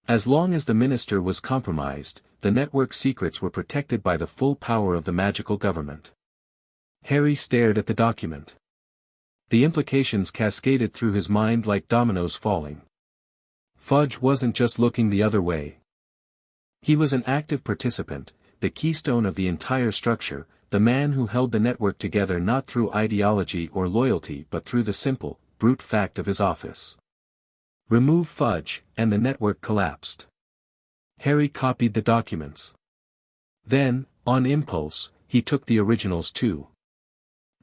[SPEAKER 1] As long as the Minister was compromised, the network's secrets were protected by the full power of the magical government. Harry stared at the document. The implications cascaded through his mind like dominoes falling. Fudge wasn't just looking the other way. He was an active participant, the keystone of the entire structure, the man who held the network together not through ideology or loyalty but through the simple, brute fact of his office. Remove Fudge, and the network collapsed. Harry copied the documents. Then, on impulse, he took the originals too.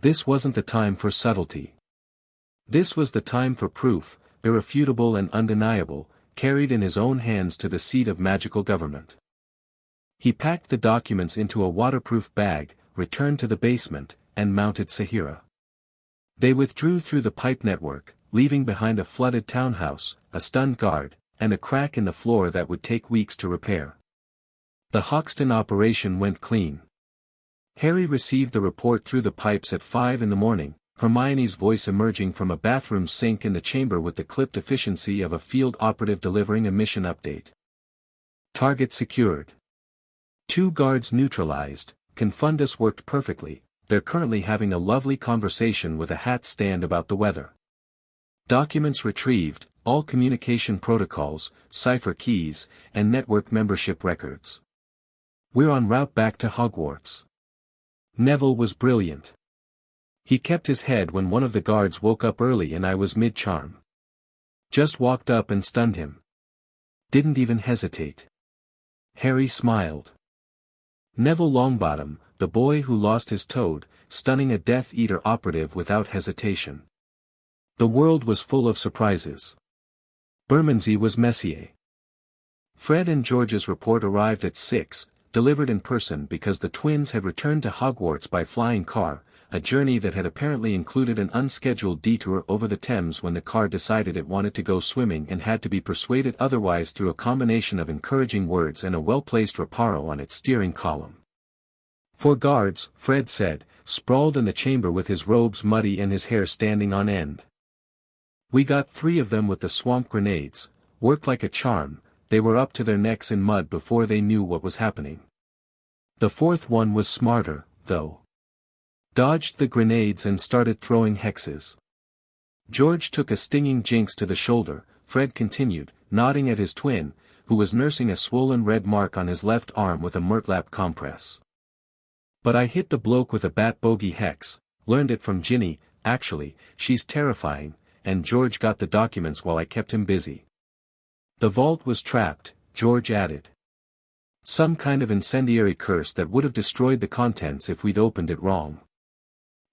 [SPEAKER 1] This wasn't the time for subtlety. This was the time for proof, irrefutable and undeniable, carried in his own hands to the seat of magical government. He packed the documents into a waterproof bag, returned to the basement, and mounted Sahira. They withdrew through the pipe network, leaving behind a flooded townhouse, a stunned guard, and a crack in the floor that would take weeks to repair. The Hoxton operation went clean. Harry received the report through the pipes at 5 a.m, Hermione's voice emerging from a bathroom sink in the chamber with the clipped efficiency of a field operative delivering a mission update. Target secured. 2 guards neutralized. Confundus worked perfectly. They're currently having a lovely conversation with a hat stand about the weather. Documents retrieved, all communication protocols, cipher keys, and network membership records. We're en route back to Hogwarts. Neville was brilliant. He kept his head when one of the guards woke up early and I was mid-charm. Just walked up and stunned him. Didn't even hesitate. Harry smiled. Neville Longbottom, the boy who lost his toad, stunning a Death Eater operative without hesitation. The world was full of surprises. Bermondsey was Messier. Fred and George's report arrived at 6, delivered in person because the twins had returned to Hogwarts by flying car, a journey that had apparently included an unscheduled detour over the Thames when the car decided it wanted to go swimming and had to be persuaded otherwise through a combination of encouraging words and a well-placed reparo on its steering column. 4 guards, Fred said, sprawled in the chamber with his robes muddy and his hair standing on end. We got 3 of them with the swamp grenades, worked like a charm. They were up to their necks in mud before they knew what was happening. The 4th one was smarter, though. Dodged the grenades and started throwing hexes. George took a stinging jinx to the shoulder, Fred continued, nodding at his twin, who was nursing a swollen red mark on his left arm with a Murtlap compress. But I hit the bloke with a bat bogey hex, learned it from Ginny, actually, she's terrifying, and George got the documents while I kept him busy. The vault was trapped, George added. Some kind of incendiary curse that would have destroyed the contents if we'd opened it wrong.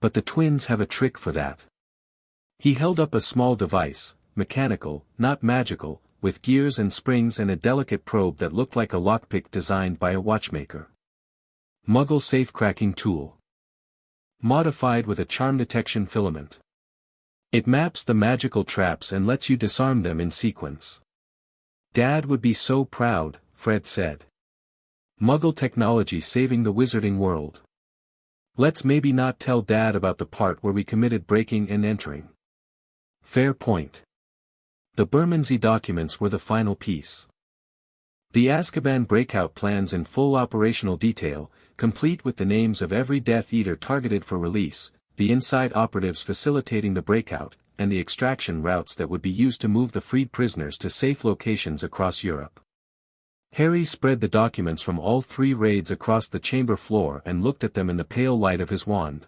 [SPEAKER 1] But the twins have a trick for that. He held up a small device, mechanical, not magical, with gears and springs and a delicate probe that looked like a lockpick designed by a watchmaker. Muggle safe-cracking tool. Modified with a charm detection filament. It maps the magical traps and lets you disarm them in sequence. Dad would be so proud, Fred said. Muggle technology saving the wizarding world. Let's maybe not tell Dad about the part where we committed breaking and entering. Fair point. The Bermondsey documents were the final piece. The Azkaban breakout plans in full operational detail, complete with the names of every Death Eater targeted for release, the inside operatives facilitating the breakout, and the extraction routes that would be used to move the freed prisoners to safe locations across Europe. Harry spread the documents from all 3 raids across the chamber floor and looked at them in the pale light of his wand.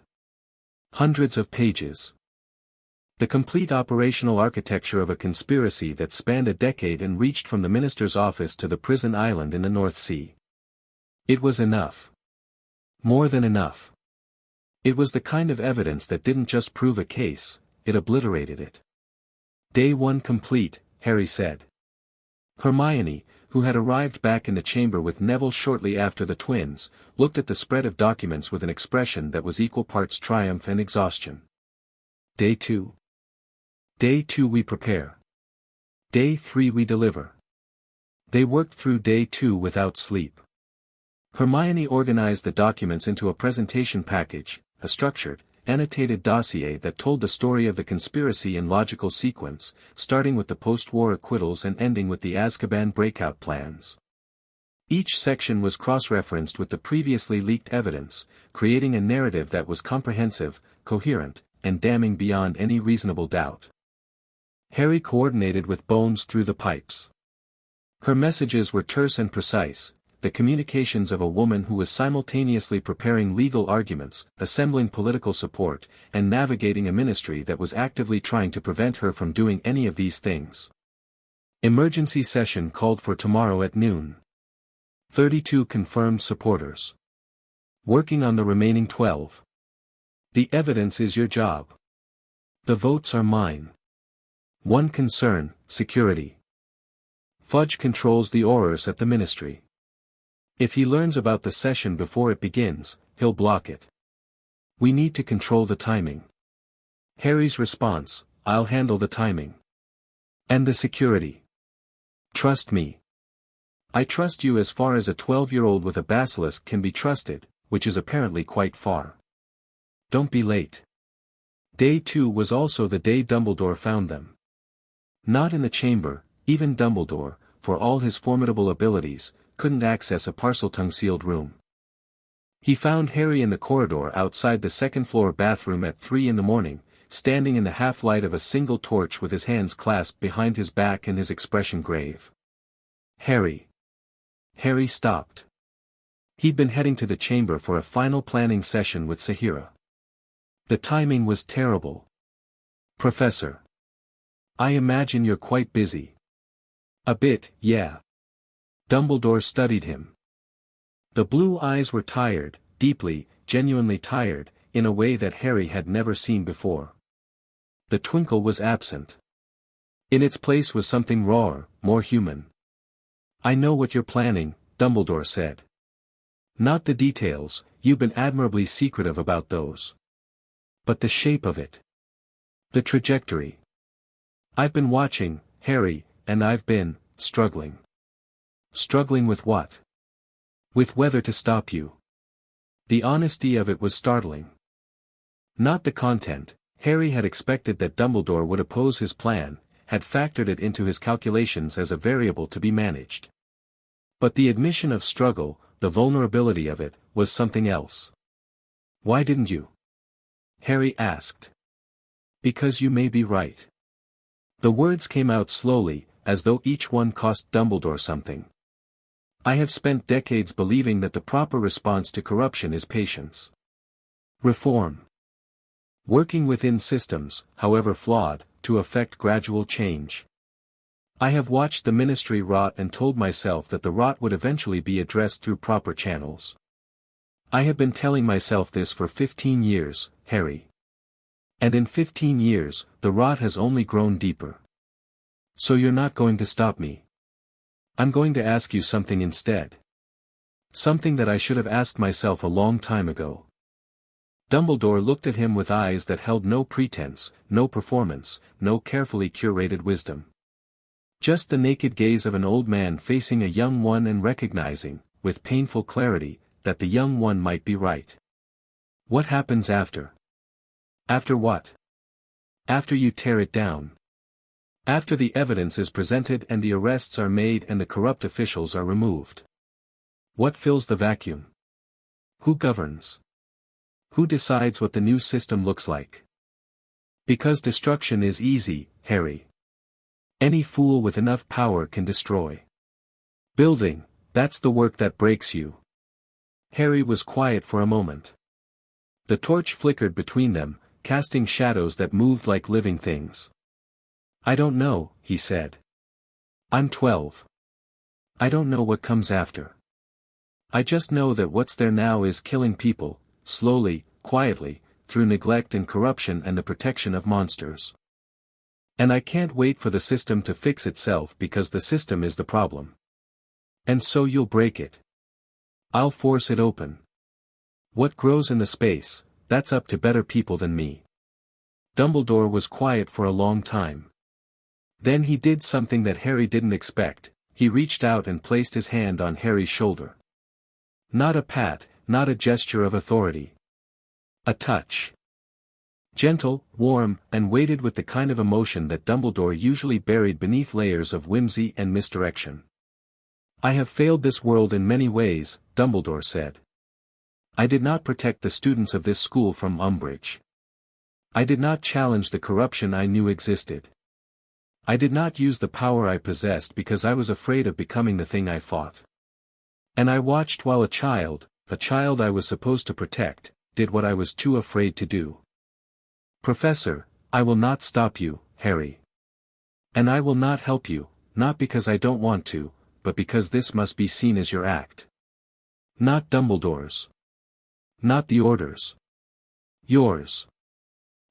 [SPEAKER 1] Hundreds of pages. The complete operational architecture of a conspiracy that spanned a decade and reached from the minister's office to the prison island in the North Sea. It was enough. More than enough. It was the kind of evidence that didn't just prove a case, it obliterated it. Day 1 complete, Harry said. Hermione, who had arrived back in the chamber with Neville shortly after the twins, looked at the spread of documents with an expression that was equal parts triumph and exhaustion. Day 2. Day 2 we prepare. Day 3 we deliver. They worked through Day 2 without sleep. Hermione organized the documents into a presentation package, a structured, annotated dossier that told the story of the conspiracy in logical sequence, starting with the post-war acquittals and ending with the Azkaban breakout plans. Each section was cross-referenced with the previously leaked evidence, creating a narrative that was comprehensive, coherent, and damning beyond any reasonable doubt. Harry coordinated with Bones through the pipes. Her messages were terse and precise, the communications of a woman who was simultaneously preparing legal arguments, assembling political support, and navigating a ministry that was actively trying to prevent her from doing any of these things. Emergency session called for tomorrow at noon. 32 confirmed supporters. Working on the remaining 12. The evidence is your job. The votes are mine. One concern, security. Fudge controls the Aurors at the ministry. If he learns about the session before it begins, he'll block it. We need to control the timing. Harry's response, I'll handle the timing. And the security. Trust me. I trust you as far as a 12-year-old with a basilisk can be trusted, which is apparently quite far. Don't be late. Day 2 was also the day Dumbledore found them. Not in the chamber, even Dumbledore, for all his formidable abilities, couldn't access a Parseltongue-sealed room. He found Harry in the corridor outside the second-floor bathroom at 3 in the morning, standing in the half-light of a single torch with his hands clasped behind his back and his expression grave. Harry. Harry stopped. He'd been heading to the chamber for a final planning session with Sahira. The timing was terrible. Professor. I imagine you're quite busy. A bit, yeah. Dumbledore studied him. The blue eyes were tired, deeply, genuinely tired, in a way that Harry had never seen before. The twinkle was absent. In its place was something rawer, more human. I know what you're planning, Dumbledore said. Not the details, you've been admirably secretive about those. But the shape of it. The trajectory. I've been watching, Harry, and I've been, struggling. Struggling with what? With whether to stop you. The honesty of it was startling. Not the content. Harry had expected that Dumbledore would oppose his plan, had factored it into his calculations as a variable to be managed. But the admission of struggle, the vulnerability of it, was something else. Why didn't you? Harry asked. Because you may be right. The words came out slowly, as though each one cost Dumbledore something. I have spent decades believing that the proper response to corruption is patience. Reform. Working within systems, however flawed, to effect gradual change. I have watched the ministry rot and told myself that the rot would eventually be addressed through proper channels. I have been telling myself this for 15 years, Harry. And in 15 years, the rot has only grown deeper. So you're not going to stop me. I'm going to ask you something instead. Something that I should have asked myself a long time ago. Dumbledore looked at him with eyes that held no pretense, no performance, no carefully curated wisdom. Just the naked gaze of an old man facing a young one and recognizing, with painful clarity, that the young one might be right. What happens after? After what? After you tear it down. After the evidence is presented and the arrests are made and the corrupt officials are removed. What fills the vacuum? Who governs? Who decides what the new system looks like? Because destruction is easy, Harry. Any fool with enough power can destroy. Building, that's the work that breaks you. Harry was quiet for a moment. The torch flickered between them, casting shadows that moved like living things. "I don't know," he said. "I'm 12. I don't know what comes after. I just know that what's there now is killing people, slowly, quietly, through neglect and corruption and the protection of monsters. And I can't wait for the system to fix itself because the system is the problem. And so you'll break it. I'll force it open. What grows in the space, that's up to better people than me." Dumbledore was quiet for a long time. Then he did something that Harry didn't expect. He reached out and placed his hand on Harry's shoulder. Not a pat, not a gesture of authority. A touch. Gentle, warm, and weighted with the kind of emotion that Dumbledore usually buried beneath layers of whimsy and misdirection. "I have failed this world in many ways," Dumbledore said. "I did not protect the students of this school from Umbridge. I did not challenge the corruption I knew existed. I did not use the power I possessed because I was afraid of becoming the thing I fought. And I watched while a child I was supposed to protect, did what I was too afraid to do. Professor, I will not stop you, Harry. And I will not help you, not because I don't want to, but because this must be seen as your act. Not Dumbledore's. Not the Order's. Yours.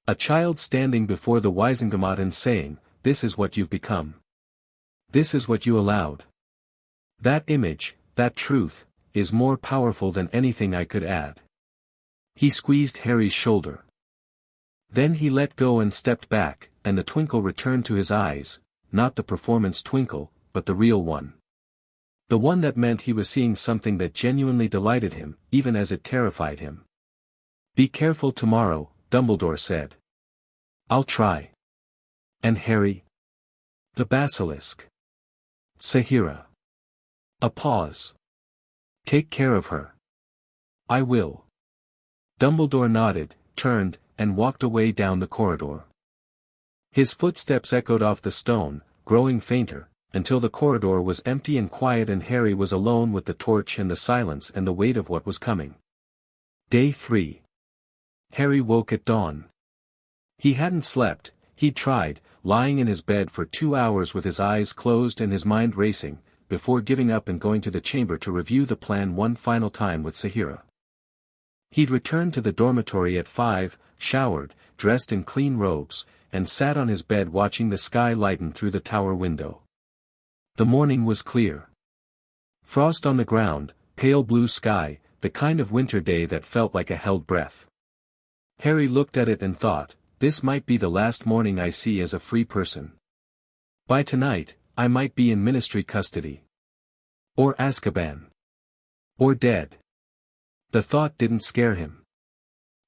[SPEAKER 1] A child standing before the Wizengamot and saying, 'This is what you've become. This is what you allowed.' That image, that truth, is more powerful than anything I could add." He squeezed Harry's shoulder. Then he let go and stepped back, and the twinkle returned to his eyes, not the performance twinkle, but the real one. The one that meant he was seeing something that genuinely delighted him, even as it terrified him. "Be careful tomorrow," Dumbledore said. "I'll try." "And Harry?" "The Basilisk." "Sahira." A pause. "Take care of her." "I will." Dumbledore nodded, turned, and walked away down the corridor. His footsteps echoed off the stone, growing fainter, until the corridor was empty and quiet and Harry was alone with the torch and the silence and the weight of what was coming. Day 3. Harry woke at dawn. He hadn't slept, he'd tried, lying in his bed for 2 hours with his eyes closed and his mind racing, before giving up and going to the chamber to review the plan one final time with Sahira. He'd returned to the dormitory at 5, showered, dressed in clean robes, and sat on his bed watching the sky lighten through the tower window. The morning was clear. Frost on the ground, pale blue sky, the kind of winter day that felt like a held breath. Harry looked at it and thought, this might be the last morning I see as a free person. By tonight, I might be in ministry custody. Or Azkaban. Or dead. The thought didn't scare him.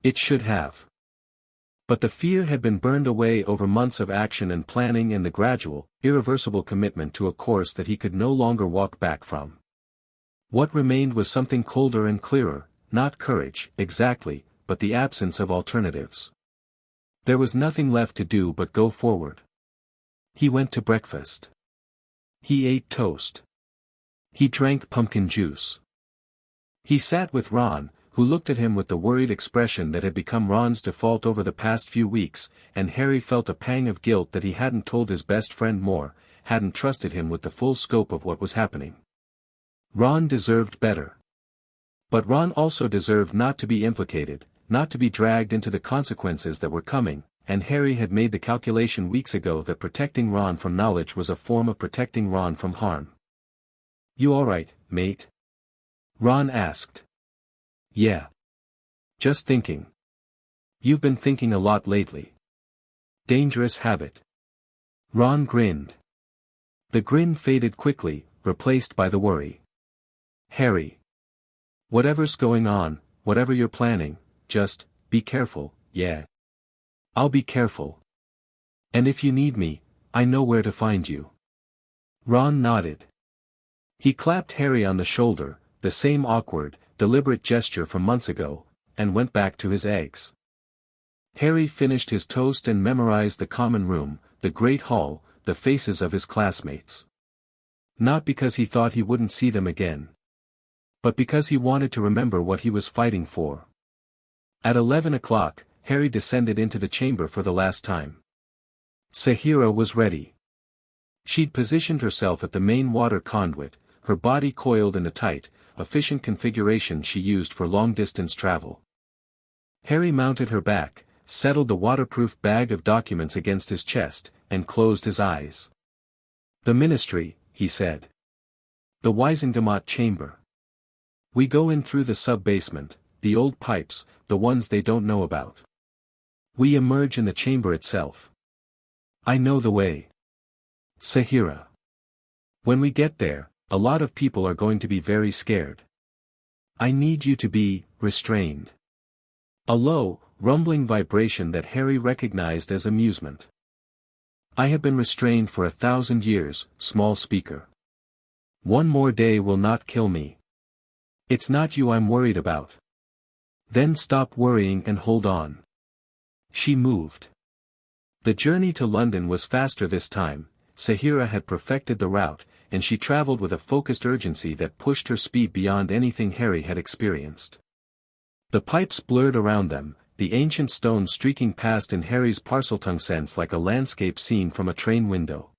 [SPEAKER 1] It should have. But the fear had been burned away over months of action and planning and the gradual, irreversible commitment to a course that he could no longer walk back from. What remained was something colder and clearer, not courage, exactly, but the absence of alternatives. There was nothing left to do but go forward. He went to breakfast. He ate toast. He drank pumpkin juice. He sat with Ron, who looked at him with the worried expression that had become Ron's default over the past few weeks, and Harry felt a pang of guilt that he hadn't told his best friend more, hadn't trusted him with the full scope of what was happening. Ron deserved better. But Ron also deserved not to be implicated, not to be dragged into the consequences that were coming, and Harry had made the calculation weeks ago that protecting Ron from knowledge was a form of protecting Ron from harm. "You alright, mate?" Ron asked. "Yeah. Just thinking. You've been thinking a lot lately. Dangerous habit." Ron grinned. The grin faded quickly, replaced by the worry. "Harry. Whatever's going on, whatever you're planning, just, be careful, yeah." "I'll be careful. And if you need me, I know where to find you." Ron nodded. He clapped Harry on the shoulder, the same awkward, deliberate gesture from months ago, and went back to his eggs. Harry finished his toast and memorized the common room, the great hall, the faces of his classmates. Not because he thought he wouldn't see them again. But because he wanted to remember what he was fighting for. At 11 o'clock, Harry descended into the chamber for the last time. Sahira was ready. She'd positioned herself at the main water conduit, her body coiled in a tight, efficient configuration she used for long-distance travel. Harry mounted her back, settled the waterproof bag of documents against his chest, and closed his eyes. "The Ministry," he said. "The Wisengamot chamber. We go in through the sub-basement, the old pipes, the ones they don't know about. We emerge in the chamber itself. I know the way. Sahira. When we get there, a lot of people are going to be very scared. I need you to be restrained." A low, rumbling vibration that Harry recognized as amusement. "I have been restrained for 1,000 years, small speaker. One more day will not kill me. It's not you I'm worried about. Then stop worrying and hold on." She moved. The journey to London was faster this time. Sahira had perfected the route, and she traveled with a focused urgency that pushed her speed beyond anything Harry had experienced. The pipes blurred around them, the ancient stones streaking past in Harry's Parselmouth sense like a landscape scene from a train window.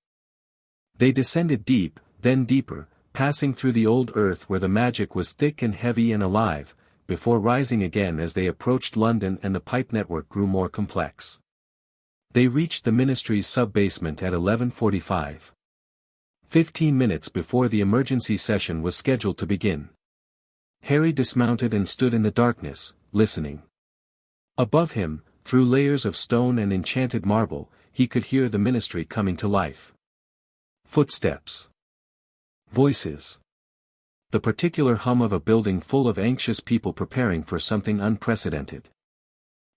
[SPEAKER 1] They descended deep, then deeper, passing through the old earth where the magic was thick and heavy and alive, before rising again as they approached London and the pipe network grew more complex. They reached the Ministry's sub-basement at 11:45. 15 minutes before the emergency session was scheduled to begin. Harry dismounted and stood in the darkness, listening. Above him, through layers of stone and enchanted marble, he could hear the Ministry coming to life. Footsteps. Voices. The particular hum of a building full of anxious people preparing for something unprecedented.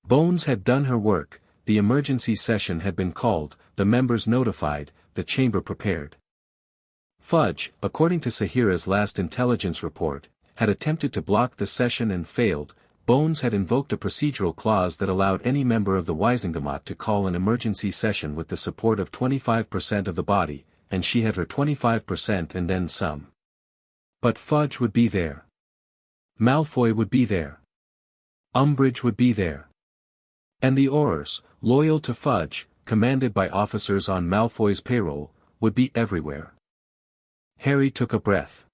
[SPEAKER 1] Bones had done her work, the emergency session had been called, the members notified, the chamber prepared. Fudge, according to Sahira's last intelligence report, had attempted to block the session and failed. Bones had invoked a procedural clause that allowed any member of the Wisengamot to call an emergency session with the support of 25% of the body, and she had her 25% and then some. But Fudge would be there. Malfoy would be there. Umbridge would be there. And the Aurors, loyal to Fudge, commanded by officers on Malfoy's payroll, would be everywhere. Harry took a breath.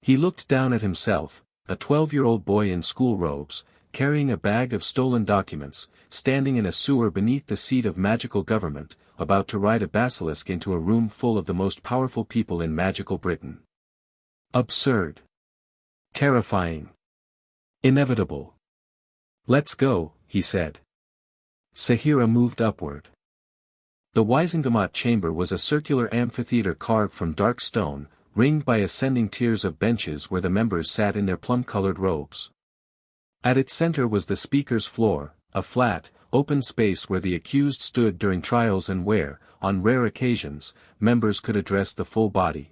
[SPEAKER 1] He looked down at himself, a 12-year-old boy in school robes, carrying a bag of stolen documents, standing in a sewer beneath the seat of magical government, about to ride a basilisk into a room full of the most powerful people in magical Britain. Absurd. Terrifying. Inevitable. "Let's go," he said. Sahira moved upward. The Wisengamot chamber was a circular amphitheater carved from dark stone, ringed by ascending tiers of benches where the members sat in their plum-colored robes. At its center was the speaker's floor, a flat, open space where the accused stood during trials and where, on rare occasions, members could address the full body.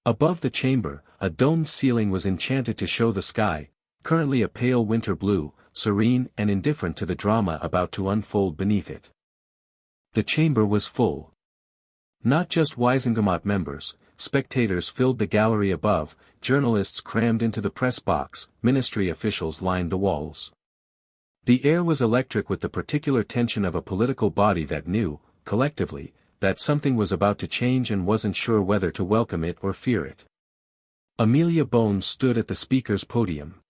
[SPEAKER 1] Above the chamber, a domed ceiling was enchanted to show the sky, currently a pale winter blue, serene and indifferent to the drama about to unfold beneath it. The chamber was full. Not just Wisengamot members, spectators filled the gallery above, journalists crammed into the press box, ministry officials lined the walls. The air was electric with the particular tension of a political body that knew, collectively, that something was about to change and wasn't sure whether to welcome it or fear it. Amelia Bones stood at the speaker's podium.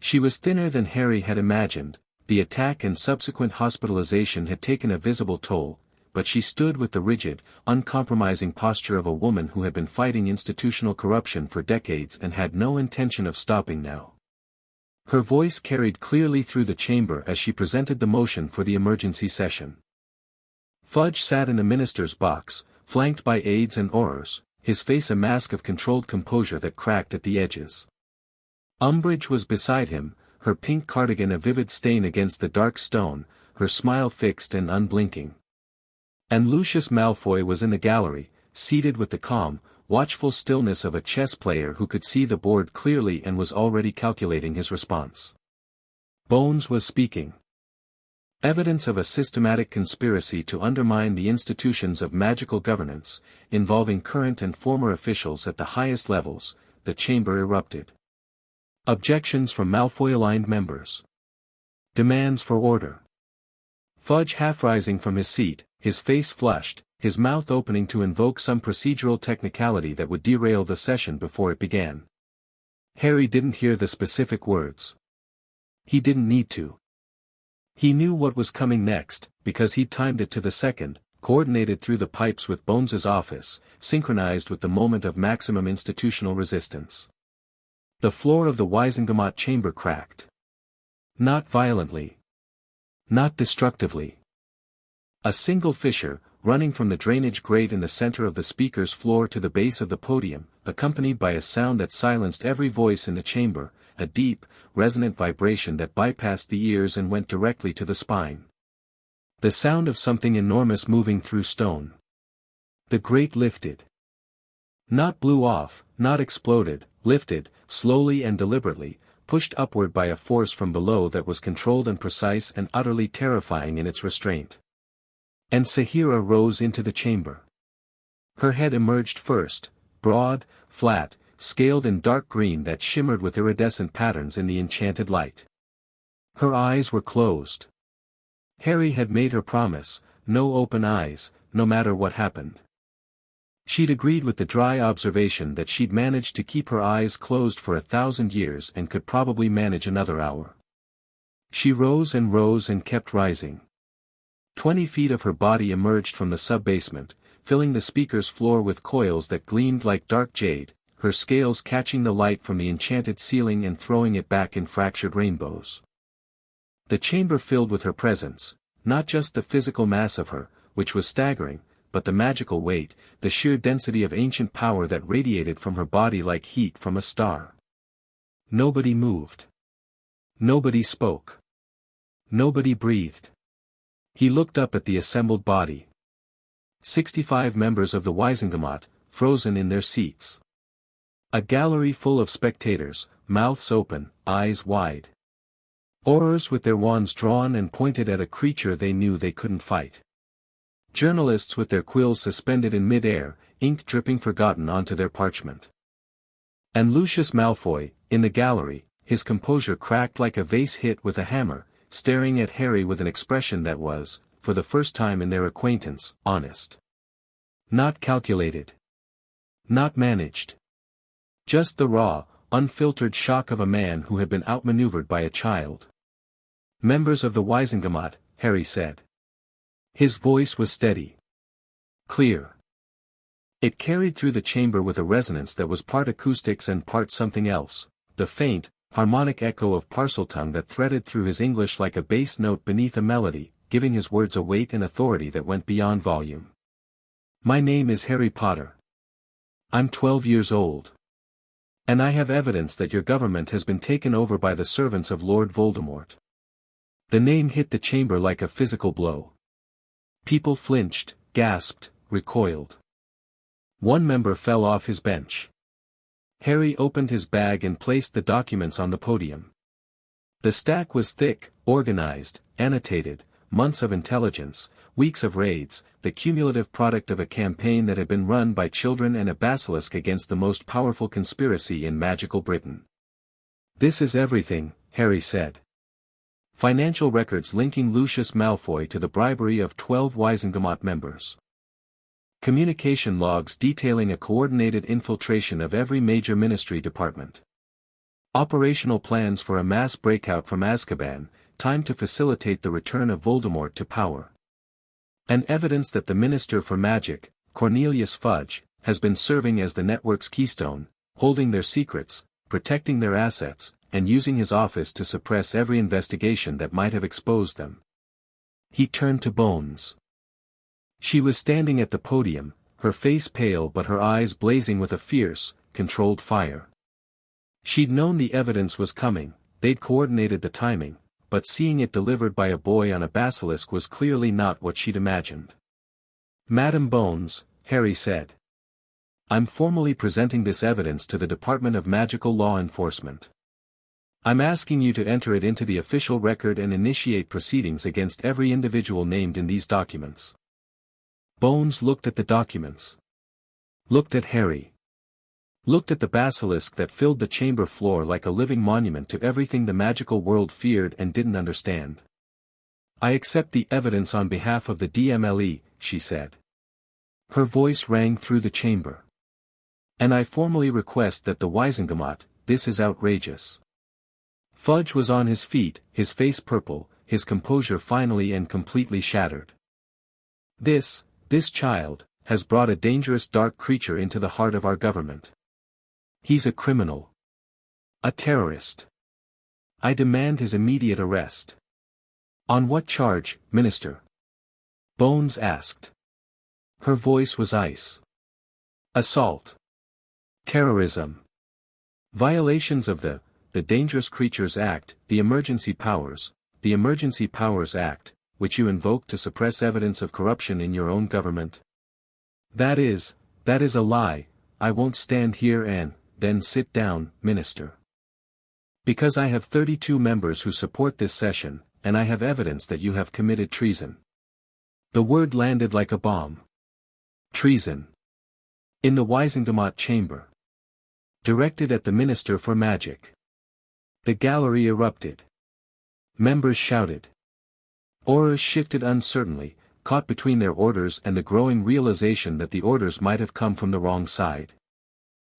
[SPEAKER 1] She was thinner than Harry had imagined, the attack and subsequent hospitalization had taken a visible toll, but she stood with the rigid, uncompromising posture of a woman who had been fighting institutional corruption for decades and had no intention of stopping now. Her voice carried clearly through the chamber as she presented the motion for the emergency session. Fudge sat in the minister's box, flanked by aides and Aurors, his face a mask of controlled composure that cracked at the edges. Umbridge was beside him, her pink cardigan a vivid stain against the dark stone, her smile fixed and unblinking. And Lucius Malfoy was in the gallery, seated with the calm, watchful stillness of a chess player who could see the board clearly and was already calculating his response. Bones was speaking. Evidence of a systematic conspiracy to undermine the institutions of magical governance, involving current and former officials at the highest levels, the chamber erupted. Objections from Malfoy-aligned members. Demands for order. Fudge half rising from his seat, his face flushed, his mouth opening to invoke some procedural technicality that would derail the session before it began. Harry didn't hear the specific words. He didn't need to. He knew what was coming next, because he'd timed it to the second, coordinated through the pipes with Bones's office, synchronized with the moment of maximum institutional resistance. The floor of the Wizengamot chamber cracked. Not violently. Not destructively. A single fissure, running from the drainage grate in the center of the speaker's floor to the base of the podium, accompanied by a sound that silenced every voice in the chamber, a deep, resonant vibration that bypassed the ears and went directly to the spine. The sound of something enormous moving through stone. The grate lifted. Not blew off, not exploded, lifted, slowly and deliberately, pushed upward by a force from below that was controlled and precise and utterly terrifying in its restraint. And Sahira rose into the chamber. Her head emerged first, broad, flat, scaled in dark green that shimmered with iridescent patterns in the enchanted light. Her eyes were closed. Harry had made her promise, no open eyes, no matter what happened. She'd agreed with the dry observation that she'd managed to keep her eyes closed for 1,000 years and could probably manage another hour. She rose and kept rising. 20 feet of her body emerged from the sub-basement, filling the speaker's floor with coils that gleamed like dark jade, her scales catching the light from the enchanted ceiling and throwing it back in fractured rainbows. The chamber filled with her presence, not just the physical mass of her, which was staggering, but the magical weight, the sheer density of ancient power that radiated from her body like heat from a star. Nobody moved. Nobody spoke. Nobody breathed. He looked up at the assembled body. 65 members of the Wizengamot, frozen in their seats. A gallery full of spectators, mouths open, eyes wide. Aurors with their wands drawn and pointed at a creature they knew they couldn't fight. Journalists with their quills suspended in mid-air, ink dripping forgotten onto their parchment. And Lucius Malfoy, in the gallery, his composure cracked like a vase hit with a hammer, staring at Harry with an expression that was, for the first time in their acquaintance, honest. Not calculated. Not managed. Just the raw, unfiltered shock of a man who had been outmaneuvered by a child. Members of the Wizengamot, Harry said. His voice was steady. Clear. It carried through the chamber with a resonance that was part acoustics and part something else, the faint, harmonic echo of Parseltongue that threaded through his English like a bass note beneath a melody, giving his words a weight and authority that went beyond volume. My name is Harry Potter. I'm 12 years old. And I have evidence that your government has been taken over by the servants of Lord Voldemort. The name hit the chamber like a physical blow. People flinched, gasped, recoiled. One member fell off his bench. Harry opened his bag and placed the documents on the podium. The stack was thick, organized, annotated, months of intelligence, weeks of raids, the cumulative product of a campaign that had been run by children and a basilisk against the most powerful conspiracy in magical Britain. This is everything, Harry said. Financial records linking Lucius Malfoy to the bribery of 12 Wizengamot members. Communication logs detailing a coordinated infiltration of every major ministry department. Operational plans for a mass breakout from Azkaban, timed to facilitate the return of Voldemort to power. And evidence that the Minister for Magic, Cornelius Fudge, has been serving as the network's keystone, holding their secrets, protecting their assets, and using his office to suppress every investigation that might have exposed them. He turned to Bones. She was standing at the podium, her face pale but her eyes blazing with a fierce, controlled fire. She'd known the evidence was coming, they'd coordinated the timing, but seeing it delivered by a boy on a basilisk was clearly not what she'd imagined. Madam Bones, Harry said. I'm formally presenting this evidence to the Department of Magical Law Enforcement. I'm asking you to enter it into the official record and initiate proceedings against every individual named in these documents. Bones looked at the documents. Looked at Harry. Looked at the basilisk that filled the chamber floor like a living monument to everything the magical world feared and didn't understand. I accept the evidence on behalf of the DMLE, she said. Her voice rang through the chamber. And I formally request that the Wisengamot, this is outrageous. Fudge was on his feet, his face purple, his composure finally and completely shattered. This child, has brought a dangerous dark creature into the heart of our government. He's a criminal. A terrorist. I demand his immediate arrest. On what charge, Minister? Bones asked. Her voice was ice. Assault. Terrorism. Violations of the Dangerous Creatures Act, the Emergency Powers Act, which you invoked to suppress evidence of corruption in your own government. That is a lie. I won't stand here and, then sit down, Minister. Because I have 32 members who support this session, and I have evidence that you have committed treason. The word landed like a bomb. Treason. In the Wisengamot chamber. Directed at the Minister for Magic. The gallery erupted. Members shouted. Auras shifted uncertainly, caught between their orders and the growing realization that the orders might have come from the wrong side.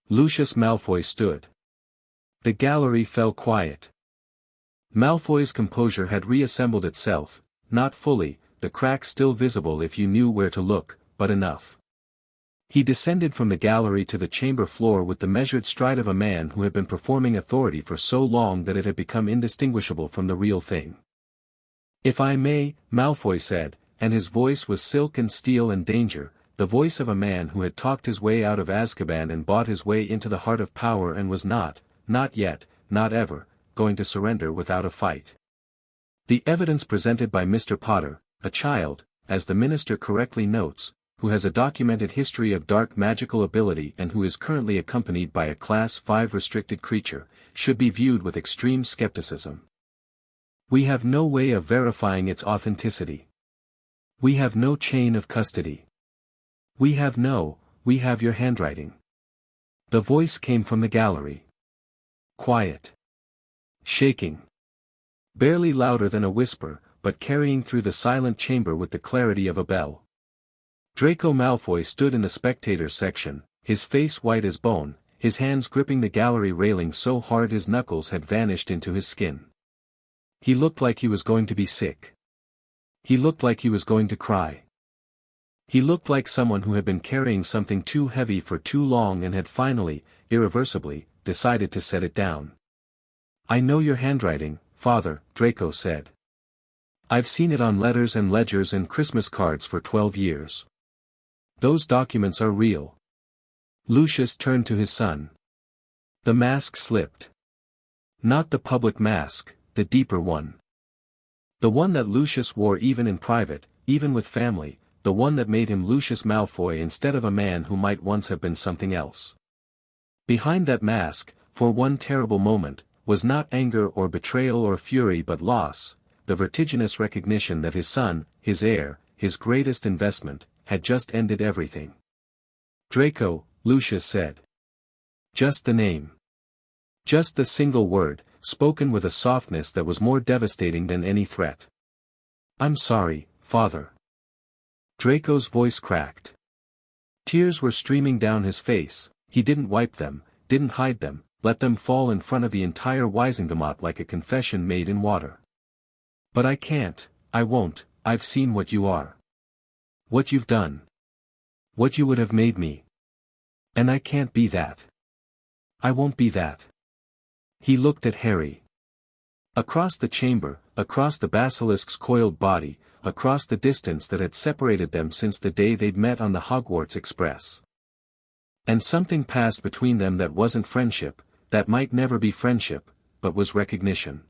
[SPEAKER 1] Lucius Malfoy stood. The gallery fell quiet. Malfoy's composure had reassembled itself, not fully, the cracks still visible if you knew where to look, but enough. He descended from the gallery to the chamber floor with the measured stride of a man who had been performing authority for so long that it had become indistinguishable from the real thing. If I may, Malfoy said, and his voice was silk and steel and danger, the voice of a man who had talked his way out of Azkaban and bought his way into the heart of power and was not yet, not ever, going to surrender without a fight. The evidence presented by Mr. Potter, a child, as the minister correctly notes, who has a documented history of dark magical ability and who is currently accompanied by a Class 5 restricted creature, should be viewed with extreme skepticism. We have no way of verifying its authenticity. We have no chain of custody. We have your handwriting. The voice came from the gallery. Quiet. Shaking. Barely louder than a whisper, but carrying through the silent chamber with the clarity of a bell. Draco Malfoy stood in the spectators section, his face white as bone, his hands gripping the gallery railing so hard his knuckles had vanished into his skin. He looked like he was going to be sick. He looked like he was going to cry. He looked like someone who had been carrying something too heavy for too long and had finally, irreversibly, decided to set it down. I know your handwriting, Father, Draco said. I've seen it on letters and ledgers and Christmas cards for 12 years. Those documents are real. Lucius turned to his son. The mask slipped. Not the public mask, the deeper one. The one that Lucius wore even in private, even with family, the one that made him Lucius Malfoy instead of a man who might once have been something else. Behind that mask, for one terrible moment, was not anger or betrayal or fury but loss, the vertiginous recognition that his son, his heir, his greatest investment, had just ended everything. Draco, Lucius said. Just the name. Just the single word, spoken with a softness that was more devastating than any threat. I'm sorry, Father. Draco's voice cracked. Tears were streaming down his face. He didn't wipe them, didn't hide them, let them fall in front of the entire Wisengamot like a confession made in water. But I can't, I won't, I've seen what you are. What you've done. What you would have made me. And I can't be that. I won't be that. He looked at Harry. Across the chamber, across the basilisk's coiled body, across the distance that had separated them since the day they'd met on the Hogwarts Express. And something passed between them that wasn't friendship, that might never be friendship, but was recognition.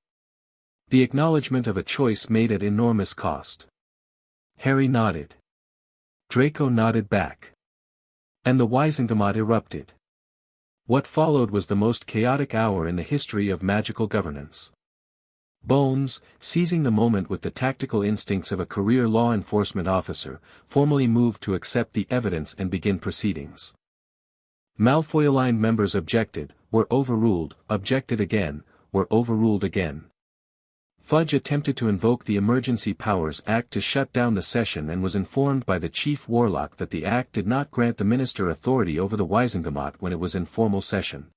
[SPEAKER 1] The acknowledgement of a choice made at enormous cost. Harry nodded. Draco nodded back. And the Wisengamot erupted. What followed was the most chaotic hour in the history of magical governance. Bones, seizing the moment with the tactical instincts of a career law enforcement officer, formally moved to accept the evidence and begin proceedings. Malfoy-aligned members objected, were overruled, objected again, were overruled again. Fudge attempted to invoke the Emergency Powers Act to shut down the session and was informed by the Chief Warlock that the Act did not grant the Minister authority over the Wizengamot when it was in formal session.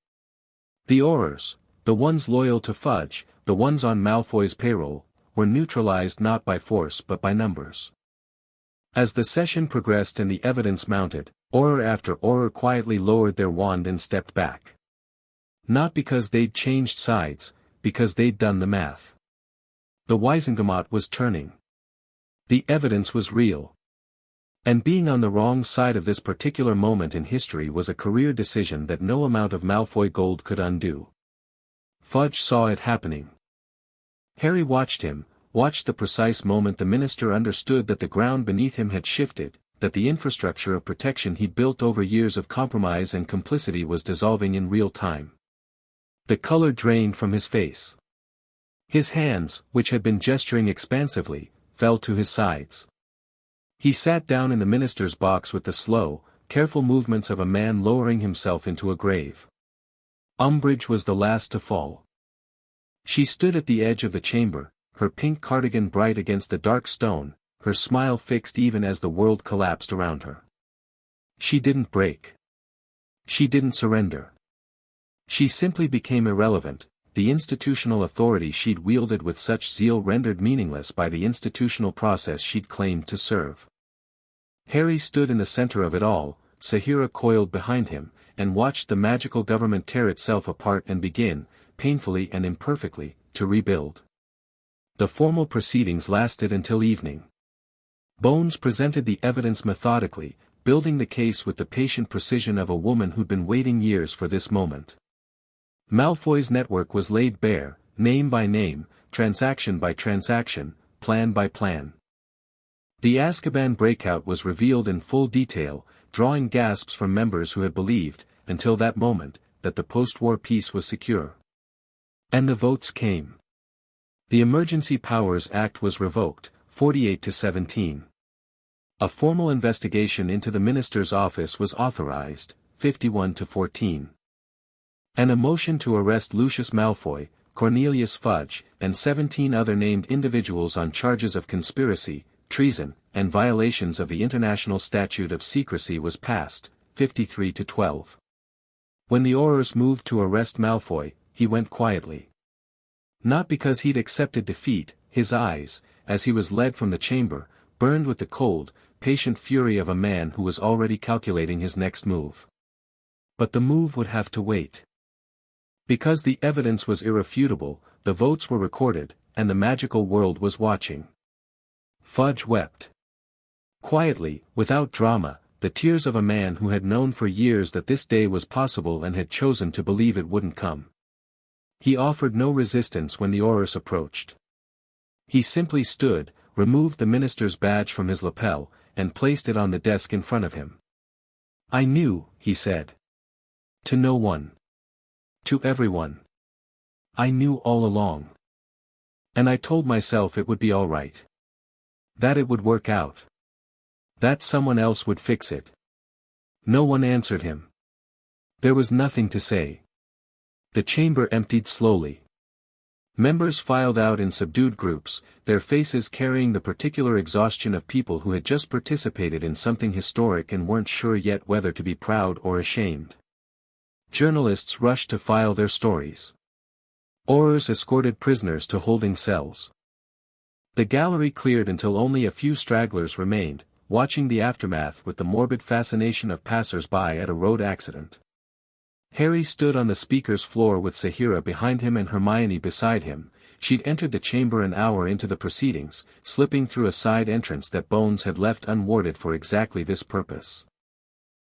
[SPEAKER 1] The Aurors, the ones loyal to Fudge, the ones on Malfoy's payroll, were neutralized not by force but by numbers. As the session progressed and the evidence mounted, Auror after Auror quietly lowered their wand and stepped back. Not because they'd changed sides, because they'd done the math. The Wizengamot was turning. The evidence was real. And being on the wrong side of this particular moment in history was a career decision that no amount of Malfoy gold could undo. Fudge saw it happening. Harry watched the precise moment the minister understood that the ground beneath him had shifted, that the infrastructure of protection he'd built over years of compromise and complicity was dissolving in real time. The color drained from his face. His hands, which had been gesturing expansively, fell to his sides. He sat down in the minister's box with the slow, careful movements of a man lowering himself into a grave. Umbridge was the last to fall. She stood at the edge of the chamber, her pink cardigan bright against the dark stone, her smile fixed even as the world collapsed around her. She didn't break. She didn't surrender. She simply became irrelevant. The institutional authority she'd wielded with such zeal rendered meaningless by the institutional process she'd claimed to serve. Harry stood in the center of it all, Sahira coiled behind him, and watched the magical government tear itself apart and begin, painfully and imperfectly, to rebuild. The formal proceedings lasted until evening. Bones presented the evidence methodically, building the case with the patient precision of a woman who'd been waiting years for this moment. Malfoy's network was laid bare, name by name, transaction by transaction, plan by plan. The Azkaban breakout was revealed in full detail, drawing gasps from members who had believed, until that moment, that the post-war peace was secure. And the votes came. The Emergency Powers Act was revoked, 48-17. A formal investigation into the minister's office was authorized, 51-14. And a motion to arrest Lucius Malfoy, Cornelius Fudge, and 17 other named individuals on charges of conspiracy, treason, and violations of the International Statute of Secrecy was passed, 53-12. When the Aurors moved to arrest Malfoy, he went quietly. Not because he'd accepted defeat, his eyes, as he was led from the chamber, burned with the cold, patient fury of a man who was already calculating his next move. But the move would have to wait. Because the evidence was irrefutable, the votes were recorded, and the magical world was watching. Fudge wept. Quietly, without drama, the tears of a man who had known for years that this day was possible and had chosen to believe it wouldn't come. He offered no resistance when the Aurors approached. He simply stood, removed the minister's badge from his lapel, and placed it on the desk in front of him. "I knew," he said. "To no one. To everyone. I knew all along. And I told myself it would be all right. That it would work out. That someone else would fix it." No one answered him. There was nothing to say. The chamber emptied slowly. Members filed out in subdued groups, their faces carrying the particular exhaustion of people who had just participated in something historic and weren't sure yet whether to be proud or ashamed. Journalists rushed to file their stories. Aurors escorted prisoners to holding cells. The gallery cleared until only a few stragglers remained, watching the aftermath with the morbid fascination of passers-by at a road accident. Harry stood on the speaker's floor with Sahira behind him and Hermione beside him. She'd entered the chamber an hour into the proceedings, slipping through a side entrance that Bones had left unwarded for exactly this purpose.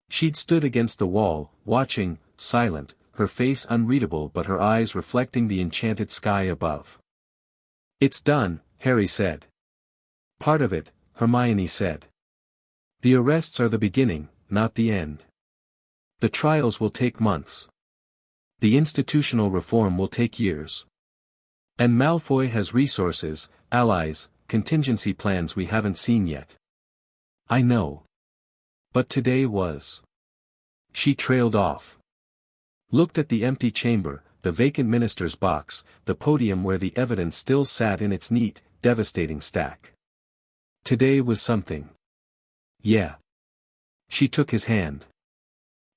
[SPEAKER 1] She'd stood against the wall, watching, silent, her face unreadable but her eyes reflecting the enchanted sky above. "It's done," Harry said. "Part of it," Hermione said. "The arrests are the beginning, not the end. The trials will take months. The institutional reform will take years. And Malfoy has resources, allies, contingency plans we haven't seen yet." "I know. But today was." She trailed off. Looked at the empty chamber, the vacant minister's box, the podium where the evidence still sat in its neat, devastating stack. Today was something. Yeah. She took his hand.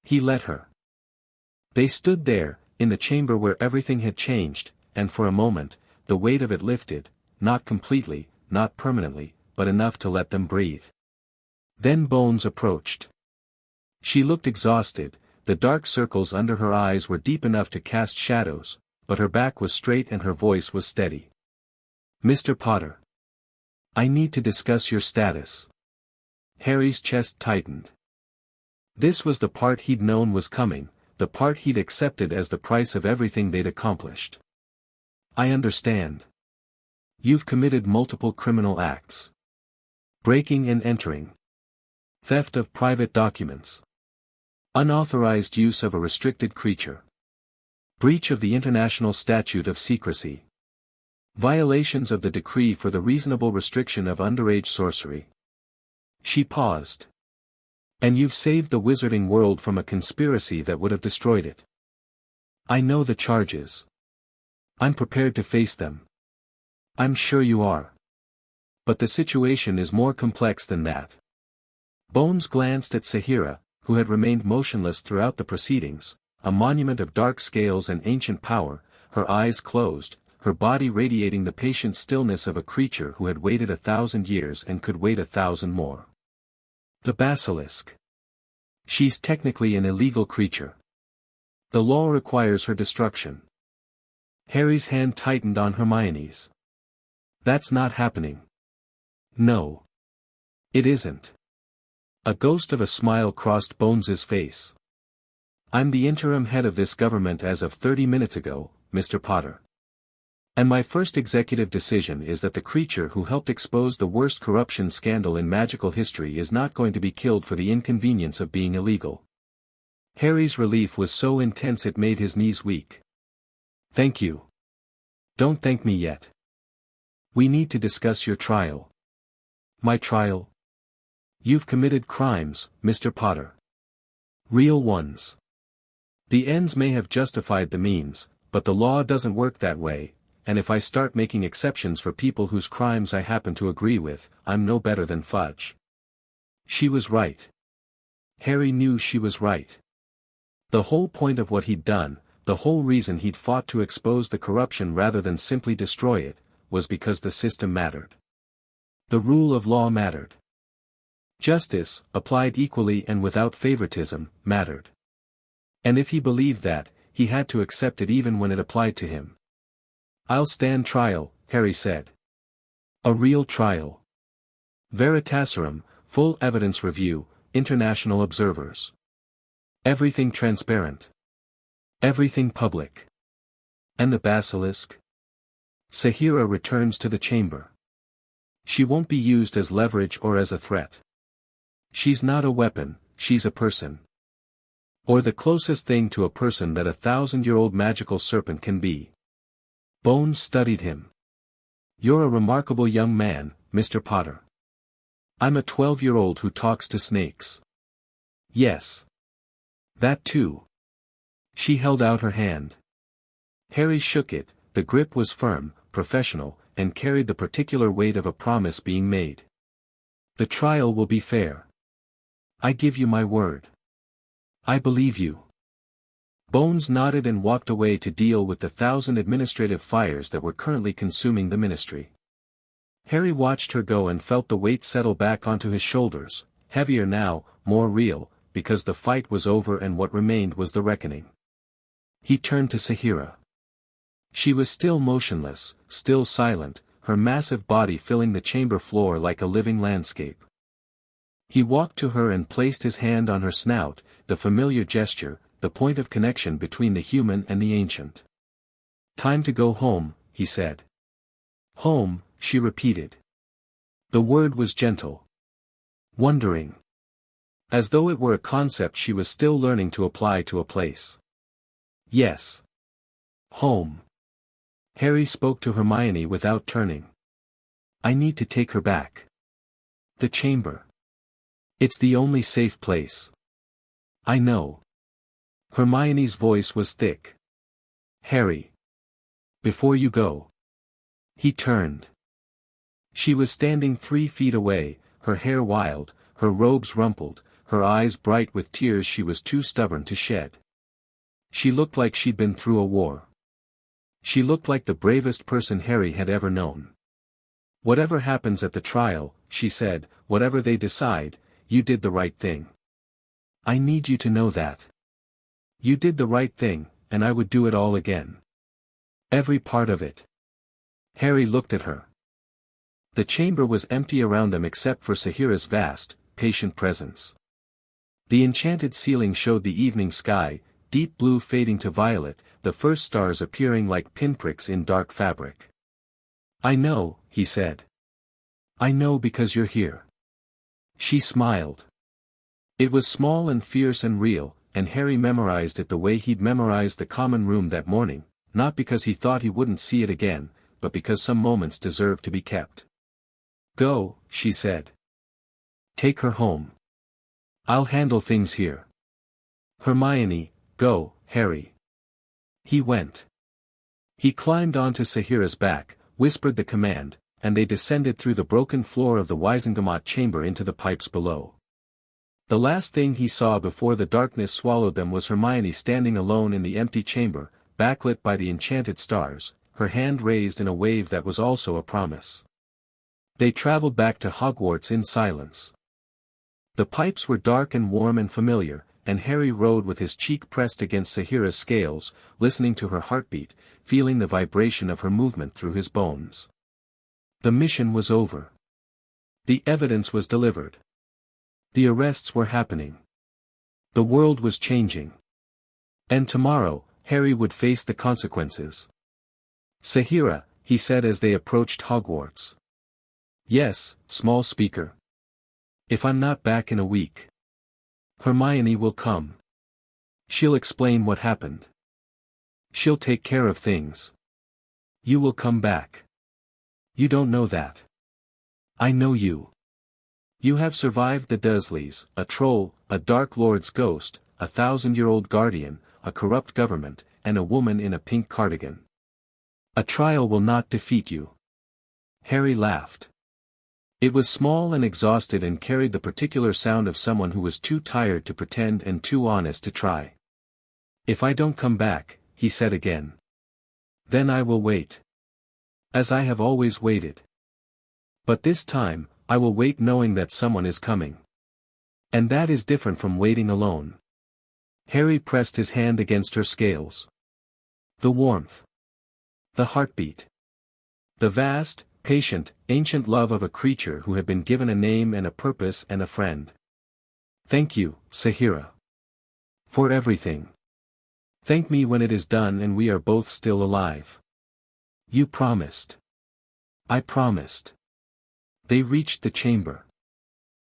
[SPEAKER 1] He let her. They stood there, in the chamber where everything had changed, and for a moment, the weight of it lifted, not completely, not permanently, but enough to let them breathe. Then Bones approached. She looked exhausted, the dark circles under her eyes were deep enough to cast shadows, but her back was straight and her voice was steady. Mr. Potter. I need to discuss your status. Harry's chest tightened. This was the part he'd known was coming, the part he'd accepted as the price of everything they'd accomplished. I understand. You've committed multiple criminal acts. Breaking and entering. Theft of private documents. Unauthorized use of a restricted creature. Breach of the International Statute of Secrecy. Violations of the decree for the reasonable restriction of underage sorcery. She paused. And you've saved the wizarding world from a conspiracy that would have destroyed it. I know the charges. I'm prepared to face them. I'm sure you are. But the situation is more complex than that. Bones glanced at Sahira, who had remained motionless throughout the proceedings, a monument of dark scales and ancient power, her eyes closed, her body radiating the patient stillness of a creature who had waited 1,000 years and could wait 1,000 more. The Basilisk. She's technically an illegal creature. The law requires her destruction. Harry's hand tightened on Hermione's. That's not happening. No. It isn't. A ghost of a smile crossed Bones's face. I'm the interim head of this government as of 30 minutes ago, Mr. Potter. And my first executive decision is that the creature who helped expose the worst corruption scandal in magical history is not going to be killed for the inconvenience of being illegal. Harry's relief was so intense it made his knees weak. Thank you. Don't thank me yet. We need to discuss your trial. My trial? You've committed crimes, Mr. Potter. Real ones. The ends may have justified the means, but the law doesn't work that way, and if I start making exceptions for people whose crimes I happen to agree with, I'm no better than Fudge. She was right. Harry knew she was right. The whole point of what he'd done, the whole reason he'd fought to expose the corruption rather than simply destroy it, was because the system mattered. The rule of law mattered. Justice, applied equally and without favoritism, mattered. And if he believed that, he had to accept it even when it applied to him. I'll stand trial, Harry said. A real trial. Veritaserum, full evidence review, international observers. Everything transparent. Everything public. And the Basilisk? Sahira returns to the chamber. She won't be used as leverage or as a threat. She's not a weapon, she's a person. Or the closest thing to a person that a 1,000-year-old magical serpent can be. Bones studied him. You're a remarkable young man, Mr. Potter. I'm a 12-year-old who talks to snakes. Yes. That too. She held out her hand. Harry shook it, the grip was firm, professional, and carried the particular weight of a promise being made. The trial will be fair. I give you my word. I believe you. Bones nodded and walked away to deal with the 1,000 administrative fires that were currently consuming the ministry. Harry watched her go and felt the weight settle back onto his shoulders, heavier now, more real, because the fight was over and what remained was the reckoning. He turned to Sahira. She was still motionless, still silent, her massive body filling the chamber floor like a living landscape. He walked to her and placed his hand on her snout, the familiar gesture, the point of connection between the human and the ancient. Time to go home, he said. Home, she repeated. The word was gentle. Wondering. As though it were a concept she was still learning to apply to a place. Yes. Home. Harry spoke to Hermione without turning. I need to take her back. The chamber. It's the only safe place. I know. Hermione's voice was thick. "Harry. Before you go." He turned. She was standing 3 feet away, her hair wild, her robes rumpled, her eyes bright with tears she was too stubborn to shed. She looked like she'd been through a war. She looked like the bravest person Harry had ever known. "Whatever happens at the trial," she said, "whatever they decide, you did the right thing. I need you to know that. You did the right thing, and I would do it all again. Every part of it." Harry looked at her. The chamber was empty around them except for Sahira's vast, patient presence. The enchanted ceiling showed the evening sky, deep blue fading to violet, the first stars appearing like pinpricks in dark fabric. "I know," he said. "I know because you're here." She smiled. It was small and fierce and real, and Harry memorized it the way he'd memorized the common room that morning, not because he thought he wouldn't see it again, but because some moments deserved to be kept. "Go," she said. "Take her home. I'll handle things here." "Hermione, go, Harry." He went. He climbed onto Sahira's back, whispered the command, and they descended through the broken floor of the Wizengamot chamber into the pipes below. The last thing he saw before the darkness swallowed them was Hermione standing alone in the empty chamber, backlit by the enchanted stars, her hand raised in a wave that was also a promise. They traveled back to Hogwarts in silence. The pipes were dark and warm and familiar, and Harry rode with his cheek pressed against Sahira's scales, listening to her heartbeat, feeling the vibration of her movement through his bones. The mission was over. The evidence was delivered. The arrests were happening. The world was changing. And tomorrow, Harry would face the consequences. "Sahira," he said as they approached Hogwarts. "Yes, small speaker. If I'm not back in a week, Hermione will come. She'll explain what happened. She'll take care of things. You will come back. You don't know that. I know you. You have survived the Dursleys, a troll, a Dark Lord's ghost, a 1,000-year-old guardian, a corrupt government, and a woman in a pink cardigan. A trial will not defeat you." Harry laughed. It was small and exhausted and carried the particular sound of someone who was too tired to pretend and too honest to try. "If I don't come back," he said again, "then I will wait. As I have always waited. But this time, I will wait knowing that someone is coming. And that is different from waiting alone." Harry pressed his hand against her scales. The warmth. The heartbeat. The vast, patient, ancient love of a creature who had been given a name and a purpose and a friend. "Thank you, Sahira. For everything. Thank me when it is done and we are both still alive. You promised." "I promised." They reached the chamber.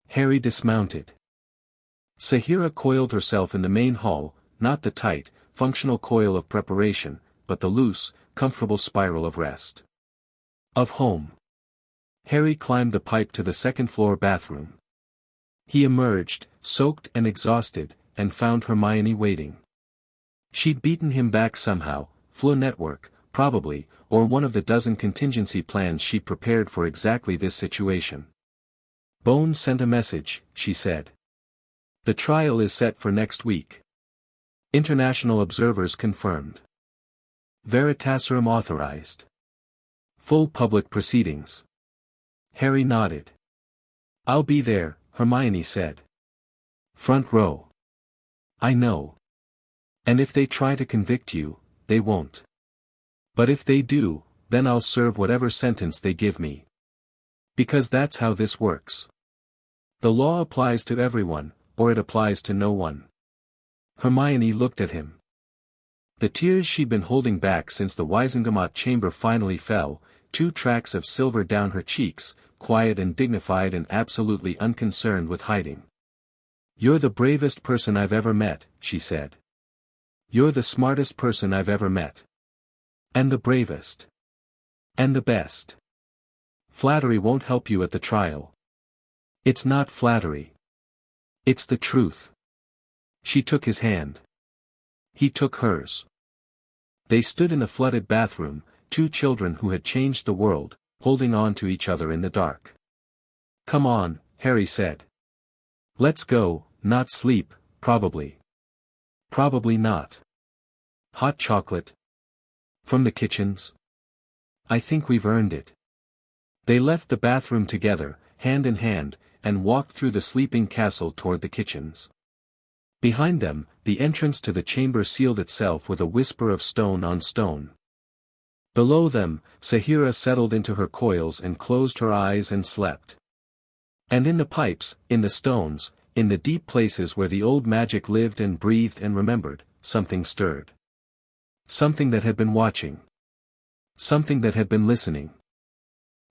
[SPEAKER 1] Harry dismounted. Sahira coiled herself in the main hall, not the tight, functional coil of preparation, but the loose, comfortable spiral of rest. Of home. Harry climbed the pipe to the second-floor bathroom. He emerged, soaked and exhausted, and found Hermione waiting. She'd beaten him back somehow, Flo network, probably, or one of the dozen contingency plans she prepared for exactly this situation. "Bones sent a message," she said. "The trial is set for next week. International observers confirmed. Veritaserum authorized. Full public proceedings." Harry nodded. "I'll be there," Hermione said. "Front row." "I know. And if they try to convict you, they won't. But if they do, then I'll serve whatever sentence they give me. Because that's how this works. The law applies to everyone, or it applies to no one." Hermione looked at him. The tears she'd been holding back since the Wizengamot chamber finally fell, 2 tracks of silver down her cheeks, quiet and dignified and absolutely unconcerned with hiding. "You're the bravest person I've ever met," she said. "You're the smartest person I've ever met. And the bravest. And the best. Flattery won't help you at the trial. It's not flattery. It's the truth." She took his hand. He took hers. They stood in the flooded bathroom, two children who had changed the world, holding on to each other in the dark. "Come on," Harry said. "Let's go, not sleep, probably." "Probably not." "Hot chocolate? From the kitchens?" "I think we've earned it." They left the bathroom together, hand in hand, and walked through the sleeping castle toward the kitchens. Behind them, the entrance to the chamber sealed itself with a whisper of stone on stone. Below them, Sahira settled into her coils and closed her eyes and slept. And in the pipes, in the stones, in the deep places where the old magic lived and breathed and remembered, something stirred. Something that had been watching. Something that had been listening.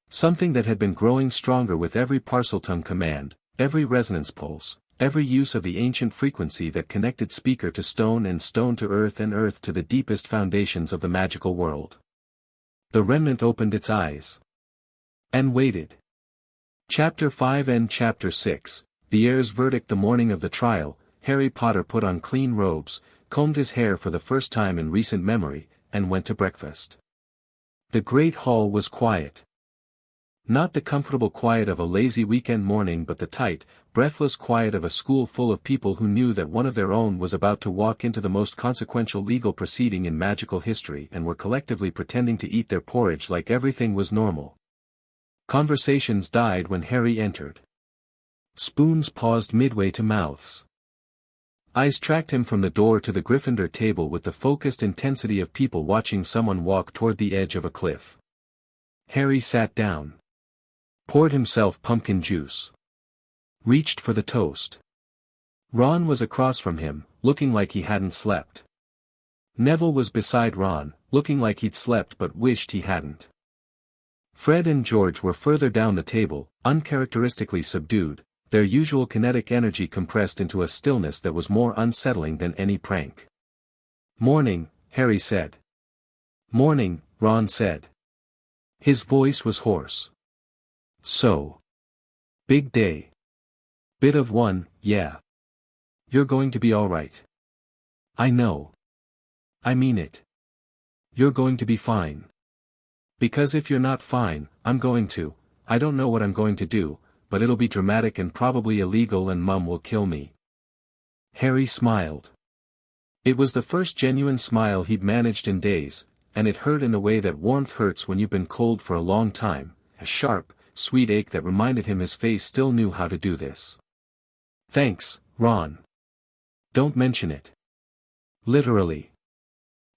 [SPEAKER 1] Something that had been growing stronger with every Parseltongue command, every resonance pulse, every use of the ancient frequency that connected speaker to stone and stone to earth and earth to the deepest foundations of the magical world. The remnant opened its eyes. And waited. Chapter 5 and Chapter 6, The Heir's Verdict. The morning of the trial, Harry Potter put on clean robes, combed his hair for the first time in recent memory, and went to breakfast. The great hall was quiet. Not the comfortable quiet of a lazy weekend morning, but the tight, breathless quiet of a school full of people who knew that one of their own was about to walk into the most consequential legal proceeding in magical history and were collectively pretending to eat their porridge like everything was normal. Conversations died when Harry entered. Spoons paused midway to mouths. Eyes tracked him from the door to the Gryffindor table with the focused intensity of people watching someone walk toward the edge of a cliff. Harry sat down. Poured himself pumpkin juice. Reached for the toast. Ron was across from him, looking like he hadn't slept. Neville was beside Ron, looking like he'd slept but wished he hadn't. Fred and George were further down the table, uncharacteristically subdued, their usual kinetic energy compressed into a stillness that was more unsettling than any prank. "Morning," Harry said. "Morning," Ron said. His voice was hoarse. "So. Big day. Bit of one, yeah. You're going to be all right. I know. I mean it. You're going to be fine. Because if you're not fine, I'm going to. I don't know what I'm going to do, but it'll be dramatic and probably illegal and Mum will kill me." Harry smiled. It was the first genuine smile he'd managed in days, and it hurt in the way that warmth hurts when you've been cold for a long time, a sharp, sweet ache that reminded him his face still knew how to do this. "Thanks, Ron. Don't mention it. Literally.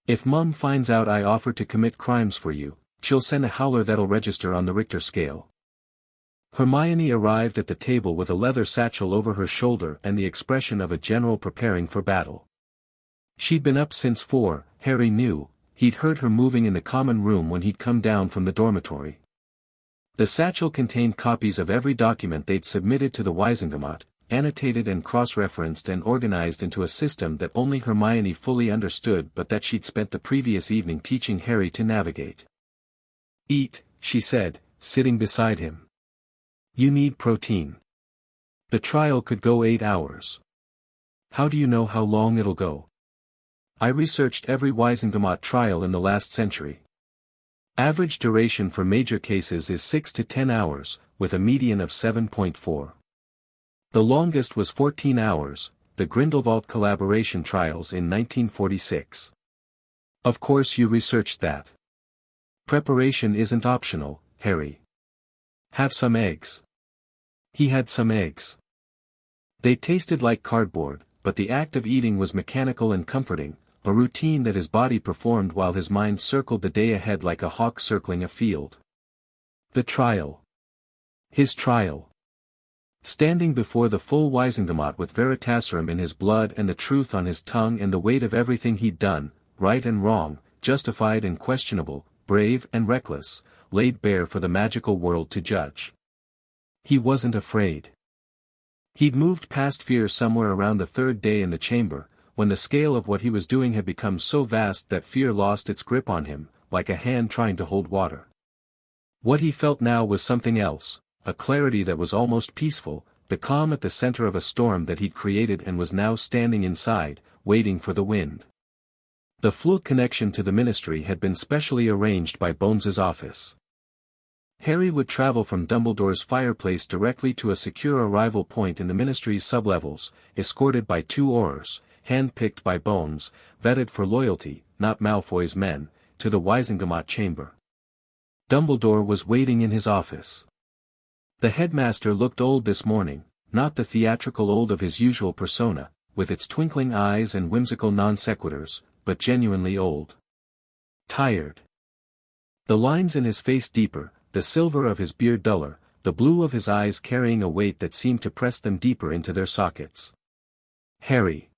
[SPEAKER 1] If Mum finds out I offered to commit crimes for you, she'll send a howler that'll register on the Richter scale." Hermione arrived at the table with a leather satchel over her shoulder and the expression of a general preparing for battle. She'd been up since 4, Harry knew. He'd heard her moving in the common room when he'd come down from the dormitory. The satchel contained copies of every document they'd submitted to the Wisengamot, annotated and cross-referenced and organized into a system that only Hermione fully understood but that she'd spent the previous evening teaching Harry to navigate. "Eat," she said, sitting beside him. "You need protein. The trial could go 8 hours. How do you know how long it'll go?" "I researched every Wisengamot trial in the last century. Average duration for major cases is 6 to 10 hours, with a median of 7.4. The longest was 14 hours, the Grindelwald collaboration trials in 1946. Of course you researched that. Preparation isn't optional, Harry. Have some eggs." He had some eggs. They tasted like cardboard, but the act of eating was mechanical and comforting, a routine that his body performed while his mind circled the day ahead like a hawk circling a field. The trial. His trial. Standing before the full Wisengamot with Veritaserum in his blood and the truth on his tongue and the weight of everything he'd done, right and wrong, justified and questionable, brave and reckless, laid bare for the magical world to judge. He wasn't afraid. He'd moved past fear somewhere around the 3rd day in the chamber, when the scale of what he was doing had become so vast that fear lost its grip on him, like a hand trying to hold water. What he felt now was something else, a clarity that was almost peaceful, the calm at the center of a storm that he'd created and was now standing inside, waiting for the wind. The full connection to the ministry had been specially arranged by Bones's office. Harry would travel from Dumbledore's fireplace directly to a secure arrival point in the ministry's sublevels, escorted by 2 Aurors, hand-picked by Bones, vetted for loyalty, not Malfoy's men, to the Wizengamot chamber. Dumbledore was waiting in his office. The headmaster looked old this morning, not the theatrical old of his usual persona, with its twinkling eyes and whimsical non-sequiturs, but genuinely old. Tired. The lines in his face deeper, the silver of his beard duller, the blue of his eyes carrying a weight that seemed to press them deeper into their sockets. Harry.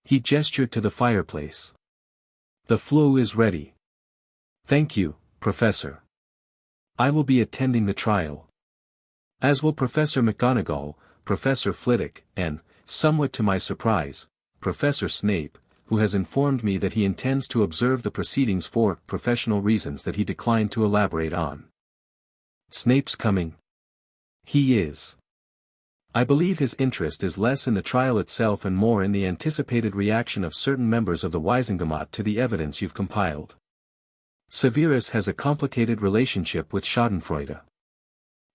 [SPEAKER 1] He gestured to the fireplace. The flu is ready. Thank you, Professor. I will be attending the trial. As will Professor McGonagall, Professor Flitwick, and, somewhat to my surprise, Professor Snape, who has informed me that he intends to observe the proceedings for professional reasons that he declined to elaborate on. Snape's coming. He is. I believe his interest is less in the trial itself and more in the anticipated reaction of certain members of the Wizengamot to the evidence you've compiled. Severus has a complicated relationship with Schadenfreude.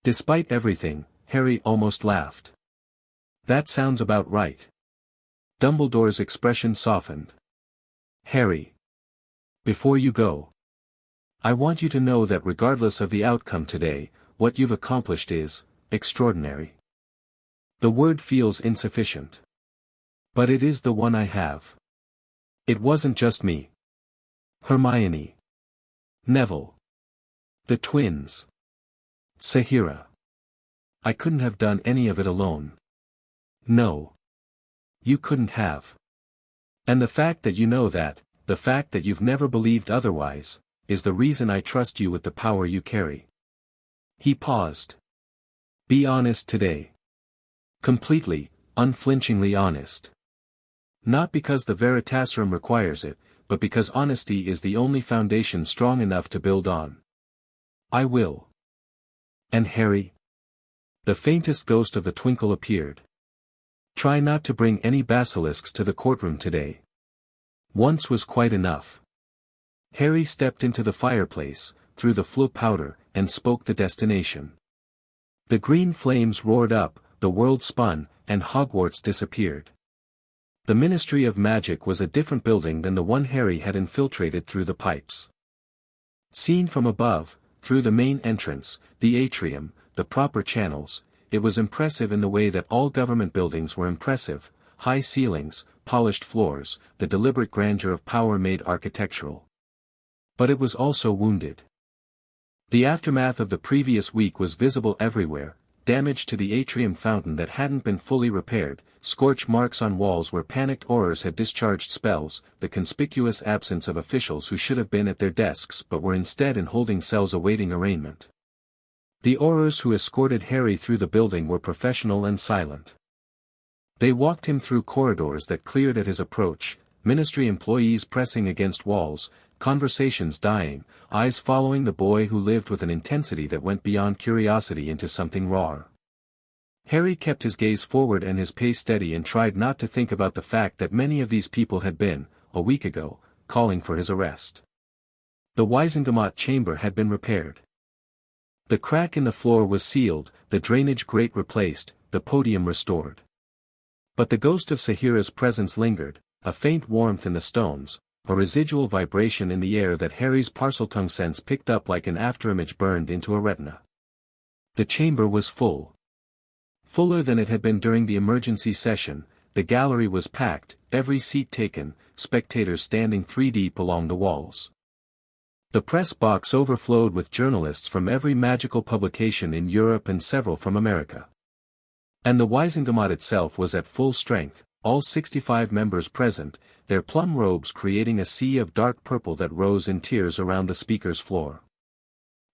[SPEAKER 1] Despite everything, Harry almost laughed. That sounds about right. Dumbledore's expression softened. Harry. Before you go, I want you to know that regardless of the outcome today, what you've accomplished is extraordinary. The word feels insufficient. But it is the one I have. It wasn't just me. Hermione. Neville. The twins. Sahira. I couldn't have done any of it alone. No. You couldn't have. And the fact that you know that, the fact that you've never believed otherwise, is the reason I trust you with the power you carry. He paused. Be honest today. Completely, unflinchingly honest. Not because the Veritaserum requires it, but because honesty is the only foundation strong enough to build on. I will. And Harry? The faintest ghost of the twinkle appeared. Try not to bring any basilisks to the courtroom today. Once was quite enough. Harry stepped into the fireplace, threw the flue powder, and spoke the destination. The green flames roared up, the world spun, and Hogwarts disappeared. The Ministry of Magic was a different building than the one Harry had infiltrated through the pipes. Seen from above, through the main entrance, the atrium, the proper channels, it was impressive in the way that all government buildings were impressive, high ceilings, polished floors, the deliberate grandeur of power made architectural. But it was also wounded. The aftermath of the previous week was visible everywhere, damage to the atrium fountain that hadn't been fully repaired, scorch marks on walls where panicked Aurors had discharged spells, the conspicuous absence of officials who should have been at their desks but were instead in holding cells awaiting arraignment. The Aurors who escorted Harry through the building were professional and silent. They walked him through corridors that cleared at his approach, ministry employees pressing against walls, conversations dying, eyes following the boy who lived with an intensity that went beyond curiosity into something raw. Harry kept his gaze forward and his pace steady and tried not to think about the fact that many of these people had been, a week ago, calling for his arrest. The Wizengamot chamber had been repaired. The crack in the floor was sealed, the drainage grate replaced, the podium restored. But the ghost of Sahira's presence lingered, a faint warmth in the stones, a residual vibration in the air that Harry's Parseltongue sense picked up like an afterimage burned into a retina. The chamber was full. Fuller than it had been during the emergency session, the gallery was packed, every seat taken, spectators standing 3 deep along the walls. The press box overflowed with journalists from every magical publication in Europe and several from America. And the Wizengamot itself was at full strength, all 65 members present, their plum robes creating a sea of dark purple that rose in tiers around the speaker's floor.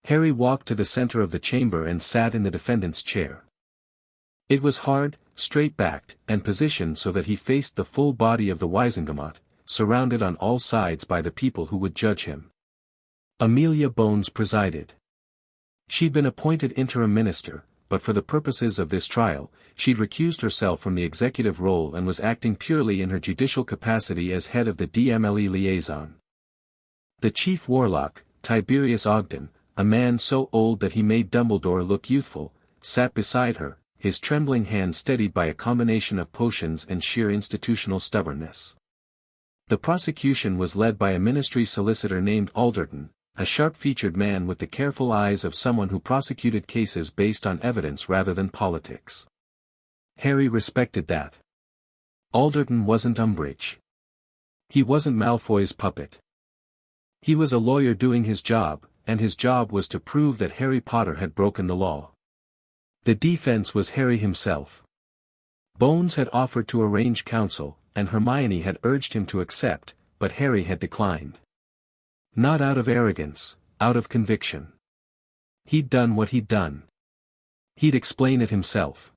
[SPEAKER 1] Harry walked to the center of the chamber and sat in the defendant's chair. It was hard, straight-backed, and positioned so that he faced the full body of the Wizengamot, surrounded on all sides by the people who would judge him. Amelia Bones presided. She'd been appointed interim minister, but for the purposes of this trial, she'd recused herself from the executive role and was acting purely in her judicial capacity as head of the DMLE liaison. The chief warlock, Tiberius Ogden, a man so old that he made Dumbledore look youthful, sat beside her, his trembling hand steadied by a combination of potions and sheer institutional stubbornness. The prosecution was led by a ministry solicitor named Alderton, a sharp-featured man with the careful eyes of someone who prosecuted cases based on evidence rather than politics. Harry respected that. Alderton wasn't Umbridge. He wasn't Malfoy's puppet. He was a lawyer doing his job, and his job was to prove that Harry Potter had broken the law. The defense was Harry himself. Bones had offered to arrange counsel, and Hermione had urged him to accept, but Harry had declined. Not out of arrogance, out of conviction. He'd done what he'd done. He'd explain it himself.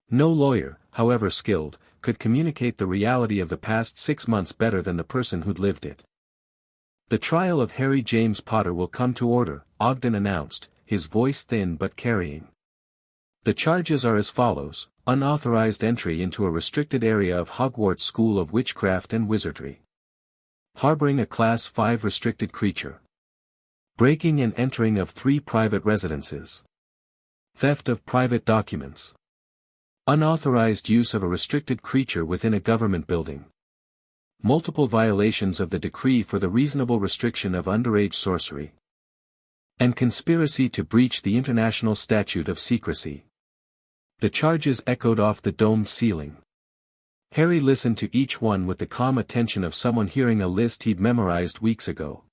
[SPEAKER 1] No lawyer, however skilled, could communicate the reality of the past 6 months better than the person who'd lived it. The trial of Harry James Potter will come to order, Ogden announced, his voice thin but carrying. The charges are as follows: unauthorized entry into a restricted area of Hogwarts School of Witchcraft and Wizardry. Harboring a Class 5 restricted creature. Breaking and entering of 3 private residences. Theft of private documents. Unauthorized use of a restricted creature within a government building. Multiple violations of the decree for the reasonable restriction of underage sorcery. And conspiracy to breach the International Statute of Secrecy. The charges echoed off the domed ceiling. Harry listened to each one with the calm attention of someone hearing a list he'd memorized weeks ago.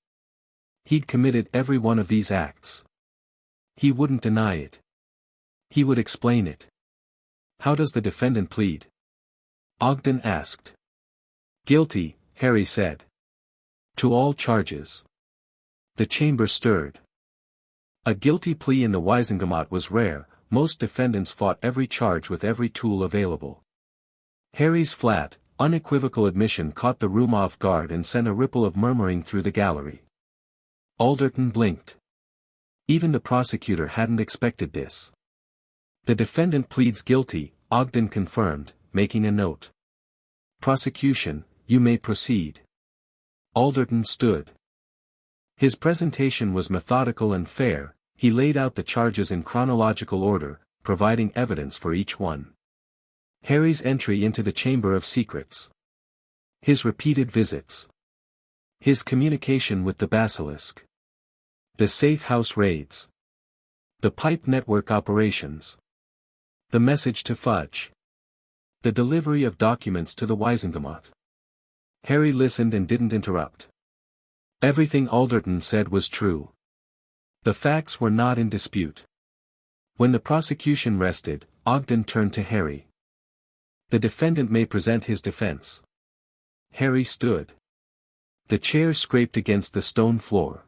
[SPEAKER 1] He'd committed every one of these acts. He wouldn't deny it. He would explain it. How does the defendant plead? Ogden asked. Guilty, Harry said. To all charges. The chamber stirred. A guilty plea in the Wizengamot was rare. Most defendants fought every charge with every tool available. Harry's flat, unequivocal admission caught the room off guard and sent a ripple of murmuring through the gallery. Alderton blinked. Even the prosecutor hadn't expected this. The defendant pleads guilty, Ogden confirmed, making a note. Prosecution, you may proceed. Alderton stood. His presentation was methodical and fair. He laid out the charges in chronological order, providing evidence for each one. Harry's entry into the Chamber of Secrets. His repeated visits. His communication with the Basilisk. The safe house raids. The pipe network operations. The message to Fudge. The delivery of documents to the Wizengamot. Harry listened and didn't interrupt. Everything Alderton said was true. The facts were not in dispute. When the prosecution rested, Ogden turned to Harry. The defendant may present his defense. Harry stood. The chair scraped against the stone floor.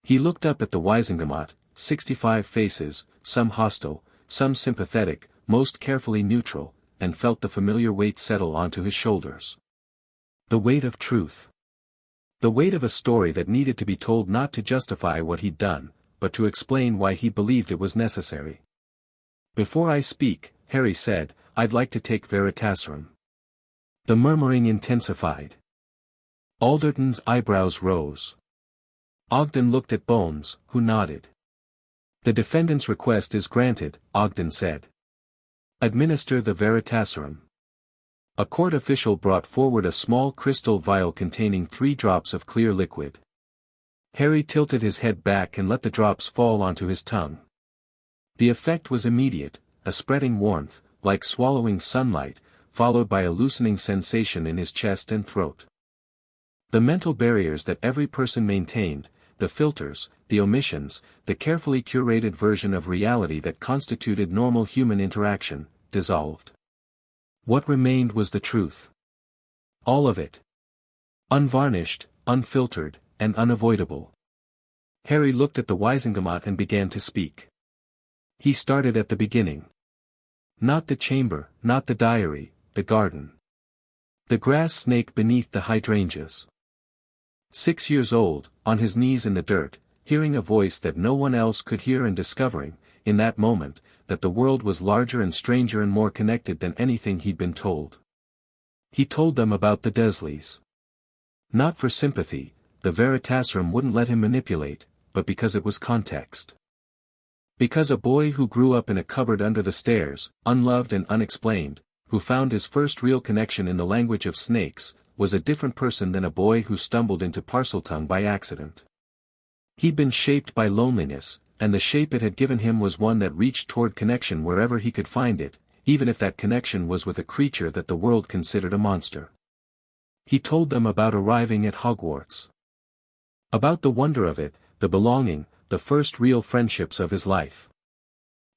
[SPEAKER 1] He looked up at the Wizengamot, 65 faces, some hostile, some sympathetic, most carefully neutral, and felt the familiar weight settle onto his shoulders. The weight of truth. The weight of a story that needed to be told not to justify what he'd done, but to explain why he believed it was necessary. Before I speak, Harry said, I'd like to take Veritaserum. The murmuring intensified. Alderton's eyebrows rose. Ogden looked at Bones, who nodded. The defendant's request is granted, Ogden said. Administer the Veritaserum. A court official brought forward a small crystal vial containing 3 drops of clear liquid. Harry tilted his head back and let the drops fall onto his tongue. The effect was immediate, a spreading warmth, like swallowing sunlight, followed by a loosening sensation in his chest and throat. The mental barriers that every person maintained, the filters, the omissions, the carefully curated version of reality that constituted normal human interaction, dissolved. What remained was the truth. All of it. Unvarnished, unfiltered, and unavoidable. Harry looked at the Wizengamot and began to speak. He started at the beginning. Not the chamber, not the diary, the garden. The grass snake beneath the hydrangeas. 6 years old, on his knees in the dirt, hearing a voice that no one else could hear and discovering, in that moment, that the world was larger and stranger and more connected than anything he'd been told. He told them about the Desleys. Not for sympathy, the Veritasium wouldn't let him manipulate, but because it was context. Because a boy who grew up in a cupboard under the stairs, unloved and unexplained, who found his first real connection in the language of snakes, was a different person than a boy who stumbled into Parseltongue by accident. He'd been shaped by loneliness, and the shape it had given him was one that reached toward connection wherever he could find it, even if that connection was with a creature that the world considered a monster. He told them about arriving at Hogwarts. About the wonder of it, the belonging, the first real friendships of his life.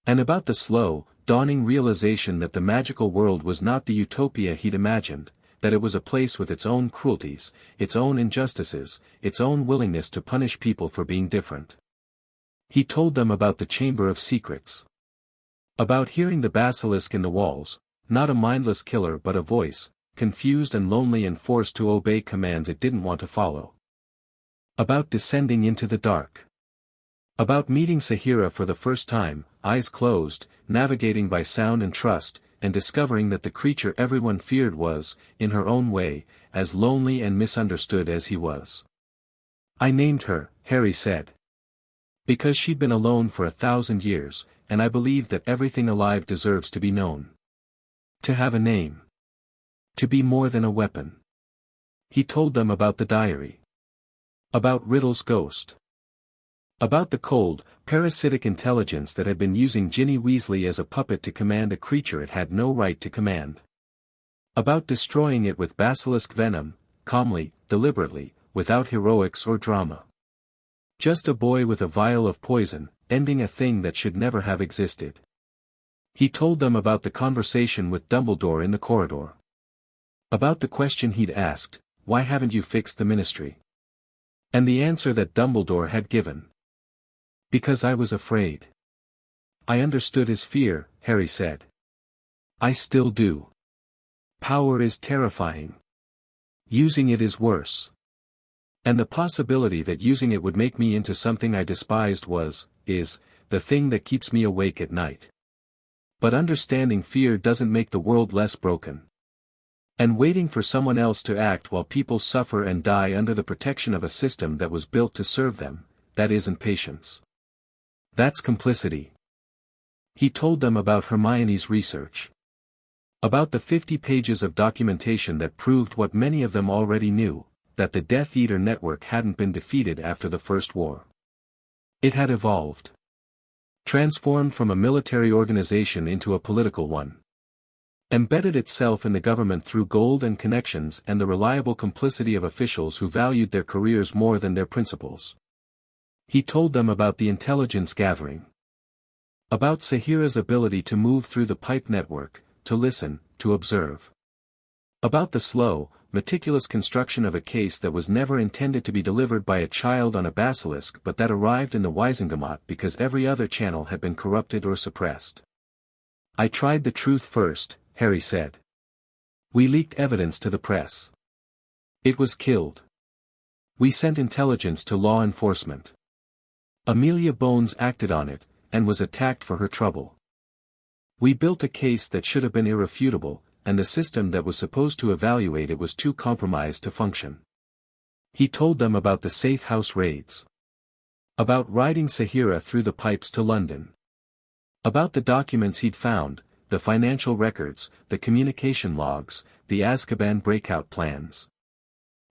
[SPEAKER 1] And about the slow, dawning realization that the magical world was not the utopia he'd imagined, that it was a place with its own cruelties, its own injustices, its own willingness to punish people for being different. He told them about the Chamber of Secrets. About hearing the basilisk in the walls, not a mindless killer but a voice, confused and lonely and forced to obey commands it didn't want to follow. About descending into the dark. About meeting Sahira for the first time, eyes closed, navigating by sound and trust, and discovering that the creature everyone feared was, in her own way, as lonely and misunderstood as he was. I named her, Harry said. Because she'd been alone for 1,000 years, and I believe that everything alive deserves to be known. To have a name. To be more than a weapon. He told them about the diary. About Riddle's ghost. About the cold, parasitic intelligence that had been using Ginny Weasley as a puppet to command a creature it had no right to command. About destroying it with basilisk venom, calmly, deliberately, without heroics or drama. Just a boy with a vial of poison, ending a thing that should never have existed. He told them about the conversation with Dumbledore in the corridor. About the question he'd asked, "Why haven't you fixed the Ministry?" And the answer that Dumbledore had given. "Because I was afraid." I understood his fear, Harry said. I still do. Power is terrifying. Using it is worse. And the possibility that using it would make me into something I despised is, the thing that keeps me awake at night. But understanding fear doesn't make the world less broken. And waiting for someone else to act while people suffer and die under the protection of a system that was built to serve them, that isn't patience. That's complicity. He told them about Hermione's research. About the 50 pages of documentation that proved what many of them already knew, that the Death Eater network hadn't been defeated after the First War. It had evolved. Transformed from a military organization into a political one. Embedded itself in the government through gold and connections and the reliable complicity of officials who valued their careers more than their principles. He told them about the intelligence gathering. About Sahira's ability to move through the pipe network, to listen, to observe. About the slow, meticulous construction of a case that was never intended to be delivered by a child on a basilisk but that arrived in the Wisengamot because every other channel had been corrupted or suppressed. I tried the truth first, Harry said. We leaked evidence to the press. It was killed. We sent intelligence to law enforcement. Amelia Bones acted on it, and was attacked for her trouble. We built a case that should have been irrefutable, and the system that was supposed to evaluate it was too compromised to function. He told them about the safe house raids. About riding Sahira through the pipes to London. About the documents he'd found, the financial records, the communication logs, the Azkaban breakout plans.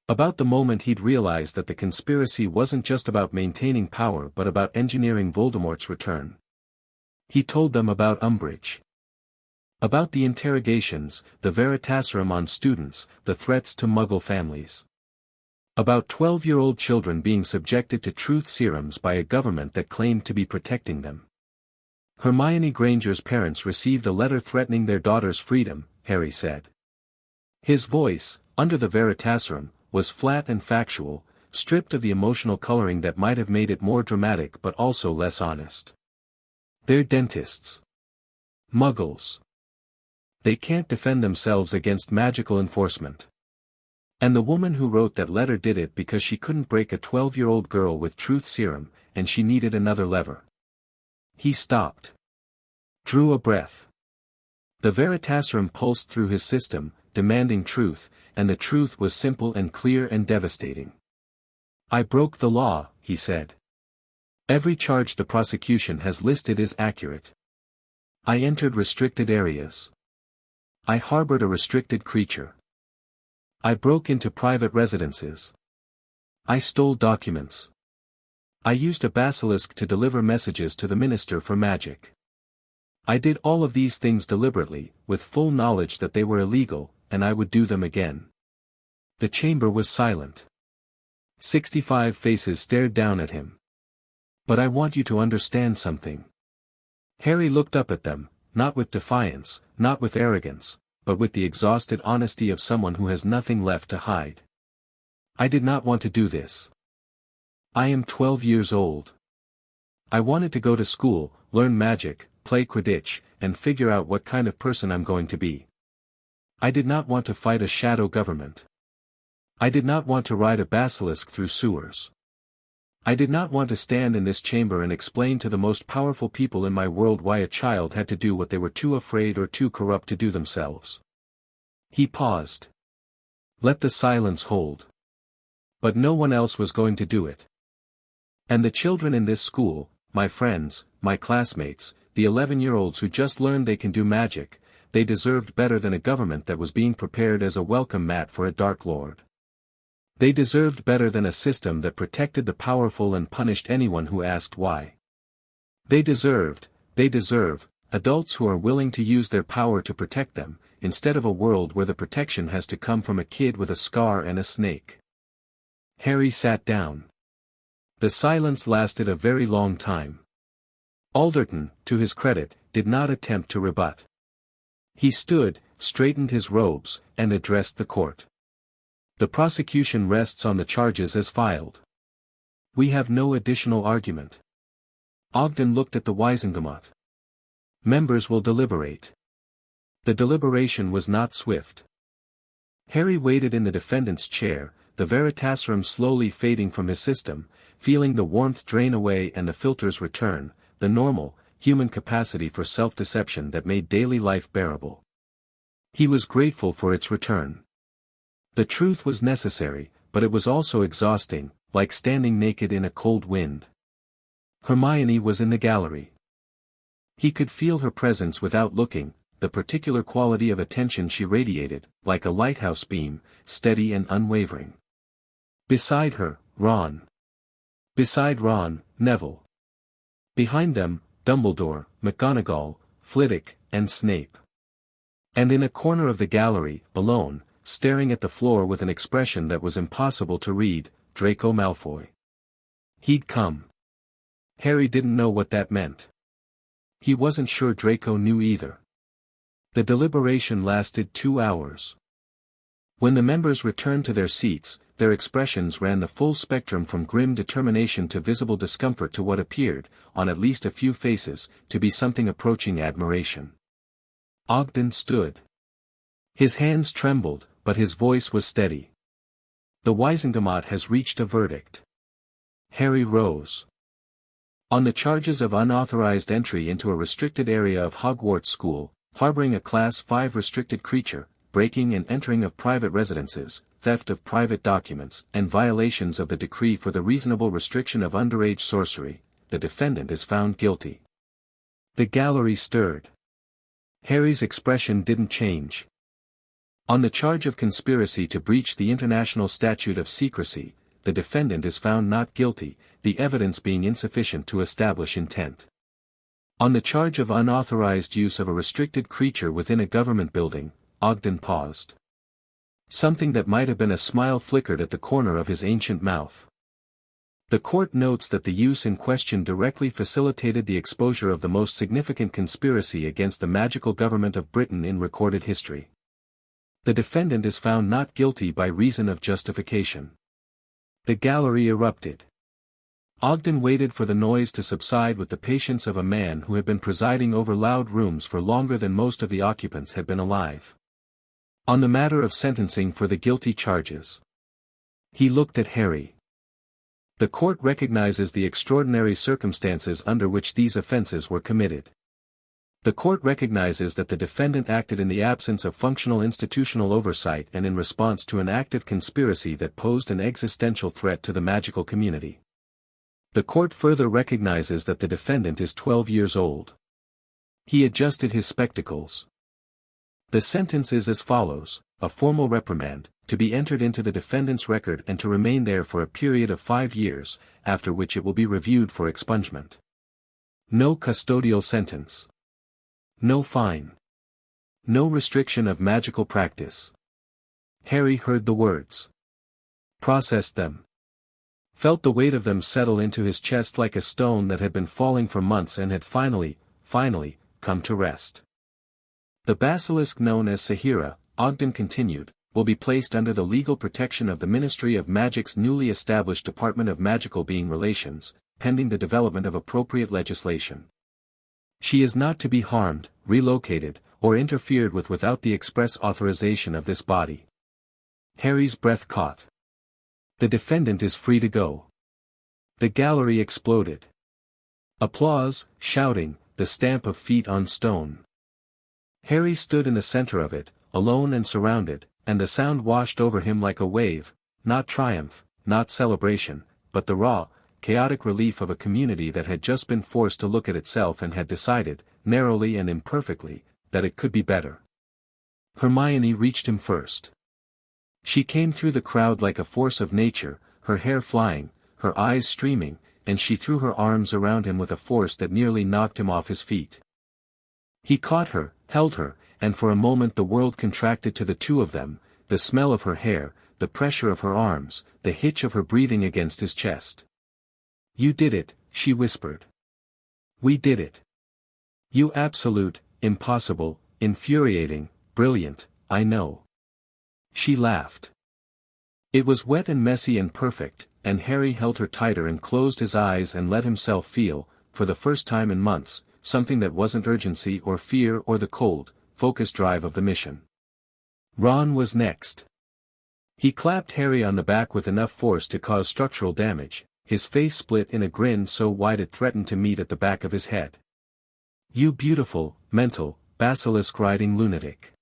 [SPEAKER 1] About the moment he'd realized that the conspiracy wasn't just about maintaining power but about engineering Voldemort's return. He told them about Umbridge. About the interrogations, the Veritasium on students, the threats to Muggle families. About 12-year-old children being subjected to truth serums by a government that claimed to be protecting them. Hermione Granger's parents received a letter threatening their daughter's freedom, Harry said. His voice, under the Veritasium, was flat and factual, stripped of the emotional coloring that might have made it more dramatic but also less honest. They're dentists. Muggles. They can't defend themselves against magical enforcement. And the woman who wrote that letter did it because she couldn't break a 12-year-old girl with truth serum, and she needed another lever. He stopped. Drew a breath. The Veritasium pulsed through his system, demanding truth, and the truth was simple and clear and devastating. "I broke the law," he said. "Every charge the prosecution has listed is accurate. I entered restricted areas. I harbored a restricted creature. I broke into private residences. I stole documents. I used a basilisk to deliver messages to the Minister for Magic. I did all of these things deliberately, with full knowledge that they were illegal, and I would do them again." The chamber was silent. 65 faces stared down at him. "But I want you to understand something." Harry looked up at them, not with defiance, not with arrogance, but with the exhausted honesty of someone who has nothing left to hide. "I did not want to do this. I am 12 years old. I wanted to go to school, learn magic, play Quidditch, and figure out what kind of person I'm going to be. I did not want to fight a shadow government. I did not want to ride a basilisk through sewers. I did not want to stand in this chamber and explain to the most powerful people in my world why a child had to do what they were too afraid or too corrupt to do themselves." He paused. Let the silence hold. But no one else was going to do it. "And the children in this school, my friends, my classmates, the 11-year-olds who just learned they can do magic, they deserved better than a government that was being prepared as a welcome mat for a Dark Lord. They deserved better than a system that protected the powerful and punished anyone who asked why. They deserve, adults who are willing to use their power to protect them, instead of a world where the protection has to come from a kid with a scar and a snake." Harry sat down. The silence lasted a very long time. Alderton, to his credit, did not attempt to rebut. He stood, straightened his robes, and addressed the court. "The prosecution rests on the charges as filed. We have no additional argument." Ogden looked at the Wizengamot. "Members will deliberate." The deliberation was not swift. Harry waited in the defendant's chair, the Veritasium slowly fading from his system, feeling the warmth drain away and the filters return, the normal, human capacity for self-deception that made daily life bearable. He was grateful for its return. The truth was necessary, but it was also exhausting, like standing naked in a cold wind. Hermione was in the gallery. He could feel her presence without looking, the particular quality of attention she radiated, like a lighthouse beam, steady and unwavering. Beside her, Ron. Beside Ron, Neville. Behind them, Dumbledore, McGonagall, Flitwick, and Snape. And in a corner of the gallery, alone, staring at the floor with an expression that was impossible to read, Draco Malfoy. He'd come. Harry didn't know what that meant. He wasn't sure Draco knew either. The deliberation lasted 2 hours. When the members returned to their seats, their expressions ran the full spectrum from grim determination to visible discomfort to what appeared, on at least a few faces, to be something approaching admiration. Ogden stood. His hands trembled, but his voice was steady. "The Wizengamot has reached a verdict." Harry rose. On the charges of unauthorized entry into a restricted area of Hogwarts School, harboring a Class 5 restricted creature, breaking and entering of private residences, theft of private documents, and violations of the decree for the reasonable restriction of underage sorcery, the defendant is found guilty. The gallery stirred. Harry's expression didn't change. On the charge of conspiracy to breach the International Statute of Secrecy, the defendant is found not guilty, the evidence being insufficient to establish intent. On the charge of unauthorized use of a restricted creature within a government building, Ogden paused. Something that might have been a smile flickered at the corner of his ancient mouth. The court notes that the use in question directly facilitated the exposure of the most significant conspiracy against the magical government of Britain in recorded history. The defendant is found not guilty by reason of justification. The gallery erupted. Ogden waited for the noise to subside with the patience of a man who had been presiding over loud rooms for longer than most of the occupants had been alive. On the matter of sentencing for the guilty charges. He looked at Harry. The court recognizes the extraordinary circumstances under which these offenses were committed. The court recognizes that the defendant acted in the absence of functional institutional oversight and in response to an active conspiracy that posed an existential threat to the magical community. The court further recognizes that the defendant is 12 years old. He adjusted his spectacles. The sentence is as follows: a formal reprimand, to be entered into the defendant's record and to remain there for a period of 5 years, after which it will be reviewed for expungement. No custodial sentence. No fine. No restriction of magical practice. Harry heard the words. Processed them. Felt the weight of them settle into his chest like a stone that had been falling for months and had finally, come to rest. The basilisk known as Sahira, Ogden continued, will be placed under the legal protection of the Ministry of Magic's newly established Department of Magical Being Relations, pending the development of appropriate legislation. She is not to be harmed, relocated, or interfered with without the express authorization of this body. Harry's breath caught. The defendant is free to go. The gallery exploded. Applause, shouting, the stamp of feet on stone. Harry stood in the center of it, alone and surrounded, and the sound washed over him like a wave, not triumph, not celebration, but the raw, chaotic relief of a community that had just been forced to look at itself and had decided, narrowly and imperfectly, that it could be better. Hermione reached him first. She came through the crowd like a force of nature, her hair flying, her eyes streaming, and she threw her arms around him with a force that nearly knocked him off his feet. He caught her, held her, and for a moment the world contracted to the two of them, the smell of her hair, the pressure of her arms, the hitch of her breathing against his chest. You did it, she whispered. We did it. You absolute, impossible, infuriating, brilliant, I know. She laughed. It was wet and messy and perfect, and Harry held her tighter and closed his eyes and let himself feel, for the first time in months, something that wasn't urgency or fear or the cold, focused drive of the mission. Ron was next. He clapped Harry on the back with enough force to cause structural damage, his face split in a grin so wide it threatened to meet at the back of his head. You beautiful, mental, basilisk-riding lunatic.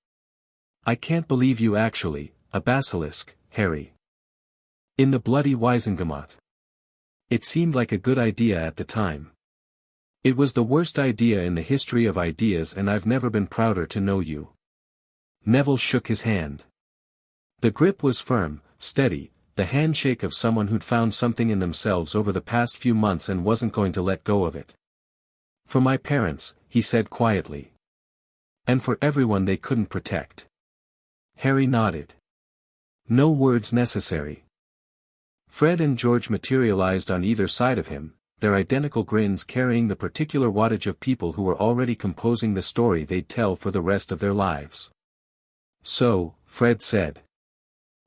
[SPEAKER 1] I can't believe you actually, a basilisk, Harry. In the bloody Wisengamot. It seemed like a good idea at the time. It was the worst idea in the history of ideas and I've never been prouder to know you. Neville shook his hand. The grip was firm, steady, the handshake of someone who'd found something in themselves over the past few months and wasn't going to let go of it. For my parents, he said quietly. And for everyone they couldn't protect. Harry nodded. No words necessary. Fred and George materialized on either side of him, their identical grins carrying the particular wattage of people who were already composing the story they'd tell for the rest of their lives. So, Fred said.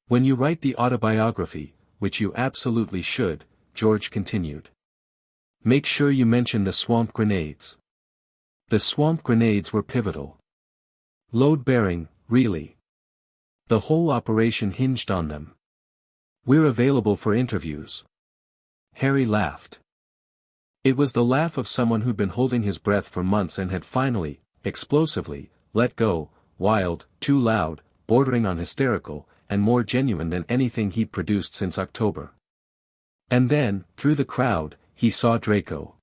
[SPEAKER 1] When you write the autobiography, which you absolutely should, George continued. Make sure you mention the swamp grenades. The swamp grenades were pivotal. Load-bearing, really. The whole operation hinged on them. We're available for interviews. Harry laughed. It was the laugh of someone who'd been holding his breath for months and had finally, explosively, let go, wild, too loud, bordering on hysterical, and more genuine than anything he'd produced since October. And then, through the crowd, he saw Draco.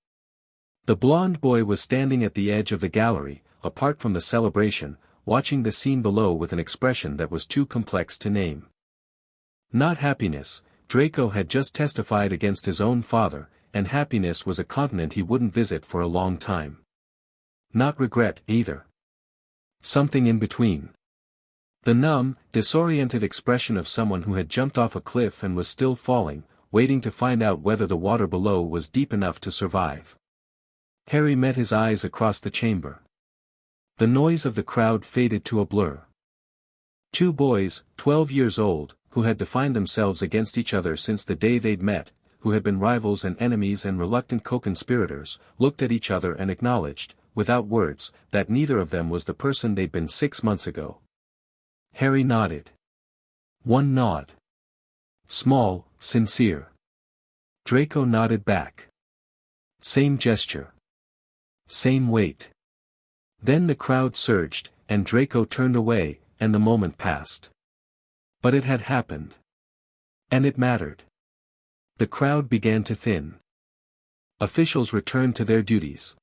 [SPEAKER 1] The blonde boy was standing at the edge of the gallery, apart from the celebration, watching the scene below with an expression that was too complex to name. Not happiness, Draco had just testified against his own father, and happiness was a continent he wouldn't visit for a long time. Not regret, either. Something in between. The numb, disoriented expression of someone who had jumped off a cliff and was still falling, waiting to find out whether the water below was deep enough to survive. Harry met his eyes across the chamber. The noise of the crowd faded to a blur. Two boys, 12 years old, who had defined themselves against each other since the day they'd met, who had been rivals and enemies and reluctant co-conspirators, looked at each other and acknowledged, without words, that neither of them was the person they'd been 6 months ago. Harry nodded. One nod. Small, sincere. Draco nodded back. Same gesture. Same weight. Then the crowd surged, and Draco turned away, and the moment passed. But it had happened. And it mattered. The crowd began to thin. Officials returned to their duties.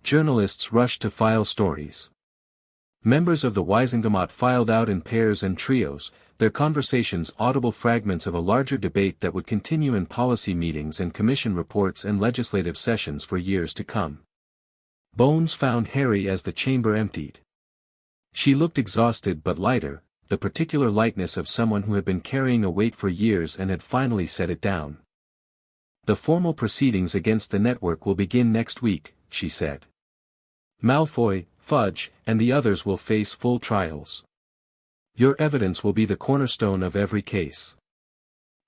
[SPEAKER 1] Journalists rushed to file stories. Members of the Wiesengemot filed out in pairs and trios, their conversations audible fragments of a larger debate that would continue in policy meetings and commission reports and legislative sessions for years to come. Bones found Harry as the chamber emptied. She looked exhausted but lighter, the particular lightness of someone who had been carrying a weight for years and had finally set it down. The formal proceedings against the network will begin next week, she said. Malfoy, Fudge, and the others will face full trials. Your evidence will be the cornerstone of every case.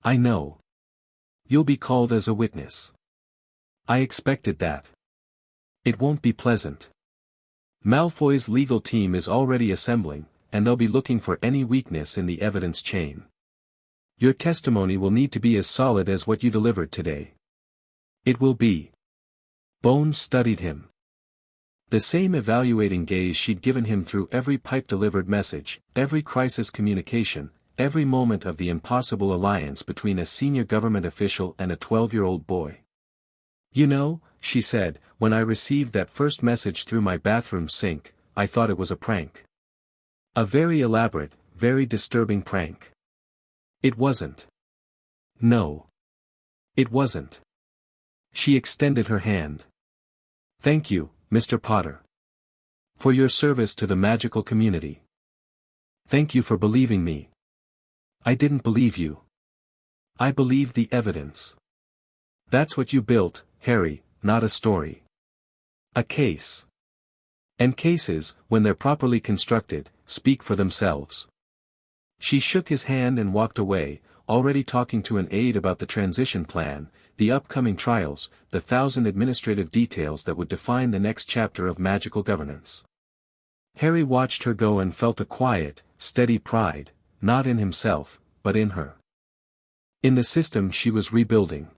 [SPEAKER 1] I know. You'll be called as a witness. I expected that. It won't be pleasant. Malfoy's legal team is already assembling, and they'll be looking for any weakness in the evidence chain. Your testimony will need to be as solid as what you delivered today. It will be. Bones studied him. The same evaluating gaze she'd given him through every pipe-delivered message, every crisis communication, every moment of the impossible alliance between a senior government official and a 12-year-old boy. You know, she said, when I received that first message through my bathroom sink, I thought it was a prank. A very elaborate, very disturbing prank. It wasn't. No. It wasn't. She extended her hand. Thank you, Mr. Potter. For your service to the magical community. Thank you for believing me. I didn't believe you. I believed the evidence. That's what you built, Harry, not a story. A case. And cases, when they're properly constructed, speak for themselves. She shook his hand and walked away, already talking to an aide about the transition plan, the upcoming trials, the 1,000 administrative details that would define the next chapter of magical governance. Harry watched her go and felt a quiet, steady pride, not in himself, but in her. In the system she was rebuilding.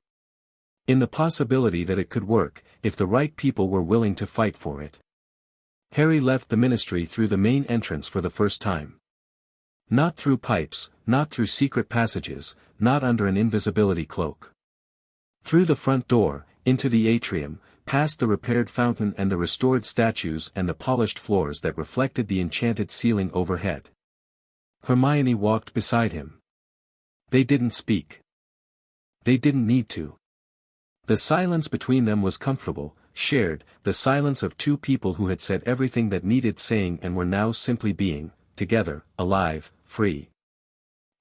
[SPEAKER 1] In the possibility that it could work, if the right people were willing to fight for it. Harry left the ministry through the main entrance for the first time. Not through pipes, not through secret passages, not under an invisibility cloak. Through the front door, into the atrium, past the repaired fountain and the restored statues and the polished floors that reflected the enchanted ceiling overhead. Hermione walked beside him. They didn't speak. They didn't need to. The silence between them was comfortable, shared, the silence of two people who had said everything that needed saying and were now simply being, together, alive, free.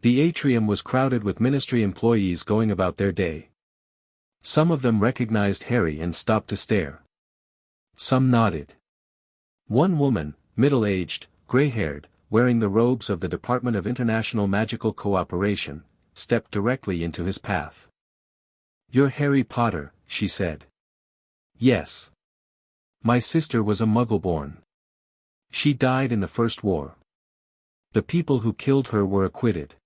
[SPEAKER 1] The atrium was crowded with ministry employees going about their day. Some of them recognized Harry and stopped to stare. Some nodded. One woman, middle-aged, gray-haired, wearing the robes of the Department of International Magical Cooperation, stepped directly into his path. "You're Harry Potter," she said. "Yes. My sister was a Muggle-born. She died in the First War. The people who killed her were acquitted."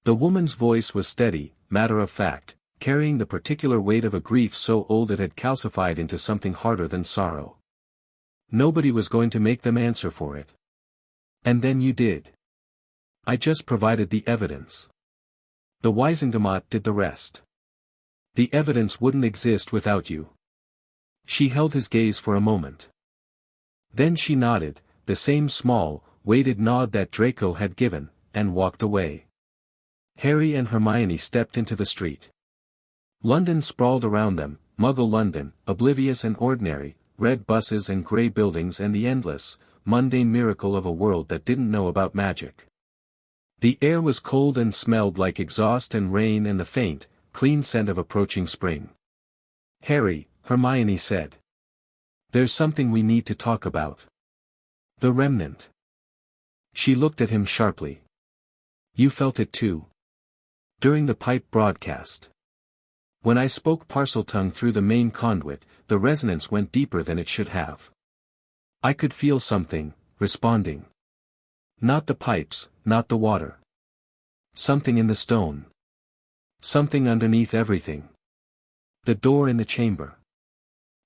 [SPEAKER 1] The woman's voice was steady, matter-of-fact, carrying the particular weight of a grief so old it had calcified into something harder than sorrow. Nobody was going to make them answer for it. And then you did. I just provided the evidence. The Wiesengemot did the rest. The evidence wouldn't exist without you. She held his gaze for a moment. Then she nodded, the same small, weighted nod that Draco had given, and walked away. Harry and Hermione stepped into the street. London sprawled around them, Muggle London, oblivious and ordinary, red buses and grey buildings and the endless, mundane miracle of a world that didn't know about magic. The air was cold and smelled like exhaust and rain and the faint, clean scent of approaching spring. "Harry," Hermione said. "There's something we need to talk about. The remnant." She looked at him sharply. "You felt it too. During the pipe broadcast. When I spoke Parseltongue through the main conduit, the resonance went deeper than it should have. I could feel something, responding. Not the pipes, not the water. Something in the stone. Something underneath everything." The door in the chamber.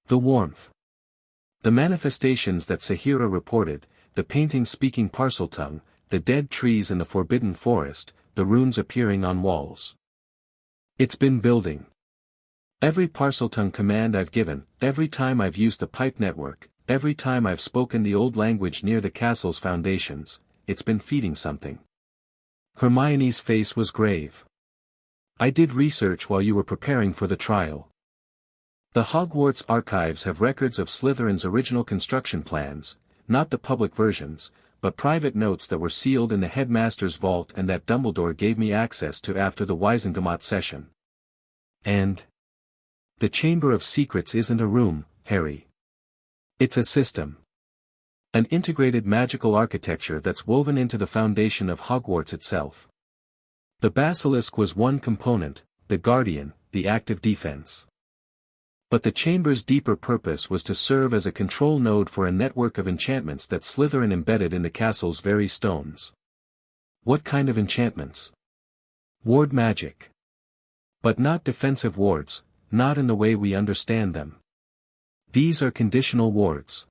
[SPEAKER 1] The warmth. The manifestations that Sahira reported, the paintings speaking Parseltongue, the dead trees in the forbidden forest, the runes appearing on walls. It's been building. Every Parseltongue command I've given, every time I've used the pipe network, every time I've spoken the old language near the castle's foundations, it's been feeding something. Hermione's face was grave. I did research while you were preparing for the trial. The Hogwarts archives have records of Slytherin's original construction plans, not the public versions, but private notes that were sealed in the headmaster's vault and that Dumbledore gave me access to after the Wisengamot session. And the Chamber of Secrets isn't a room, Harry. It's a system. An integrated magical architecture that's woven into the foundation of Hogwarts itself. The Basilisk was one component, the Guardian, the active defense. But the chamber's deeper purpose was to serve as a control node for a network of enchantments that Slytherin embedded in the castle's very stones. What kind of enchantments? Ward magic. But not defensive wards, not in the way we understand them. These are conditional wards.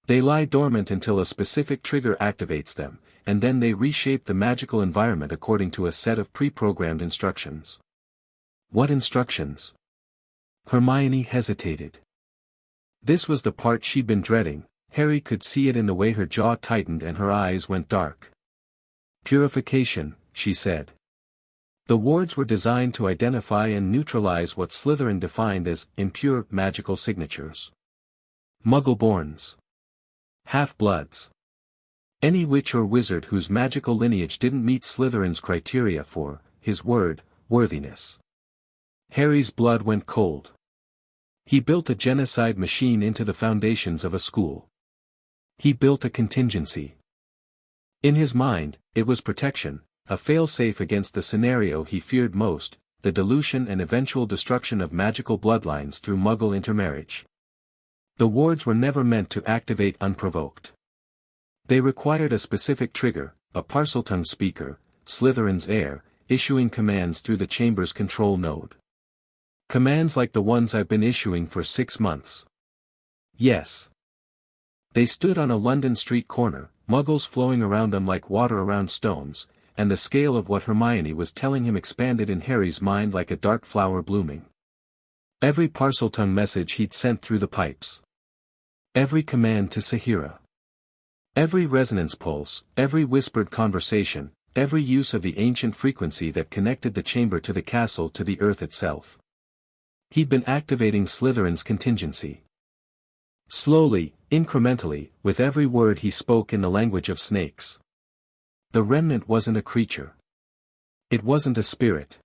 [SPEAKER 1] They lie dormant until a specific trigger activates them, and then they reshape the magical environment according to a set of pre-programmed instructions. What instructions? Hermione hesitated. This was the part she'd been dreading. Harry could see it in the way her jaw tightened and her eyes went dark. Purification, she said. The wards were designed to identify and neutralize what Slytherin defined as impure magical signatures. Muggle-borns. Half-bloods. Any witch or wizard whose magical lineage didn't meet Slytherin's criteria for, his word, worthiness. Harry's blood went cold. He built a genocide machine into the foundations of a school. He built a contingency. In his mind, it was protection, a fail-safe against the scenario he feared most, the dilution and eventual destruction of magical bloodlines through Muggle intermarriage. The wards were never meant to activate unprovoked. They required a specific trigger, a Parseltongue speaker, Slytherin's heir, issuing commands through the chamber's control node. Commands like the ones I've been issuing for 6 months. Yes. They stood on a London street corner, Muggles flowing around them like water around stones, and the scale of what Hermione was telling him expanded in Harry's mind like a dark flower blooming. Every Parseltongue message he'd sent through the pipes. Every command to Sahira. Every resonance pulse, every whispered conversation, every use of the ancient frequency that connected the chamber to the castle to the earth itself. He'd been activating Slytherin's contingency. Slowly, incrementally, with every word he spoke in the language of snakes. The remnant wasn't a creature. It wasn't a spirit.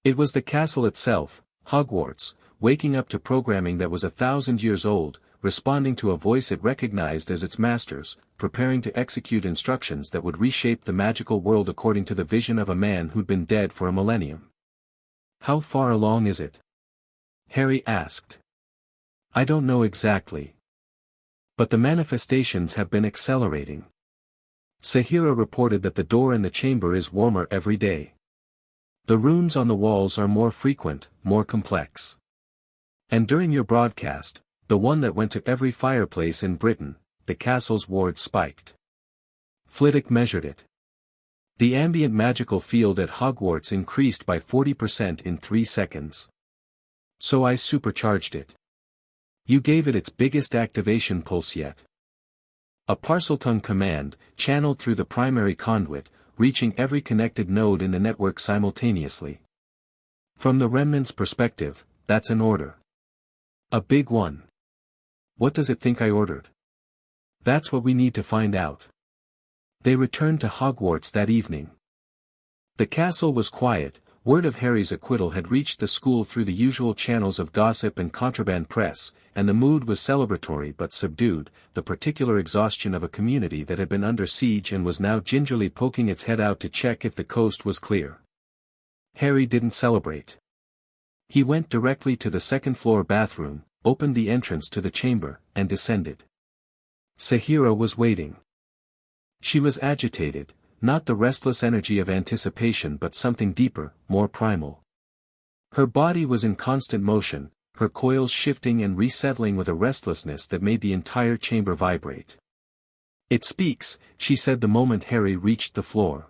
[SPEAKER 1] It was the castle itself, Hogwarts, waking up to programming that was 1,000 years old, responding to a voice it recognized as its master's, preparing to execute instructions that would reshape the magical world according to the vision of a man who'd been dead for a millennium. How far along is it? Harry asked. I don't know exactly. But the manifestations have been accelerating. Sahira reported that the door in the chamber is warmer every day. The runes on the walls are more frequent, more complex. And during your broadcast, the one that went to every fireplace in Britain, the castle's ward spiked. Flitwick measured it. The ambient magical field at Hogwarts increased by 40% in 3 seconds. So I supercharged it. You gave it its biggest activation pulse yet. A Parseltongue command, channeled through the primary conduit, reaching every connected node in the network simultaneously. From the remnant's perspective, that's an order. A big one. What does it think I ordered? That's what we need to find out. They returned to Hogwarts that evening. The castle was quiet. Word of Harry's acquittal had reached the school through the usual channels of gossip and contraband press, and the mood was celebratory but subdued, the particular exhaustion of a community that had been under siege and was now gingerly poking its head out to check if the coast was clear. Harry didn't celebrate. He went directly to the second-floor bathroom, opened the entrance to the chamber, and descended. Sahira was waiting. She was agitated. Not the restless energy of anticipation but something deeper, more primal. Her body was in constant motion, her coils shifting and resettling with a restlessness that made the entire chamber vibrate. "It speaks," she said the moment Harry reached the floor.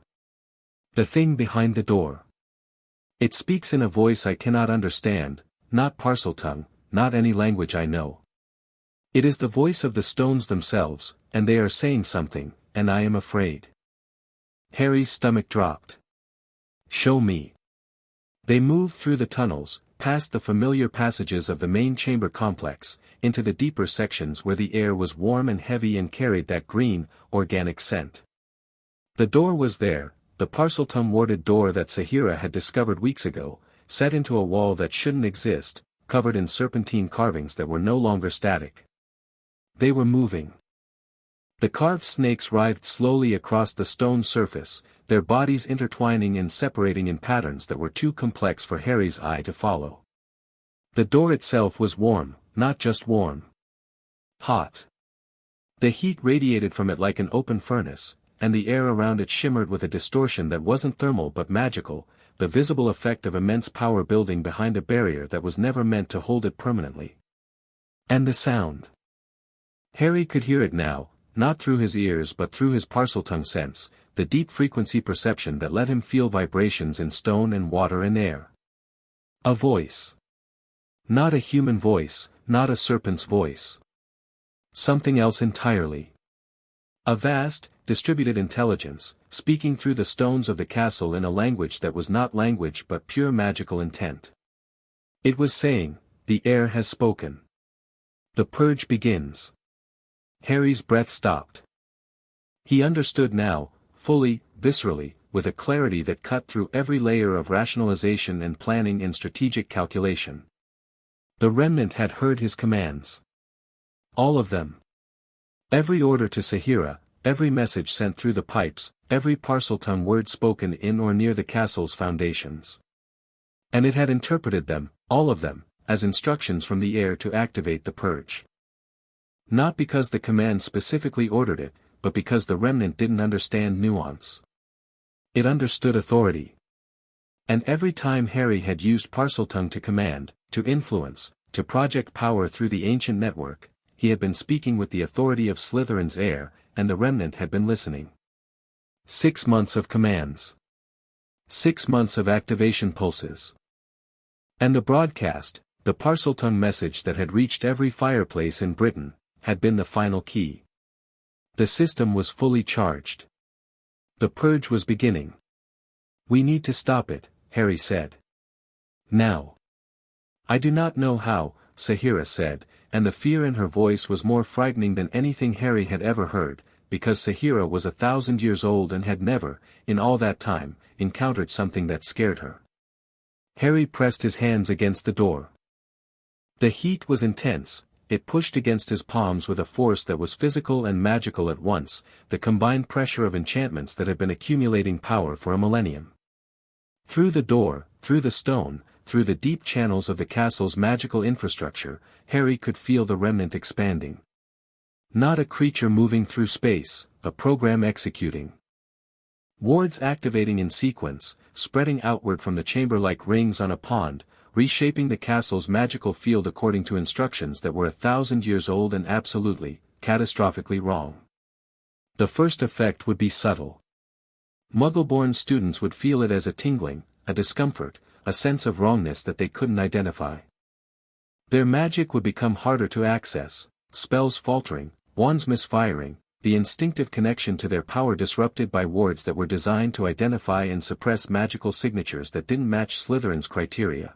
[SPEAKER 1] "The thing behind the door. It speaks in a voice I cannot understand, not Parseltongue, not any language I know. It is the voice of the stones themselves, and they are saying something, and I am afraid." Harry's stomach dropped. "Show me." They moved through the tunnels, past the familiar passages of the main chamber complex, into the deeper sections where the air was warm and heavy and carried that green, organic scent. The door was there, the Parseltongue-warded door that Saheera had discovered weeks ago, set into a wall that shouldn't exist, covered in serpentine carvings that were no longer static. They were moving. The carved snakes writhed slowly across the stone surface, their bodies intertwining and separating in patterns that were too complex for Harry's eye to follow. The door itself was warm, not just warm. Hot. The heat radiated from it like an open furnace, and the air around it shimmered with a distortion that wasn't thermal but magical, the visible effect of immense power building behind a barrier that was never meant to hold it permanently. And the sound. Harry could hear it now, not through his ears but through his Parseltongue sense, the deep frequency perception that let him feel vibrations in stone and water and air. A voice. Not a human voice, not a serpent's voice. Something else entirely. A vast, distributed intelligence, speaking through the stones of the castle in a language that was not language but pure magical intent. It was saying, "The air has spoken. The purge begins." Harry's breath stopped. He understood now, fully, viscerally, with a clarity that cut through every layer of rationalization and planning and strategic calculation. The remnant had heard his commands. All of them. Every order to Saheera, every message sent through the pipes, every Parseltongue word spoken in or near the castle's foundations. And it had interpreted them, all of them, as instructions from the air to activate the purge. Not because the command specifically ordered it, but because the remnant didn't understand nuance. It understood authority. And every time Harry had used Parseltongue to command, to influence, to project power through the ancient network, he had been speaking with the authority of Slytherin's heir, and the remnant had been listening. 6 months of commands. 6 months of activation pulses. And the broadcast, the Parseltongue message that had reached every fireplace in Britain, had been the final key. The system was fully charged. The purge was beginning. "We need to stop it," Harry said. "Now." "I do not know how," Saheera said, and the fear in her voice was more frightening than anything Harry had ever heard, because Saheera was 1,000 years old and had never, in all that time, encountered something that scared her. Harry pressed his hands against the door. The heat was intense. It pushed against his palms with a force that was physical and magical at once, the combined pressure of enchantments that had been accumulating power for a millennium. Through the door, through the stone, through the deep channels of the castle's magical infrastructure, Harry could feel the remnant expanding. Not a creature moving through space, a program executing. Wards activating in sequence, spreading outward from the chamber like rings on a pond, reshaping the castle's magical field according to instructions that were 1,000 years old and absolutely, catastrophically wrong. The first effect would be subtle. Muggle-born students would feel it as a tingling, a discomfort, a sense of wrongness that they couldn't identify. Their magic would become harder to access, spells faltering, wands misfiring, the instinctive connection to their power disrupted by wards that were designed to identify and suppress magical signatures that didn't match Slytherin's criteria.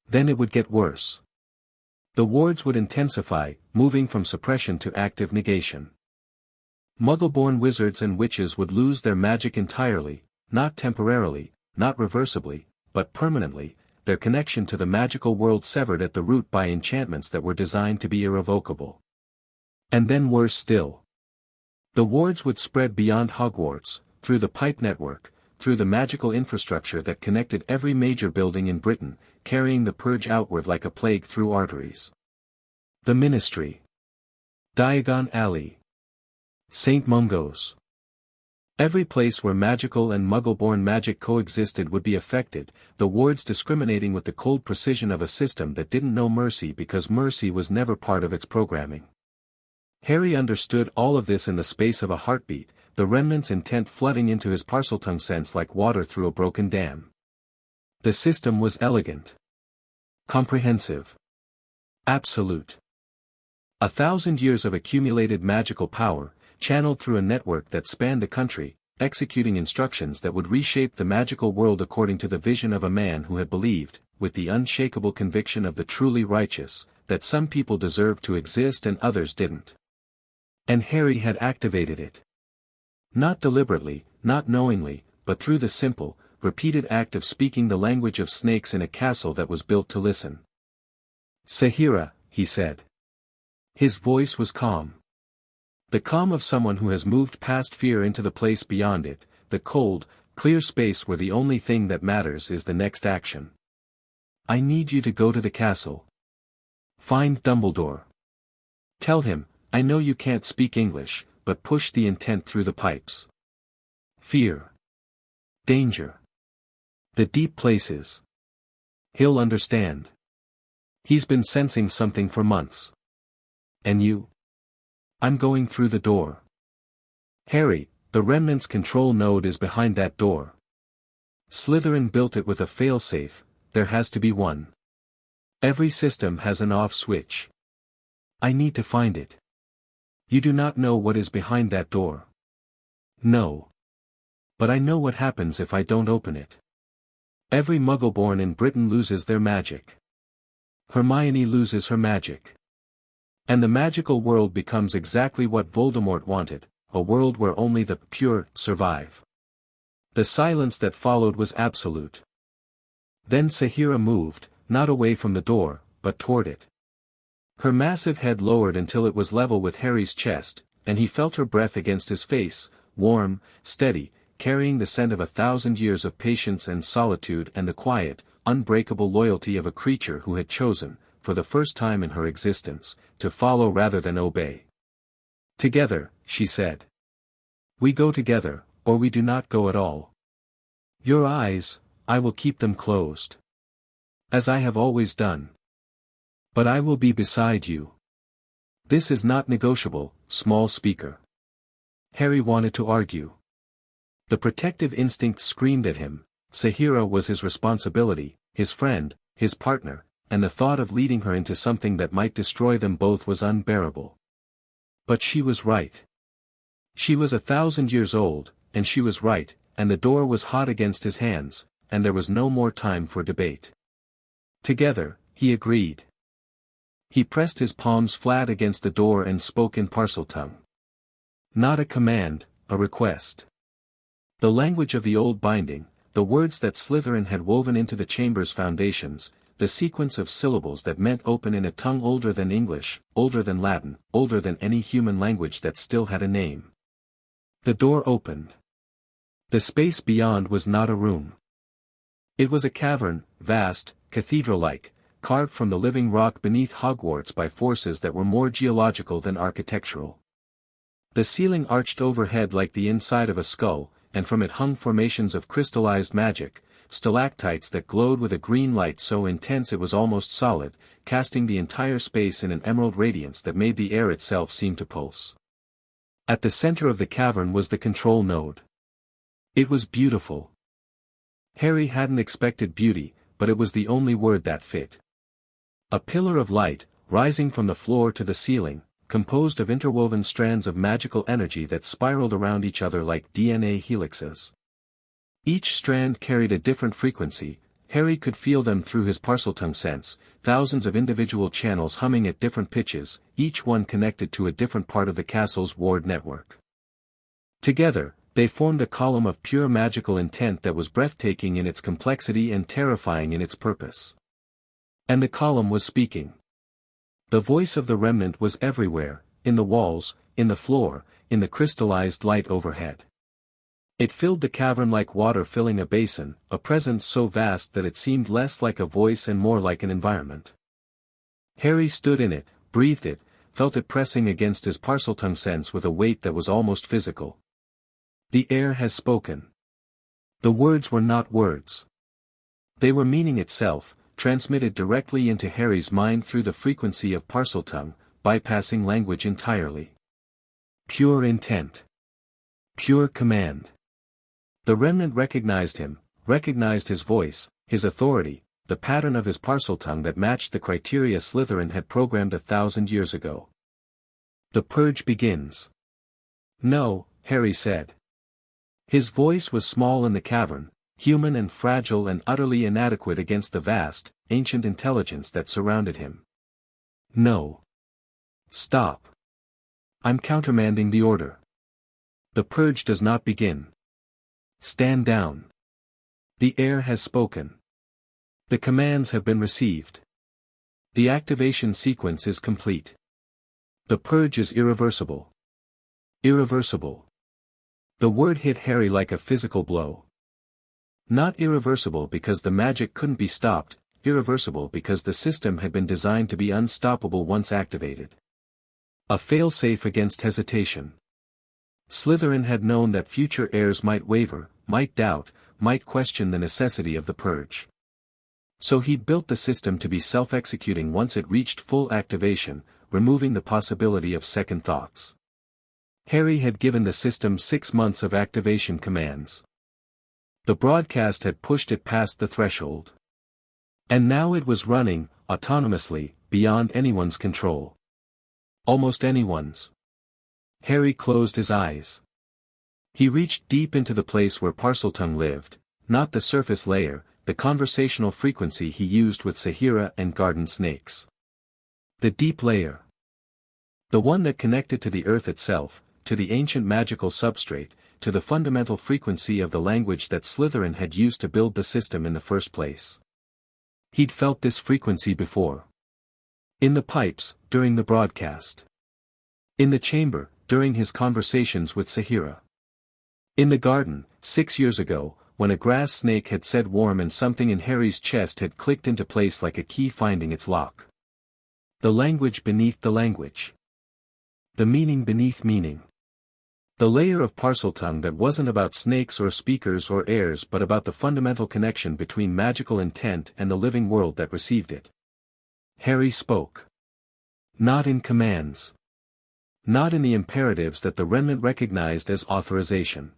[SPEAKER 1] Then it would get worse. The wards would intensify, moving from suppression to active negation. Muggle-born wizards and witches would lose their magic entirely, not temporarily, not reversibly, but permanently, their connection to the magical world severed at the root by enchantments that were designed to be irrevocable. And then worse still. The wards would spread beyond Hogwarts, through the pipe network, through the magical infrastructure that connected every major building in Britain, carrying the purge outward like a plague through arteries. The Ministry. Diagon Alley. St. Mungo's. Every place where magical and muggle-born magic coexisted would be affected, the wards discriminating with the cold precision of a system that didn't know mercy because mercy was never part of its programming. Harry understood all of this in the space of a heartbeat, the remnant's intent flooding into his Parseltongue sense like water through a broken dam. The system was elegant. Comprehensive. Absolute. 1,000 years of accumulated magical power, channeled through a network that spanned the country, executing instructions that would reshape the magical world according to the vision of a man who had believed, with the unshakable conviction of the truly righteous, that some people deserved to exist and others didn't. And Harry had activated it. Not deliberately, not knowingly, but through the simple, repeated act of speaking the language of snakes in a castle that was built to listen. "Sahira," he said. His voice was calm. The calm of someone who has moved past fear into the place beyond it, the cold, clear space where the only thing that matters is the next action. "I need you to go to the castle. Find Dumbledore. Tell him, I know you can't speak English, but push the intent through the pipes. Fear. Danger. The deep places. He'll understand. He's been sensing something for months. And you? I'm going through the door. Harry, the Remnant's control node is behind that door. Slytherin built it with a failsafe, there has to be one. Every system has an off switch. I need to find it. You do not know what is behind that door. No. But I know what happens if I don't open it. Every Muggle born in Britain loses their magic. Hermione loses her magic. And the magical world becomes exactly what Voldemort wanted, a world where only the pure survive. The silence that followed was absolute. Then Sahira moved, not away from the door, but toward it. Her massive head lowered until it was level with Harry's chest, and he felt her breath against his face, warm, steady, carrying the scent of 1,000 years of patience and solitude and the quiet, unbreakable loyalty of a creature who had chosen, for the first time in her existence, to follow rather than obey. Together, she said. We go together, or we do not go at all. Your eyes, I will keep them closed. As I have always done. But I will be beside you. This is not negotiable, small speaker. Harry wanted to argue. The protective instinct screamed at him. Sahira was his responsibility, his friend, his partner, and the thought of leading her into something that might destroy them both was unbearable. But she was right. She was 1,000 years old, and she was right, and the door was hot against his hands, and there was no more time for debate. Together, he agreed. He pressed his palms flat against the door and spoke in Parseltongue. Not a command, a request. The language of the old binding, the words that Slytherin had woven into the chamber's foundations, the sequence of syllables that meant open in a tongue older than English, older than Latin, older than any human language that still had a name. The door opened. The space beyond was not a room. It was a cavern, vast, cathedral-like, carved from the living rock beneath Hogwarts by forces that were more geological than architectural. The ceiling arched overhead like the inside of a skull, and from it hung formations of crystallized magic, stalactites that glowed with a green light so intense it was almost solid, casting the entire space in an emerald radiance that made the air itself seem to pulse. At the center of the cavern was the control node. It was beautiful. Harry hadn't expected beauty, but it was the only word that fit. A pillar of light, rising from the floor to the ceiling, composed of interwoven strands of magical energy that spiraled around each other like DNA helixes. Each strand carried a different frequency. Harry could feel them through his Parseltongue sense, thousands of individual channels humming at different pitches, each one connected to a different part of the castle's ward network. Together, they formed a column of pure magical intent that was breathtaking in its complexity and terrifying in its purpose. And the column was speaking. The voice of the remnant was everywhere, in the walls, in the floor, in the crystallized light overhead. It filled the cavern like water filling a basin, a presence so vast that it seemed less like a voice and more like an environment. Harry stood in it, breathed it, felt it pressing against his Parseltongue sense with a weight that was almost physical. The air has spoken. The words were not words. They were meaning itself, transmitted directly into Harry's mind through the frequency of Parseltongue, bypassing language entirely. Pure intent. Pure command. The remnant recognized him, recognized his voice, his authority, the pattern of his Parseltongue that matched the criteria Slytherin had programmed 1,000 years ago. The purge begins. No, Harry said. His voice was small in the cavern, human and fragile and utterly inadequate against the vast, ancient intelligence that surrounded him. No. Stop. I'm countermanding the order. The purge does not begin. Stand down. The air has spoken. The commands have been received. The activation sequence is complete. The purge is irreversible. Irreversible. The word hit Harry like a physical blow. Not irreversible because the magic couldn't be stopped, irreversible because the system had been designed to be unstoppable once activated. A fail-safe against hesitation. Slytherin had known that future heirs might waver, might doubt, might question the necessity of the purge. So he'd built the system to be self-executing once it reached full activation, removing the possibility of second thoughts. Harry had given the system 6 months of activation commands. The broadcast had pushed it past the threshold. And now it was running, autonomously, beyond anyone's control. Almost anyone's. Harry closed his eyes. He reached deep into the place where Parseltongue lived, not the surface layer, the conversational frequency he used with Saheera and garden snakes. The deep layer. The one that connected to the earth itself, to the ancient magical substrate, to the fundamental frequency of the language that Slytherin had used to build the system in the first place. He'd felt this frequency before. In the pipes, during the broadcast. In the chamber, during his conversations with Saheera. In the garden, 6 years ago, when a grass snake had said warm and something in Harry's chest had clicked into place like a key finding its lock. The language beneath the language. The meaning beneath meaning. The layer of Parseltongue that wasn't about snakes or speakers or airs but about the fundamental connection between magical intent and the living world that received it. Harry spoke. Not in commands. Not in the imperatives that the remnant recognized as authorization.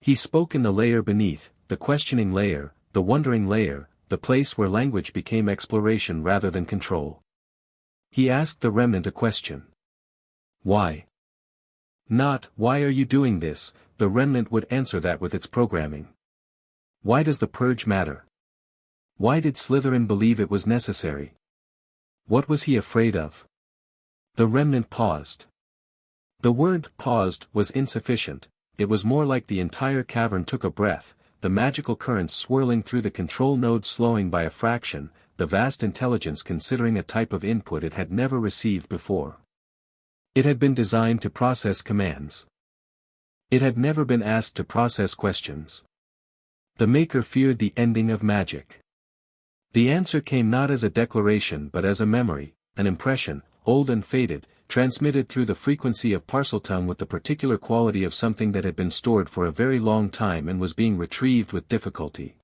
[SPEAKER 1] He spoke in the layer beneath, the questioning layer, the wondering layer, the place where language became exploration rather than control. He asked the remnant a question. Why? Not, why are you doing this? The remnant would answer that with its programming. Why does the purge matter? Why did Slytherin believe it was necessary? What was he afraid of? The remnant paused. The word paused was insufficient, it was more like the entire cavern took a breath, the magical currents swirling through the control node slowing by a fraction, the vast intelligence considering a type of input it had never received before. It had been designed to process commands. It had never been asked to process questions. The Maker feared the ending of magic. The answer came not as a declaration but as a memory, an impression, old and faded, transmitted through the frequency of Parseltongue with the particular quality of something that had been stored for a very long time and was being retrieved with difficulty.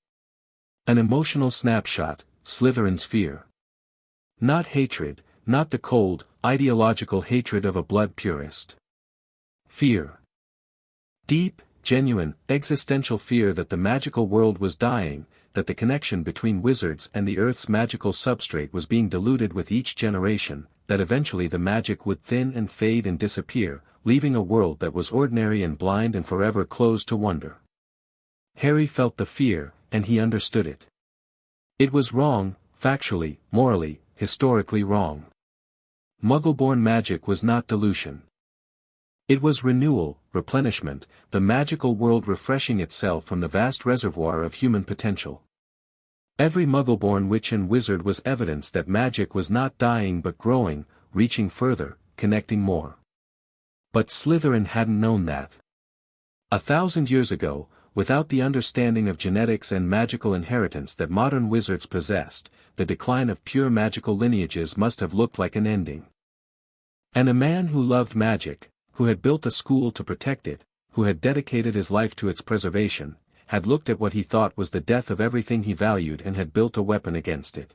[SPEAKER 1] An emotional snapshot, Slytherin's fear. Not hatred, not the cold, ideological hatred of a blood purist. Fear. Deep, genuine, existential fear that the magical world was dying, that the connection between wizards and the Earth's magical substrate was being diluted with each generation, that eventually the magic would thin and fade and disappear, leaving a world that was ordinary and blind and forever closed to wonder. Harry felt the fear, and he understood it. It was wrong, factually, morally, historically wrong. Muggle-born magic was not dilution. It was renewal, replenishment, the magical world refreshing itself from the vast reservoir of human potential. Every Muggle-born witch and wizard was evidence that magic was not dying but growing, reaching further, connecting more. But Slytherin hadn't known that. 1,000 years ago, without the understanding of genetics and magical inheritance that modern wizards possessed, the decline of pure magical lineages must have looked like an ending. And a man who loved magic, who had built a school to protect it, who had dedicated his life to its preservation, had looked at what he thought was the death of everything he valued and had built a weapon against it.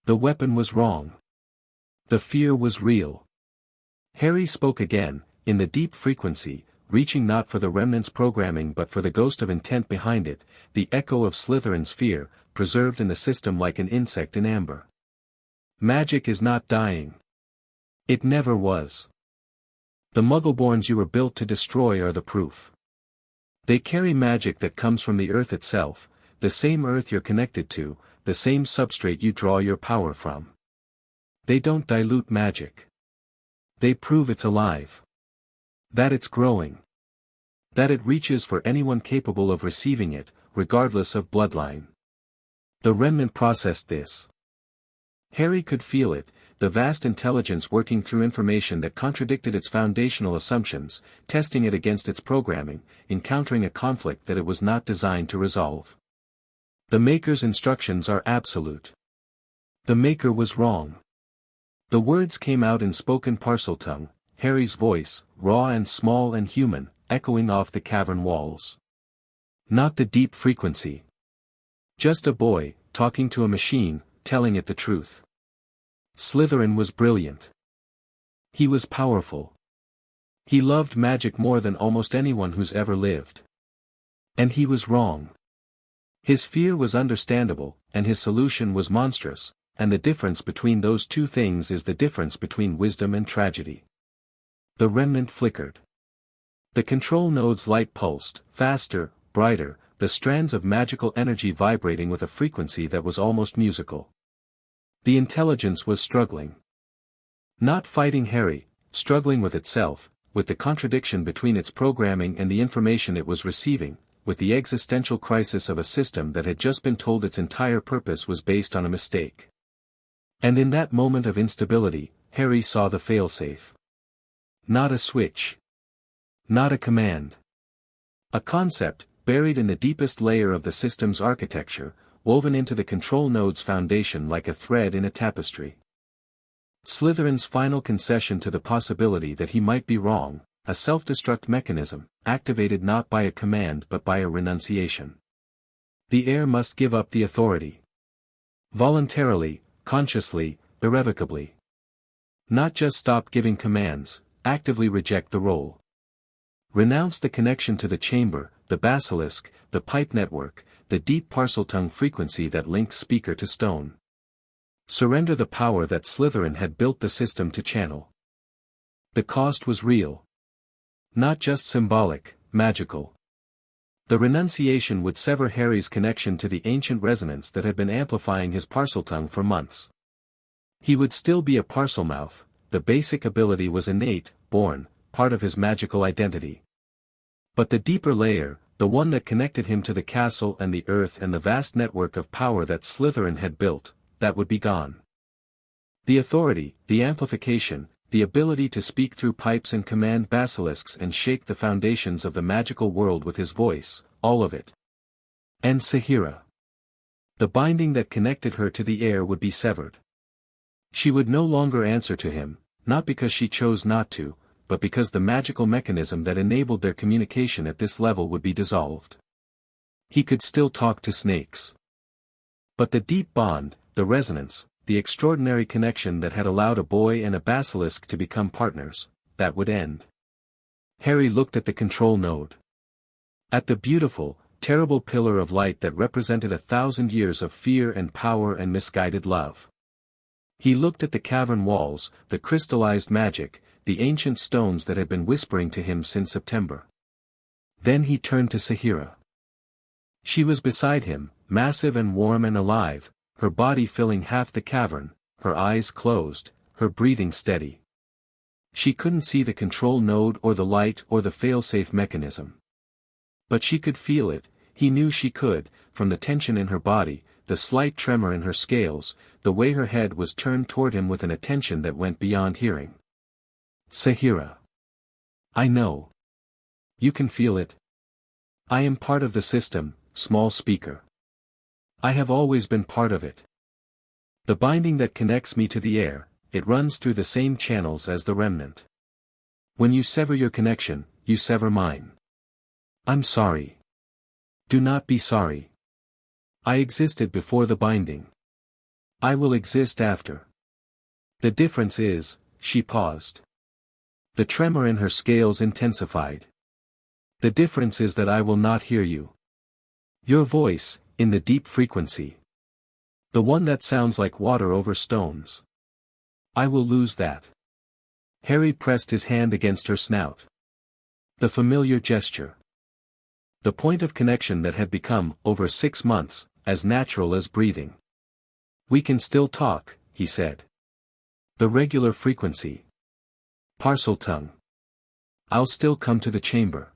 [SPEAKER 1] The weapon was wrong. The fear was real. Harry spoke again, in the deep frequency, reaching not for the remnant's programming but for the ghost of intent behind it, the echo of Slytherin's fear, preserved in the system like an insect in amber. Magic is not dying. It never was. The Muggleborns you were built to destroy are the proof. They carry magic that comes from the earth itself, the same earth you're connected to, the same substrate you draw your power from. They don't dilute magic. They prove it's alive. That it's growing. That it reaches for anyone capable of receiving it, regardless of bloodline. The remnant processed this. Harry could feel it, the vast intelligence working through information that contradicted its foundational assumptions, testing it against its programming, encountering a conflict that it was not designed to resolve. The Maker's instructions are absolute. The Maker was wrong. The words came out in spoken Parseltongue, Harry's voice, raw and small and human, echoing off the cavern walls. Not the deep frequency. Just a boy, talking to a machine, telling it the truth. Slytherin was brilliant. He was powerful. He loved magic more than almost anyone who's ever lived. And he was wrong. His fear was understandable, and his solution was monstrous, and the difference between those two things is the difference between wisdom and tragedy. The remnant flickered. The control node's light pulsed, faster, brighter, the strands of magical energy vibrating with a frequency that was almost musical. The intelligence was struggling. Not fighting Harry, struggling with itself, with the contradiction between its programming and the information it was receiving, with the existential crisis of a system that had just been told its entire purpose was based on a mistake. And in that moment of instability, Harry saw the failsafe. Not a switch. Not a command. A concept, buried in the deepest layer of the system's architecture, woven into the control node's foundation like a thread in a tapestry. Slytherin's final concession to the possibility that he might be wrong, a self-destruct mechanism, activated not by a command but by a renunciation. The heir must give up the authority. Voluntarily, consciously, irrevocably. Not just stop giving commands, actively reject the role. Renounce the connection to the chamber, the basilisk, the pipe network, the deep Parseltongue frequency that links speaker to stone. Surrender the power that Slytherin had built the system to channel. The cost was real. Not just symbolic, magical. The renunciation would sever Harry's connection to the ancient resonance that had been amplifying his Parseltongue for months. He would still be a Parselmouth, the basic ability was innate, born, part of his magical identity. But the deeper layer, the one that connected him to the castle and the earth and the vast network of power that Slytherin had built, that would be gone. The authority, the amplification, the ability to speak through pipes and command basilisks and shake the foundations of the magical world with his voice, all of it. And Saheera. The binding that connected her to the heir would be severed. She would no longer answer to him, not because she chose not to, but because the magical mechanism that enabled their communication at this level would be dissolved. He could still talk to snakes. But the deep bond, the resonance, the extraordinary connection that had allowed a boy and a basilisk to become partners, that would end. Harry looked at the control node. At the beautiful, terrible pillar of light that represented 1,000 years of fear and power and misguided love. He looked at the cavern walls, the crystallized magic, the ancient stones that had been whispering to him since September. Then he turned to Saheera. She was beside him, massive and warm and alive, her body filling half the cavern, her eyes closed, her breathing steady. She couldn't see the control node or the light or the failsafe mechanism. But she could feel it, he knew she could, from the tension in her body, the slight tremor in her scales, the way her head was turned toward him with an attention that went beyond hearing. Saheera. I know. You can feel it. I am part of the system, small speaker. I have always been part of it. The binding that connects me to the heir, it runs through the same channels as the remnant. When you sever your connection, you sever mine. I'm sorry. Do not be sorry. I existed before the binding. I will exist after. The difference is, she paused. The tremor in her scales intensified. The difference is that I will not hear you. Your voice, in the deep frequency. The one that sounds like water over stones. I will lose that. Harry pressed his hand against her snout. The familiar gesture. The point of connection that had become, over 6 months, as natural as breathing. We can still talk, he said. The regular frequency. Parseltongue. I'll still come to the chamber.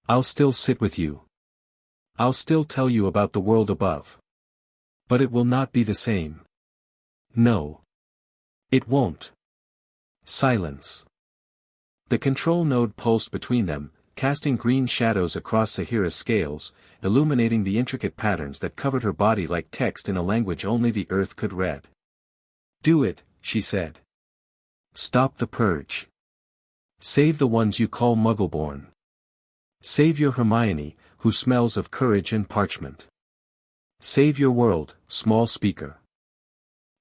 [SPEAKER 1] I'll still sit with you. I'll still tell you about the world above. But it will not be the same. No. It won't. Silence. The control node pulsed between them, casting green shadows across Sahira's scales, illuminating the intricate patterns that covered her body like text in a language only the earth could read. Do it, she said. Stop the purge. Save the ones you call Muggleborn. Save your Hermione, who smells of courage and parchment. Save your world, small speaker.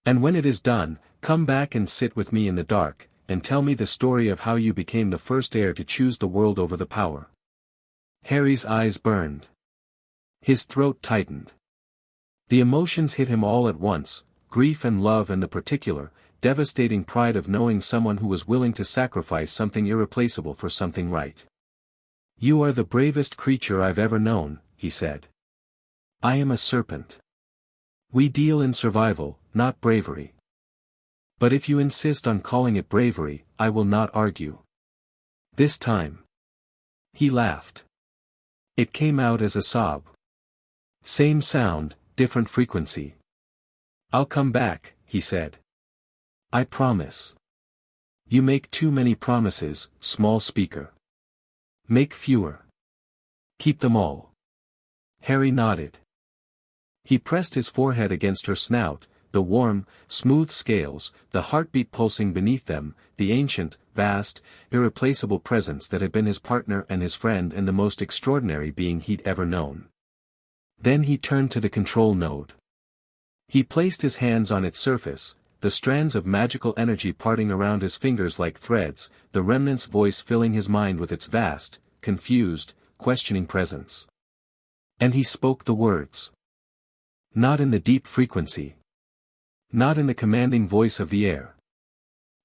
[SPEAKER 1] And when it is done, come back and sit with me in the dark, and tell me the story of how you became the first heir to choose the world over the power. Harry's eyes burned. His throat tightened. The emotions hit him all at once, grief and love and the particular, devastating pride of knowing someone who was willing to sacrifice something irreplaceable for something right. You are the bravest creature I've ever known, he said. I am a serpent. We deal in survival, not bravery. But if you insist on calling it bravery, I will not argue. This time. He laughed. It came out as a sob. Same sound, different frequency. I'll come back, he said. I promise. You make too many promises, small speaker. Make fewer. Keep them all. Harry nodded. He pressed his forehead against her snout, the warm, smooth scales, the heartbeat pulsing beneath them, the ancient, vast, irreplaceable presence that had been his partner and his friend and the most extraordinary being he'd ever known. Then he turned to the control node. He placed his hands on its surface, the strands of magical energy parting around his fingers like threads, the remnant's voice filling his mind with its vast, confused, questioning presence. And he spoke the words. Not in the deep frequency. Not in the commanding voice of the air.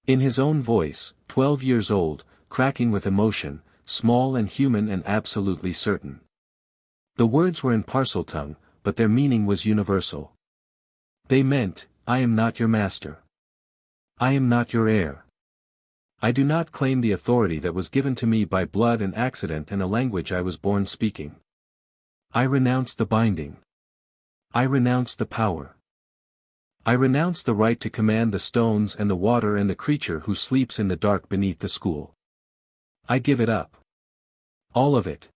[SPEAKER 1] In his own voice, 12 years old, cracking with emotion, small and human and absolutely certain. The words were in Parseltongue, but their meaning was universal. They meant, I am not your master. I am not your heir. I do not claim the authority that was given to me by blood and accident and a language I was born speaking. I renounce the binding. I renounce the power. I renounce the right to command the stones and the water and the creature who sleeps in the dark beneath the school. I give it up. All of it.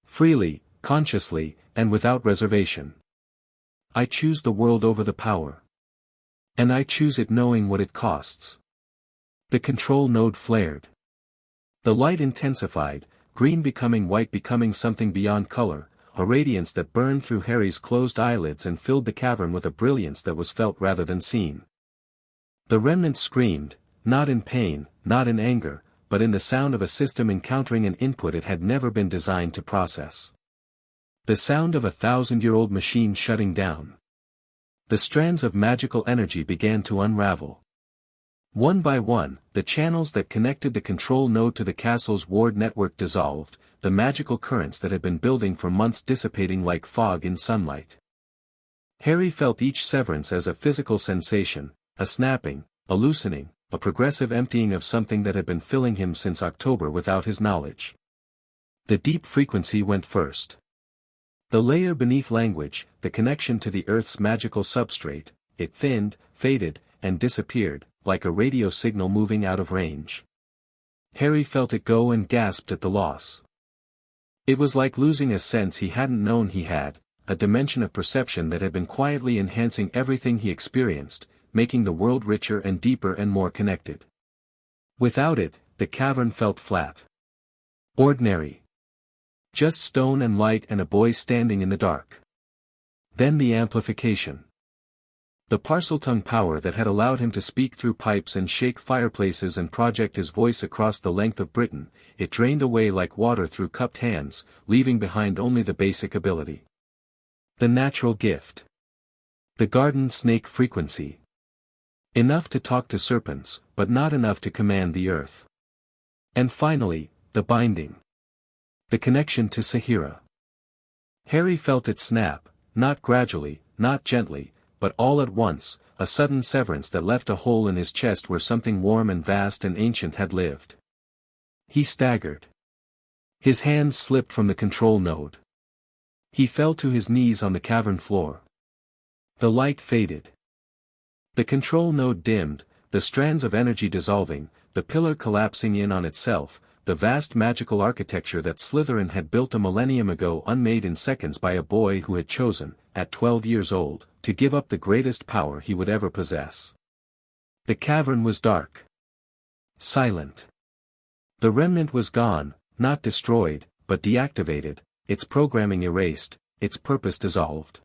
[SPEAKER 1] Freely, consciously, and without reservation. I choose the world over the power. And I choose it knowing what it costs. The control node flared. The light intensified, green becoming white becoming something beyond color, a radiance that burned through Harry's closed eyelids and filled the cavern with a brilliance that was felt rather than seen. The remnant screamed, not in pain, not in anger, but in the sound of a system encountering an input it had never been designed to process. The sound of a 1,000-year-old machine shutting down. The strands of magical energy began to unravel. One by one, the channels that connected the control node to the castle's ward network dissolved, the magical currents that had been building for months dissipating like fog in sunlight. Harry felt each severance as a physical sensation, a snapping, a loosening, a progressive emptying of something that had been filling him since October without his knowledge. The deep frequency went first. The layer beneath language, the connection to the Earth's magical substrate, it thinned, faded, and disappeared, like a radio signal moving out of range. Harry felt it go and gasped at the loss. It was like losing a sense he hadn't known he had, a dimension of perception that had been quietly enhancing everything he experienced, making the world richer and deeper and more connected. Without it, the cavern felt flat. Ordinary. Just stone and light and a boy standing in the dark. Then the amplification. The Parseltongue power that had allowed him to speak through pipes and shake fireplaces and project his voice across the length of Britain, it drained away like water through cupped hands, leaving behind only the basic ability. The natural gift. The garden snake frequency. Enough to talk to serpents, but not enough to command the earth. And finally, the binding. The connection to Sahira. Harry felt it snap, not gradually, not gently, but all at once, a sudden severance that left a hole in his chest where something warm and vast and ancient had lived. He staggered. His hands slipped from the control node. He fell to his knees on the cavern floor. The light faded. The control node dimmed, the strands of energy dissolving, the pillar collapsing in on itself, the vast magical architecture that Slytherin had built a millennium ago unmade in seconds by a boy who had chosen, at 12 years old, to give up the greatest power he would ever possess. The cavern was dark. Silent. The remnant was gone, not destroyed, but deactivated, its programming erased, its purpose dissolved.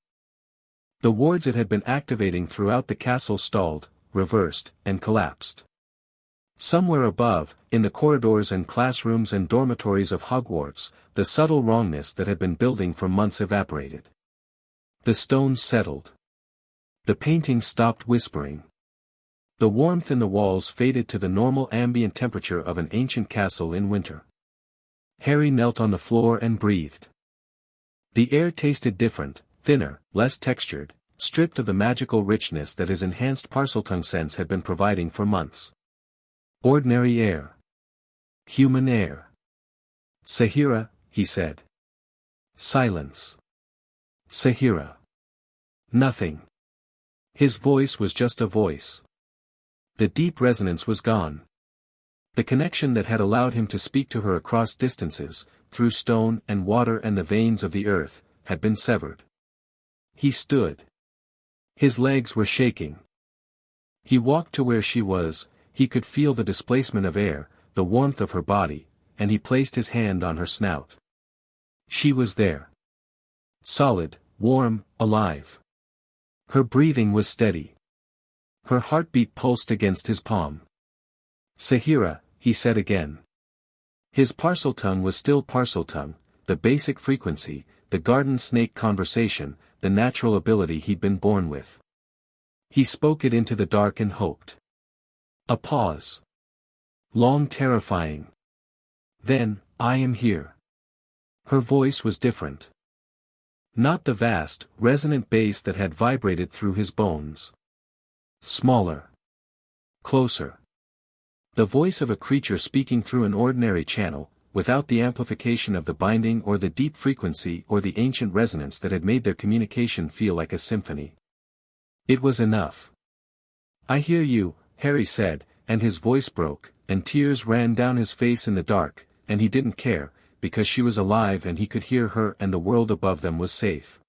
[SPEAKER 1] The wards it had been activating throughout the castle stalled, reversed, and collapsed. Somewhere above, in the corridors and classrooms and dormitories of Hogwarts, the subtle wrongness that had been building for months evaporated. The stones settled. The paintings stopped whispering. The warmth in the walls faded to the normal ambient temperature of an ancient castle in winter. Harry knelt on the floor and breathed. The air tasted different, thinner, less textured, stripped of the magical richness that his enhanced Parseltongue sense had been providing for months. Ordinary air. Human air. Sahira, he said. Silence. Sahira. Nothing. His voice was just a voice. The deep resonance was gone. The connection that had allowed him to speak to her across distances, through stone and water and the veins of the earth, had been severed. He stood. His legs were shaking. He walked to where she was. He could feel the displacement of air, the warmth of her body, and he placed his hand on her snout. She was there. Solid, warm, alive. Her breathing was steady. Her heartbeat pulsed against his palm. Sahira, he said again. His Parseltongue was still Parseltongue, the basic frequency, the garden snake conversation, the natural ability he'd been born with. He spoke it into the dark and hoped. A pause. Long, terrifying. Then, I am here. Her voice was different. Not the vast, resonant bass that had vibrated through his bones. Smaller. Closer. The voice of a creature speaking through an ordinary channel, without the amplification of the binding or the deep frequency or the ancient resonance that had made their communication feel like a symphony. It was enough. I hear you, Harry said, and his voice broke, and tears ran down his face in the dark, and he didn't care, because she was alive and he could hear her and the world above them was safe.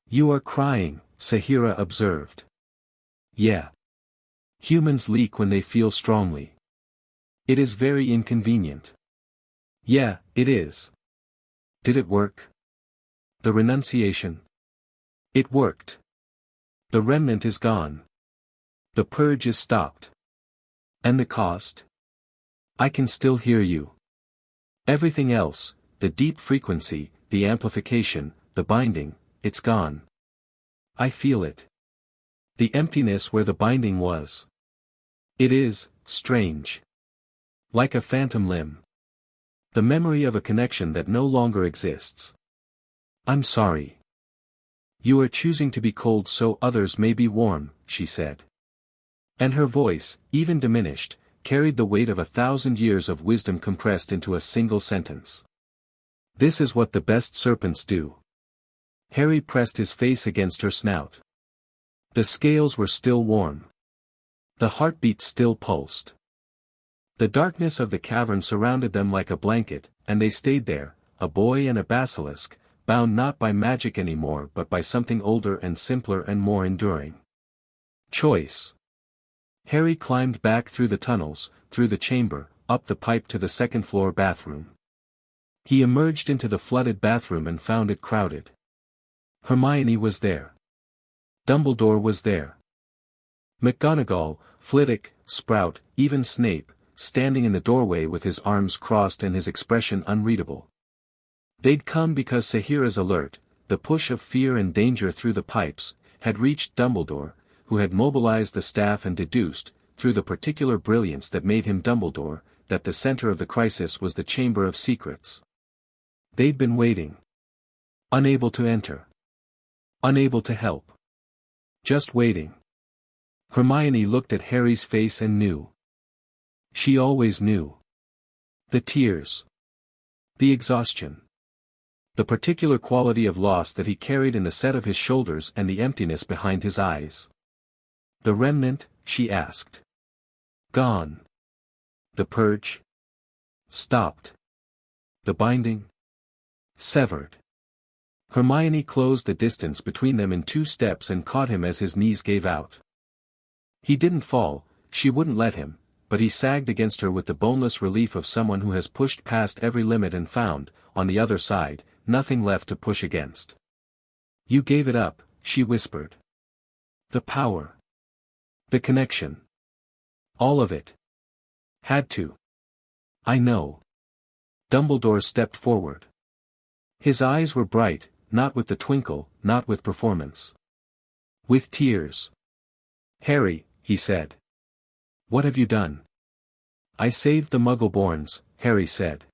[SPEAKER 1] You are crying, Sahira observed. Yeah. Humans leak when they feel strongly. It is very inconvenient. Yeah, it is. Did it work? The renunciation? It worked. The remnant is gone. The purge is stopped. And the cost? I can still hear you. Everything else, the deep frequency, the amplification, the binding, it's gone. I feel it. The emptiness where the binding was. It is, strange. Like a phantom limb. The memory of a connection that no longer exists. I'm sorry. You are choosing to be cold so others may be warm, she said. And her voice, even diminished, carried the weight of 1,000 years of wisdom compressed into a single sentence. This is what the best serpents do. Harry pressed his face against her snout. The scales were still warm. The heartbeat still pulsed. The darkness of the cavern surrounded them like a blanket, and they stayed there, a boy and a basilisk, bound not by magic anymore but by something older and simpler and more enduring. Choice. Harry climbed back through the tunnels, through the chamber, up the pipe to the second-floor bathroom. He emerged into the flooded bathroom and found it crowded. Hermione was there. Dumbledore was there. McGonagall, Flitwick, Sprout, even Snape, standing in the doorway with his arms crossed and his expression unreadable. They'd come because Sahira's alert, the push of fear and danger through the pipes, had reached Dumbledore, who had mobilized the staff and deduced, through the particular brilliance that made him Dumbledore, that the center of the crisis was the Chamber of Secrets. They'd been waiting. Unable to enter. Unable to help. Just waiting. Hermione looked at Harry's face and knew. She always knew. The tears. The exhaustion. The particular quality of loss that he carried in the set of his shoulders and the emptiness behind his eyes. The remnant, she asked. Gone. The purge. Stopped. The binding. Severed. Hermione closed the distance between them in 2 steps and caught him as his knees gave out. He didn't fall, she wouldn't let him, but he sagged against her with the boneless relief of someone who has pushed past every limit and found, on the other side, nothing left to push against. You gave it up, she whispered. The power. The connection. All of it. Had to. I know. Dumbledore stepped forward. His eyes were bright, not with the twinkle, not with performance. With tears. Harry, he said. What have you done? I saved the Muggle-borns, Harry said.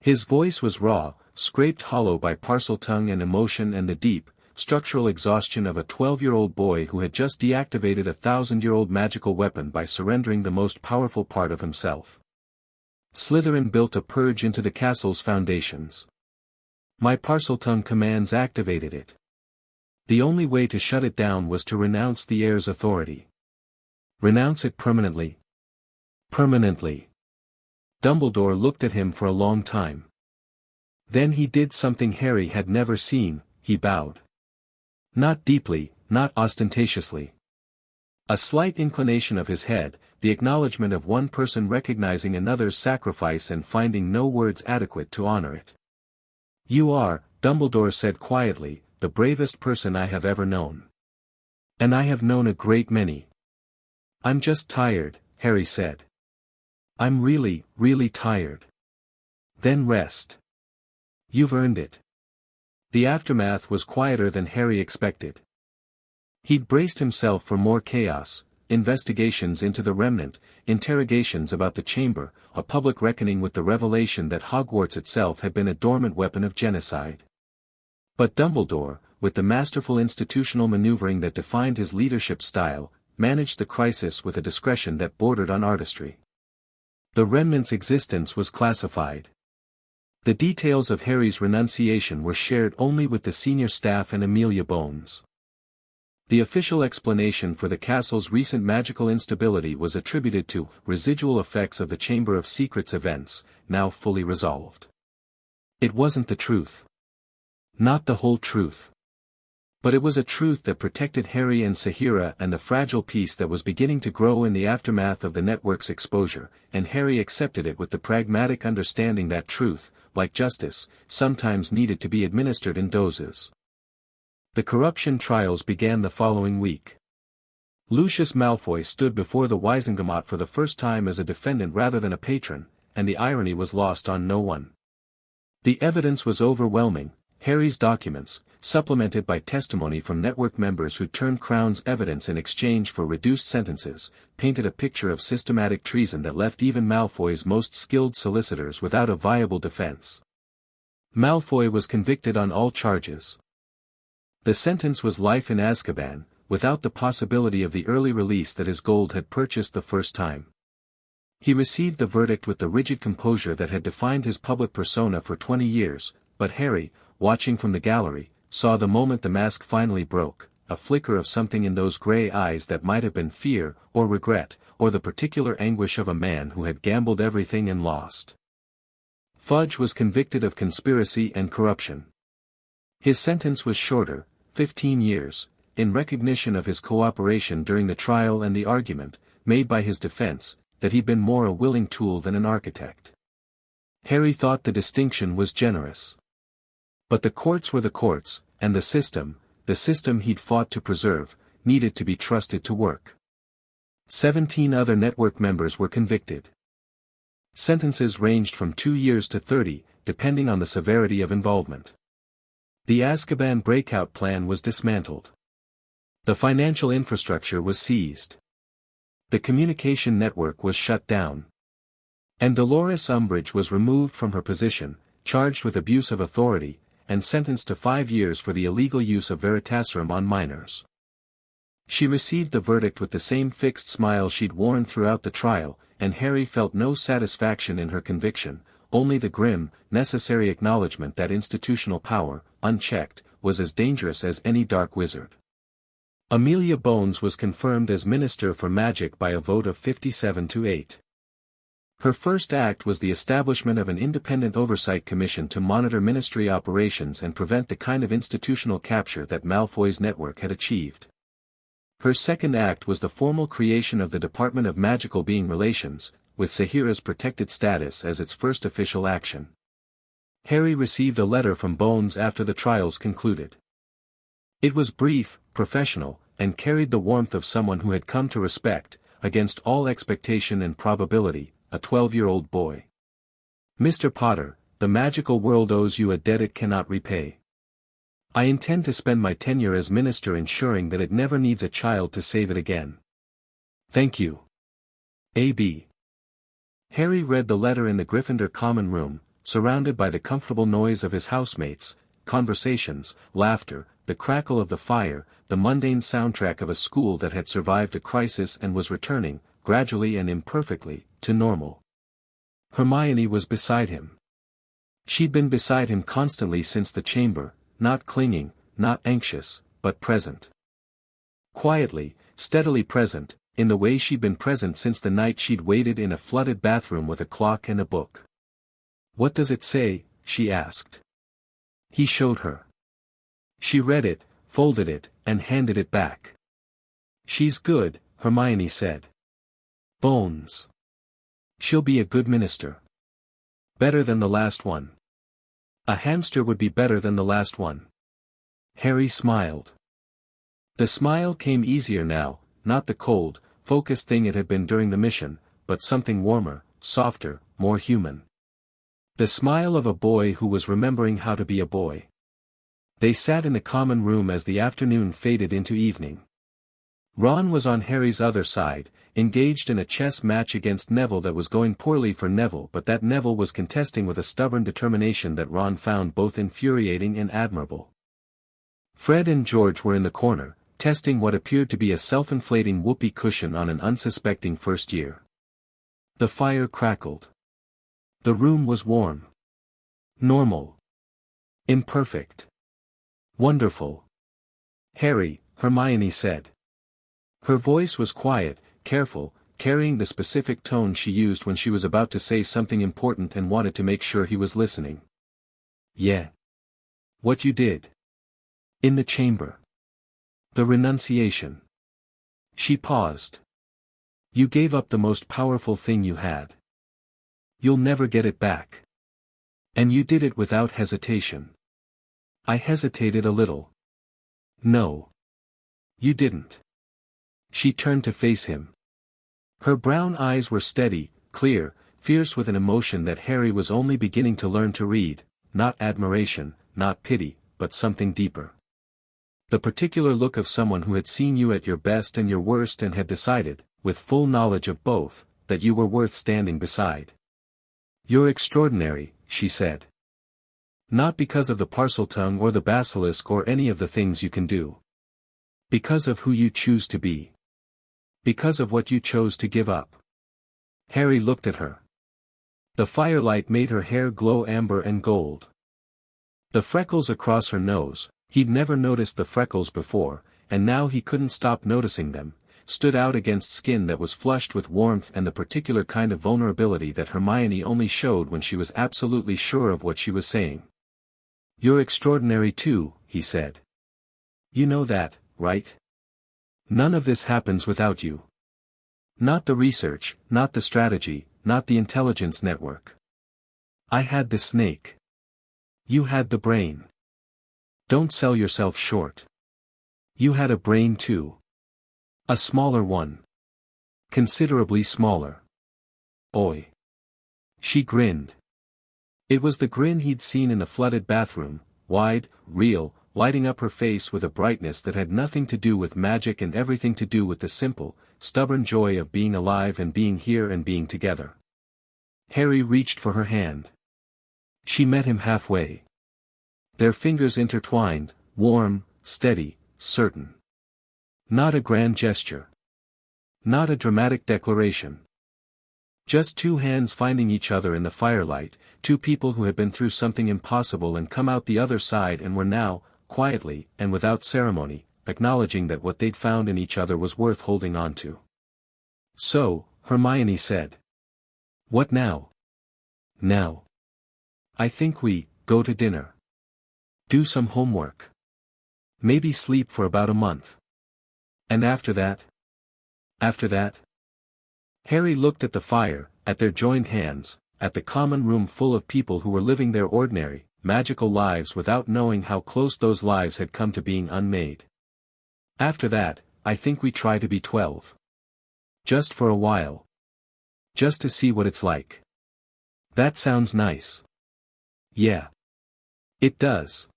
[SPEAKER 1] His voice was raw, scraped hollow by Parseltongue and emotion and the deep, structural exhaustion of a 12-year-old boy who had just deactivated a 1,000-year-old magical weapon by surrendering the most powerful part of himself. Slytherin built a purge into the castle's foundations. My Parseltongue commands activated it. The only way to shut it down was to renounce the heir's authority. Renounce it permanently. Permanently. Dumbledore looked at him for a long time. Then he did something Harry had never seen, he bowed. Not deeply, not ostentatiously. A slight inclination of his head, the acknowledgement of one person recognizing another's sacrifice and finding no words adequate to honor it. You are, Dumbledore said quietly, the bravest person I have ever known. And I have known a great many. I'm just tired, Harry said. I'm really, really tired. Then rest. You've earned it. The aftermath was quieter than Harry expected. He'd braced himself for more chaos, investigations into the remnant, interrogations about the chamber, a public reckoning with the revelation that Hogwarts itself had been a dormant weapon of genocide. But Dumbledore, with the masterful institutional maneuvering that defined his leadership style, managed the crisis with a discretion that bordered on artistry. The remnant's existence was classified. The details of Harry's renunciation were shared only with the senior staff and Amelia Bones. The official explanation for the castle's recent magical instability was attributed to residual effects of the Chamber of Secrets events, now fully resolved. It wasn't the truth. Not the whole truth. But it was a truth that protected Harry and Sahira and the fragile peace that was beginning to grow in the aftermath of the network's exposure, and Harry accepted it with the pragmatic understanding that truth, like justice, sometimes needed to be administered in doses. The corruption trials began the following week. Lucius Malfoy stood before the Wizengamot for the first time as a defendant rather than a patron, and the irony was lost on no one. The evidence was overwhelming. Harry's documents, supplemented by testimony from network members who turned Crown's evidence in exchange for reduced sentences, painted a picture of systematic treason that left even Malfoy's most skilled solicitors without a viable defense. Malfoy was convicted on all charges. The sentence was life in Azkaban, without the possibility of the early release that his gold had purchased the first time. He received the verdict with the rigid composure that had defined his public persona for 20 years, but Harry, watching from the gallery, saw the moment the mask finally broke, a flicker of something in those grey eyes that might have been fear, or regret, or the particular anguish of a man who had gambled everything and lost. Fudge was convicted of conspiracy and corruption. His sentence was shorter, 15 years, in recognition of his cooperation during the trial and the argument, made by his defense, that he'd been more a willing tool than an architect. Harry thought the distinction was generous. But the courts were the courts, and the system he'd fought to preserve, needed to be trusted to work. 17 other network members were convicted. Sentences ranged from 2 years to 30, depending on the severity of involvement. The Azkaban breakout plan was dismantled. The financial infrastructure was seized. The communication network was shut down. And Dolores Umbridge was removed from her position, charged with abuse of authority, and sentenced to 5 years for the illegal use of Veritaserum on minors. She received the verdict with the same fixed smile she'd worn throughout the trial, and Harry felt no satisfaction in her conviction, only the grim, necessary acknowledgement that institutional power, unchecked, was as dangerous as any dark wizard. Amelia Bones was confirmed as Minister for Magic by a vote of 57 to 8. Her first act was the establishment of an independent oversight commission to monitor ministry operations and prevent the kind of institutional capture that Malfoy's network had achieved. Her second act was the formal creation of the Department of Magical Being Relations, with Sahira's protected status as its first official action. Harry received a letter from Bones after the trials concluded. It was brief, professional, and carried the warmth of someone who had come to respect, against all expectation and probability, a 12-year-old boy. Mr. Potter, the magical world owes you a debt it cannot repay. I intend to spend my tenure as minister ensuring that it never needs a child to save it again. Thank you. A.B. Harry read the letter in the Gryffindor common room, surrounded by the comfortable noise of his housemates, conversations, laughter, the crackle of the fire, the mundane soundtrack of a school that had survived a crisis and was returning, gradually and imperfectly, to normal. Hermione was beside him. She'd been beside him constantly since the chamber, not clinging, not anxious, but present. Quietly, steadily present, in the way she'd been present since the night she'd waited in a flooded bathroom with a clock and a book. "What does it say?" she asked. He showed her. She read it, folded it, and handed it back. "She's good," Hermione said. "Bones. She'll be a good minister. Better than the last one." "A hamster would be better than the last one." Harry smiled. The smile came easier now, not the cold, focused thing it had been during the mission, but something warmer, softer, more human. The smile of a boy who was remembering how to be a boy. They sat in the common room as the afternoon faded into evening. Ron was on Harry's other side, engaged in a chess match against Neville that was going poorly for Neville, but that Neville was contesting with a stubborn determination that Ron found both infuriating and admirable. Fred and George were in the corner, testing what appeared to be a self-inflating whoopee cushion on an unsuspecting first year. The fire crackled. The room was warm. Normal. Imperfect. Wonderful. "Harry," Hermione said. Her voice was quiet, careful, carrying the specific tone she used when she was about to say something important and wanted to make sure he was listening. "Yeah. What you did. In the chamber. The renunciation." She paused. "You gave up the most powerful thing you had. You'll never get it back. And you did it without hesitation." "I hesitated a little." "No. You didn't." She turned to face him. Her brown eyes were steady, clear, fierce with an emotion that Harry was only beginning to learn to read, not admiration, not pity, but something deeper. The particular look of someone who had seen you at your best and your worst and had decided, with full knowledge of both, that you were worth standing beside. "You're extraordinary," she said. "Not because of the Parseltongue or the Basilisk or any of the things you can do. Because of who you choose to be. Because of what you chose to give up." Harry looked at her. The firelight made her hair glow amber and gold. The freckles across her nose, he'd never noticed the freckles before, and now he couldn't stop noticing them, stood out against skin that was flushed with warmth and the particular kind of vulnerability that Hermione only showed when she was absolutely sure of what she was saying. "You're extraordinary too," he said. "You know that, right? None of this happens without you. Not the research, not the strategy, not the intelligence network. I had the snake. You had the brain. Don't sell yourself short. You had a brain too. A smaller one. Considerably smaller. Oi. She grinned. It was the grin he'd seen in the flooded bathroom, wide, real, lighting up her face with a brightness that had nothing to do with magic and everything to do with the simple, stubborn joy of being alive and being here and being together. Harry reached for her hand. She met him halfway. Their fingers intertwined, warm, steady, certain. Not a grand gesture. Not a dramatic declaration. Just two hands finding each other in the firelight, two people who had been through something impossible and come out the other side and were now, quietly, and without ceremony, acknowledging that what they'd found in each other was worth holding on to. So, Hermione said. What now? Now. I think we go to dinner. Do some homework. Maybe sleep for about a month. And after that? After that? Harry looked at the fire, at their joined hands, at the common room full of people who were living their ordinary, magical lives without knowing how close those lives had come to being unmade. After that, I think we try to be 12. Just for a while. Just to see what it's like. That sounds nice. Yeah. It does.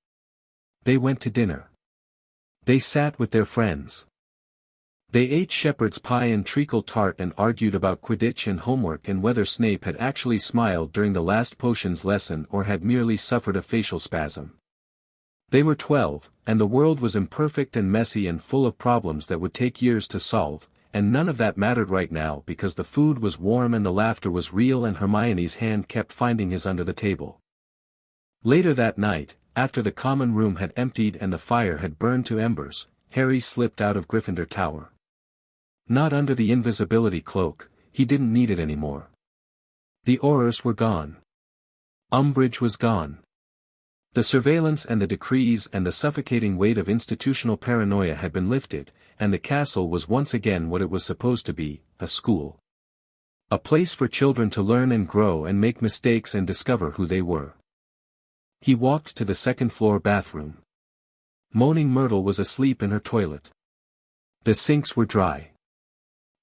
[SPEAKER 1] They went to dinner. They sat with their friends. They ate shepherd's pie and treacle tart and argued about Quidditch and homework and whether Snape had actually smiled during the last potions lesson or had merely suffered a facial spasm. They were 12, and the world was imperfect and messy and full of problems that would take years to solve, and none of that mattered right now because the food was warm and the laughter was real and Hermione's hand kept finding his under the table. Later that night, after the common room had emptied and the fire had burned to embers, Harry slipped out of Gryffindor Tower. Not under the invisibility cloak, he didn't need it anymore. The Aurors were gone. Umbridge was gone. The surveillance and the decrees and the suffocating weight of institutional paranoia had been lifted, and the castle was once again what it was supposed to be, a school. A place for children to learn and grow and make mistakes and discover who they were. He walked to the second-floor bathroom. Moaning Myrtle was asleep in her toilet. The sinks were dry.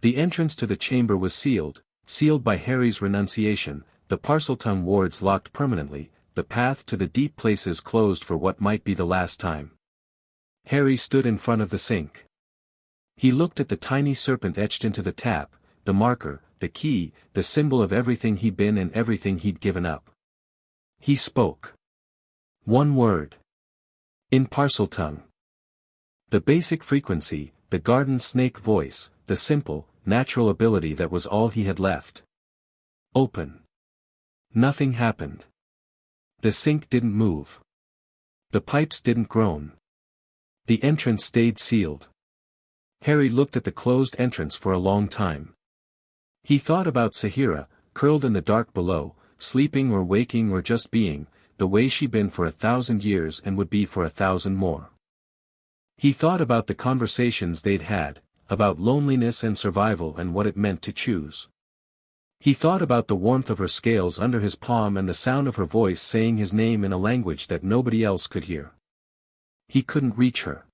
[SPEAKER 1] The entrance to the chamber was sealed by Harry's renunciation, the Parseltongue wards locked permanently, the path to the deep places closed for what might be the last time. Harry stood in front of the sink. He looked at the tiny serpent etched into the tap, the marker, the key, the symbol of everything he'd been and everything he'd given up. He spoke. One word. In Parseltongue. The basic frequency, the garden snake voice, the simple, natural ability that was all he had left. Open. Nothing happened. The sink didn't move. The pipes didn't groan. The entrance stayed sealed. Harry looked at the closed entrance for a long time. He thought about Sahira, curled in the dark below, sleeping or waking or just being, the way she'd been for 1,000 years and would be for 1,000 more. He thought about the conversations they'd had, about loneliness and survival and what it meant to choose. He thought about the warmth of her scales under his palm and the sound of her voice saying his name in a language that nobody else could hear. He couldn't reach her.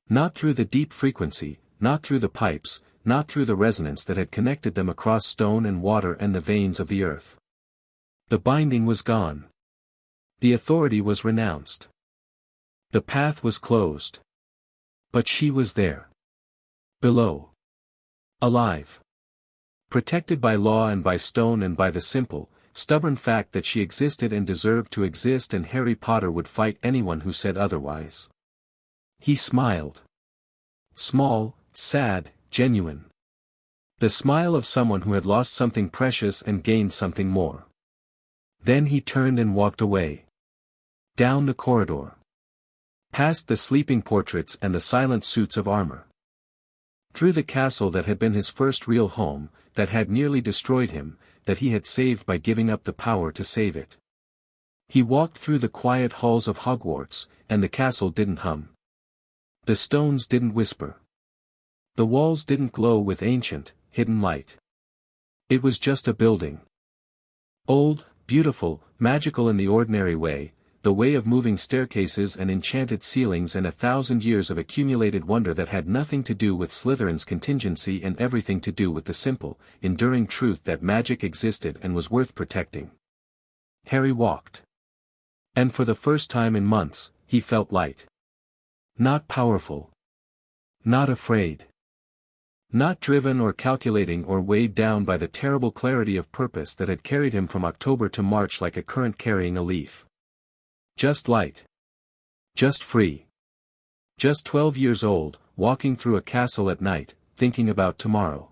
[SPEAKER 1] Not through the deep frequency, not through the pipes, not through the resonance that had connected them across stone and water and the veins of the earth. The binding was gone. The authority was renounced. The path was closed. But she was there. Below. Alive. Protected by law and by stone and by the simple, stubborn fact that she existed and deserved to exist, and Harry Potter would fight anyone who said otherwise. He smiled. Small, sad, genuine. The smile of someone who had lost something precious and gained something more. Then he turned and walked away. Down the corridor. Past the sleeping portraits and the silent suits of armor. Through the castle that had been his first real home, that had nearly destroyed him, that he had saved by giving up the power to save it. He walked through the quiet halls of Hogwarts, and the castle didn't hum. The stones didn't whisper. The walls didn't glow with ancient, hidden light. It was just a building. Old, beautiful, magical in the ordinary way, the way of moving staircases and enchanted ceilings and 1,000 years of accumulated wonder that had nothing to do with Slytherin's contingency and everything to do with the simple, enduring truth that magic existed and was worth protecting. Harry walked. And for the first time in months, he felt light. Not powerful. Not afraid. Not driven or calculating or weighed down by the terrible clarity of purpose that had carried him from October to March like a current carrying a leaf. Just light. Just free. Just 12 years old, walking through a castle at night, thinking about tomorrow.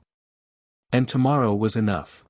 [SPEAKER 1] And tomorrow was enough.